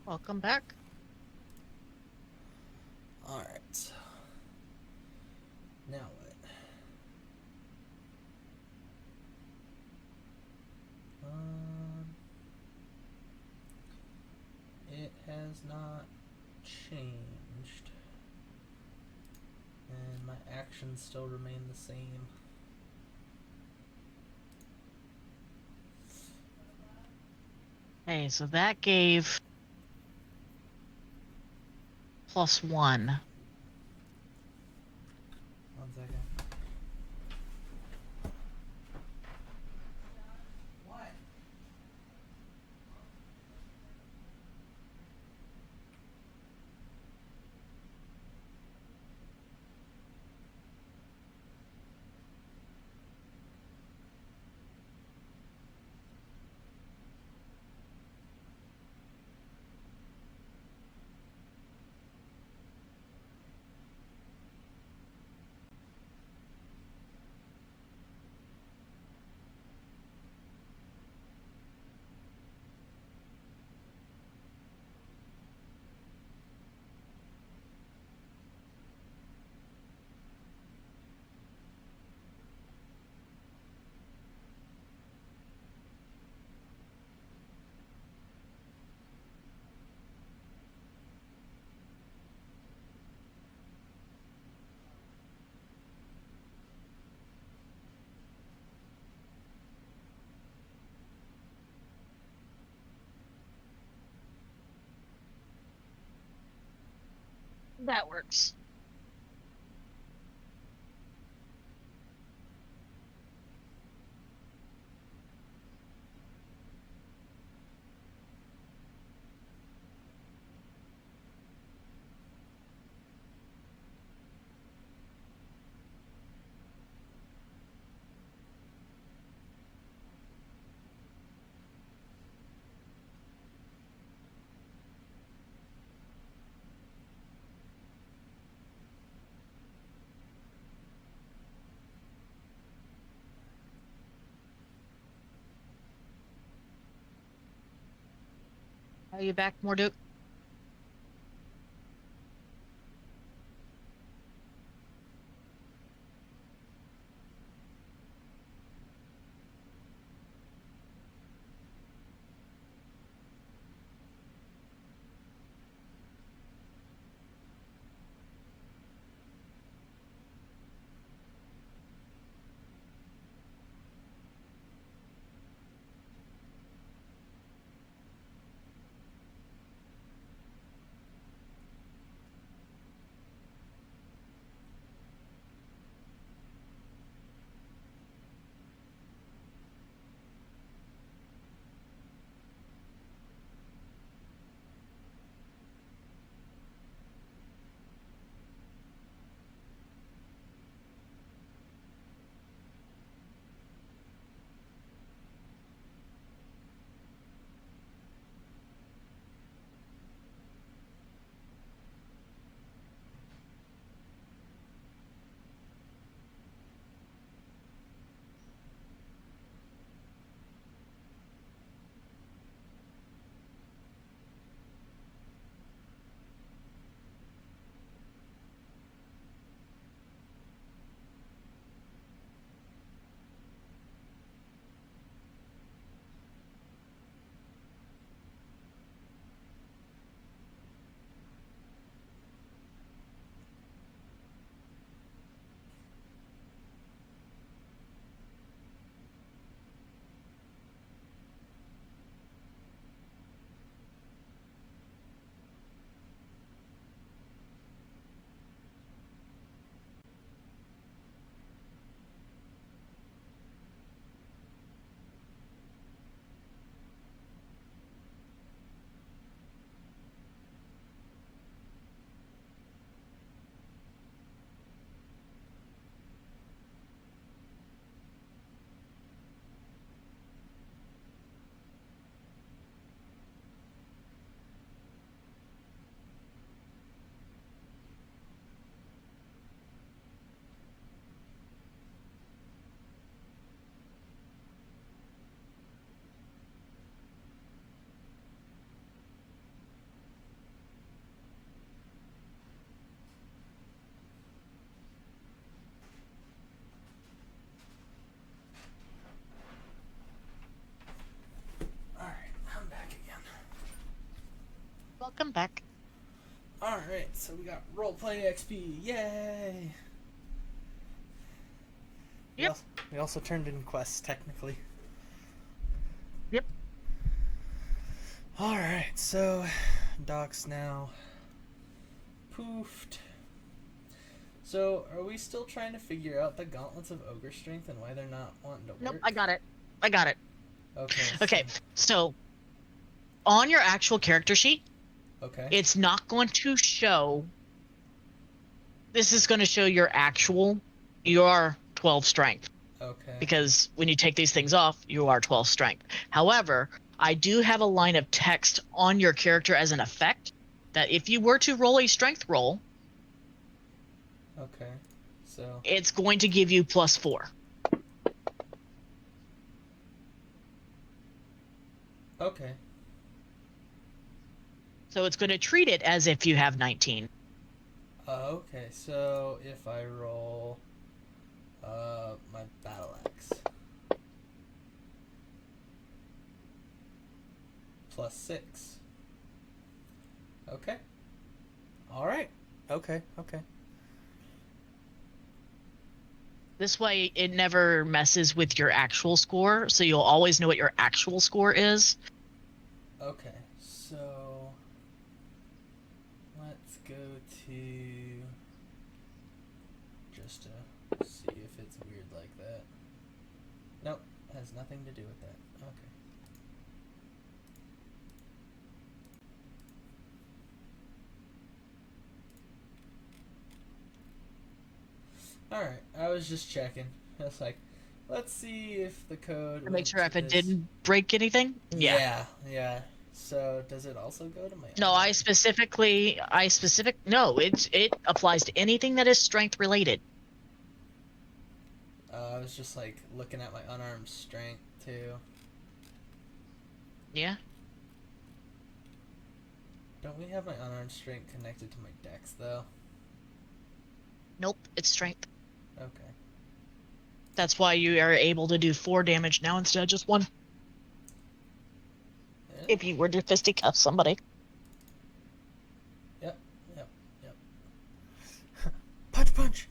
Welcome back.
Alright. Now what? It has not changed. And my actions still remain the same.
Okay, so that gave +1.
One second. What?
That works. Are you back, Morduk? I'm back.
Alright, so we got roleplay XP. Yay!
Yep.
We also turned in quests, technically.
Yep.
Alright, so Doc's now poofed. So, are we still trying to figure out the Gauntlets of Ogre Strength and why they're not wanting to
Nope,
work?
I got it. I got it.
Okay.
Okay, so on your actual character sheet,
Okay.
it's not going to show. This is going to show your 12 strength.
Okay.
Because when you take these things off, you are 12 strength. However, I do have a line of text on your character as an effect that if you were to roll a strength roll,
Okay. So.
it's going to give you +4.
Okay.
So it's going to treat it as if you have 19.
Okay, so if I roll my battle axe +6. Okay. Alright. Okay.
This way, it never messes with your actual score, so you'll always know what your actual score is.
Okay, so let's go to just to see if it's weird like that. Nope, has nothing to do with that. Okay. Alright, I was just checking. I was like, let's see if the code
To make
went
sure
to
if it
this.
didn't break anything.
Yeah. So does it also go to my
No,
other-
no, it applies to anything that is strength related.
I was just like looking at my unarmed strength too.
Yeah.
Don't we have my unarmed strength connected to my dex though?
Nope, it's strength.
Okay.
That's why you are able to do 4 damage now instead of just 1.
Yeah.
If you were to fisticuff somebody.
Yep. Punch.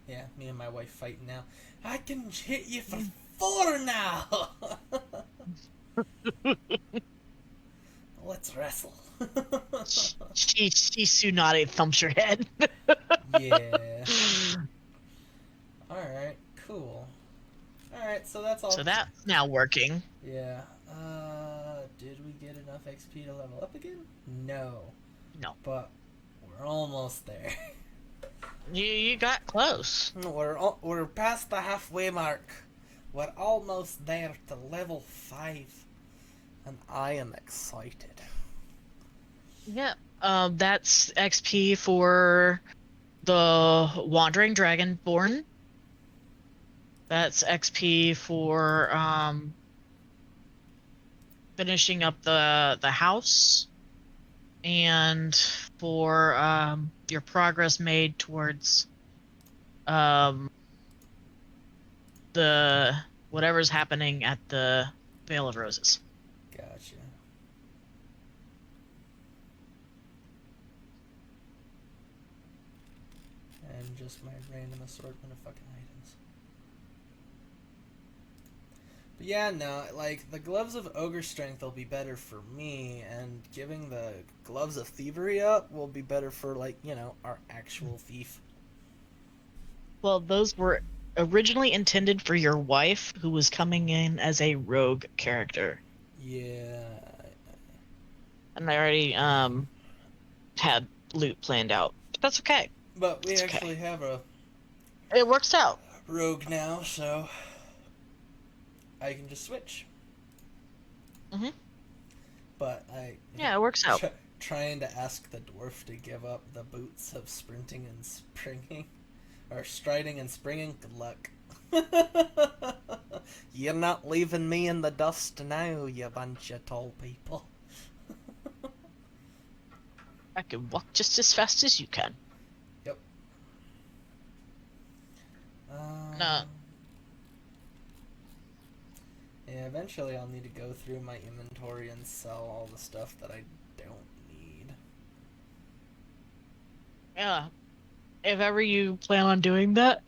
Yeah, me and my wife fighting now. I can hit you for 4 now. Let's wrestle.
She Tsunade thumps your head.
Yeah. Alright, cool. Alright, so that's all.
So that's now working.
Yeah. Did we get enough XP to level up again? No.
No.
But we're almost there.
You got close.
We're past the halfway mark. We're almost there to level 5. And I am excited.
Yeah. That's XP for the Wandering Dragonborn. That's XP for finishing up the house, and for your progress made towards the whatever's happening at the Vale of Roses.
Gotcha. And just my random assortment of fucking items. But yeah, no, like, the Gloves of Ogre Strength will be better for me, and giving the Gloves of Thievery up will be better for, like, you know, our actual thief.
Well, those were originally intended for your wife, who was coming in as a rogue character.
Yeah.
And I already had loot planned out. But that's okay.
But we
It's okay.
actually have a
It works out.
rogue now, so I can just switch.
Mhm.
But
Yeah, it works out.
Trying to ask the dwarf to give up the boots of sprinting and springing, or striding and springing. Good luck. You're not leaving me in the dust now, you bunch of tall people.
I can walk just as fast as you can.
Yep.
No.
Yeah, eventually I'll need to go through my inventory and sell all the stuff that I don't need.
Yeah. If ever you plan on doing that,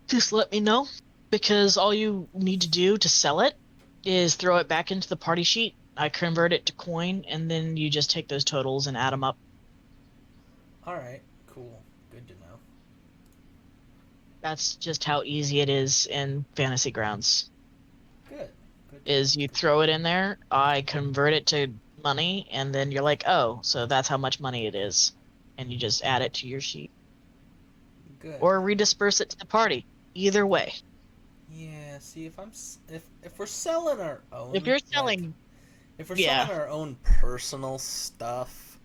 just let me know. Because all you need to do to sell it is throw it back into the party sheet. I convert it to coin, and then you just take those totals and add them up.
Alright, cool. Good to know.
That's just how easy it is in Fantasy Grounds.
Good. Good.
Is you throw it in there, I convert it to money, and then you're like, oh, so that's how much money it is. And you just add it to your sheet.
Good.
Or redisperse it to the party. Either way.
Yeah, see, if we're selling our own...
If you're
like,
selling...
if we're
yeah.
selling our own personal stuff,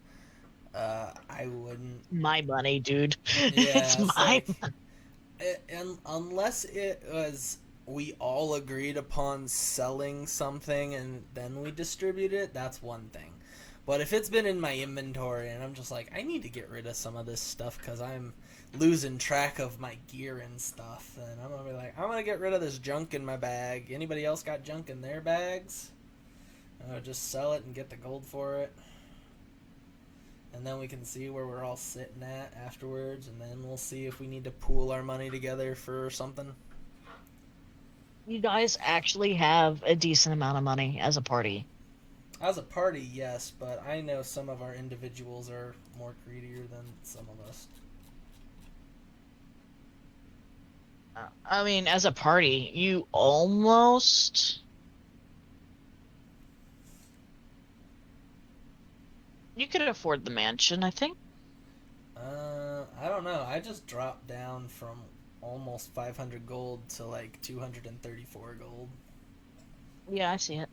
I wouldn't...
My money, dude.
Yeah,
It's
it's
my
like... And unless it was... we all agreed upon selling something and then we distribute it, that's one thing. But if it's been in my inventory and I'm just like, I need to get rid of some of this stuff because I'm losing track of my gear and stuff, then I'm going to be like, I'm going to get rid of this junk in my bag. Anybody else got junk in their bags? Just sell it and get the gold for it. And then we can see where we're all sitting at afterwards, and then we'll see if we need to pool our money together for something.
You guys actually have a decent amount of money as a party.
As a party, yes, but I know some of our individuals are more greedier than some of us.
I mean, as a party, you almost... you could afford the mansion, I think.
I don't know. I just dropped down from almost 500 gold to like 234 gold.
Yeah, I see it.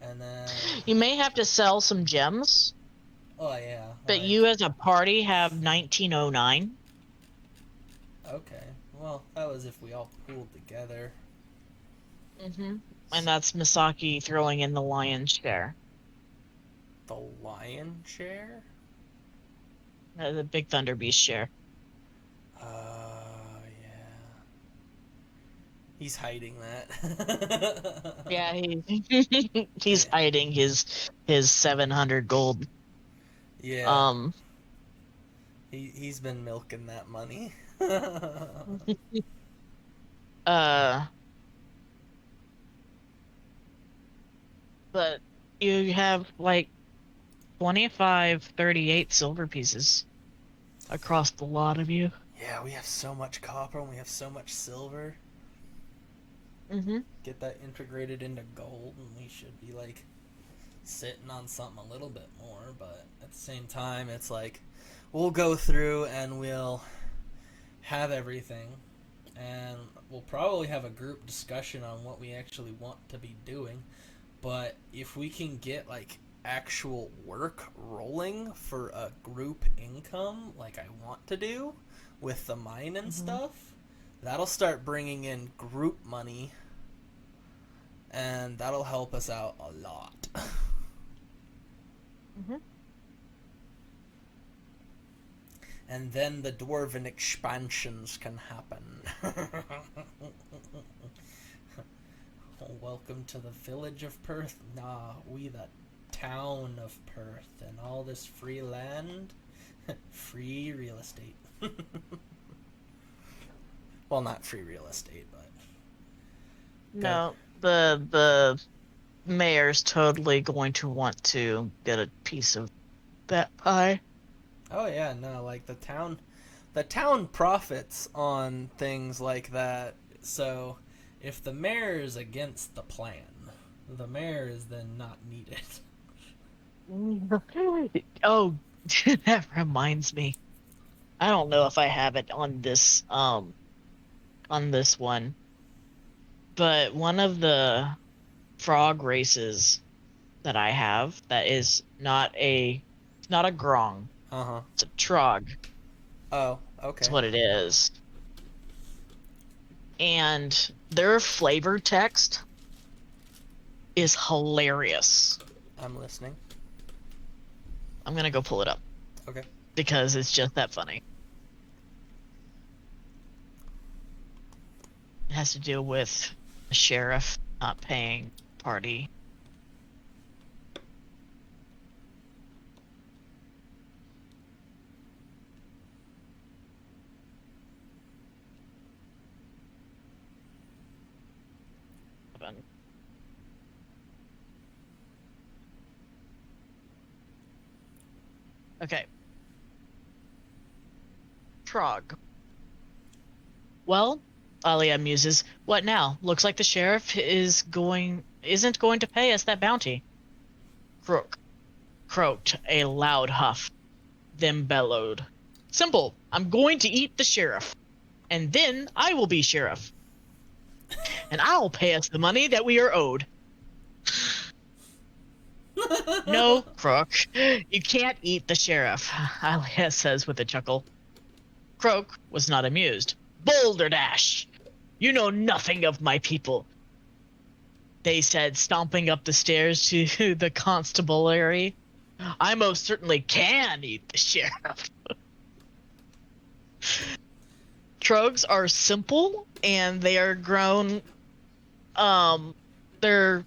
And then...
you may have to sell some gems.
oh, yeah.
But
like...
you as a party have 1909.
okay. Well, that was if we all pooled together.
Mm-hmm. And that's Misaki throwing in the lion's share.
The lion share?
The Big Thunder Beast share.
Yeah. He's hiding that.
Yeah, he's hiding his 700 gold.
Yeah. He's been milking that money.
But you have like 25, 38 silver pieces across the lot of you.
Yeah, we have so much copper and we have so much silver.
Mm-hmm.
Get that integrated into gold and we should be like sitting on something a little bit more, but at the same time it's like we'll go through and we'll have everything and we'll probably have a group discussion on what we actually want to be doing. But if we can get like actual work rolling for a group income like I want to do with the mine and stuff, that'll start bringing in group money and that'll help us out a lot. And then the dwarven expansions can happen. Welcome to the village of Perth. Nah, we the town of Perth and all this free land. Free real estate. Well, not free real estate, but...
No, the mayor's totally going to want to get a piece of that pie.
Oh yeah, no, like the town profits on things like that. So if the mayor is against the plan, the mayor is then not needed.
Oh, that reminds me. I don't know if I have it on this one, but one of the frog races that I have that is not a grong.
Uh-huh.
It's a trog.
Oh, okay.
That's what it is. And their flavor text is hilarious.
I'm listening.
I'm gonna go pull it up.
Okay.
Because it's just that funny. It has to do with the sheriff not paying party. Okay. Trog. Well, Alia muses, what now? Looks like the sheriff isn't going to pay us that bounty. Croak croaked a loud huff, then bellowed. Simple. I'm going to eat the sheriff. And then I will be sheriff. And I'll pay us the money that we are owed. No, Croak. You can't eat the sheriff, Alia says with a chuckle. Croak was not amused. Boulderdash! You know nothing of my people, they said, stomping up the stairs to the constabulary. I most certainly can eat the sheriff. Trogs are simple, and they are grown, they're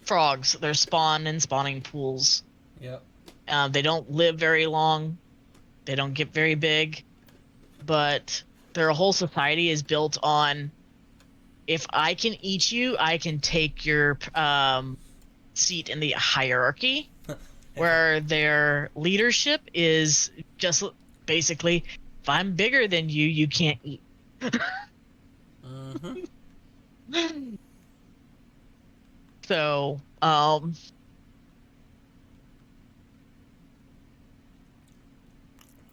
frogs. They're spawn in spawning pools.
Yep.
They don't live very long. They don't get very big. But their whole society is built on, if I can eat you, I can take your seat in the hierarchy, where their leadership is just basically, if I'm bigger than you, you can't eat.
Mm-hmm.
So,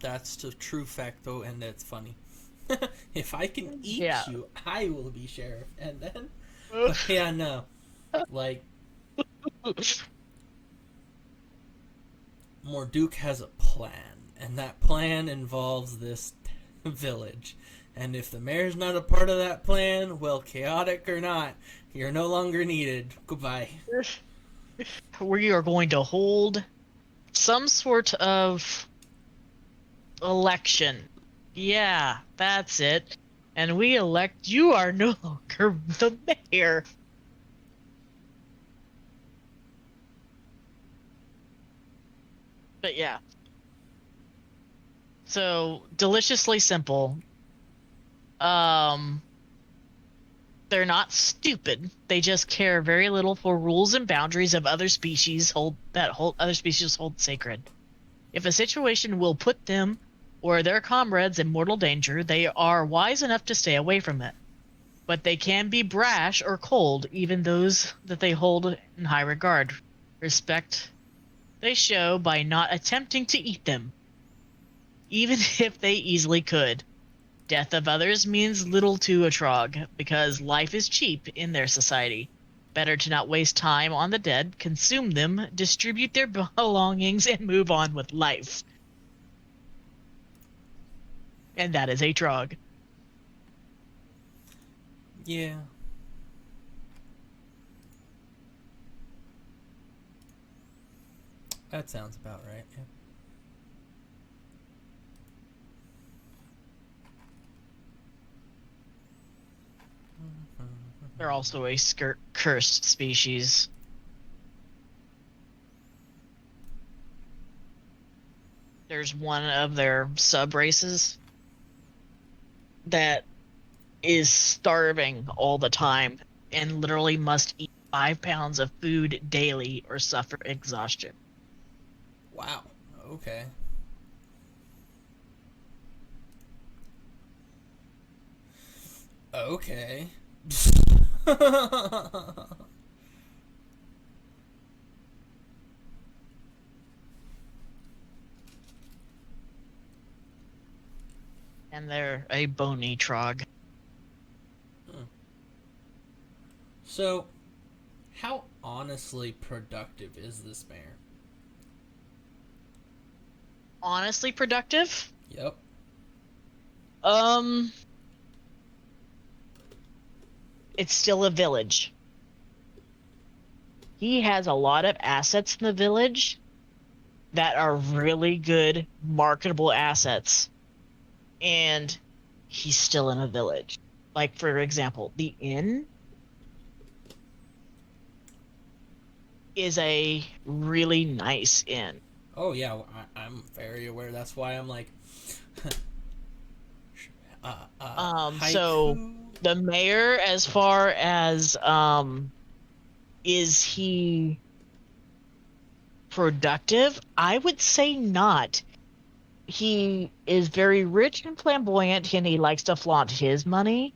That's the true fact, though, and that's funny. If I can eat
Yeah.
you, I will be sheriff. And then, yeah, no, like, Morduke has a plan, and that plan involves this village. And if the mayor's not a part of that plan, well, chaotic or not, you're no longer needed. Goodbye.
we are going to hold some sort of election. Yeah, that's it. And we elect you are no longer the mayor. But yeah. So, deliciously simple. They're not stupid. They just care very little for rules and boundaries of other species hold sacred. If a situation will put them or their comrades in mortal danger, they are wise enough to stay away from it. But they can be brash or cold, even those that they hold in high regard. Respect they show by not attempting to eat them, even if they easily could. Death of others means little to a Trog, because life is cheap in their society. Better to not waste time on the dead, consume them, distribute their belongings, and move on with life. And that is a Trog.
Yeah. That sounds about right, yeah.
They're also a cursed species. There's one of their sub-races that is starving all the time and literally must eat 5 pounds of food daily or suffer exhaustion.
Wow. Okay. Okay.
And they're a bony Trog.
So, how honestly productive is this mayor?
Honestly productive?
Yep.
It's still a village. He has a lot of assets in the village that are really good, marketable assets. And he's still in a village. Like, for example, the inn is a really nice inn.
Oh yeah, I'm very aware. That's why I'm like,
So
haiku?
the mayor, as far as is he productive? I would say not. He is very rich and flamboyant, and he likes to flaunt his money,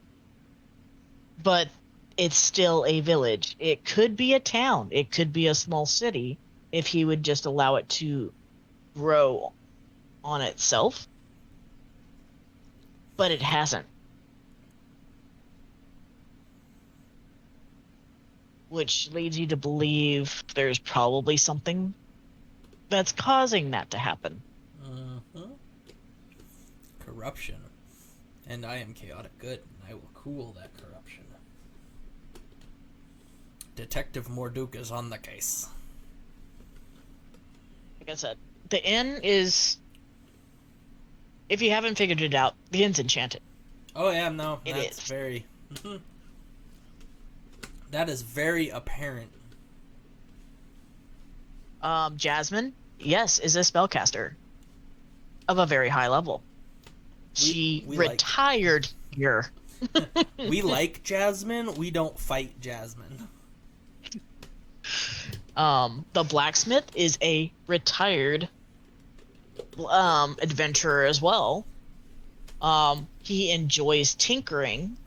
but it's still a village. It could be a town. It could be a small city if he would just allow it to grow on itself. But it hasn't. Which leads you to believe there's probably something that's causing that to happen.
Corruption. And I am chaotic good, and I will cool that corruption. Detective Morduk is on the case.
Like I said, the inn is, if you haven't figured it out, the inn's enchanted.
Oh yeah, no,
It
that's
is.
very... that is very apparent.
Jasmine, yes, is a spellcaster of a very high level. She
we like-
retired here.
We like Jasmine, we don't fight Jasmine.
The blacksmith is a retired adventurer as well. He enjoys tinkering.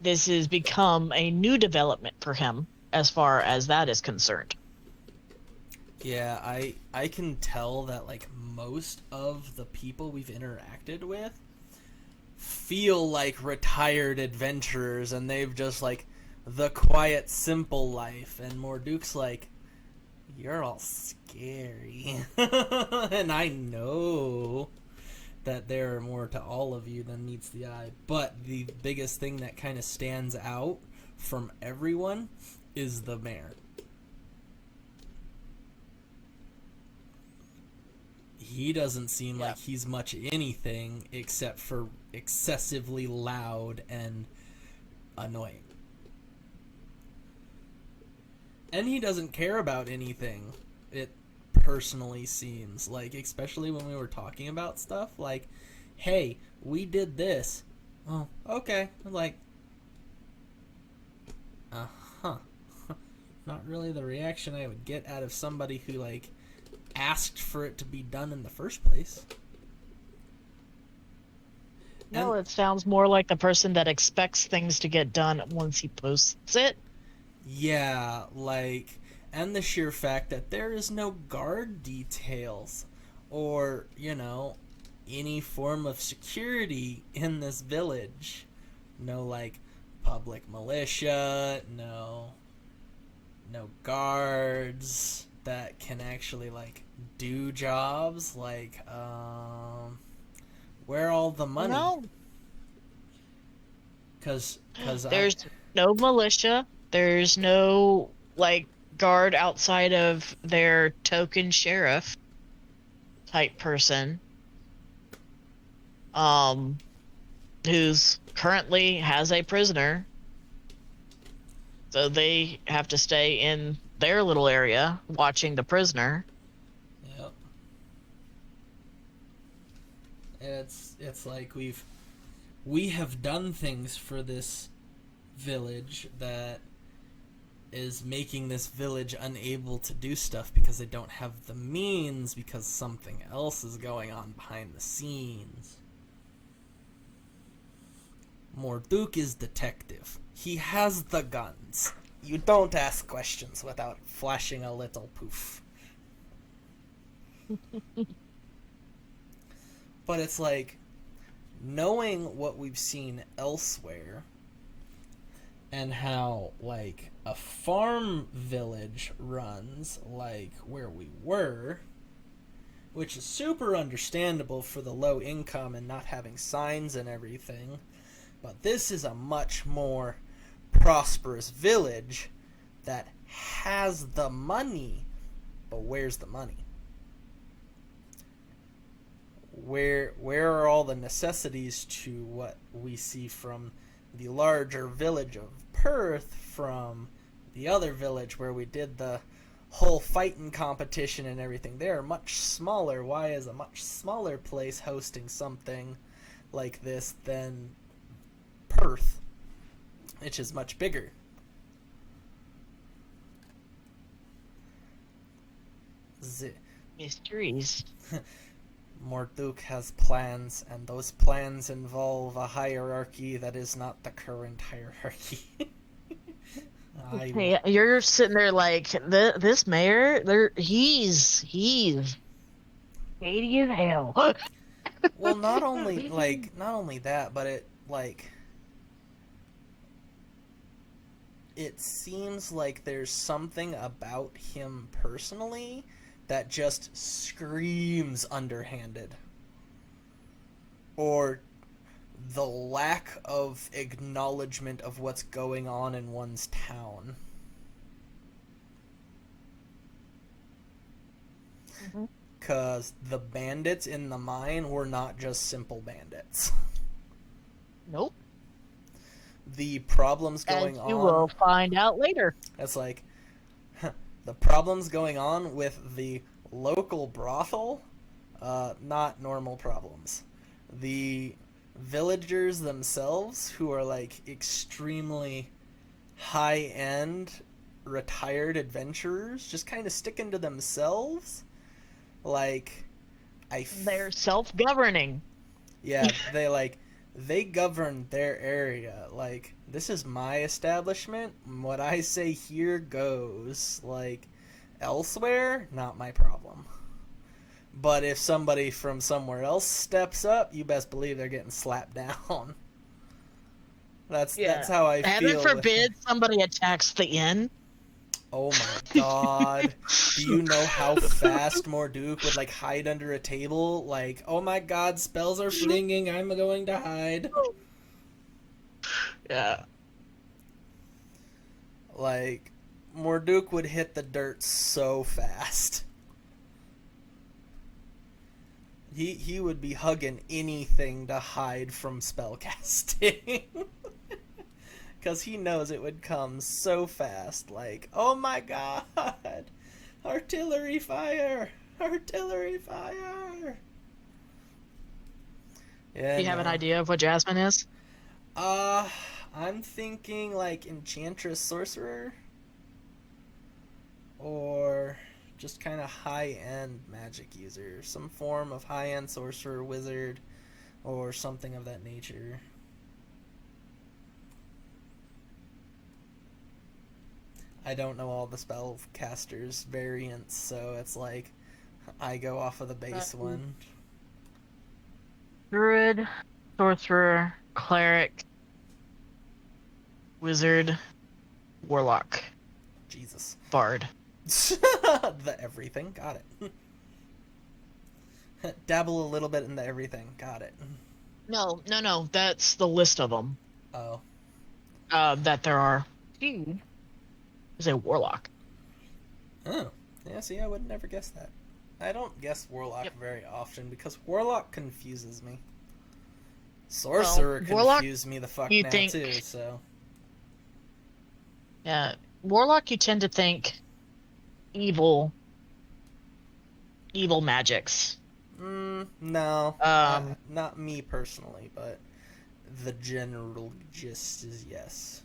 This has become a new development for him as far as that is concerned.
Yeah, I can tell that like most of the people we've interacted with feel like retired adventurers, and they've just like the quiet, simple life, and Morduk's like, you're all scary. And I know that there are more to all of you than meets the eye, but the biggest thing that kind of stands out from everyone is the mayor. He doesn't seem like he's much anything except for excessively loud and annoying. And he doesn't care about anything, it personally seems. Like, especially when we were talking about stuff, like, hey, we did this. Oh, okay. Like, uh-huh. Not really the reaction I would get out of somebody who, like, asked for it to be done in the first place.
No, it sounds more like the person that expects things to get done once he posts it.
Yeah, like, and the sheer fact that there is no guard details or, you know, any form of security in this village. No, like, public militia, no guards that can actually, like, do jobs, like, where all the money?
No.
Because
There's no militia. There's no, like, guard outside of their token sheriff type person. Who's currently has a prisoner. So they have to stay in their little area watching the prisoner.
Yep. It's like we have done things for this village that is making this village unable to do stuff because they don't have the means, because something else is going on behind the scenes. Morduk is detective. He has the guns. You don't ask questions without flashing a little poof. But it's like, knowing what we've seen elsewhere and how, like, a farm village runs, like where we were, which is super understandable for the low income and not having signs and everything, but this is a much more prosperous village that has the money, but where's the money? where are all the necessities to what we see from the larger village of Perth from the other village where we did the whole fighting competition and everything? They are much smaller. Why is a much smaller place hosting something like this than Perth, which is much bigger?
Mysteries.
Morduk has plans, and those plans involve a hierarchy that is not the current hierarchy.
Hey, you're sitting there like this mayor. He's shady as hell.
Well, not only that, but it seems like there's something about him personally that just screams underhanded. Or the lack of acknowledgement of what's going on in one's town. Because the bandits in the mine were not just simple bandits.
Nope.
The problems going
As you will find out later.
It's like, the problems going on with the local brothel, not normal problems. The villagers themselves, who are like extremely high-end retired adventurers, just kind of sticking to themselves. Like,
they're self-governing.
Yeah, they govern their area. Like, this is my establishment. What I say here goes. Like, elsewhere, not my problem. But if somebody from somewhere else steps up, you best believe they're getting slapped down. That's how I feel.
Heaven forbid somebody attacks the inn.
Oh my god. Do you know how fast Morduk would like hide under a table? Like, oh my god, spells are flinging, I'm going to hide.
Yeah.
Like, Morduk would hit the dirt so fast. He would be hugging anything to hide from spellcasting. Because he knows it would come so fast. Like, oh my god! Artillery fire! Artillery fire! Yeah,
Do you have an idea of what Jasmine is?
I'm thinking like Enchantress Sorcerer. Or just kind of high-end magic user. Some form of high-end sorcerer, wizard, or something of that nature. I don't know all the spellcasters variants, so it's like I go off of the base one.
Druid, sorcerer, cleric, wizard, warlock,
Jesus.
bard.
The everything, got it. Dabble a little bit in the everything, got it.
No, that's the list of them.
Oh.
That there are. Is a warlock.
Oh. Yeah, see, I would never guess that. I don't guess warlock very often because warlock confuses me. Sorcerer confused me the fuck now too, so.
Yeah, warlock you tend to think evil magics.
No. Not me personally, but the general gist is yes.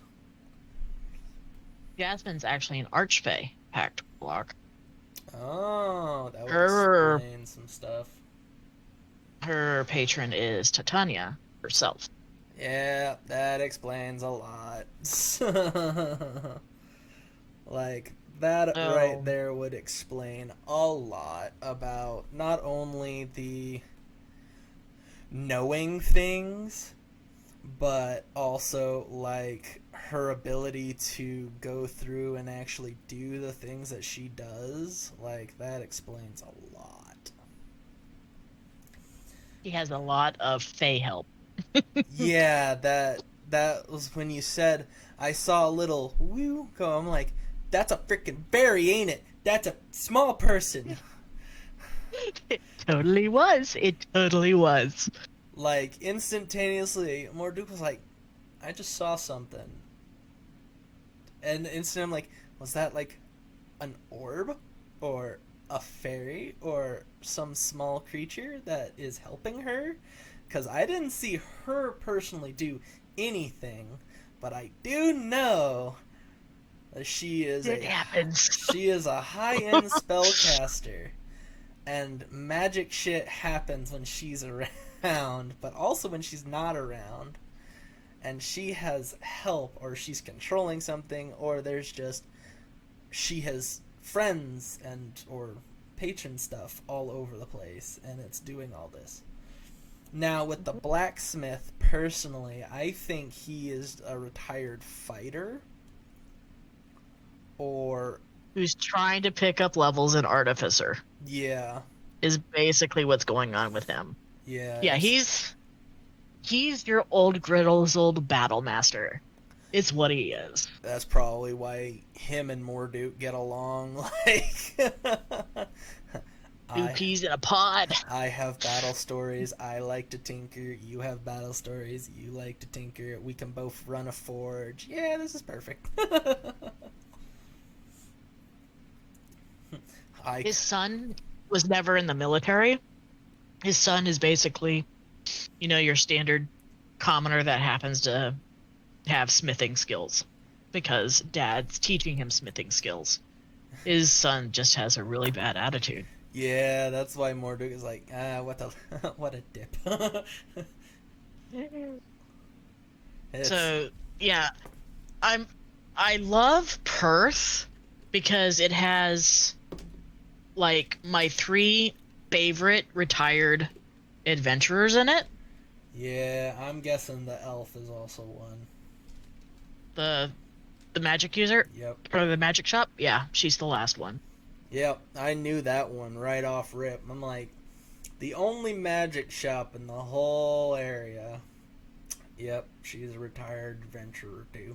Jasmine's actually an archfey pact warlock.
Oh, that would explain some stuff.
Her patron is Titania herself.
Yeah, that explains a lot. Like, that right there would explain a lot about not only the knowing things, but also, like, her ability to go through and actually do the things that she does. Like, that explains a lot.
He has a lot of fey help.
Yeah, that was when you said, I saw a little woo go, I'm like, that's a freaking berry, ain't it? That's a small person.
It totally was. It totally was.
Like, instantaneously, Morduk was like, I just saw something. And instantly I'm like, was that like an orb? Or a fairy? Or some small creature that is helping her? Because I didn't see her personally do anything, but I do know that she is
It happens.
she is a high-end spellcaster, and magic shit happens when she's around, but also when she's not around. And she has help, or she's controlling something, or there's just she has friends and or patron stuff all over the place, and it's doing all this. Now, with the blacksmith, personally, I think he is a retired fighter. Or,
Who's trying to pick up levels in Artificer
yeah.
is basically what's going on with him.
Yeah.
Yeah, he's your old grizzled battle master. It's what he is.
That's probably why him and Morduk get along. Like,
Two peas in a pod.
I have battle stories. I like to tinker. You have battle stories. You like to tinker. We can both run a forge. Yeah, this is perfect.
His son was never in the military. His son is basically, your standard commoner that happens to have smithing skills because dad's teaching him smithing skills. His son just has a really bad attitude.
Yeah, that's why Morduk is like, what a dip.
So yeah, I love Perth because it has like my 3 favorite retired adventurers in it.
Yeah, I'm guessing the elf is also one.
The magic user?
Yep.
Or the magic shop? Yeah, she's the last one.
Yep, I knew that one right off rip. I'm like, the only magic shop in the whole area. Yep, she's a retired adventurer too.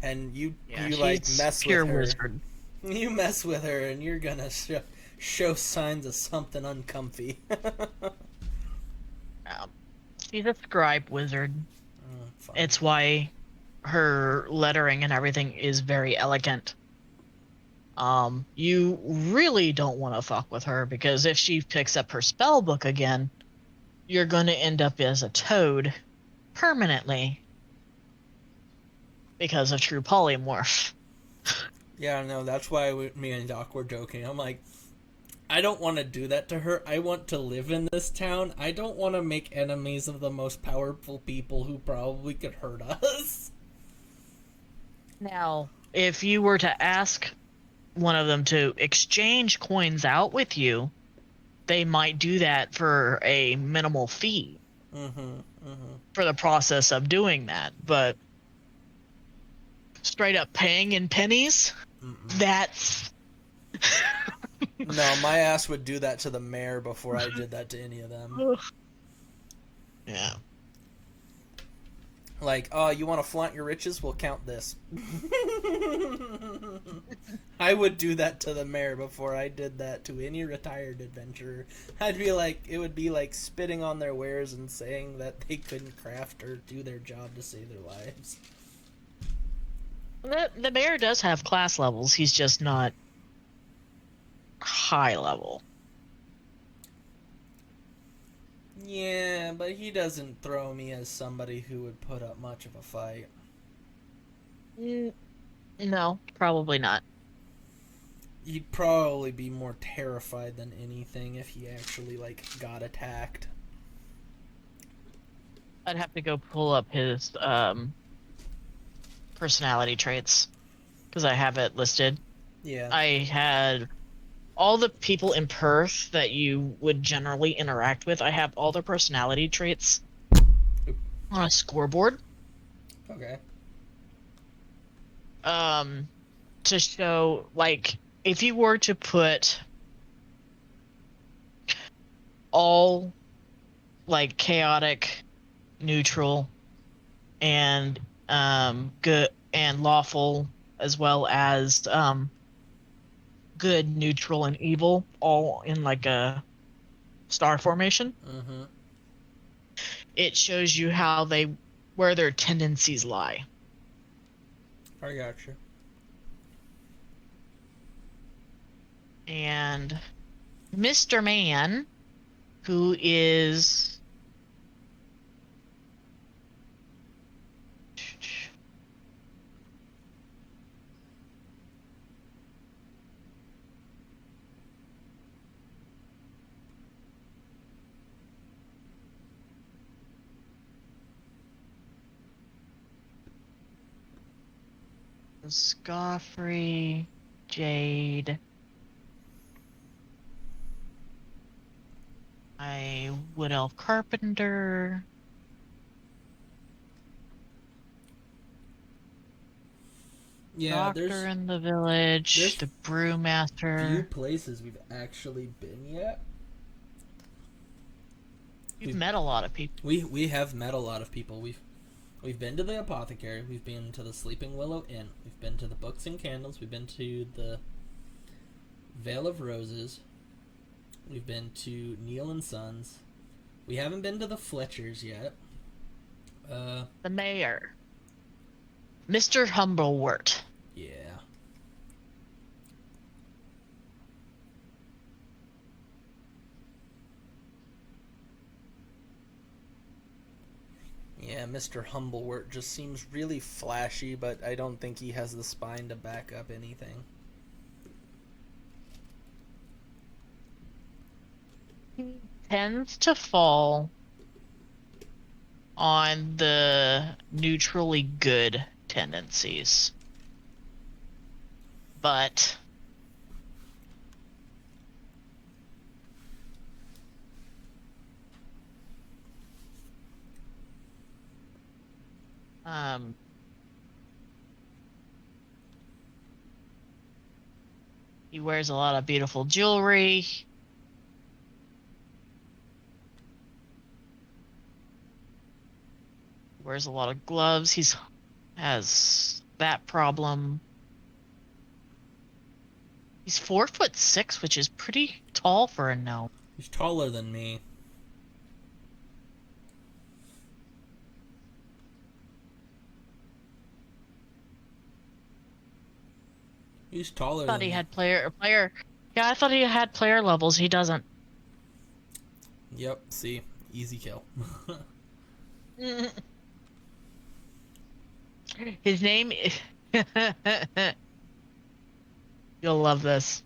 And you like mess with her.
Wizard.
You mess with her and you're gonna show signs of something uncomfy.
She's a scribe wizard.
Fine.
It's why her lettering and everything is very elegant. You really don't want to fuck with her because if she picks up her spell book again, you're going to end up as a toad permanently because of true polymorph.
Yeah, no, that's why me and Doc were joking. I'm like, I don't want to do that to her. I want to live in this town. I don't want to make enemies of the most powerful people who probably could hurt us.
Now, if you were to ask one of them to exchange coins out with you, they might do that for a minimal fee for the process of doing that. But straight up paying in pennies, that's...
No, my ass would do that to the mayor before I did that to any of them.
Yeah.
Like, oh, you want to flaunt your riches? We'll count this. I would do that to the mayor before I did that to any retired adventurer. I'd be like, it would be like spitting on their wares and saying that they couldn't craft or do their job to save their lives.
The mayor does have class levels. He's just not high level.
Yeah, but he doesn't throw me as somebody who would put up much of a fight.
No, probably not.
He'd probably be more terrified than anything if he actually, like, got attacked.
I'd have to go pull up his personality traits because I have it listed.
Yeah.
I had all the people in Perth that you would generally interact with. I have all their personality traits on a scoreboard.
Okay.
To show, like, if you were to put all, like, chaotic, neutral, and good and lawful, as well as good, neutral, and evil all in like a star formation.
Mm-hmm.
It shows you where their tendencies lie.
I gotcha.
And Mr. Man, who is Scoffrey, Jade, Wood Elf Carpenter,
Yeah,
Doctor
there's
in the Village,
there's
the
few
Brewmaster.
places we've actually been yet.
You've met a lot of people.
We have met a lot of people. We've been to the Apothecary. We've been to the Sleeping Willow Inn. We've been to the Books and Candles. We've been to the Vale of Roses. We've been to Neil and Sons. We haven't been to the Fletchers yet.
The Mayor, Mr. Humblewort.
Yeah. Yeah, Mr. Humblewort just seems really flashy, but I don't think he has the spine to back up anything.
He tends to fall on the neutrally good tendencies. But he wears a lot of beautiful jewelry. Wears a lot of gloves. Has that problem. He's 4'6", which is pretty tall for a gnome.
He's taller than me. He's taller
I thought
than
he
me.
had player. Yeah, I thought he had player levels. He doesn't.
Yep, see? Easy kill.
His name. You'll love this.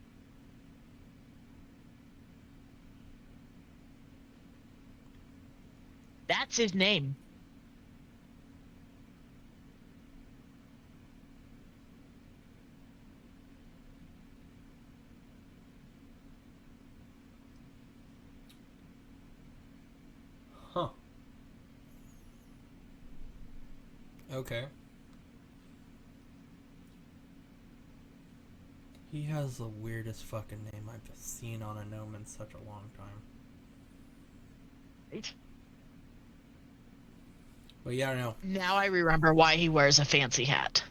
That's his name.
Huh. Okay. He has the weirdest fucking name I've seen on a gnome in such a long time.
Right?
But yeah, I don't know.
Now I remember why he wears a fancy hat.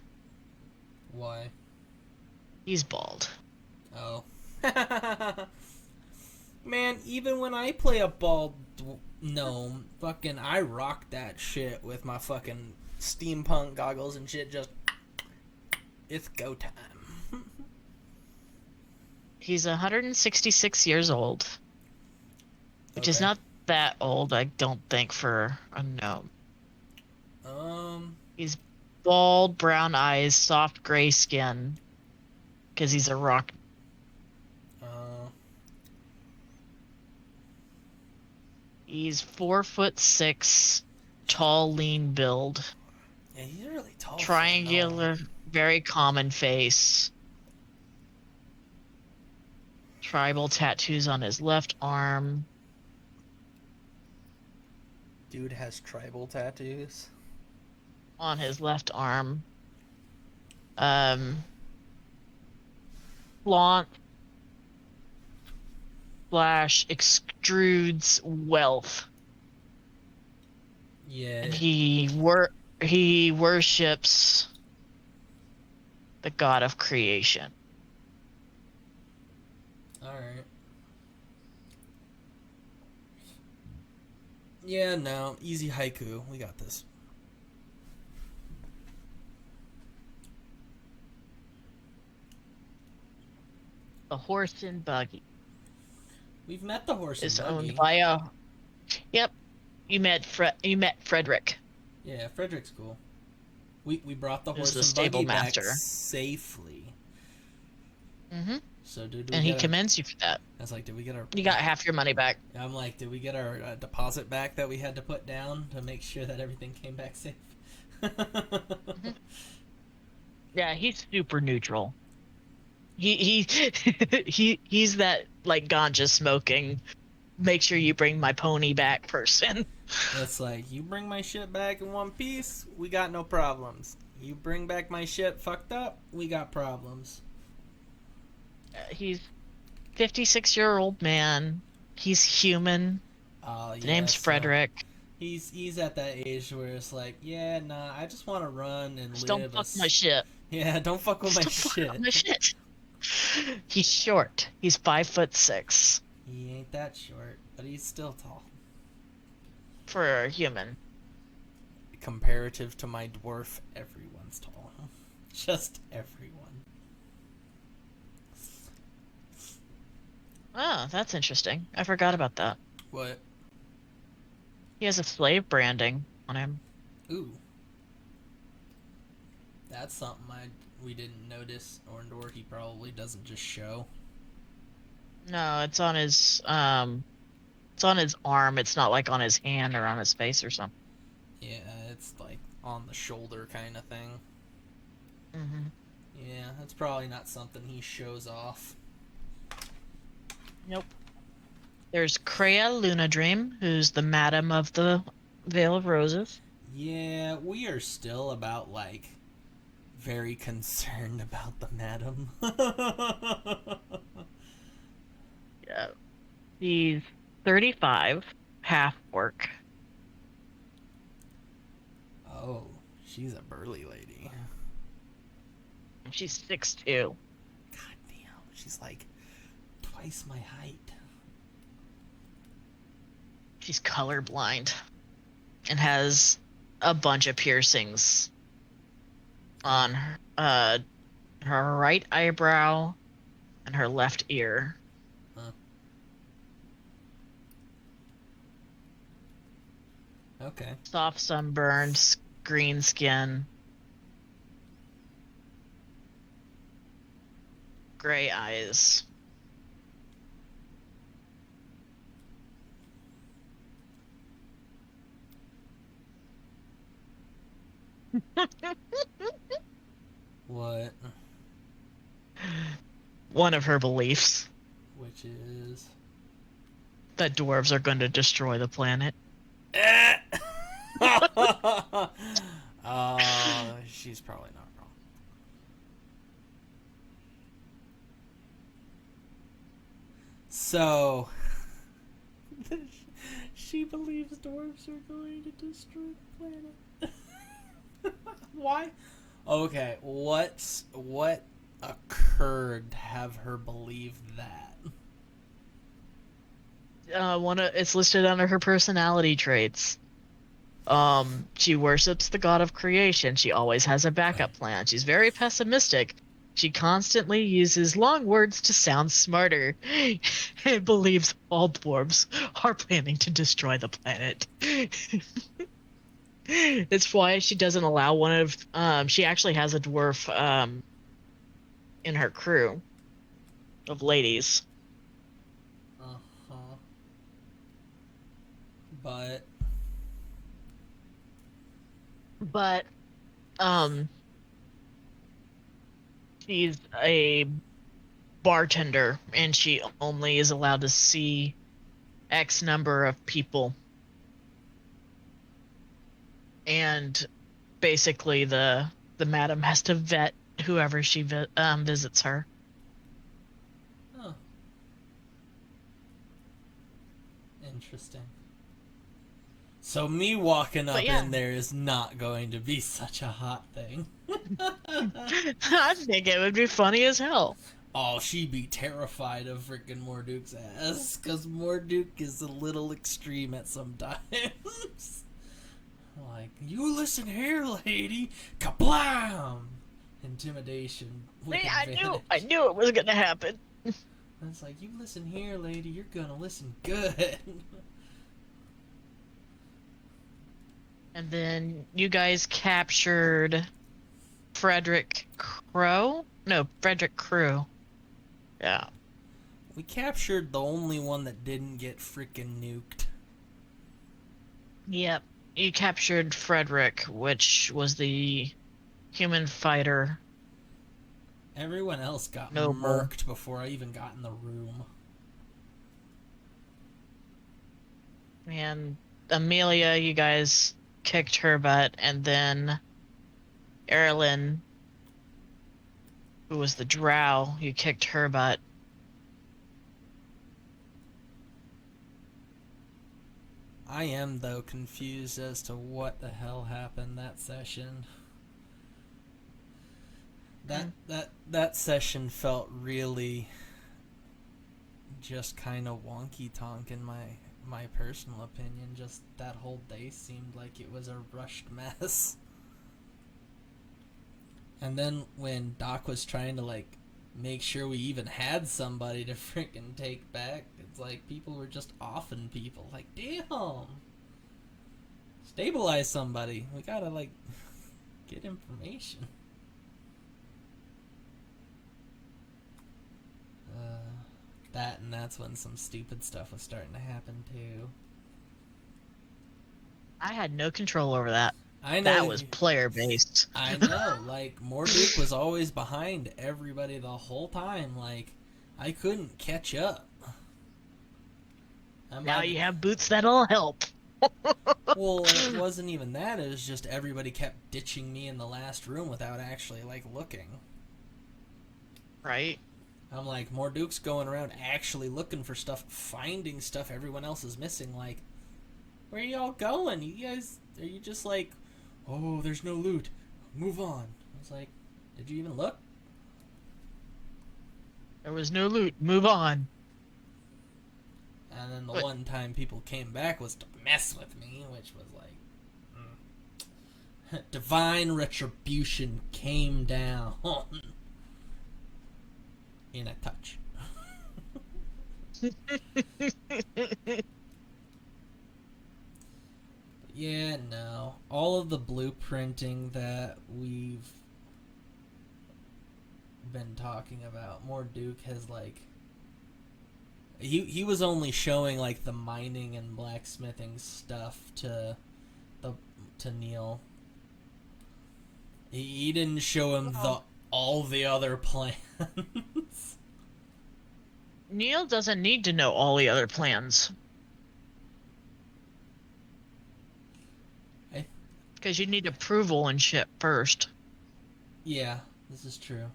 Why?
He's bald.
Oh. Man, even when I play a bald gnome, fucking I rock that shit with my fucking steampunk goggles and shit. Just, it's go time.
He's 166 years old, which is not that old, I don't think, for a gnome. He's bald, brown eyes, soft gray skin, because he's a rock. He's 4'6", tall, lean build.
Yeah, he's really tall.
Triangular, very common face. Tribal tattoos on his left arm.
Dude has tribal tattoos.
On his left arm. Flaunt / extrudes wealth.
Yeah.
And he worships the god of creation.
Yeah, no. Easy haiku. We got this.
The horse and buggy
We've met the horse
is
and
owned
buggy.
by a. Yep, you met Frederick.
Yeah, Frederick's cool. We brought the
Who's
horse
the
and
stable
buggy back
master.
safely.
Mm-hmm.
So did we
And he
get our,
commends you for that.
I was like, did we get our?
You got half your money back.
I'm like, did we get our deposit back that we had to put down to make sure that everything came back safe?
Yeah, he's super neutral. He's that like ganja smoking. Make sure you bring my pony back person.
It's like, you bring my shit back in one piece, we got no problems. You bring back my shit fucked up, we got problems.
He's 56-year-old man. He's human. The name's Frederick.
He's at that age where it's like, yeah, nah, I just want to run and
Just
live.
don't fuck my shit.
Yeah, don't fuck with my
Don't fuck
shit.
with my shit. He's short. He's 5'6"
He ain't that short, but he's still tall.
for a human.
Comparative to my dwarf, everyone's tall. Just everyone.
Oh, that's interesting. I forgot about that.
What?
He has a slave branding on him.
Ooh. That's something we didn't notice, or he probably doesn't just show.
No, it's on his arm. It's not like on his hand or on his face or something.
Yeah, it's like on the shoulder kind of thing.
Mm-hmm.
Yeah, that's probably not something he shows off.
Nope. There's Kreia Lunadream, who's the madam of the Vale of Roses.
Yeah, we are still about, like, very concerned about the madam.
Yeah. He's 35, half orc.
Oh, she's a burly lady.
She's 6'2".
God damn, she's like twice my height.
She's colorblind and has a bunch of piercings on her right eyebrow and her left ear.
Okay.
Soft sunburned, green skin, gray eyes.
What?
One of her beliefs
Which is...
that dwarves are going to destroy the planet.
She's probably not wrong. So, she believes dwarves are going to destroy the planet. Why? Okay, what occurred to have her believe that?
It's listed under her personality traits. She worships the god of creation. She always has a backup plan. She's very pessimistic. She constantly uses long words to sound smarter and believes all dwarves are planning to destroy the planet. It's why she doesn't allow one of she actually has a dwarf in her crew of ladies.
Uh-huh. But
she's a bartender and she only is allowed to see X number of people. And basically the madam has to vet whoever she visits her.
oh. Interesting. So me walking up
yeah.
in there is not going to be such a hot thing.
I think it would be funny as hell.
Oh, she'd be terrified of freaking Morduke's ass, because Morduke is a little extreme at some times. Like, you listen here, lady. Kablam! Intimidation. with
See, I
advantage.
knew it was gonna happen.
It's like, you listen here, lady. You're gonna listen good.
And then you guys captured Frederick Crow? No, Frederick Crew. Yeah.
We captured the only one that didn't get freaking nuked.
Yep. You captured Frederick, which was the human fighter.
Everyone else got
Noble.
murked before I even got in the room.
And Amelia, you guys kicked her butt, and then Erilyn, who was the drow, you kicked her butt.
I am, though, confused as to what the hell happened that session. That session felt really just kind of wonky-tonk in my personal opinion. Just that whole day seemed like it was a rushed mess. And then when Doc was trying to, like, make sure we even had somebody to freaking take back, it's like people were just offing people. Like, damn! Stabilize somebody. We gotta, like, get information. That's when some stupid stuff was starting to happen, too.
I had no control over that.
I know.
That was player-based.
I know, like, Morduke was always behind everybody the whole time. Like, I couldn't catch up.
Now you have boots that'll help.
Well, it wasn't even that. It was just everybody kept ditching me in the last room without actually, like, looking.
Right?
I'm like, Morduke's going around actually looking for stuff, finding stuff everyone else is missing. Like, where are y'all going? You guys, are you just like, oh, there's no loot, move on? I was like, did you even look?
There was no loot. Move on.
And then the one time people came back was to mess with me, which was like, divine retribution came down in a touch. Yeah, no. All of the blueprinting that we've been talking about, Morduke has, like, he was only showing, like, the mining and blacksmithing stuff to Neil. He didn't show him all the other plans.
Neil doesn't need to know all the other plans. Because you need approval and shit first.
Yeah, this is true.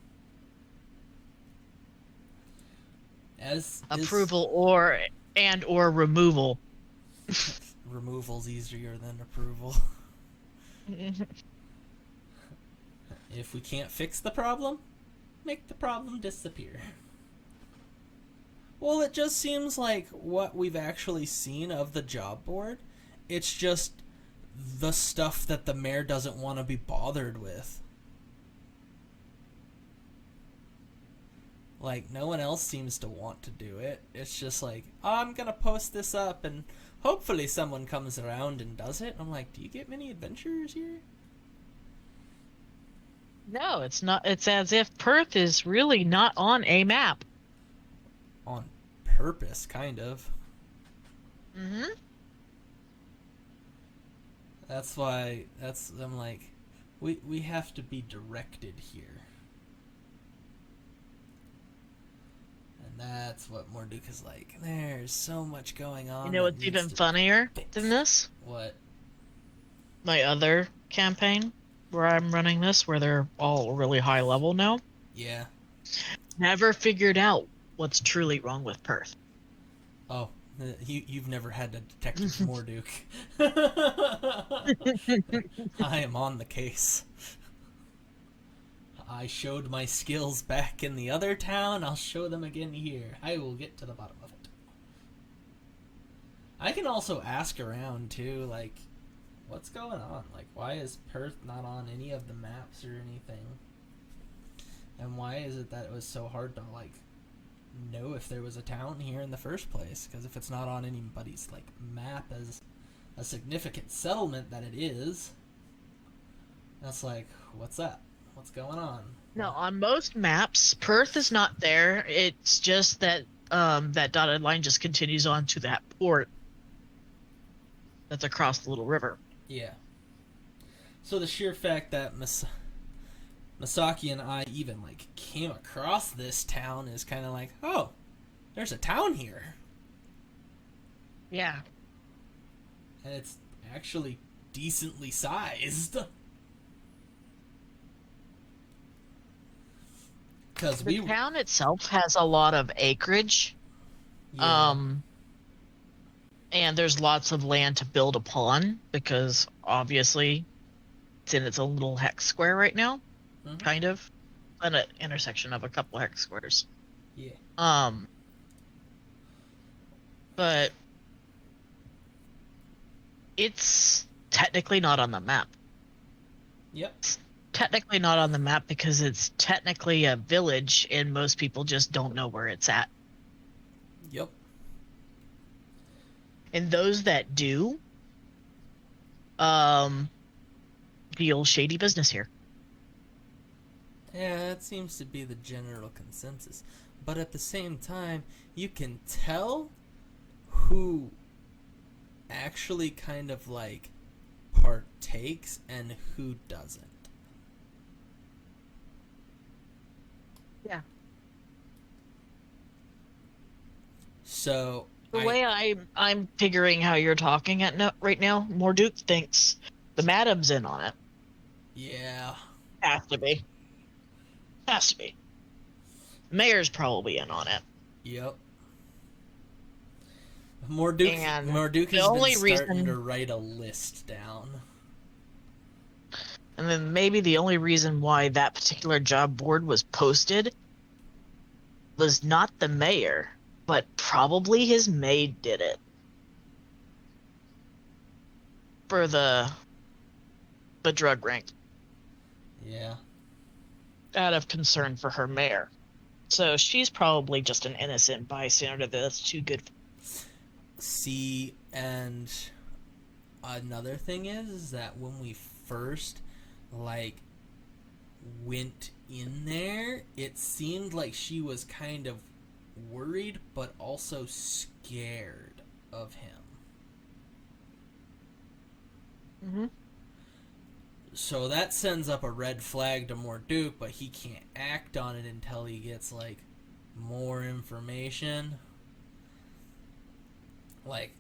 Approval or removal.
Removal's easier than approval. If we can't fix the problem, make the problem disappear. Well, it just seems like what we've actually seen of the job board, it's just the stuff that the mayor doesn't want to be bothered with. Like, no one else seems to want to do it. It's just like, oh, I'm gonna post this up and hopefully someone comes around and does it. I'm like, do you get many adventurers here?
No, it's not. It's as if Perth is really not on a map.
On purpose, kind of.
Mm-hmm.
That's why, I'm like, we have to be directed here. And that's what Morduke is like. There's so much going on.
You know what's even funnier than this?
What?
My other campaign, where I'm running this, where they're all really high level now.
Yeah.
Never figured out what's truly wrong with Perth.
Oh, you've never had a detective Morduke. I am on the case. I showed my skills back in the other town. I'll show them again here. I will get to the bottom of it. I can also ask around too, like, what's going on? Like, why is Perth not on any of the maps or anything? And why is it that it was so hard to, like, know if there was a town here in the first place? Because if it's not on anybody's, like, map as a significant settlement that it is, that's like, what's that? What's going on?
No, on most maps, Perth is not there. It's just that that dotted line just continues on to that port that's across the little river.
Yeah. So the sheer fact that Masaki and I even, like, came across this town is kind of like, oh, there's a town here.
Yeah.
And it's actually decently sized. Because
The town itself has a lot of acreage. And there's lots of land to build upon because obviously it's in its own little hex square right now, kind of, an intersection of a couple hex squares.
Yeah.
But it's technically not on the map.
Yep.
It's technically not on the map because it's technically a village and most people just don't know where it's at.
Yep.
And those that do, feel shady business here.
Yeah, that seems to be the general consensus. But at the same time, you can tell who actually kind of, like, partakes and who doesn't.
Yeah.
So
The way I'm figuring how you're talking right now, Morduke thinks the madam's in on it.
Yeah.
Has to be. Has to be. Mayor's probably in on it.
Yep. Morduke
the
has
only
been starting
reason-
to write a list down.
And then maybe the only reason why that particular job board was posted was not the mayor, but probably his maid did it. For the drug ring.
Yeah.
Out of concern for her mayor. So she's probably just an innocent bystander that's too good.
See, and another thing is that when we first, like, went in there, it seemed like she was kind of worried but also scared of him.
Mm-hmm.
So that sends up a red flag to Morduke, but he can't act on it until he gets, like, more information. Like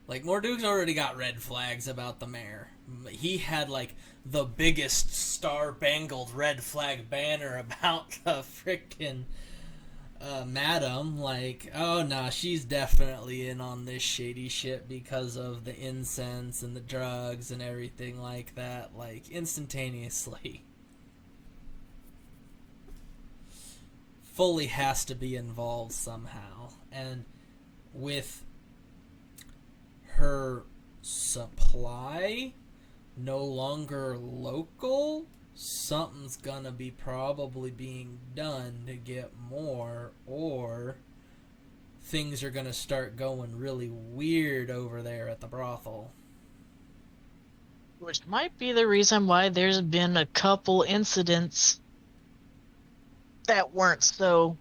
Morduke's already got red flags about the mayor. He had, like, the biggest star-bangled red flag banner about the frickin' madam. Like, oh, nah, she's definitely in on this shady shit because of the incense and the drugs and everything like that. Like, instantaneously. Fully has to be involved somehow. And with her supply no longer local, something's gonna be probably being done to get more, or things are gonna start going really weird over there at the brothel.
Which might be the reason why there's been a couple incidents that weren't so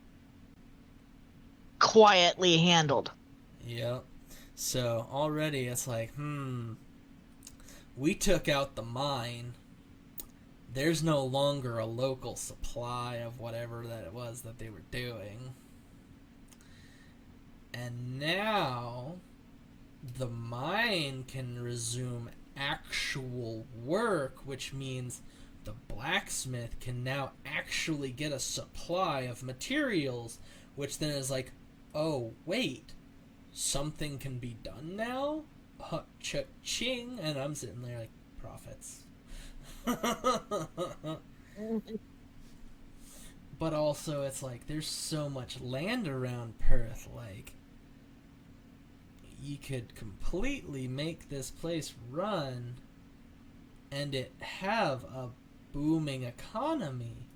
quietly handled.
Yep. So already it's like, we took out the mine. There's no longer a local supply of whatever that it was that they were doing. And now the mine can resume actual work, which means the blacksmith can now actually get a supply of materials, which then is like, oh, wait, something can be done now? Cha-ching! And I'm sitting there like, profits. but also it's like there's so much land around Perth, like you could completely make this place run and it have a booming economy.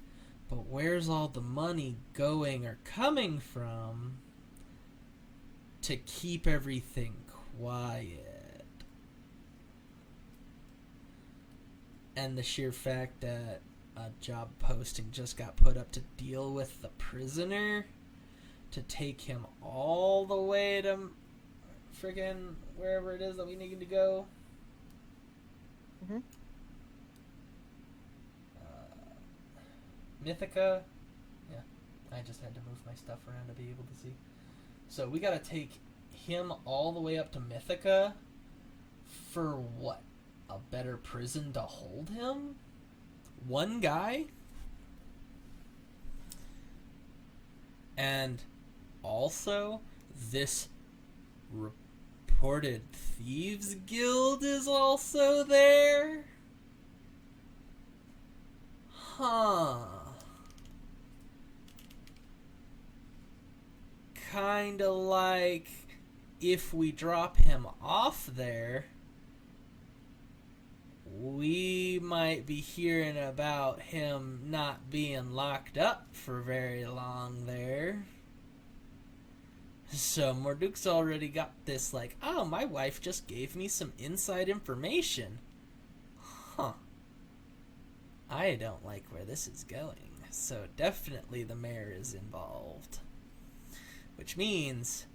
But where's all the money going or coming from to keep everything quiet? And the sheer fact that a job posting just got put up to deal with the prisoner, to take him all the way to friggin' wherever it is that we need to go.
Mhm.
Mythica. Yeah, I just had to move my stuff around to be able to see. So we gotta take him all the way up to Mythica for what? A better prison to hold him? One guy? And also, this reported thieves guild is also there? Huh. Kinda like if we drop him off there, we might be hearing about him not being locked up for very long there. So Morduke's already got this like, oh, my wife just gave me some inside information. Huh. I don't like where this is going. So definitely the mayor is involved. Which means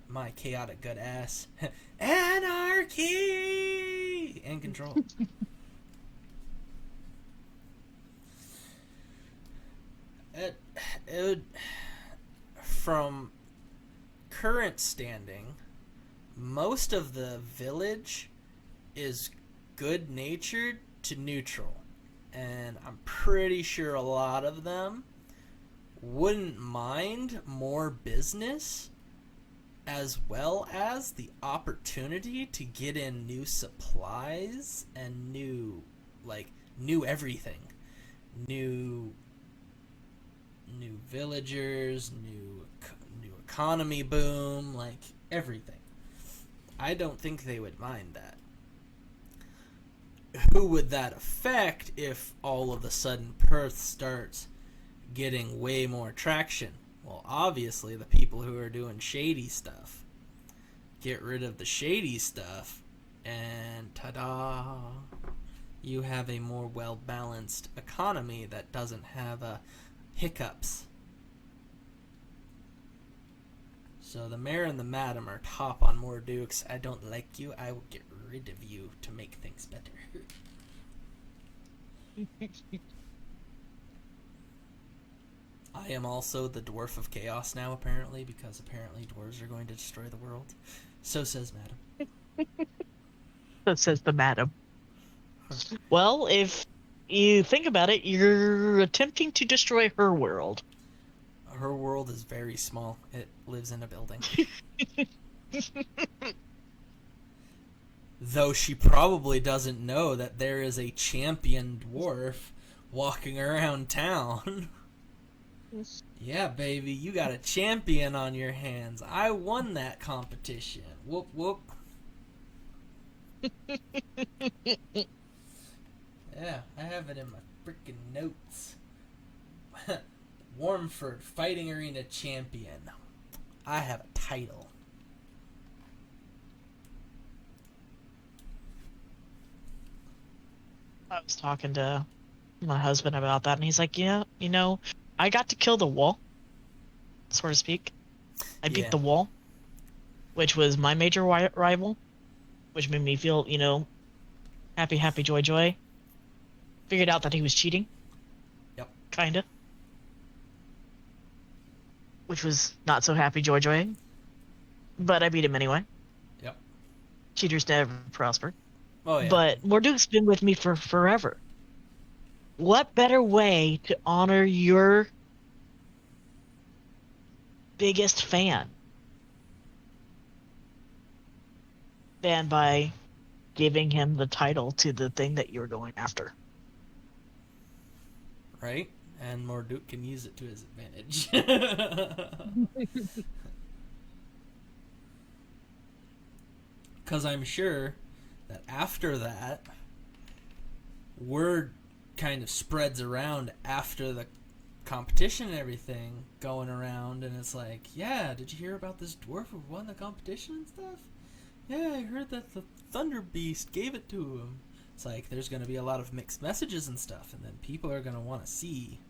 my chaotic good ass anarchy and control. it would, from current standing, most of the village is good-natured to neutral. And I'm pretty sure a lot of them wouldn't mind more business as well as the opportunity to get in new supplies and new everything. New villagers, new economy boom, like everything. I don't think they would mind that. Who would that affect if all of a sudden Perth starts getting way more traction? Well, obviously the people who are doing shady stuff. Get rid of the shady stuff and ta-da, you have a more well-balanced economy that doesn't have hiccups. So the mayor and the madam are top on Mordukes. I don't like you. I will get rid of you to make things better. I am also the dwarf of chaos now, apparently, because apparently dwarves are going to destroy the world. So says madam.
So says the madam. Well, if you think about it, you're attempting to destroy her world.
Her world is very small. It lives in a building. Though she probably doesn't know that there is a champion dwarf walking around town. Yeah, baby, you got a champion on your hands. I won that competition. Whoop, whoop. Yeah, I have it in my freaking notes. Warmford Fighting Arena Champion. I have a title.
I was talking to my husband about that, and he's like, yeah, I got to kill the wall, so to speak. I beat the wall, which was my major rival, which made me feel, happy, happy, joy, joy. Figured out that he was cheating.
Yep.
Kinda. Which was not so happy, joy, joy. But I beat him anyway.
Yep.
Cheaters never prosper.
Oh, yeah.
But Morduke's been with me for forever. What better way to honor your biggest fan than by giving him the title to the thing that you're going after?
Right? And Morduk can use it to his advantage. Because I'm sure that after that, word kind of spreads around after the competition and everything going around, and it's like, yeah, did you hear about this dwarf who won the competition and stuff? Yeah, I heard that the Thunder Beast gave it to him. It's like, there's going to be a lot of mixed messages and stuff, and then people are going to want to see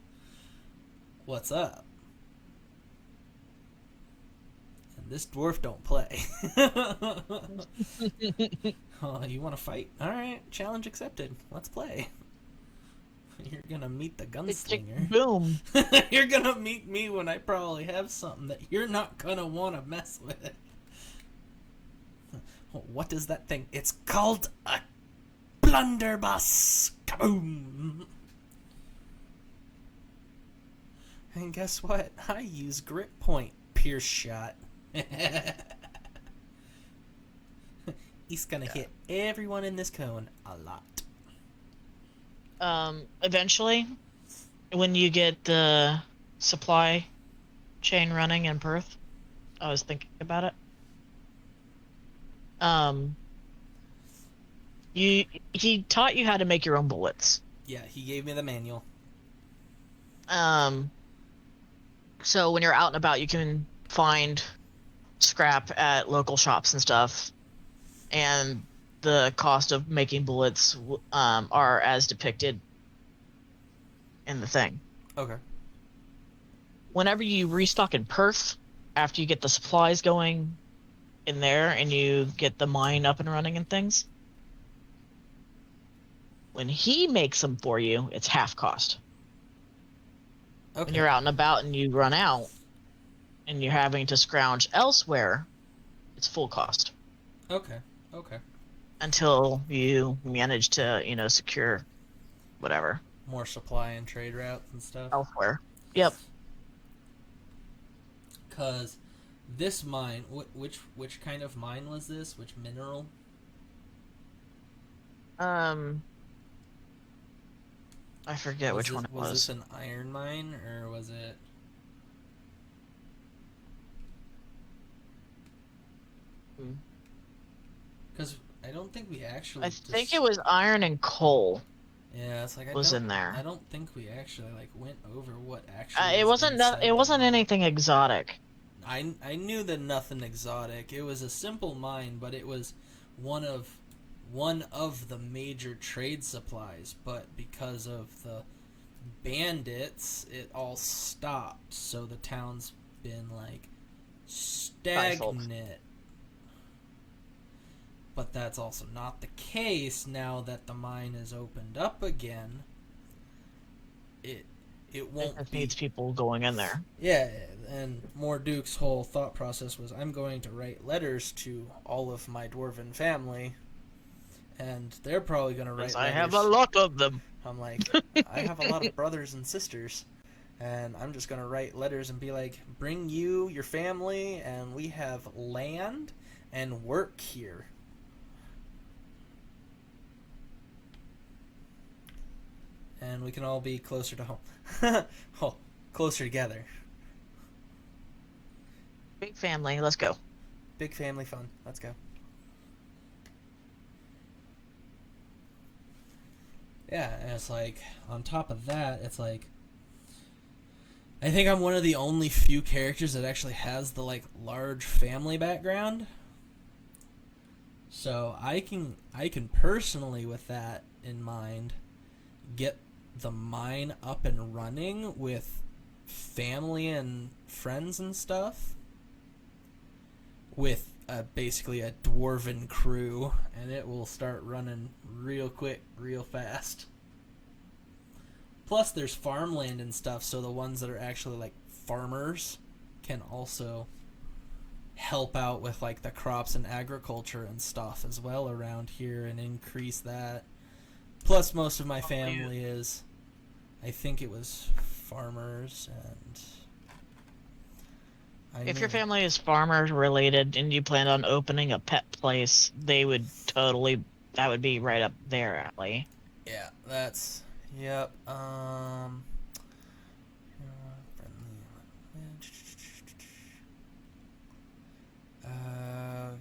what's up. And this dwarf don't play. Oh, you want to fight? Alright, challenge accepted. Let's play. You're going to meet the gunslinger.
Boom.
You're going to meet me when I probably have something that you're not going to want to mess with. What is that thing? It's called a blunderbuss. Kaboom! And guess what? I use grip point pierce shot. He's gonna hit everyone in this cone a lot.
Eventually, when you get the supply chain running in Perth, I was thinking about it. He taught you how to make your own bullets.
Yeah, he gave me the manual.
So when you're out and about, you can find scrap at local shops and stuff, and the cost of making bullets are as depicted in the thing.
Okay.
Whenever you restock in Perth, after you get the supplies going in there and you get the mine up and running and things, when he makes them for you, it's half cost.
Okay.
When you're out and about and you run out and you're having to scrounge elsewhere, it's full cost.
Okay. Okay.
Until you manage to, secure whatever
More supply and trade routes and stuff.
elsewhere. Yep.
Cause this mine, which kind of mine was this? Which mineral?
I forget which one it was.
Was this an iron mine or was it? Because I don't think we actually.
I think it was iron and coal.
Yeah, it's like
in there.
I don't think we actually went over what actually.
It wasn't. It wasn't anything exotic.
I knew that nothing exotic. It was a simple mine, but it was one of the major trade supplies. But because of the bandits, it all stopped. So the town's been stagnant. But that's also not the case now that the mine is opened up again. It won't
needs people going in there.
Yeah, and Morduk's whole thought process was, I'm going to write letters to all of my dwarven family, and they're probably going to write letters.
I have a lot of them.
I'm like, I have a lot of brothers and sisters, and I'm just going to write letters and be like, bring you, your family, and we have land and work here. And we can all be closer to home. Oh, closer together.
Big family, let's go.
Big family fun. Let's go. Yeah, and it's like, on top of that, it's like, I think I'm one of the only few characters that actually has the, large family background. So I can personally, with that in mind, get the mine up and running with family and friends and stuff, with basically a dwarven crew, and it will start running real quick, real fast. Plus there's farmland and stuff, so the ones that are actually farmers can also help out with the crops and agriculture and stuff as well around here and increase that. Plus most of my family is, I think it was farmers, and
If your family is farmers related and you plan on opening a pet place, that would be right up their alley.
Yeah, yep.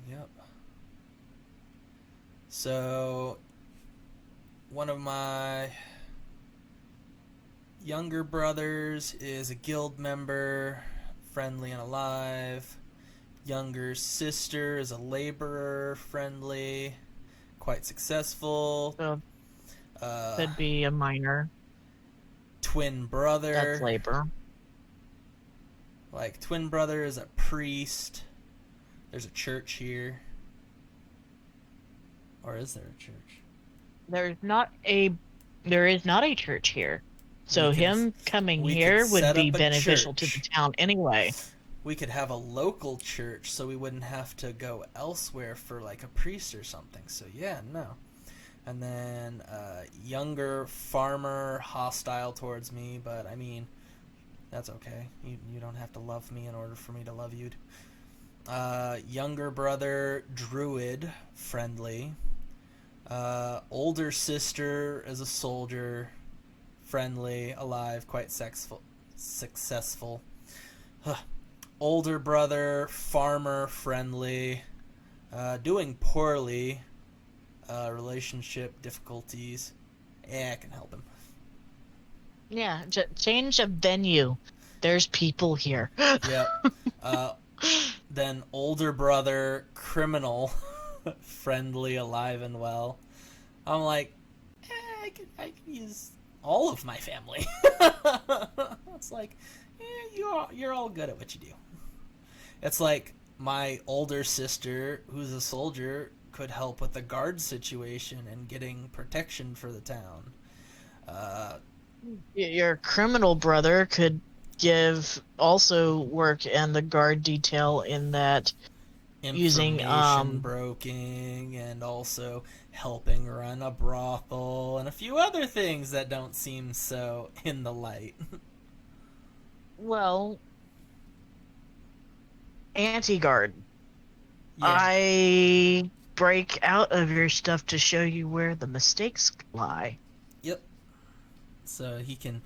Yep. So, one of my younger brothers is a guild member, friendly and alive. Younger sister is a laborer, friendly, quite successful.
So could be a minor.
Twin brother.
That's labor.
Like, twin brother is a priest. There's a church here. Or is there a church?
There is not a church here. So
We can-
him coming
we
here
could
would
set
be
up a
beneficial to the
church.
town anyway.
We could have a local church so we wouldn't have to go elsewhere for like a priest or something. So yeah, no. And then younger farmer, hostile towards me, but I mean, that's okay. You don't have to love me in order for me to love you. Younger brother, druid, friendly. Older sister is a soldier, friendly, alive, quite successful. Older brother, farmer, friendly, doing poorly, relationship difficulties. Yeah, I can help him.
Yeah, change of venue. There's people here.
Yep. Then older brother, criminal, friendly, alive and well. I'm like, I could use all of my family. It's like, you're all good at what you do. It's like my older sister, who's a soldier, could help with the guard situation and getting protection for the town.
Your criminal brother could give also work in the guard detail in that using
Information broking and also helping run a brothel and a few other things that don't seem so in the light.
well, anti-guard.
Yeah.
I break out of your stuff to show you where the mistakes lie.
Yep. So he can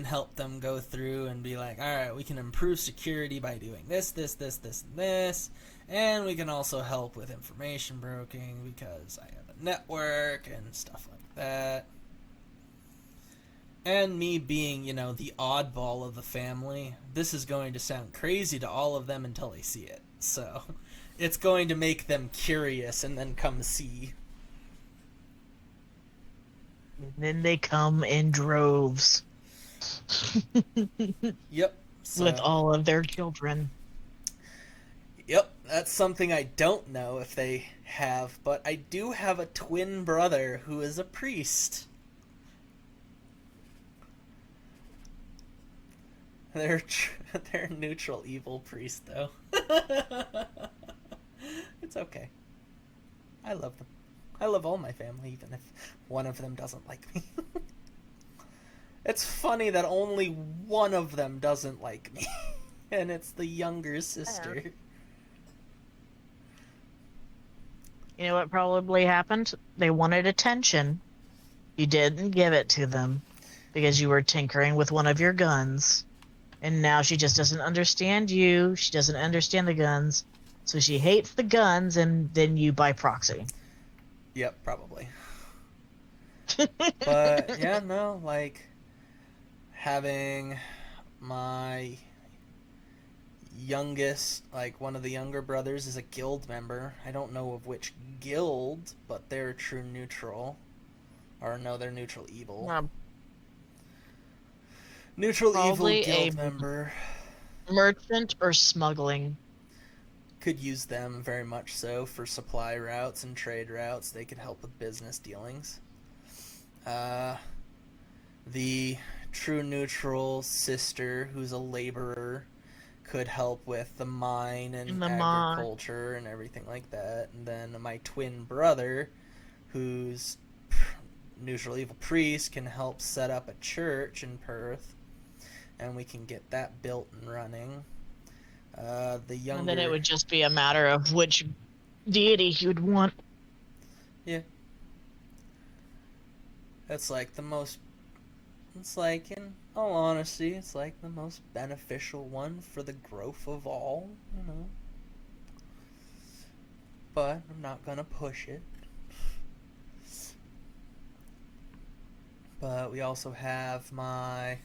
help them go through and be like, all right, we can improve security by doing this, and this, and we can also help with information broking because I have a network and stuff like that. And me being, the oddball of the family, this is going to sound crazy to all of them until they see it. So it's going to make them curious and then come see.
And then they come in droves.
Yep. So,
With all of their children.
Yep, that's something I don't know if they have, but I do have a twin brother who is a priest. They're neutral evil priest, though. It's okay. I love them. I love all my family, even if one of them doesn't like me. It's funny that only one of them doesn't like me, and it's the younger sister.
You know what probably happened? They wanted attention. You didn't give it to them because you were tinkering with one of your guns. And now she just doesn't understand you. She doesn't understand the guns. So she hates the guns and then you by proxy.
Yep, probably. But, yeah, no, like, having my youngest, like, one of the younger brothers is a guild member. I don't know of which guild, but they're true neutral. Or, no, they're neutral evil. Neutral evil
Probably
guild
a
member.
Merchant or smuggling.
Could use them very much so for supply routes and trade routes. They could help with business dealings. The true neutral sister, who's a laborer, could help with the mine and agriculture and everything like that. And then my twin brother, who's neutral evil priest, can help set up a church in Perth, and we can get that built and running. The younger...
And then it would just be a matter of which deity you'd want.
Yeah. It's like the most... It's like, in all honesty, it's like the most beneficial one for the growth of all, but I'm not gonna push it. But we also have my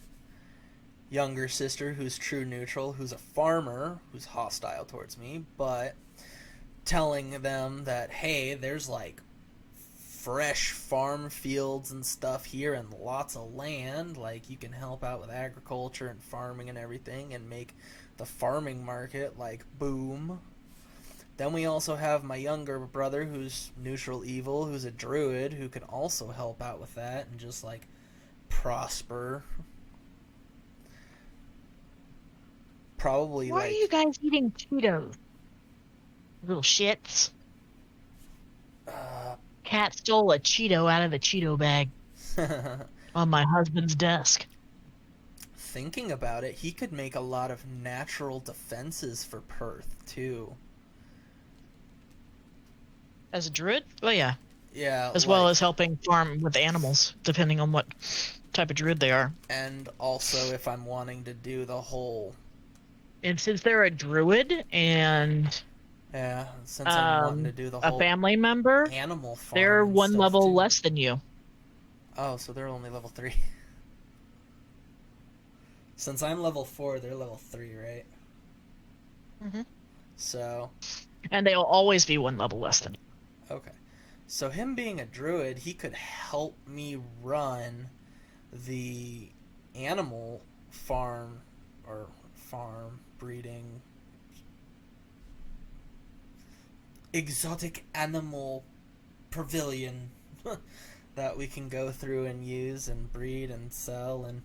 younger sister, who's true neutral, who's a farmer, who's hostile towards me, but telling them that, hey, there's like fresh farm fields and stuff here and lots of land, like you can help out with agriculture and farming and everything and make the farming market like boom. Then we also have my younger brother, who's neutral evil, who's a druid, who can also help out with that and just like prosper. Probably.
Why
like
are you guys eating Cheetos? Little shits. Cat stole a Cheeto out of the Cheeto bag on my husband's desk.
Thinking about it, he could make a lot of natural defenses for Perth too.
As a druid? Oh yeah.
Yeah.
As well as helping farm with animals, depending on what type of druid they are.
And also if I'm wanting to do the whole...
And since they're a druid and
Yeah, since I'm wanting to do the
a
whole
family member,
animal farm
they're
and
one
stuff,
level
too.
less than you.
Oh, so they're only level 3. Since I'm level 4, they're level 3, right?
Mhm.
So...
And they'll always be one level less than you.
Okay. So him being a druid, he could help me run the animal farm or farm breeding exotic animal pavilion that we can go through and use and breed and sell and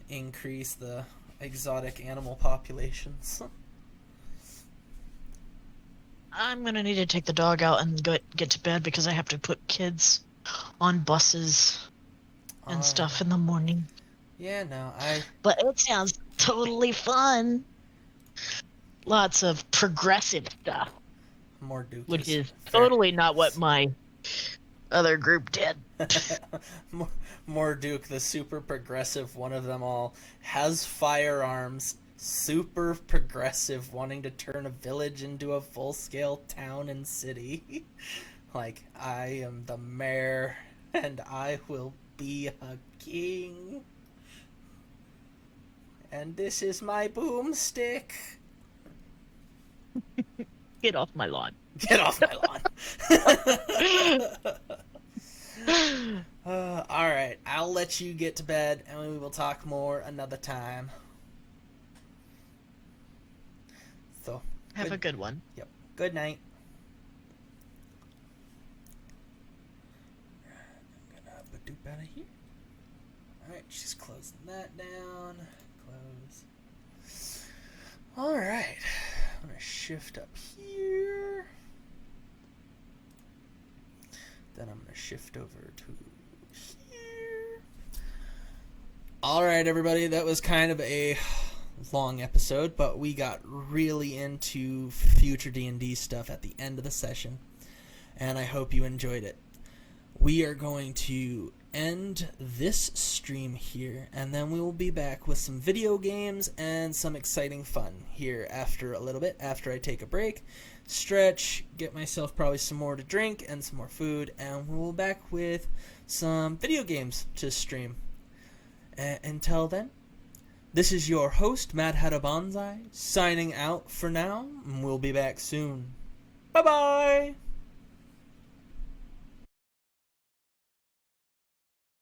increase the exotic animal populations.
I'm gonna need to take the dog out and get to bed because I have to put kids on buses and stuff in the morning.
Yeah, no,
But it sounds totally fun. Lots of progressive stuff,
more Duke,
which is totally not what my other group did.
More Duke, the super progressive one of them all, has firearms, super progressive, wanting to turn a village into a full-scale town and city. Like, I am the mayor, and I will be a king. And this is my boomstick.
Get off my lawn.
Get off my lawn. Alright, I'll let you get to bed, and we will talk more another time. So,
Have a good one.
Yep. Good night. I'm gonna Badoop out of here. Alright, she's closing that down. Close. Alright. I'm gonna shift up here. Then I'm gonna shift over to here. Alright, everybody, that was kind of a long episode, but we got really into future D&D stuff at the end of the session, and I hope you enjoyed it. We are going to end this stream here, and then we will be back with some video games and some exciting fun here after a little bit, after I take a break, stretch, get myself probably some more to drink and some more food, and we'll be back with some video games to stream. Until then, this is your host, Mad Hatter Bonsai, signing out for now, and we'll be back soon. Bye-bye!